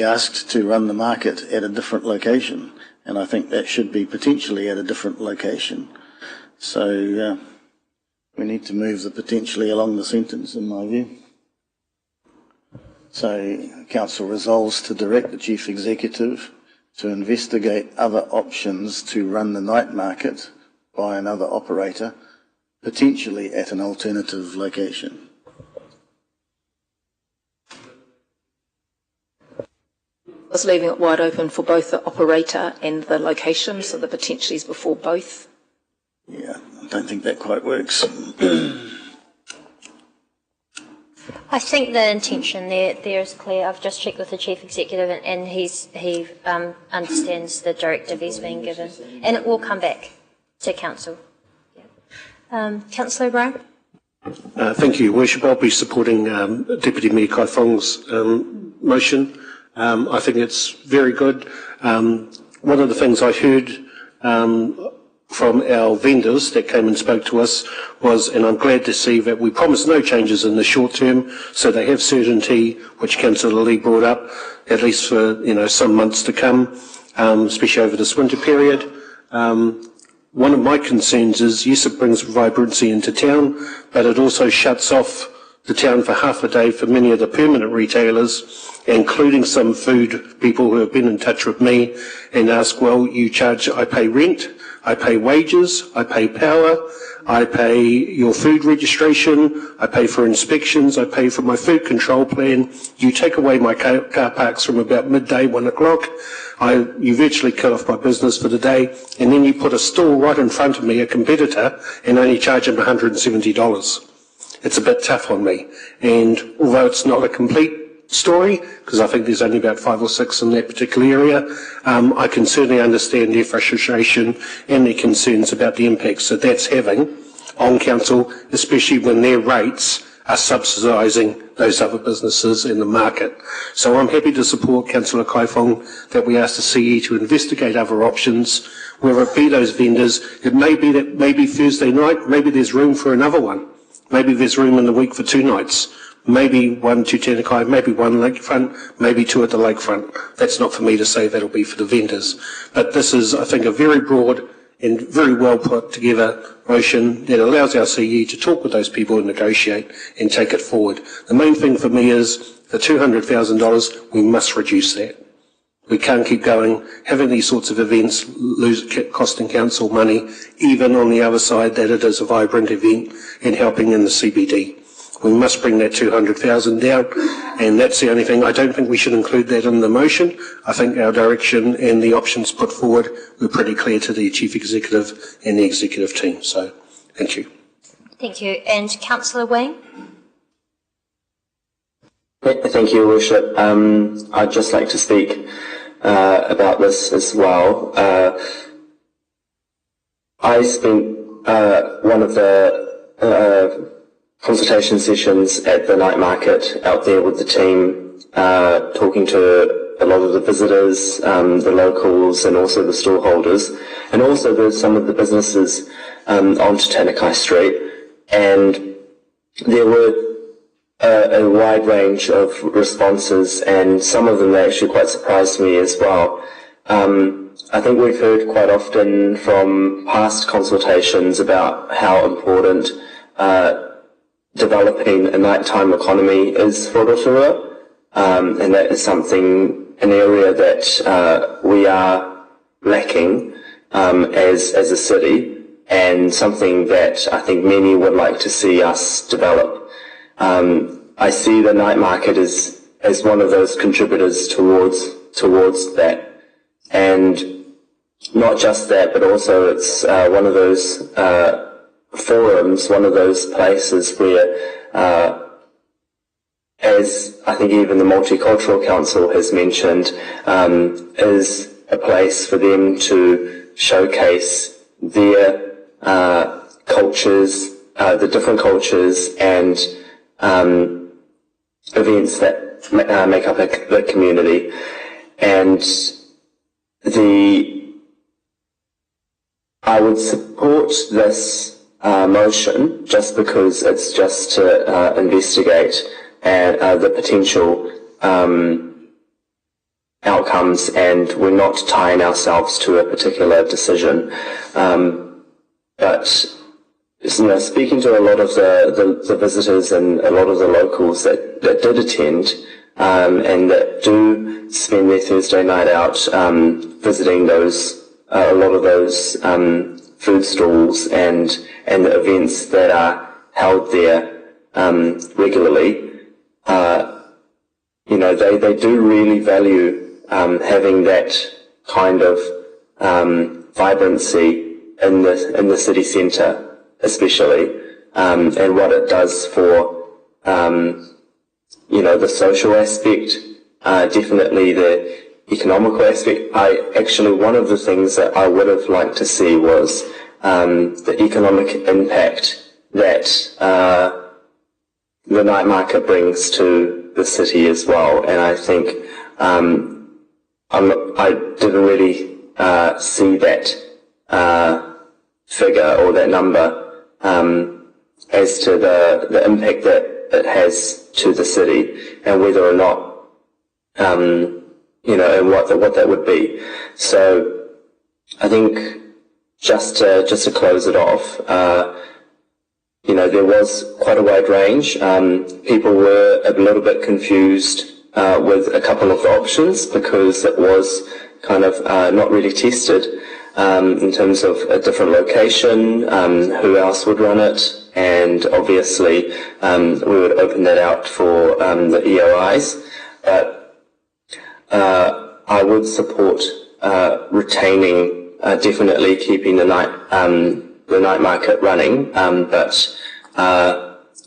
asked to run the market at a different location, and I think that should be potentially at a different location. So we need to move the potentially along the sentence, in my view. So Council resolves to direct the Chief Executive to investigate other options to run the night market by another operator, potentially at an alternative location.
I was leaving it wide open for both the operator and the location, so the potentially is before both.
Yeah, I don't think that quite works.
I think the intention there is clear. I've just checked with the Chief Executive, and he understands the directive he's been given, and it will come back to Council. Yeah. Councillor O'Brien?
Thank you, Your Worship. I'll be supporting Deputy Mayor Kai Fong's motion. I think it's very good. One of the things I heard from our vendors that came and spoke to us was, and I'm glad to see that we promised no changes in the short term, so they have certainty, which Councillor Lee brought up, at least for some months to come, especially over this winter period. One of my concerns is, yes, it brings vibrancy into town, but it also shuts off the town for half a day for many of the permanent retailers, including some food people who have been in touch with me and ask, well, you charge, I pay rent, I pay wages, I pay power, I pay your food registration, I pay for inspections, I pay for my food control plan. You take away my car parks from about midday, 1 o'clock. You virtually cut off my business for the day, and then you put a stall right in front of me, a competitor, and only charge them $170. It's a bit tough on me. And although it's not a complete story, because I think there's only about 5 or 6 in that particular area, I can certainly understand their frustration and their concerns about the impacts that that's having on council, especially when their rates are subsidising those other businesses in the market. So I'm happy to support Councillor Kai Fong that we ask the CE to investigate other options, whether it be those vendors. It may be that maybe Thursday night, maybe there's room for another one. Maybe there's room in the week for 2 nights. Maybe 1 to Tēnā maybe 1 lakefront, maybe 2 at the lakefront. That's not for me to say, that'll be for the vendors. But this is, I think, a very broad and very well put together motion that allows our CE to talk with those people and negotiate and take it forward. The main thing for me is the $200,000, we must reduce that. We can't keep going, having these sorts of events costing council money, even on the other side that it is a vibrant event and helping in the CBD. We must bring that 200,000 down, and that's the only thing. I don't think we should include that in the motion. I think our direction and the options put forward were pretty clear to the Chief Executive and the Executive team. So, thank you.
Thank you. And Councillor Wayne?
Thank you, Your Worship. I'd just like to speak about this as well. I spent one of the consultation sessions at the night market out there with the team, talking to a lot of the visitors, the locals, and also the stallholders, and also some of the businesses onto Tēnā Street. And there were a wide range of responses, and some of them actually quite surprised me as well. I think we've heard quite often from past consultations about how important developing a nighttime economy is for Rotorua, and that is an area that we are lacking as a city, and something that I think many would like to see us develop. I see the night market as one of those contributors towards that, and not just that, but also it's one of those forums, one of those places where, as I think even the Multicultural Council has mentioned, is a place for them to showcase their cultures, the different cultures and events that make up the community. And I would support this motion just because it's just to investigate the potential outcomes, and we're not tying ourselves to a particular decision. But speaking to a lot of the visitors and a lot of the locals that did attend and that do spend their Thursday night out visiting a lot of those food stalls and the events that are held there regularly, they do really value having that kind of vibrancy in the city centre, especially, and what it does for the social aspect, definitely the economical aspect. One of the things that I would have liked to see was the economic impact that the night market brings to the city as well, and I think I didn't really see that figure or that number as to the impact that it has to the city, and whether or not and what that would be. So I think just to close it off, there was quite a wide range. People were a little bit confused with a couple of the options because it was kind of not really tested in terms of a different location, who else would run it, and obviously we would open that out for the EOIs. But I would support retaining, definitely keeping the night market running, but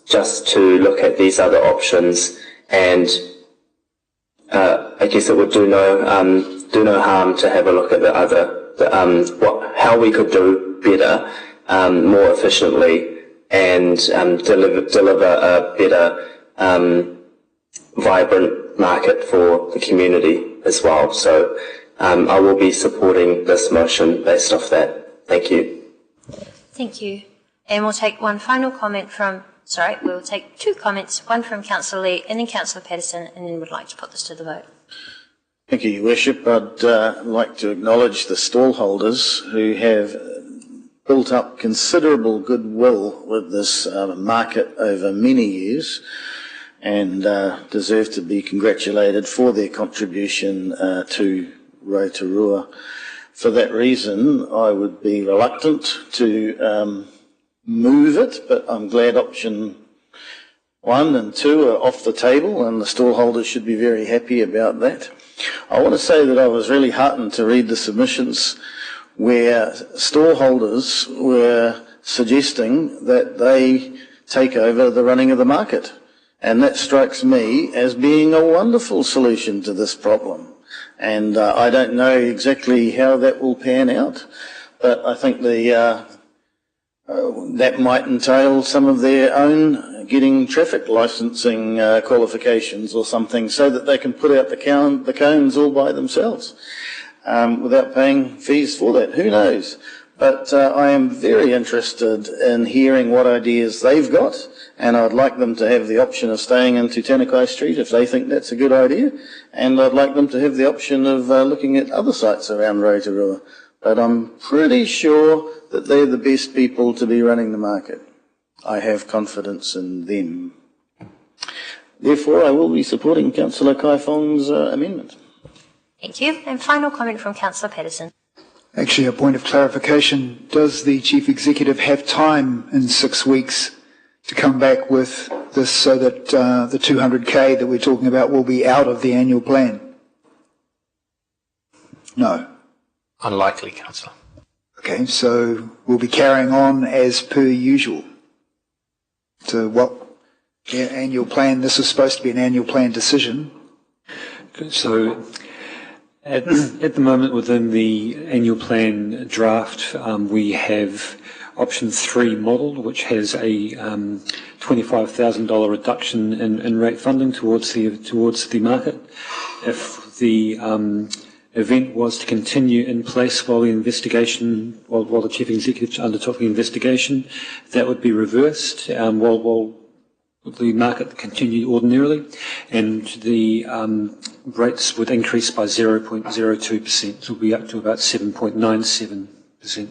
just to look at these other options, and I guess it would do no harm to have a look at how we could do better, more efficiently, and deliver a better, vibrant market for the community as well. So I will be supporting this motion based off that. Thank you.
Thank you. And we'll take one final comment we'll take two comments, one from Councillor Lee and then Councillor Patterson, and then we'd like to put this to the vote.
Thank you, Your Worship. I'd like to acknowledge the stallholders who have built up considerable goodwill with this market over many years, and deserve to be congratulated for their contribution to Rotorua. For that reason, I would be reluctant to move it, but I'm glad option 1 and 2 are off the table, and the stallholders should be very happy about that. I want to say that I was really heartened to read the submissions where stallholders were suggesting that they take over the running of the market. And that strikes me as being a wonderful solution to this problem. And I don't know exactly how that will pan out, but I think that might entail some of their own getting traffic licensing qualifications or something, so that they can put out the cones all by themselves without paying fees for that. Who knows? But I am very interested in hearing what ideas they've got, and I'd like them to have the option of staying in Tutanekai Street if they think that's a good idea, and I'd like them to have the option of looking at other sites around Rotorua. But I'm pretty sure that they're the best people to be running the market. I have confidence in them. Therefore, I will be supporting Councillor Kaifong's amendment.
Thank you. And final comment from Councillor Patterson.
Actually, a point of clarification. Does the Chief Executive have time in 6 weeks to come back with this so that the 200K that we're talking about will be out of the annual plan? No.
Unlikely, Councillor.
Okay, so we'll be carrying on as per usual. So what annual plan? This is supposed to be an annual plan decision.
So at the moment within the annual plan draft, we have option 3 modelled, which has a $25,000 reduction in rate funding towards the market. If the event was to continue in place while the investigation, while the Chief Executive undertook the investigation, that would be reversed while the market continued ordinarily, and the rates would increase by 0.02%, so it will be up to about 7.97%.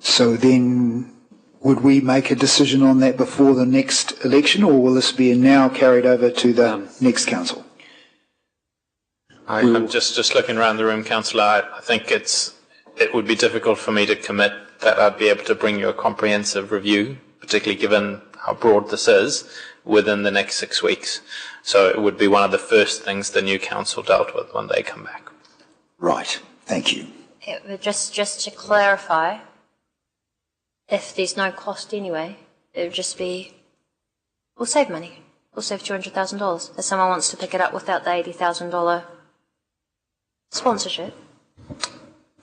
So then, would we make a decision on that before the next election, or will this be now carried over to the next council?
I'm just looking around the room, Councillor. I think it would be difficult for me to commit that I'd be able to bring you a comprehensive review, particularly given how broad this is, within the next 6 weeks. So it would be one of the first things the new council dealt with when they come back.
Right. Thank you.
Just to clarify, if there's no cost anyway, it would just be, we'll save money. We'll save $200,000 if someone wants to pick it up without the $80,000 sponsorship.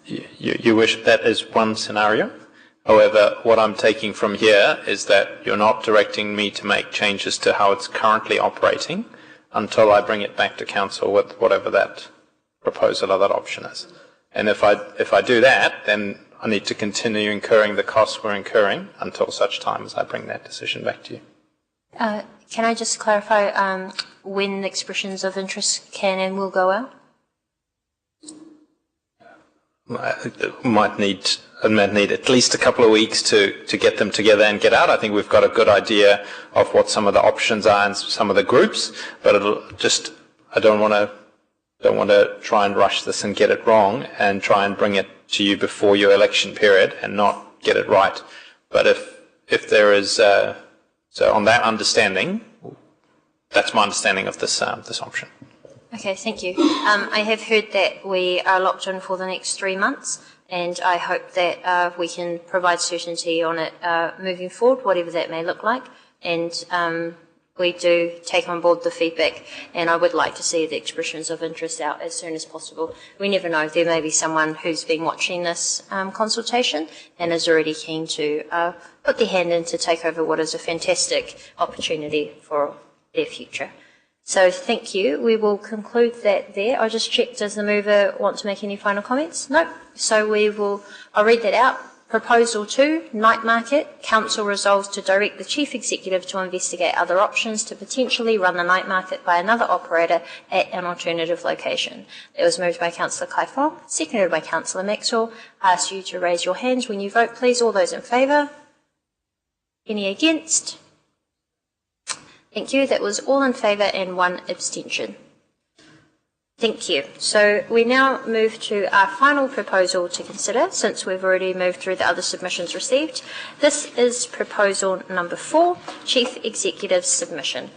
You wish that is one scenario. However, what I'm taking from here is that you're not directing me to make changes to how it's currently operating until I bring it back to council with whatever that proposal or that option is. And if I do that, then I need to continue incurring the costs we're incurring until such time as I bring that decision back to you.
Can I just clarify when the expressions of interest can and will go out?
It might need at least a couple of weeks to get them together and get out. I think we've got a good idea of what some of the options are and some of the groups, but I don't want to try and rush this and get it wrong and try and bring it to you before your election period and not get it right. But if there is so on that understanding, that's my understanding of this option.
Okay, thank you. I have heard that we are locked in for the next 3 months, and I hope that we can provide certainty on it moving forward, whatever that may look like. And we do take on board the feedback, and I would like to see the expressions of interest out as soon as possible. We never know. There may be someone who's been watching this consultation and is already keen to put their hand in to take over what is a fantastic opportunity for their future. So thank you. We will conclude that there. I'll just check, does the mover want to make any final comments? No. So I'll read that out. Proposal 2, night market. Council resolves to direct the Chief Executive to investigate other options to potentially run the night market by another operator at an alternative location. It was moved by Councillor Kaifong, seconded by Councillor Maxwell. I ask you to raise your hands when you vote, please. All those in favour? Any against? Thank you. That was all in favour and 1 abstention. Thank you. So we now move to our final proposal to consider, since we've already moved through the other submissions received. This is proposal number 4, Chief Executive's submission.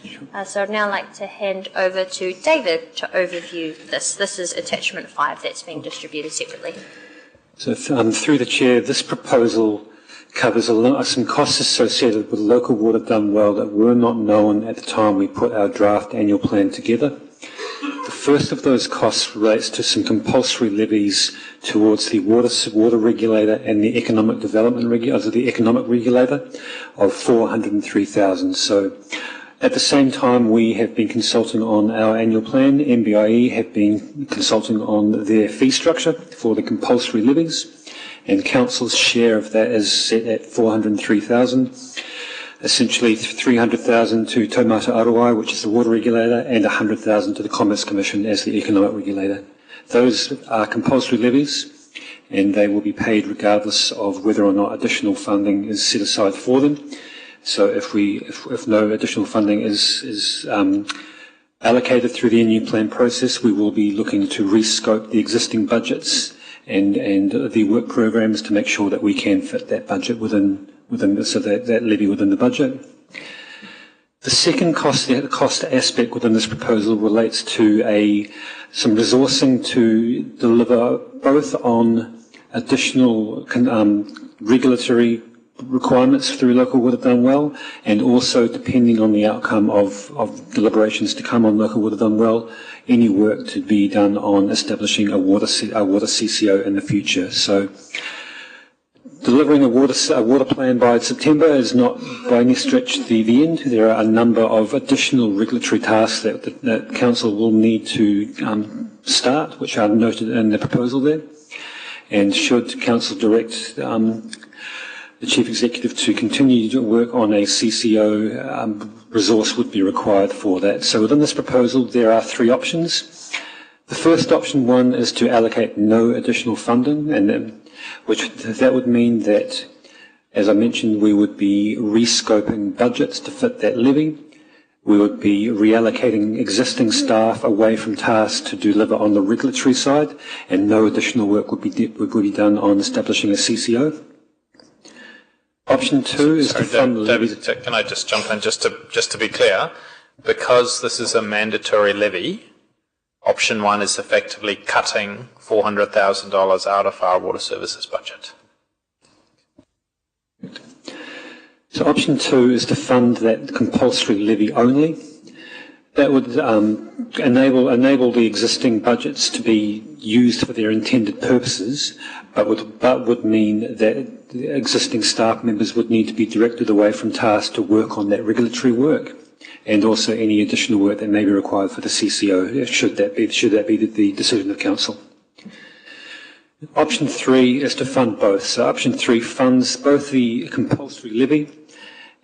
So I'd now like to hand over to David to overview this. This is attachment 5 that's being distributed separately.
So through the Chair, this proposal covers some costs associated with local water done well that were not known at the time we put our draft annual plan together. The first of those costs relates to some compulsory levies towards the water regulator and the economic development regulator of $403,000. So at the same time we have been consulting on our annual plan, MBIE have been consulting on their fee structure for the compulsory levies, and Council's share of that is set at $403,000. Essentially $300,000 to Taumata Arowai, which is the water regulator, and $100,000 to the Commerce Commission as the economic regulator. Those are compulsory levies, and they will be paid regardless of whether or not additional funding is set aside for them. So if no additional funding is allocated through the annual plan process, we will be looking to rescope the existing budgets and the work programs to make sure that we can fit that budget within that levy within the budget. The second cost aspect within this proposal relates to some resourcing to deliver both on additional regulatory requirements through local water done well, and also, depending on the outcome of deliberations to come on local water done well, any work to be done on establishing a water CCO in the future. So delivering a water plan by September is not by any stretch the end. There are a number of additional regulatory tasks that Council will need to start, which are noted in the proposal there. And should Council direct the Chief Executive to continue to work on a CCO, resource would be required for that. So within this proposal, there are three options. The first option one is to allocate no additional funding, and which that would mean that, as I mentioned, we would be rescoping budgets to fit that levy. We would be reallocating existing staff away from tasks to deliver on the regulatory side, and no additional work would be done on establishing a CCO. Option two is to fund the levy.
David, can I just jump in just to be clear? Because this is a mandatory levy, option one is effectively cutting $400,000 out of our water services budget.
So option two is to fund that compulsory levy only. That would enable the existing budgets to be used for their intended purposes, but would mean that the existing staff members would need to be directed away from tasks to work on that regulatory work, and also any additional work that may be required for the CCO, should that be the decision of Council. Option three is to fund both. So option three funds both the compulsory levy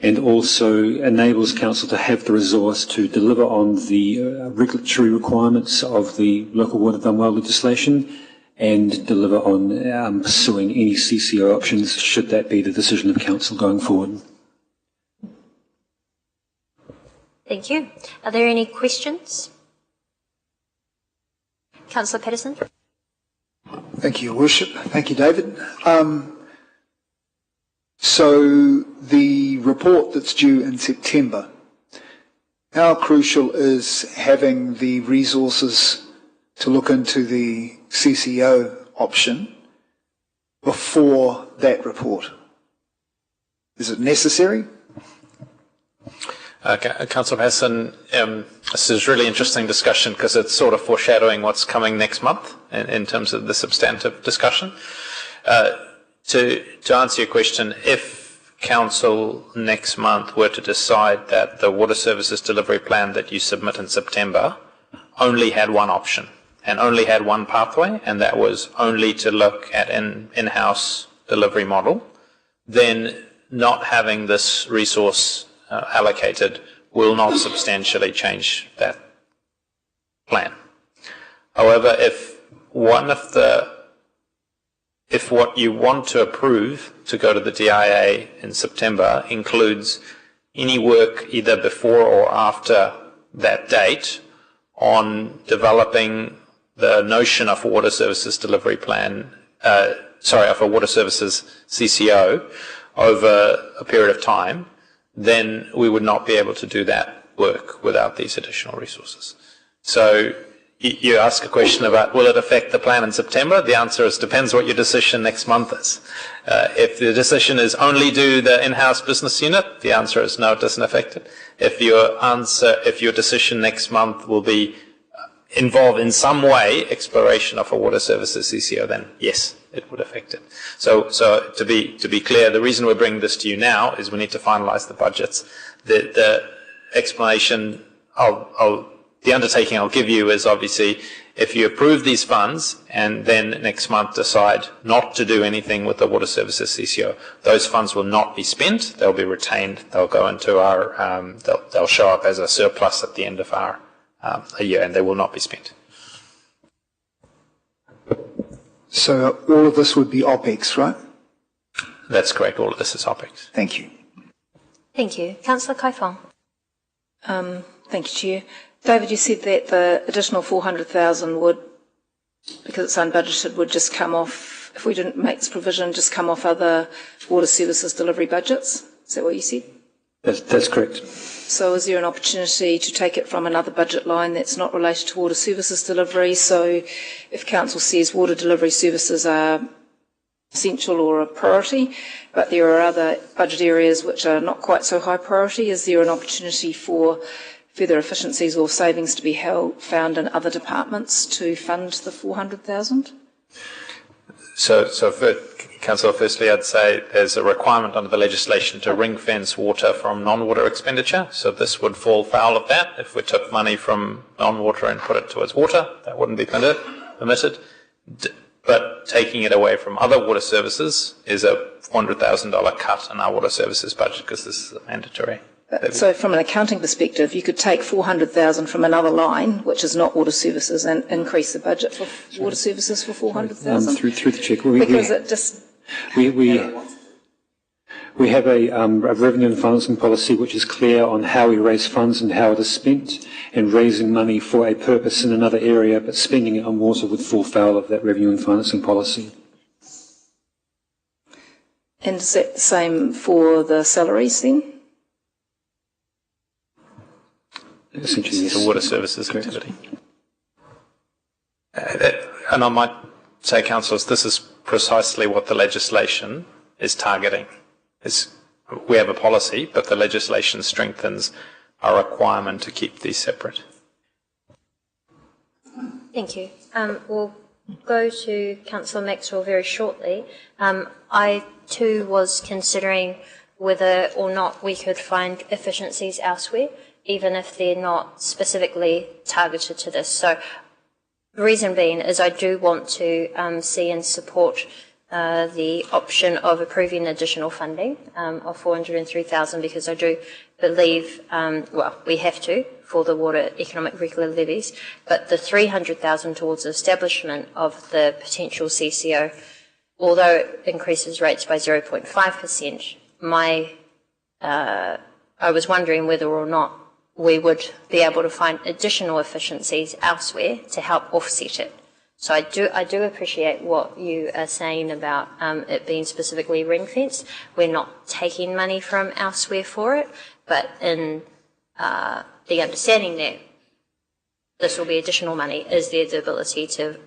and also enables Council to have the resource to deliver on the regulatory requirements of the Local Water Done Well legislation and deliver on pursuing any CCO options, should that be the decision of Council going forward.
Thank you. Are there any questions? Councillor Patterson.
Thank you, Your Worship. Thank you, David. So the report that's due in September, how crucial is having the resources to look into the CCO option before that report? Is it necessary?
Councillor Patterson, this is a really interesting discussion because it's sort of foreshadowing what's coming next month in terms of the substantive discussion. To answer your question, if Council next month were to decide that the water services delivery plan that you submit in September only had one option and only had one pathway, and that was only to look at an in-house delivery model, then not having this resource allocated will not substantially change that plan. However, if what you want to approve to go to the DIA in September includes any work either before or after that date on developing the notion of a water services delivery plan, of a water services CCO over a period of time, then we would not be able to do that work without these additional resources. So you ask a question about, will it affect the plan in September? The answer is, depends what your decision next month is. If the decision is only do the in-house business unit, the answer is no, it doesn't affect it. If your decision next month will be involve in some way exploration of a water services CCO, then yes, it would affect it. So to be clear, the reason we're bringing this to you now is we need to finalise the budgets. The explanation the undertaking I'll give you is, obviously, if you approve these funds and then next month decide not to do anything with the water services CCO, those funds will not be spent. They'll be retained. They'll go into our. They'll show up as a surplus at the end of our a year, and they will not be spent.
So all of this would be OPEX, right?
That's correct. All of this is OPEX.
Thank you.
Thank you. Councillor Kaifong.
Thank you, Chair. David, you said that the additional 400,000 would, because it's unbudgeted, would just come off, if we didn't make this provision, just come off other water services delivery budgets. Is that what you said?
That's correct.
So is there an opportunity to take it from another budget line that's not related to water services delivery? So if Council says water delivery services are essential or a priority, but there are other budget areas which are not quite so high priority, is there an opportunity for further efficiencies or savings to be found in other departments to fund the 400,000?
Councillor, firstly, I'd say there's a requirement under the legislation to ring fence water from non-water expenditure. So this would fall foul of that. If we took money from non-water and put it towards water, that wouldn't be permitted. But taking it away from other water services is a $400,000 cut in our water services budget because this is mandatory.
So from an accounting perspective, you could take 400,000 from another line, which is not water services, and increase the budget for water services for 400,000?
Through the check.
Because it just...
We have a revenue and financing policy which is clear on how we raise funds and how it is spent, and raising money for a purpose in another area but spending it on water would fall foul of that revenue and financing policy.
And is that the same for the salaries then?
Essentially, yes.
It's a water services activity. And I might say, councillors, this is precisely what the legislation is targeting. We have a policy, but the legislation strengthens our requirement to keep these separate.
Thank you. We'll go to Councillor Maxwell very shortly. I too was considering whether or not we could find efficiencies elsewhere, even if they're not specifically targeted to this. So the reason being is I do want to see and support the option of approving additional funding of 403,000 because I do believe, we have to for the water economic regular levies, but the 300,000 towards the establishment of the potential CCO, although it increases rates by 0.5%, I was wondering whether or not we would be able to find additional efficiencies elsewhere to help offset it. So I do appreciate what you are saying about it being specifically ring-fenced. We're not taking money from elsewhere for it, but in the understanding that this will be additional money, is there the ability to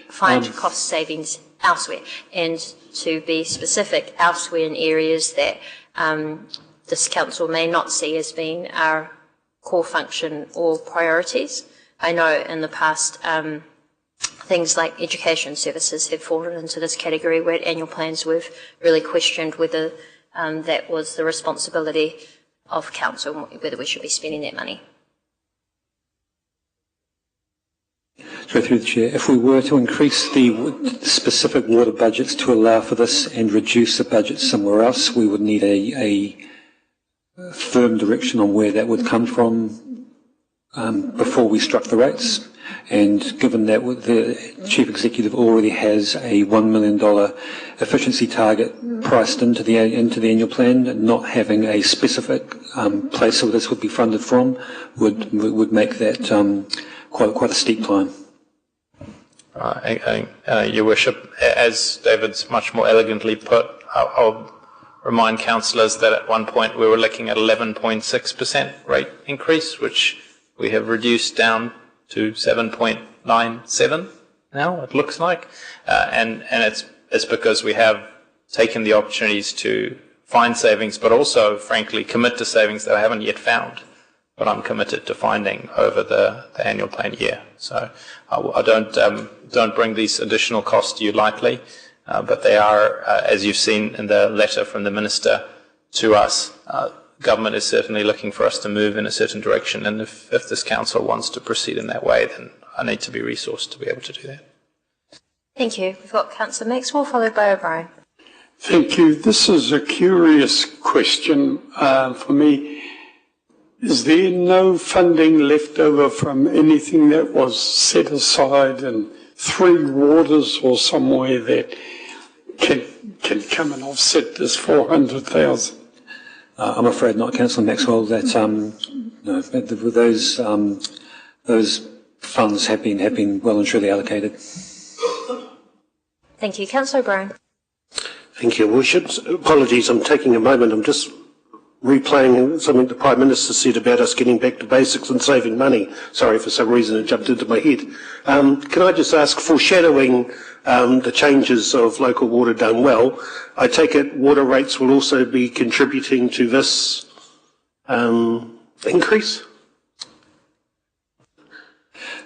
find cost savings elsewhere and to be specific elsewhere in areas that this council may not see as being our core function or priorities. I know in the past things like education services have fallen into this category where at annual plans we've really questioned whether that was the responsibility of council, whether we should be spending that money.
So through the Chair, if we were to increase the specific water budgets to allow for this and reduce the budget somewhere else, we would need a firm direction on where that would come from before we struck the rates. And given that the Chief Executive already has a $1 million efficiency target priced into the annual plan, not having a specific place where this would be funded from would make that quite a steep climb.
Your Worship, as David's much more elegantly put, I'll remind councillors that at one point we were looking at 11.6% rate increase, which we have reduced down to 7.97 now, it looks like. And it's because we have taken the opportunities to find savings, but also, frankly, commit to savings that I haven't yet found, but I'm committed to finding over the annual plan year. So I don't bring these additional costs to you lightly, but they are, as you've seen in the letter from the Minister to us, government is certainly looking for us to move in a certain direction, and if this council wants to proceed in that way, then I need to be resourced to be able to do that.
Thank you. We've got Councillor Maxwell, followed by O'Brien.
Thank you. This is a curious question for me. Is there no funding left over from anything that was set aside in Three Waters or somewhere that can come and offset this 400,000?
I'm afraid not, Councillor Maxwell. That no, those funds have been well and truly allocated.
Thank you, Councillor O'Brien.
Thank you, Worship. Apologies, I'm taking a moment. I'm just replaying something the Prime Minister said about us getting back to basics and saving money. Sorry, for some reason it jumped into my head. Can I just ask, foreshadowing the changes of local water done well, I take it water rates will also be contributing to this increase?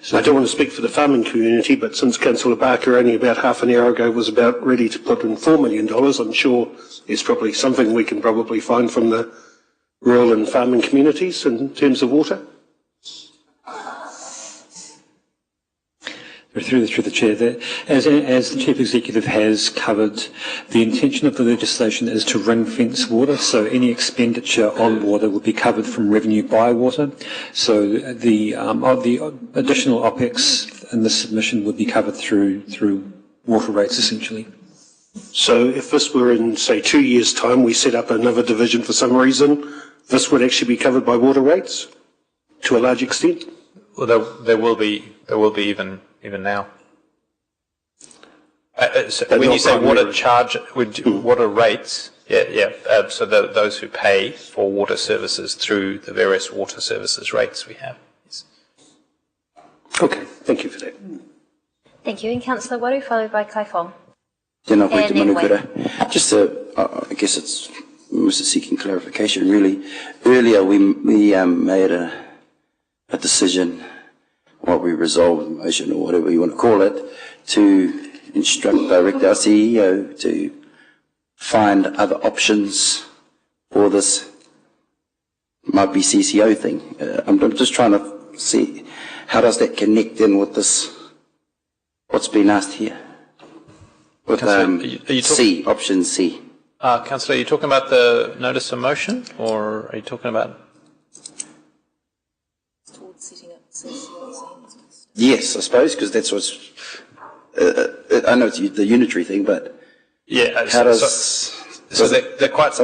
So I don't want to speak for the farming community, but since Councillor Barker only about half an hour ago was about ready to put in $4 million, I'm sure there's probably something we can probably find from the rural and farming communities in terms of water.
Through the Chair, as the Chief Executive has covered, the intention of the legislation is to ring-fence water, so any expenditure on water will be covered from revenue by water. So the additional OPEX in the submission would be covered through water rates, essentially.
So if this were in, say, 2 years' time, we set up another division for some reason, this would actually be covered by water rates to a large extent?
Well, there will be even now. So when you say water charge, water rates, so those who pay for water services through the various water services rates we have. Yes.
Okay, thank you for that.
Thank you. And Councillor Waru, followed by Kai Fong.
Tēnā koe te manukura. Just I guess it's Mr. seeking clarification really. Earlier we made a decision, what we resolved the motion or whatever you want to call it, to direct our CEO to find other options for this might be CCO thing. I'm just trying to see how does that connect in with this, what's been asked here? With C, option C.
Councillor, are you talking about the notice of motion, or are you talking about?
Yes, I suppose, because that's what's. I know it's the unitary thing, but
yeah,
how does?
So they're quite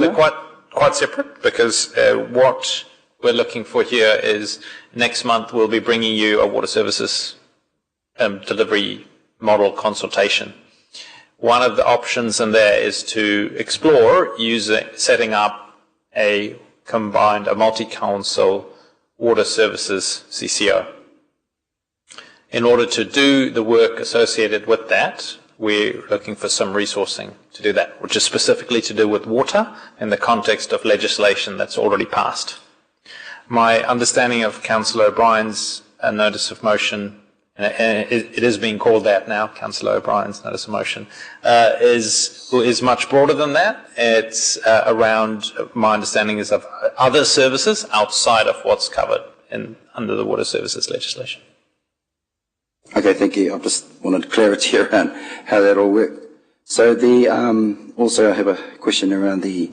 separate, because what we're looking for here is next month we'll be bringing you a water services delivery model consultation. One of the options in there is to explore setting up a multi-council water services CCO. In order to do the work associated with that, we're looking for some resourcing to do that, which is specifically to do with water in the context of legislation that's already passed. My understanding of Councillor O'Brien's notice of motion, it is being called that now, Councillor O'Brien's notice of motion, is much broader than that. It's around, my understanding is of other services outside of what's covered under the water services legislation.
Okay, thank you. I just wanted clarity around how that all worked. So also I have a question around the.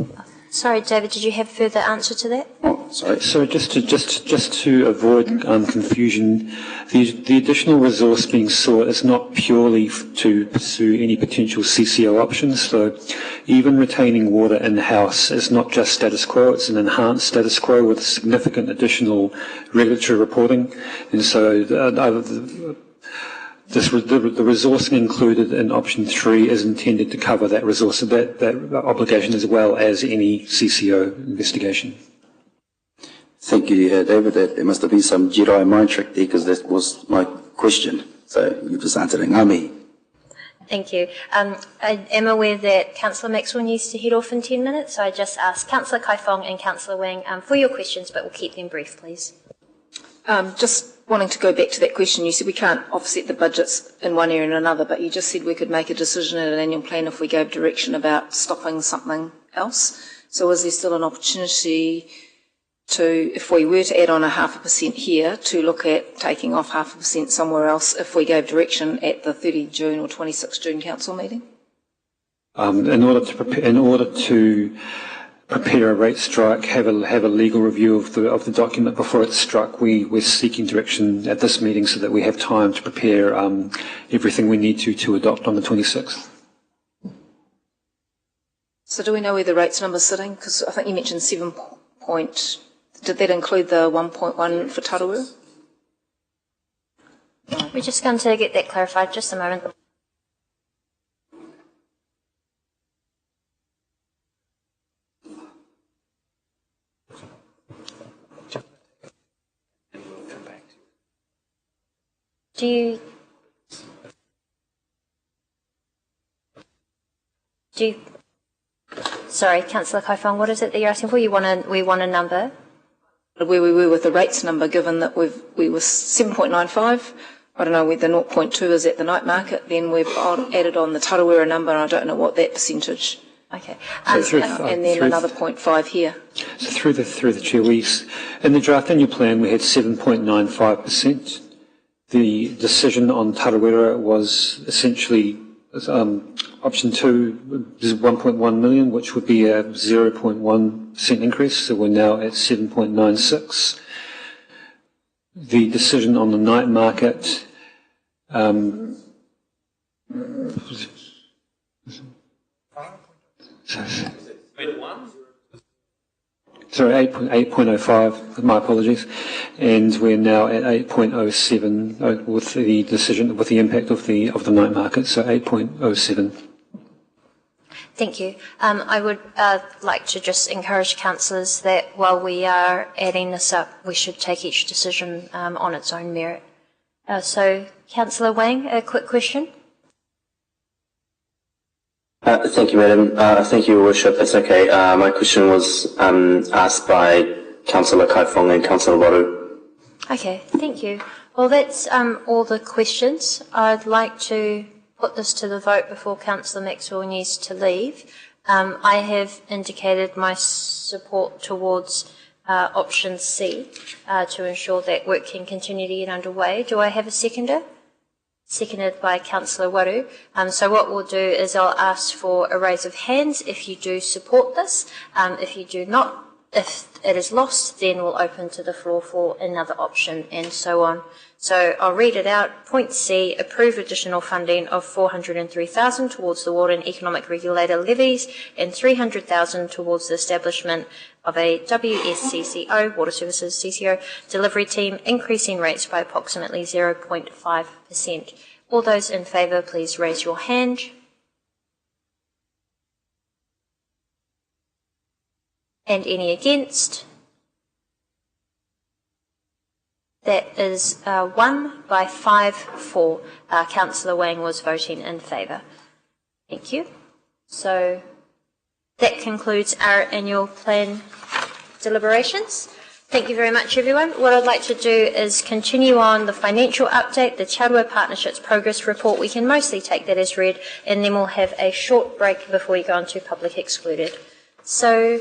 Sorry, David, did you have further answer to that?
Oh, sorry.
So just to avoid confusion, the additional resource being sought is not purely to pursue any potential CCO options. So even retaining water in-house is not just status quo, it's an enhanced status quo with significant additional regulatory reporting. And so the resourcing included in option 3 is intended to cover that resource, that obligation, as well as any CCO investigation.
Thank you, David. There must have been some Jedi mind trick there, because that was my question. So you just answered it, Ngami.
Thank you. I am aware that Councillor Maxwell needs to head off in 10 minutes, so I just ask Councillor Kai Fong and Councillor Wang for your questions, but we'll keep them brief, please.
Just wanting to go back to that question, you said we can't offset the budgets in one area and another, but you just said we could make a decision at an annual plan if we gave direction about stopping something else. So is there still an opportunity to, if we were to add on a 0.5% here, to look at taking off 0.5% somewhere else if we gave direction at the 30 June or 26 June council meeting?
In order to prepare a rate strike, have a legal review of the document before it's struck, we're seeking direction at this meeting so that we have time to prepare everything we need to adopt on the 26th.
So do we know where the rates number's sitting? Because I think you mentioned 7 point. Did that include the 1.1 for Rotorua?
We're just going to get that clarified. Just a moment. Do you, sorry, Councillor Kai Fong, what is it that you're asking for? We want a number?
where we were with the rates number, given that we were 7.95. I don't know whether 0.2 is at the night market, then we've added on the Tarawera number, and I don't know what that percentage. Okay. And then another 0.5 here.
So through the chair, in the draft annual plan we had 7.95%. The decision on Tarawera was essentially option 2 is 1.1 million, which would be a 0.1% increase. So we're now at 7.96. The decision on the night market. Sorry, 8.05, my apologies. And we're now at 8.07 with the decision, with the impact of the night market, so 8.07.
Thank you. I would like to just encourage councillors that while we are adding this up, we should take each decision on its own merit. So, Councillor Wang, a quick question.
Thank you, Madam. Thank you, Your Worship. That's okay. My question was asked by Councillor Kaifong and Councillor Waru.
Okay, thank you. Well, that's all the questions. I'd like to put this to the vote before Councillor Maxwell needs to leave. I have indicated my support towards option C to ensure that work can continue to get underway. Do I have a seconder? Seconded by Councillor Waru. So what we'll do is I'll ask for a raise of hands if you do support this. If you do not, if it is lost, then we'll open to the floor for another option and so on. So I'll read it out. Point C, approve additional funding of $403,000 towards the Water and Economic Regulator levies and $300,000 towards the establishment of a WSCCO, Water Services CCO, delivery team, increasing rates by approximately 0.5%. All those in favour, please raise your hand. And any against? That is 1 by 5-4. Councillor Wang was voting in favour. Thank you. So that concludes our annual plan deliberations. Thank you very much, everyone. What I'd like to do is continue on the financial update, the Rotorua Partnerships Progress Report. We can mostly take that as read, and then we'll have a short break before we go on to public excluded. So,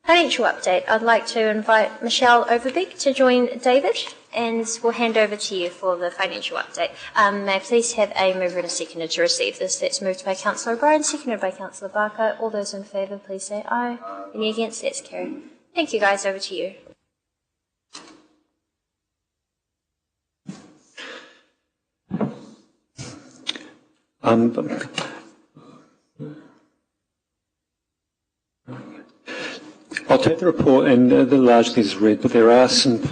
financial update. I'd like to invite Michelle Overbeek to join David, and we'll hand over to you for the financial update. May I please have a mover and a seconder to receive this? That's moved by Councillor O'Brien, seconded by Councillor Barker. All those in favour, please say aye. Any against? That's carried. Thank you, guys. Over to you.
I'll take the report and largely as read, but there are some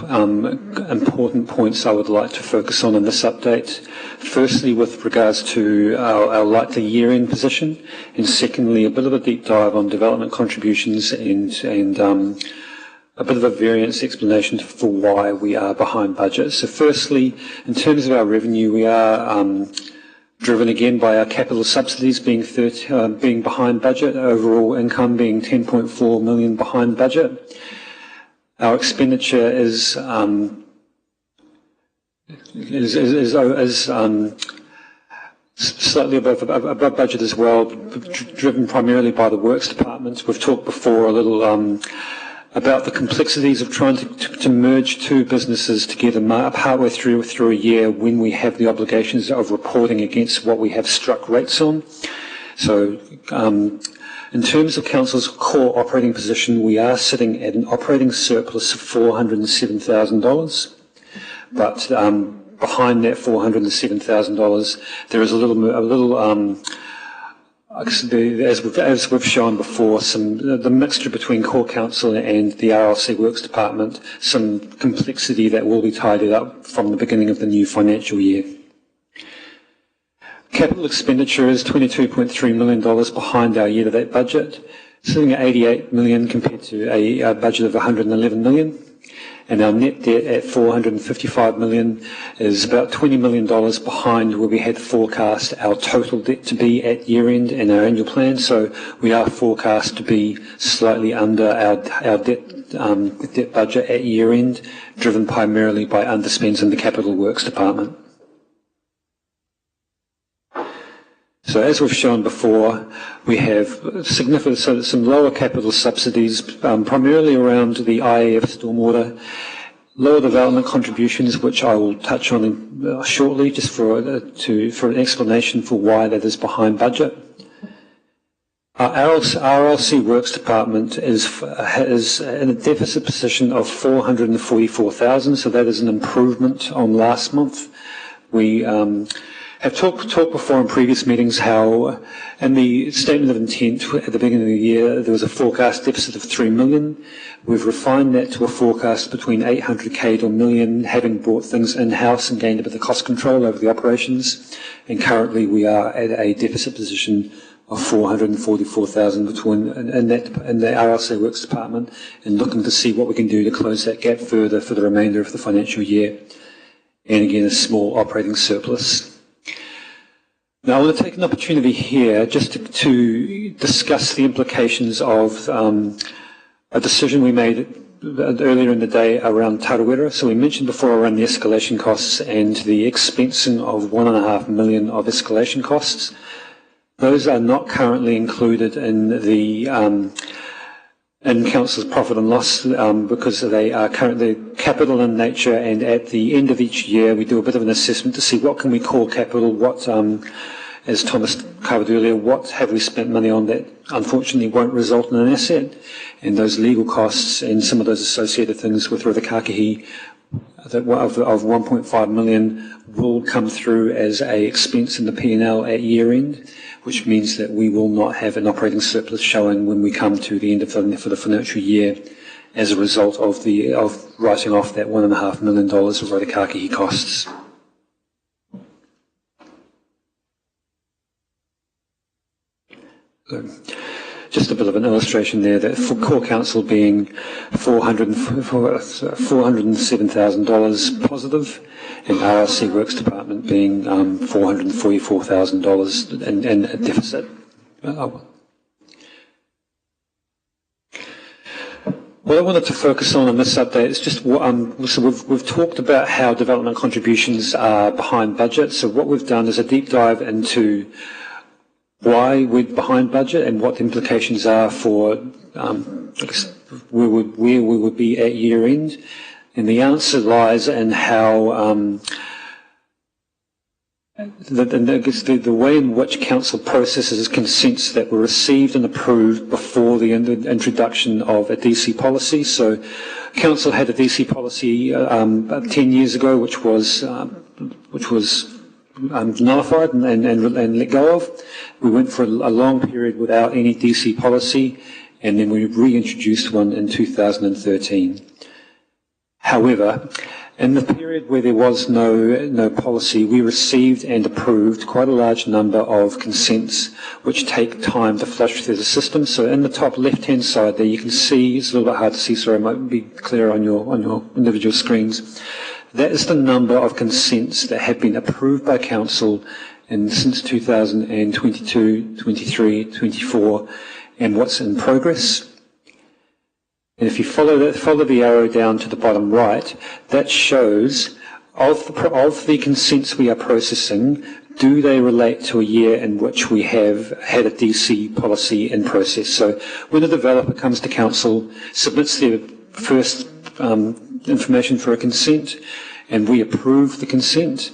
important points I would like to focus on in this update. Firstly, with regards to our likely year-end position, and secondly, a bit of a deep dive on development contributions and a bit of a variance explanation for why we are behind budget. So firstly, in terms of our revenue, we are driven again by our capital subsidies being behind budget, overall income being 10.4 million behind budget. Our expenditure is slightly above budget as well, driven primarily by the Works Department. We've talked before a little about the complexities of trying to merge two businesses together partway through a year when we have the obligations of reporting against what we have struck rates on. So in terms of Council's core operating position, we are sitting at an operating surplus of $407,000, but behind that $407,000 there is a little as we've shown before, the mixture between Core Council and the RLC Works Department, some complexity that will be tidied up from the beginning of the new financial year. Capital expenditure is $22.3 million behind our year-to-date budget, sitting at $88 million compared to a budget of $111 million. and our net debt at $455 million is about $20 million behind where we had forecast our total debt to be at year-end in our annual plan. So we are forecast to be slightly under our debt budget at year-end, driven primarily by underspends in the Capital Works Department. So as we've shown before, we have significant, some lower capital subsidies, primarily around the IAF stormwater, lower development contributions, which I will touch on shortly, just for an explanation for why that is behind budget. Our RLC Works Department is in a deficit position of $444,000, so that is an improvement on last month. We have talked before in previous meetings how in the statement of intent at the beginning of the year there was a forecast deficit of $3 million. We've refined that to a forecast between $800K to $1 million, having brought things in-house and gained a bit of cost control over the operations. And currently we are at a deficit position of $444,000 in the RLC Works Department, and looking to see what we can do to close that gap further for the remainder of the financial year. And again, a small operating surplus. Now, I want to take an opportunity here just to discuss the implications of a decision we made earlier in the day around Tarawera. So we mentioned before around the escalation costs and the expensing of $1.5 million of escalation costs. Those are not currently included in the in Council's profit and loss because they are currently capital in nature, and at the end of each year we do a bit of an assessment to see what can we call capital, what, as Thomas covered earlier, what have we spent money on that unfortunately won't result in an asset, and those legal costs and some of those associated things with Rotorua that of 1.5 million will come through as a expense in the P&L at year end, which means that we will not have an operating surplus showing when we come to the end of the financial year as a result of writing off that $1.5 million of Rotorua costs. So, just a bit of an illustration there that for Core Council being $407,000 positive, and RLC Works Department being $444,000 in a deficit. What I wanted to focus on in this update is just so we've talked about how development contributions are behind budget. So what we've done is a deep dive into why we're behind budget and what the implications are for where we would be at year end. And the answer lies in how the way in which Council processes consents that were received and approved before the introduction of a DC policy. So Council had a DC policy 10 years ago, which was nullified and let go of. We went for a long period without any DC policy, and then we reintroduced one in 2013. However, in the period where there was no policy, we received and approved quite a large number of consents which take time to flush through the system. So in the top left-hand side there you can see, it's a little bit hard to see, so it might be clear on your individual screens. That is the number of consents that have been approved by Council since 2022, 23, 24, and what's in progress. And if you follow the arrow down to the bottom right, that shows of the consents we are processing, do they relate to a year in which we have had a DC policy in process? So when a developer comes to Council, submits their first information for a consent, and we approve the consent,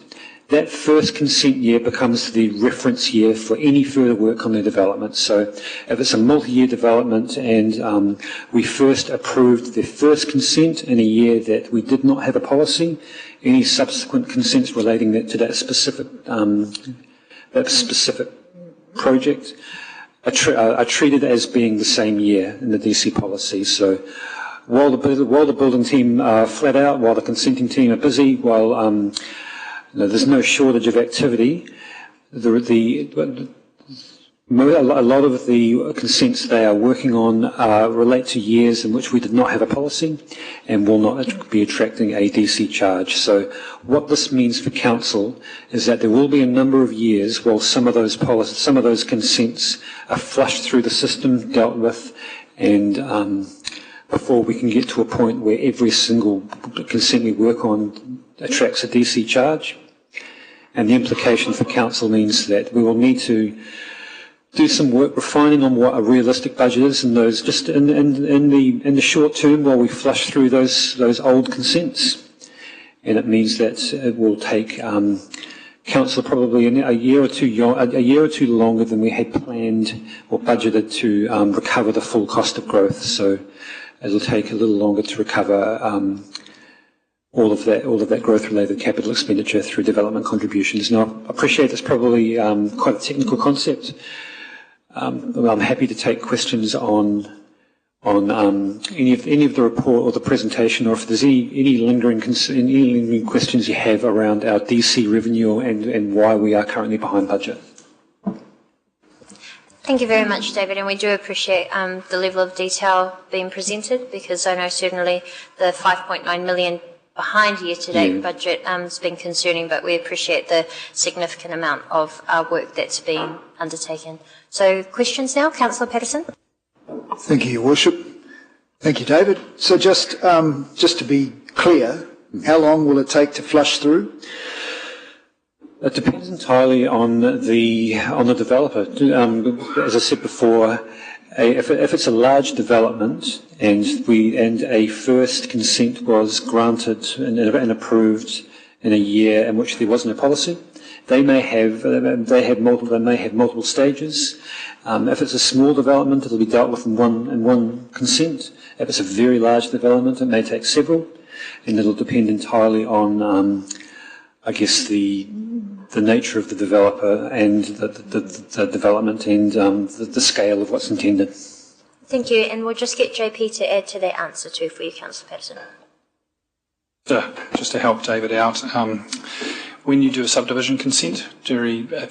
that first consent year becomes the reference year for any further work on the development. So if it's a multi-year development and we first approved the first consent in a year that we did not have a policy, any subsequent consents relating to that specific project are treated as being the same year in the DC policy. So while the building team are flat out, while the consenting team are busy, while there's no shortage of activity, we A lot of the consents they are working on relate to years in which we did not have a policy and will not be attracting a DC charge. So what this means for council is that there will be a number of years while some of those consents are flushed through the system, dealt with, and before we can get to a point where every single consent we work on attracts a DC charge. And the implication for council means that we will need to do some work refining on what a realistic budget is in those just in the short term while we flush through those old consents. And it means that it will take council probably a year or two longer than we had planned or budgeted to recover the full cost of growth. So it'll take a little longer to recover all of that growth-related capital expenditure through development contributions. Now, I appreciate it's probably quite a technical concept. I'm happy to take questions on any of the report or the presentation, or if there's any lingering questions you have around our DC revenue and why we are currently behind budget.
Thank you very much, David, and we do appreciate the level of detail being presented, because I know certainly the 5.9 million behind year-to-date budget has been concerning, but we appreciate the significant amount of work that's been undertaken. So questions now, Councillor Patterson.
Thank you, Your Worship. Thank you, David. So just to be clear, how long will it take to flush through?
It depends entirely on the developer. As I said before, if it's a large development and a first consent was granted and approved in a year in which there wasn't a policy, they may have multiple stages. If it's a small development, it'll be dealt with in one consent. If it's a very large development, it may take several, and it'll depend entirely on, I guess, the nature of the developer and the development and the scale of what's intended.
Thank you, and we'll just get JP to add to that answer too for you, Councillor Patterson.
Just to help David out, when you do a subdivision consent,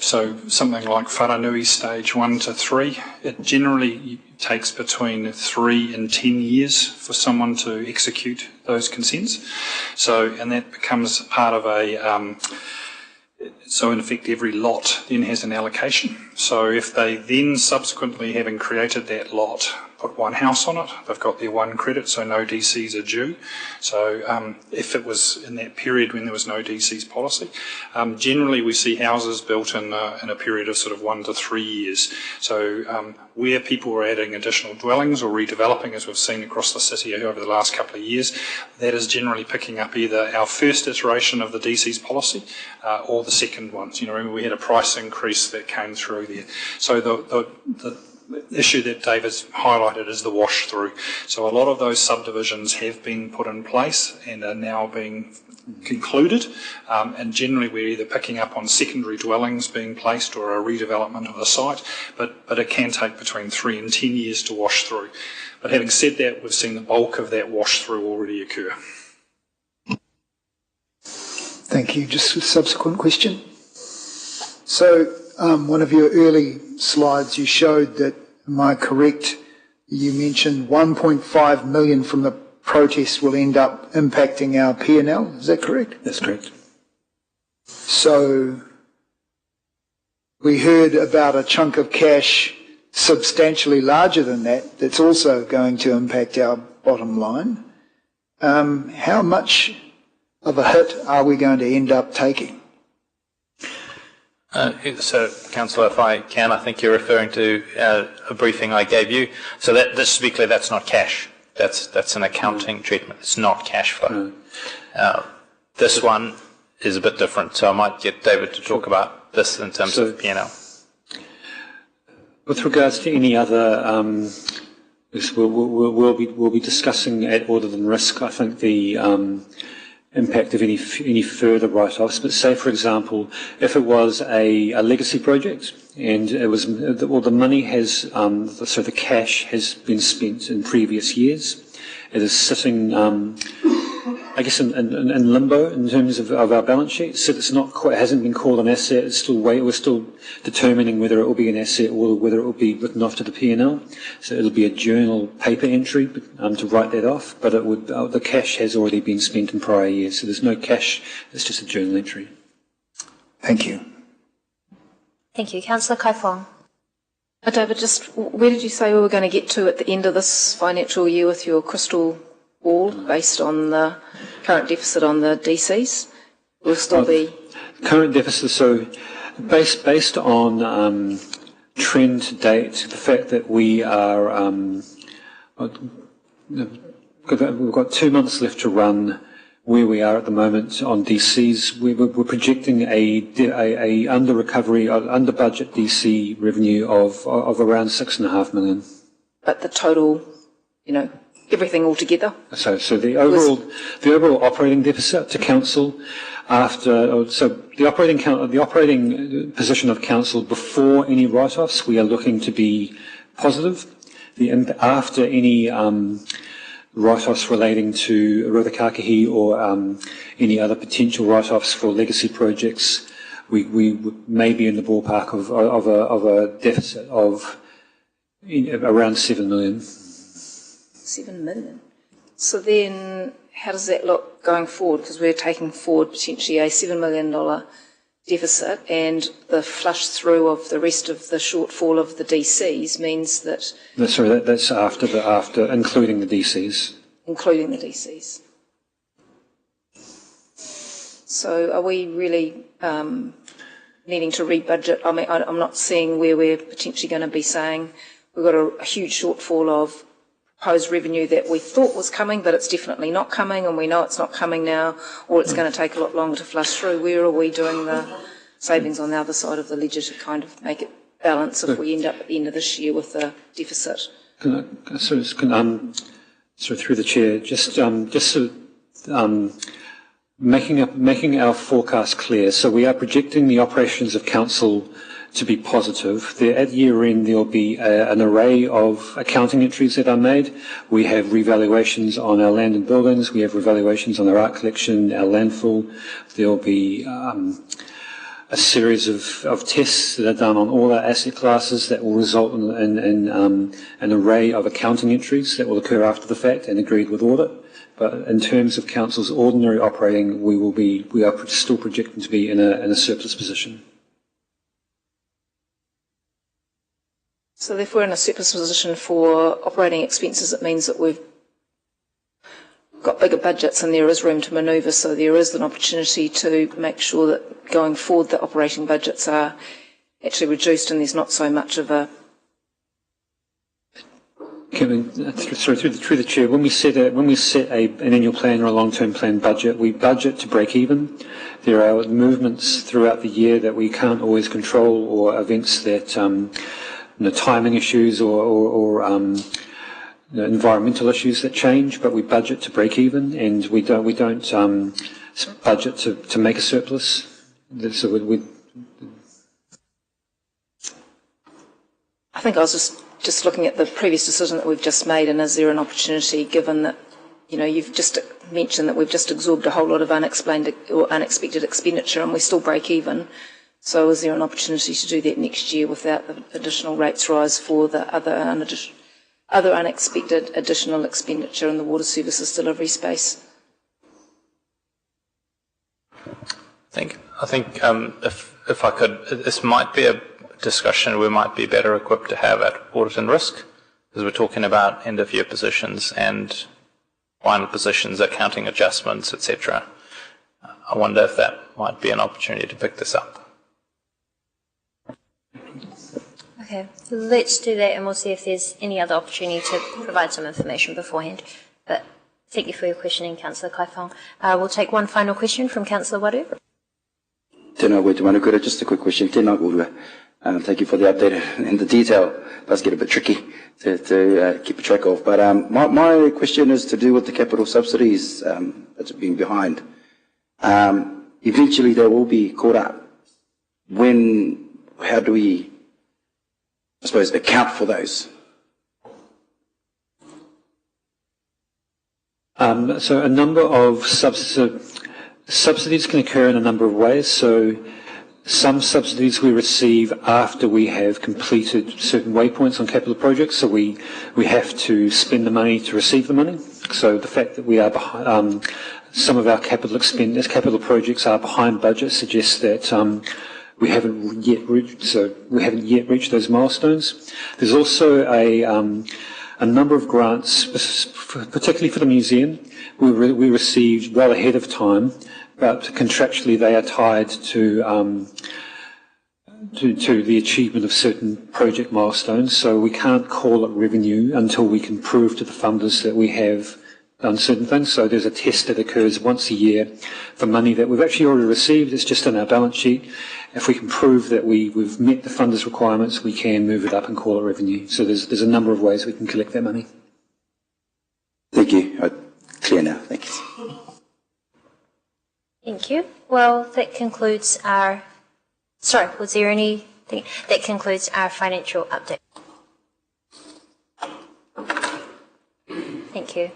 so something like Wharanui stage 1 to 3, it generally takes between 3 and 10 years for someone to execute those consents. So, and that becomes part of so in effect every lot then has an allocation. So if they then subsequently, having created that lot, put one house on it, they've got their one credit, so no DCs are due. So if it was in that period when there was no DCs policy, generally we see houses built in a period of sort of 1 to 3 years. So where people are adding additional dwellings or redeveloping, as we've seen across the city over the last couple of years, that is generally picking up either our first iteration of the DCs policy or the second ones. You know, remember we had a price increase that came through there. So the issue that David's highlighted is the wash through. So a lot of those subdivisions have been put in place and are now being concluded, and generally we're either picking up on secondary dwellings being placed or a redevelopment of the site, but it can take between 3 and 10 years to wash through. But having said that, we've seen the bulk of that wash through already occur.
Thank you. Just a subsequent question. So one of your early slides, you showed that, am I correct, you mentioned 1.5 million from the protest will end up impacting our P&L. Is that correct?
That's correct.
So we heard about a chunk of cash substantially larger than that that's also going to impact our bottom line. How much of a hit are we going to end up taking?
So, Councillor, if I can, I think you're referring to a briefing I gave you. So that, just to be clear, that's not cash. That's an accounting treatment. It's not cash flow. This one is a bit different, so I might get David to talk about this in terms of P&L.
With regards to any other, we'll be discussing at Audit and Risk, I think, the impact of any further write-offs. But say, for example, if it was a legacy project and it was, well, the money has, so the cash has been spent in previous years, it is sitting I guess, in limbo in terms of our balance sheet. So it's not quite, it hasn't been called an asset. It's still we're still determining whether it will be an asset or whether it will be written off to the P&L. So it'll be a journal paper entry to write that off. But it would the cash has already been spent in prior years, so there's no cash. It's just a journal entry.
Thank you.
Thank you. Councillor Kaifong.
David, just where did you say we were going to get to at the end of this financial year with your crystal ball based on the current deficit on the DCs? Will still be
current deficit. So based on trend to date, the fact that we are we've got 2 months left to run. Where we are at the moment on DCs, we're projecting a under recovery, under budget DC revenue of around 6.5 million.
But the total, everything altogether.
So the overall operating deficit to council the operating position of council before any write-offs, we are looking to be positive. After any write-offs relating to Rutakakahi or any other potential write-offs for legacy projects, we may be in the ballpark of a deficit of around 7 million.
7 million. So then how does that look going forward? Because we're taking forward potentially a $7 million deficit, and the flush through of the rest of the shortfall of the DCs means that...
Sorry, that's after including the DCs.
Including the DCs. So are we really needing to rebudget? I mean, I'm not seeing where we're potentially going to be saying we've got a huge shortfall of proposed revenue that we thought was coming, but it's definitely not coming, and we know it's not coming now, or it's going to take a lot longer to flush through. Where are we doing the savings on the other side of the ledger to kind of make it balance if we end up at the end of this year with a deficit?
Through the chair, making our forecast clear. So we are projecting the operations of council to be positive. At year end, there will be an array of accounting entries that are made. We have revaluations on our land and buildings. We have revaluations on our art collection, our landfill. There will be a series of tests that are done on all our asset classes that will result in an array of accounting entries that will occur after the fact and agreed with audit. But in terms of council's ordinary operating, we are still projecting to be in a surplus position.
So if we're in a surplus position for operating expenses, it means that we've got bigger budgets and there is room to manoeuvre, so there is an opportunity to make sure that going forward the operating budgets are actually reduced and there's not so much of a...
Kevin, through the chair, when we set an annual plan or a long-term plan budget, we budget to break even. There are movements throughout the year that we can't always control, or events that timing issues or environmental issues that change, but we budget to break even, and we don't budget to make a surplus. So
I think I was just looking at the previous decision that we've just made, and is there an opportunity, given that you've just mentioned that we've just absorbed a whole lot of unexplained or unexpected expenditure and we still break even? So is there an opportunity to do that next year without the additional rates rise for the other unexpected additional expenditure in the water services delivery space?
I think if I could, this might be a discussion we might be better equipped to have at audit and risk, because we're talking about end of year positions and final positions, accounting adjustments, etc. I wonder if that might be an opportunity to pick this up.
Okay, let's do that and we'll see if there's any other opportunity to provide some information beforehand. But thank you for your questioning, Councillor Kaifong. We'll take one final question from Councillor Waru.
Tēnā koe te manukura, just a quick question. Tēnā koe. Thank you for the update and the detail. It does get a bit tricky to keep a track of. But my question is to do with the capital subsidies that's been behind. Eventually they will be caught up. How do we, I suppose, account for those?
So a number of subsidies can occur in a number of ways. So some subsidies we receive after we have completed certain waypoints on capital projects. So we have to spend the money to receive the money. So the fact that we are behind, some of our capital projects are behind budget suggests that we haven't yet reached those milestones. There's also a number of grants, particularly for the museum, we received well ahead of time, but contractually they are tied to the achievement of certain project milestones. So we can't call it revenue until we can prove to the funders that we have done certain things. So there's a test that occurs once a year for money that we've actually already received. It's just on our balance sheet. If we can prove that we've met the funders' requirements, we can move it up and call it revenue. So there's a number of ways we can collect that money.
Thank you. Clear now. Thank you.
Thank you. Well, that concludes our... Sorry, was there anything? That concludes our financial update. Thank you.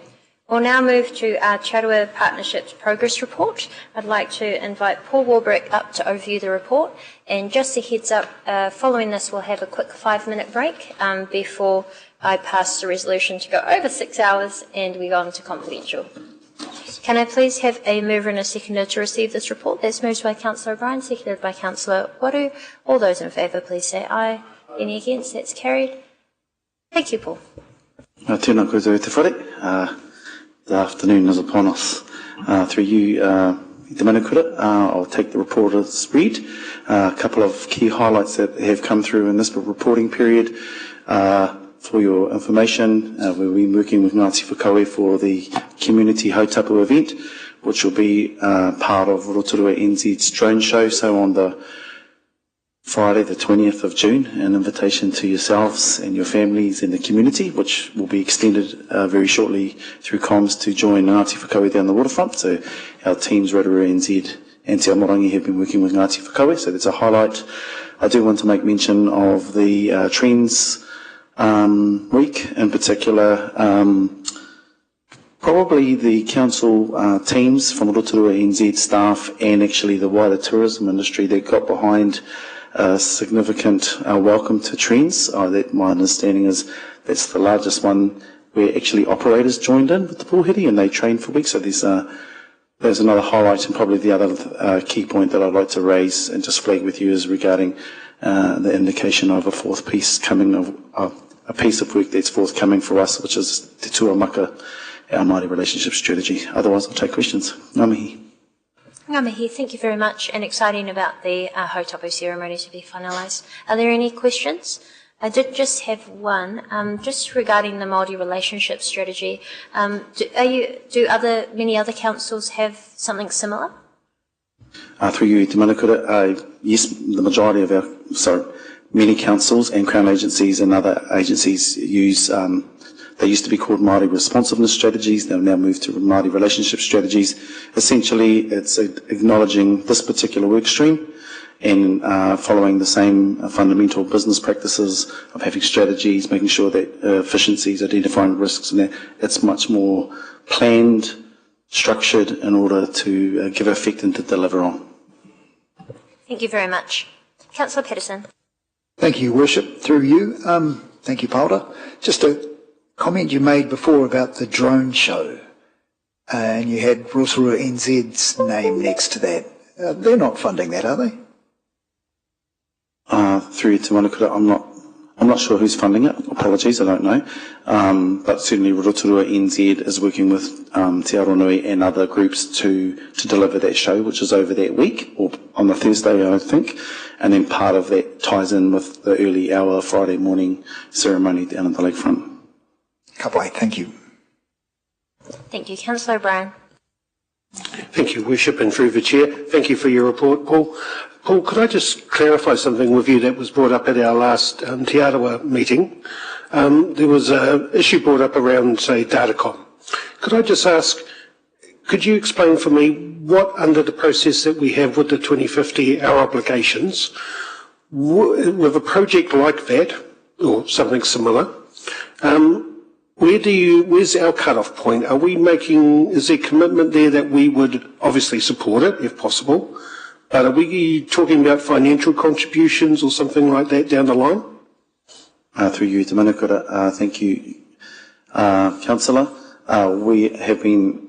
We'll now move to our Rotorua Partnerships Progress Report. I'd like to invite Paul Warbrick up to overview the report. And just a heads up, following this we'll have a quick 5-minute break before I pass the resolution to go over 6 hours and we go on to confidential. Can I please have a mover and a seconder to receive this report? That's moved by Councillor O'Brien, seconded by Councillor Waru. All those in favour, please say aye. Any against? That's carried. Thank you, Paul.
Tēnā koutou te whare. The afternoon is upon us. Through you, Te Manukura, I'll take the report as read. A couple of key highlights that have come through in this reporting period. For your information, we'll be working with Ngāti Whakaue for the community hautapu event, which will be part of Rotorua NZ's drone show. So on the Friday, the 20th of June, an invitation to yourselves and your families in the community, which will be extended very shortly through comms to join Ngāti Whakaue down the waterfront. So our teams, Rotorua NZ and Te Amorangi, have been working with Ngāti Whakaue, so that's a highlight. I do want to make mention of the Trends week in particular. Probably the council teams from Rotorua NZ staff and actually the wider tourism industry that got behind a significant welcome to Trends. That my understanding is that's the largest one where actually operators joined in with the pōheri and they trained for weeks. So there's another highlight, and probably the other key point that I'd like to raise and just flag with you is regarding the indication of a fourth piece coming of a piece of work that's forthcoming for us, which is Te Tuamaka, our Māori relationship strategy. Otherwise, I'll take questions. Ngā mihi.
Ngā mihi, thank you very much, and exciting about the hautapu ceremony to be finalised. Are there any questions? I did just have one, just regarding the Māori relationship strategy. Do many other councils have something similar?
Through you, Te Manukura, yes, the majority of many councils and Crown agencies and other agencies use, they used to be called Māori responsiveness strategies, they've now moved to Māori relationship strategies. Essentially, it's acknowledging this particular work stream and following the same fundamental business practices of having strategies, making sure that efficiencies, identifying risks, and that it's much more planned, structured in order to give effect and to deliver on.
Thank you very much. Councillor Patterson.
Thank you, Worship. Through you, thank you, Paula. Just a comment you made before about the drone show, and you had Rotorua NZ's name next to that. They're not funding that, are they?
Through you, Te Manukura, I'm not sure who's funding it. Apologies, I don't know. But certainly Rotorua NZ is working with Te Aronui and other groups to deliver that show, which is over that week, or on the Thursday, I think. And then part of that ties in with the early hour Friday morning ceremony down at the lakefront.
Kapai, thank you.
Thank you. Councillor O'Brien.
Thank you, Worship, and through the Chair. Thank you for your report, Paul. Paul, could I just clarify something with you that was brought up at our last Te Arawa meeting? There was an issue brought up around, say, Datacom. Could I just ask, could you explain for me what, under the process that we have with the 2050, our obligations, with a project like that, or something similar, where's our cut-off point? Is there commitment there that we would obviously support it, if possible, but are we talking about financial contributions or something like that down the line?
Through you, Te Manukura, thank you, Councillor. We have been,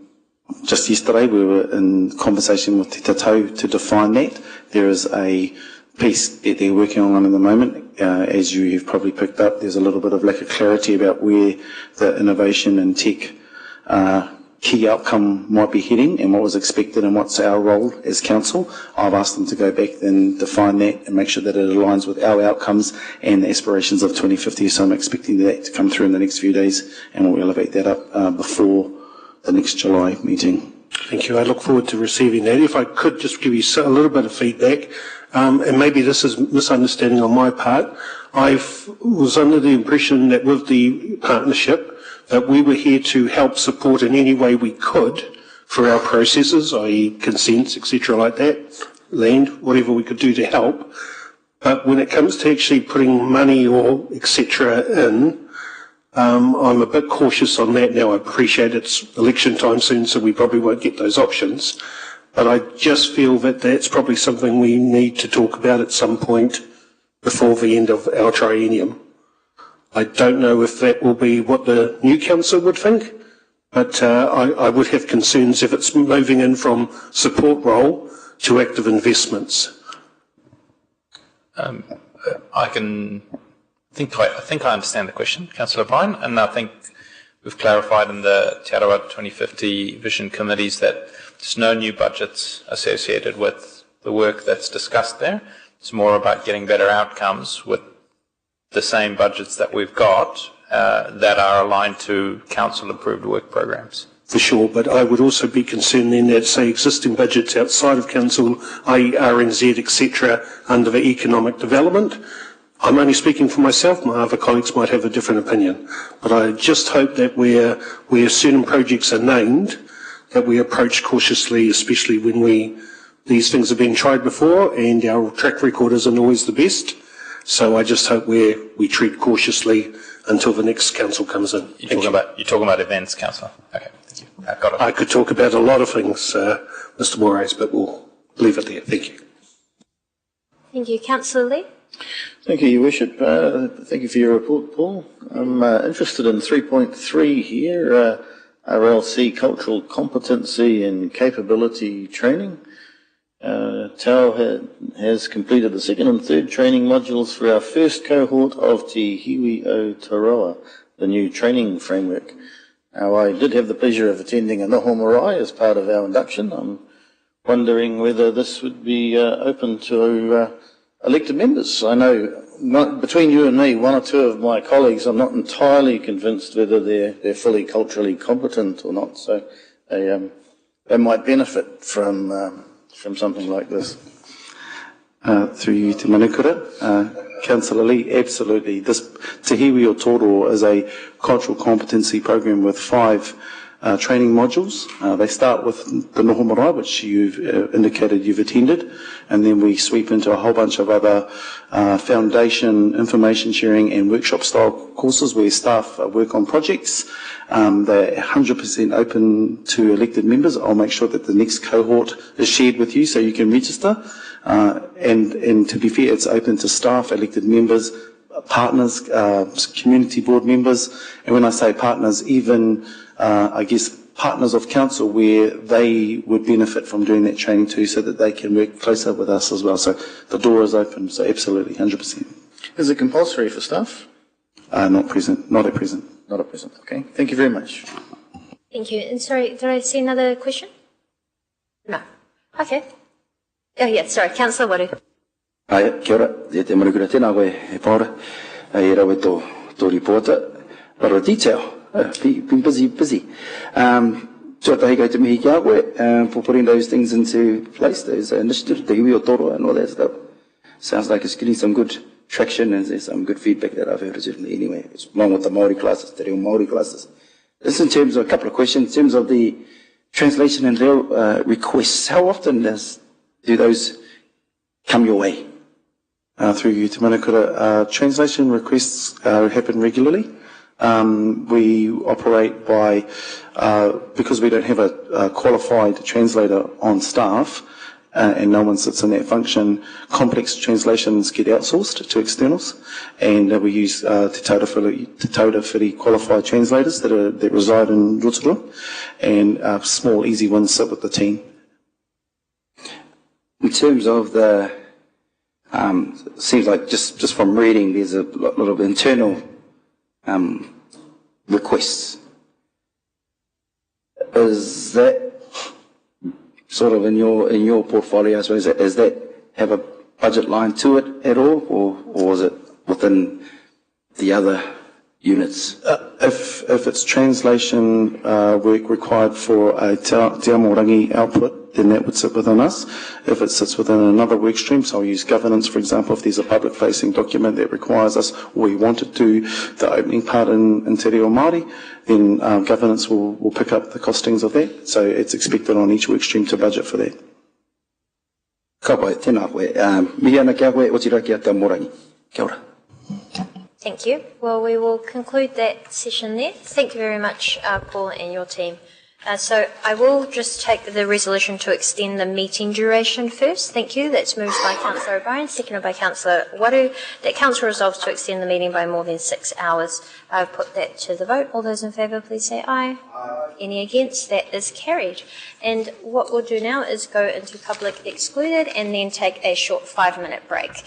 just yesterday, we were in conversation with Te Tatau to define that. There is a piece that they're working on at the moment. As you have probably picked up, there's a little bit of lack of clarity about where the innovation and tech key outcome might be heading and what was expected and what's our role as council. I've asked them to go back and define that and make sure that it aligns with our outcomes and the aspirations of 2050. So I'm expecting that to come through in the next few days, and we'll elevate that up before the next July meeting.
Thank you. I look forward to receiving that. If I could just give you a little bit of feedback, and maybe this is misunderstanding on my part, I was under the impression that with the partnership that we were here to help support in any way we could for our processes, i.e. consents, etc. like that, land, whatever we could do to help. But when it comes to actually putting money or etc. in, I'm a bit cautious on that now. I appreciate it's election time soon, so we probably won't get those options. But I just feel that that's probably something we need to talk about at some point before the end of our triennium. I don't know if that will be what the new council would think, but I would have concerns if it's moving in from support role to active investments.
I think I understand the question, Councillor Bryan, and I think we've clarified in the Te Arawa 2050 Vision Committees that there's no new budgets associated with the work that's discussed there. It's more about getting better outcomes with the same budgets that we've got that are aligned to council-approved work programs.
For sure, but I would also be concerned then that, say, existing budgets outside of council, i.e. RNZ, etc., under the economic development, I'm only speaking for myself, my other colleagues might have a different opinion, but I just hope that where certain projects are named, that we approach cautiously, especially when these things have been tried before and our track record isn't always the best. So I just hope we treat cautiously until the next council comes in.
You're talking about events, Councillor? Okay, thank you. Got it.
I could talk about a lot of things, Mr. Moraes, but we'll leave it there. Thank you. Thank
you. Councillor Lee?
Thank you, Your Worship. Thank you for your report, Paul. I'm interested in 3.3 here, RLC Cultural Competency and Capability Training. Tau has completed the second and third training modules for our first cohort of Te Hiwi o Taroa, the new training framework. Now, I did have the pleasure of attending a noho marae as part of our induction. I'm wondering whether this would be open to elected members. I know between you and me, one or two of my colleagues, I'm not entirely convinced whether they're fully culturally competent or not. So they might benefit from something like this.
Through you, Te Manukura. Councillor Lee, absolutely. This Te Hiwi o Toro is a cultural competency program with 5 training modules. They start with the noho marae, which you've indicated you've attended, and then we sweep into a whole bunch of other foundation, information sharing and workshop style courses where staff work on projects. They're 100% open to elected members. I'll make sure that the next cohort is shared with you so you can register. And to be fair, it's open to staff, elected members, partners, community board members, and when I say partners, even I guess partners of council where they would benefit from doing that training too, so that they can work closer with us as well. So the door is open, so absolutely, 100%.
Is it compulsory for staff?
Not at present.
Not at present, okay. Thank you very much.
Thank you. And sorry, did I see another question? No. Okay. Oh, yeah, sorry. Councillor Waru.
Kia ora, te Manukura tēnā koe he paora. E rawe tō reporter. But detail. Been busy. So tahi kau te mihi kia koe for putting those things into place, those initiatives, Te Hiwi o Toro and all that stuff. Sounds like it's getting some good traction and there's some good feedback that I've heard anyway. It's along with the Māori classes, the real Māori classes. This in terms of a couple of questions, in terms of the translation and requests, how often do those come your way? Through you, Te Manukura, translation requests happen regularly.
We operate by, because we don't have a qualified translator on staff, and no one sits in that function, complex translations get outsourced to externals, and we use te tautawhiri qualified translators that reside in Rotorua, and small, easy ones sit with the team.
In terms of the, seems like just from reading, there's a lot of internal requests. Is that sort of in your portfolio, I suppose, does that have a budget line to it at all, or is it within the other units?
If it's translation work required for a te Amorangi output, then that would sit within us. If it sits within another work stream, so I'll use governance, for example, if there's a public-facing document that requires us, or we want to do the opening part in Te Reo Māori, then governance will pick up the costings of that. So it's expected on each work stream to budget for that.
Ka pai, tēnā koe. Mihi ana kia koe, o te raki a te Amorangi. Kia ora.
Thank you. Well, we will conclude that session there. Thank you very much, Paul and your team. So I will just take the resolution to extend the meeting duration first. Thank you. That's moved by Councillor O'Brien, seconded by Councillor Waru. That Council resolves to extend the meeting by more than 6 hours. I've put that to the vote. All those in favour, please say aye. Aye. Any against? That is carried. And what we'll do now is go into public excluded and then take a short 5-minute break.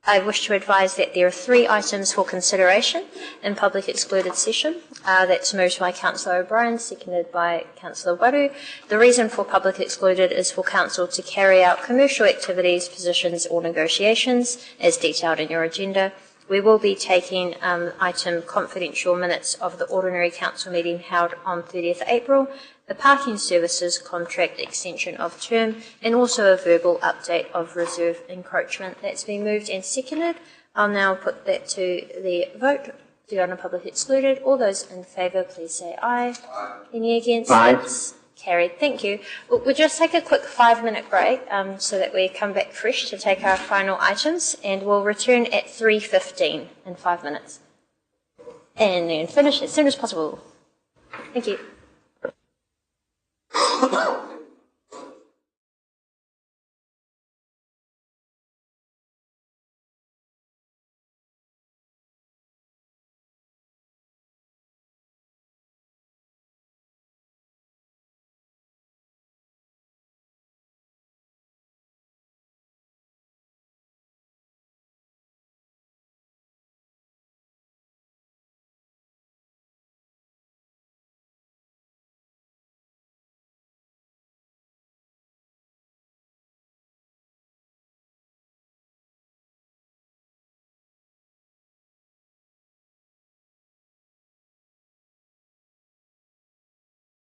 I wish to advise that there are 3 items for consideration in public excluded session. That's moved by Councillor O'Brien, seconded by Councillor Waru. The reason for public excluded is for Council to carry out commercial activities, positions or negotiations as detailed in your agenda. We will be taking item confidential minutes of the ordinary Council meeting held on 30th April, the parking services contract extension of term, and also a verbal update of reserve encroachment. That's been moved and seconded. I'll now put that to the vote. To go on a public excluded. All those in favour, please say aye. Aye. Any against? Aye. That's carried. Thank you. We'll just take a quick 5-minute break so that we come back fresh to take our final items, and we'll return at 3:15 in 5 minutes. And then finish as soon as possible. Thank you.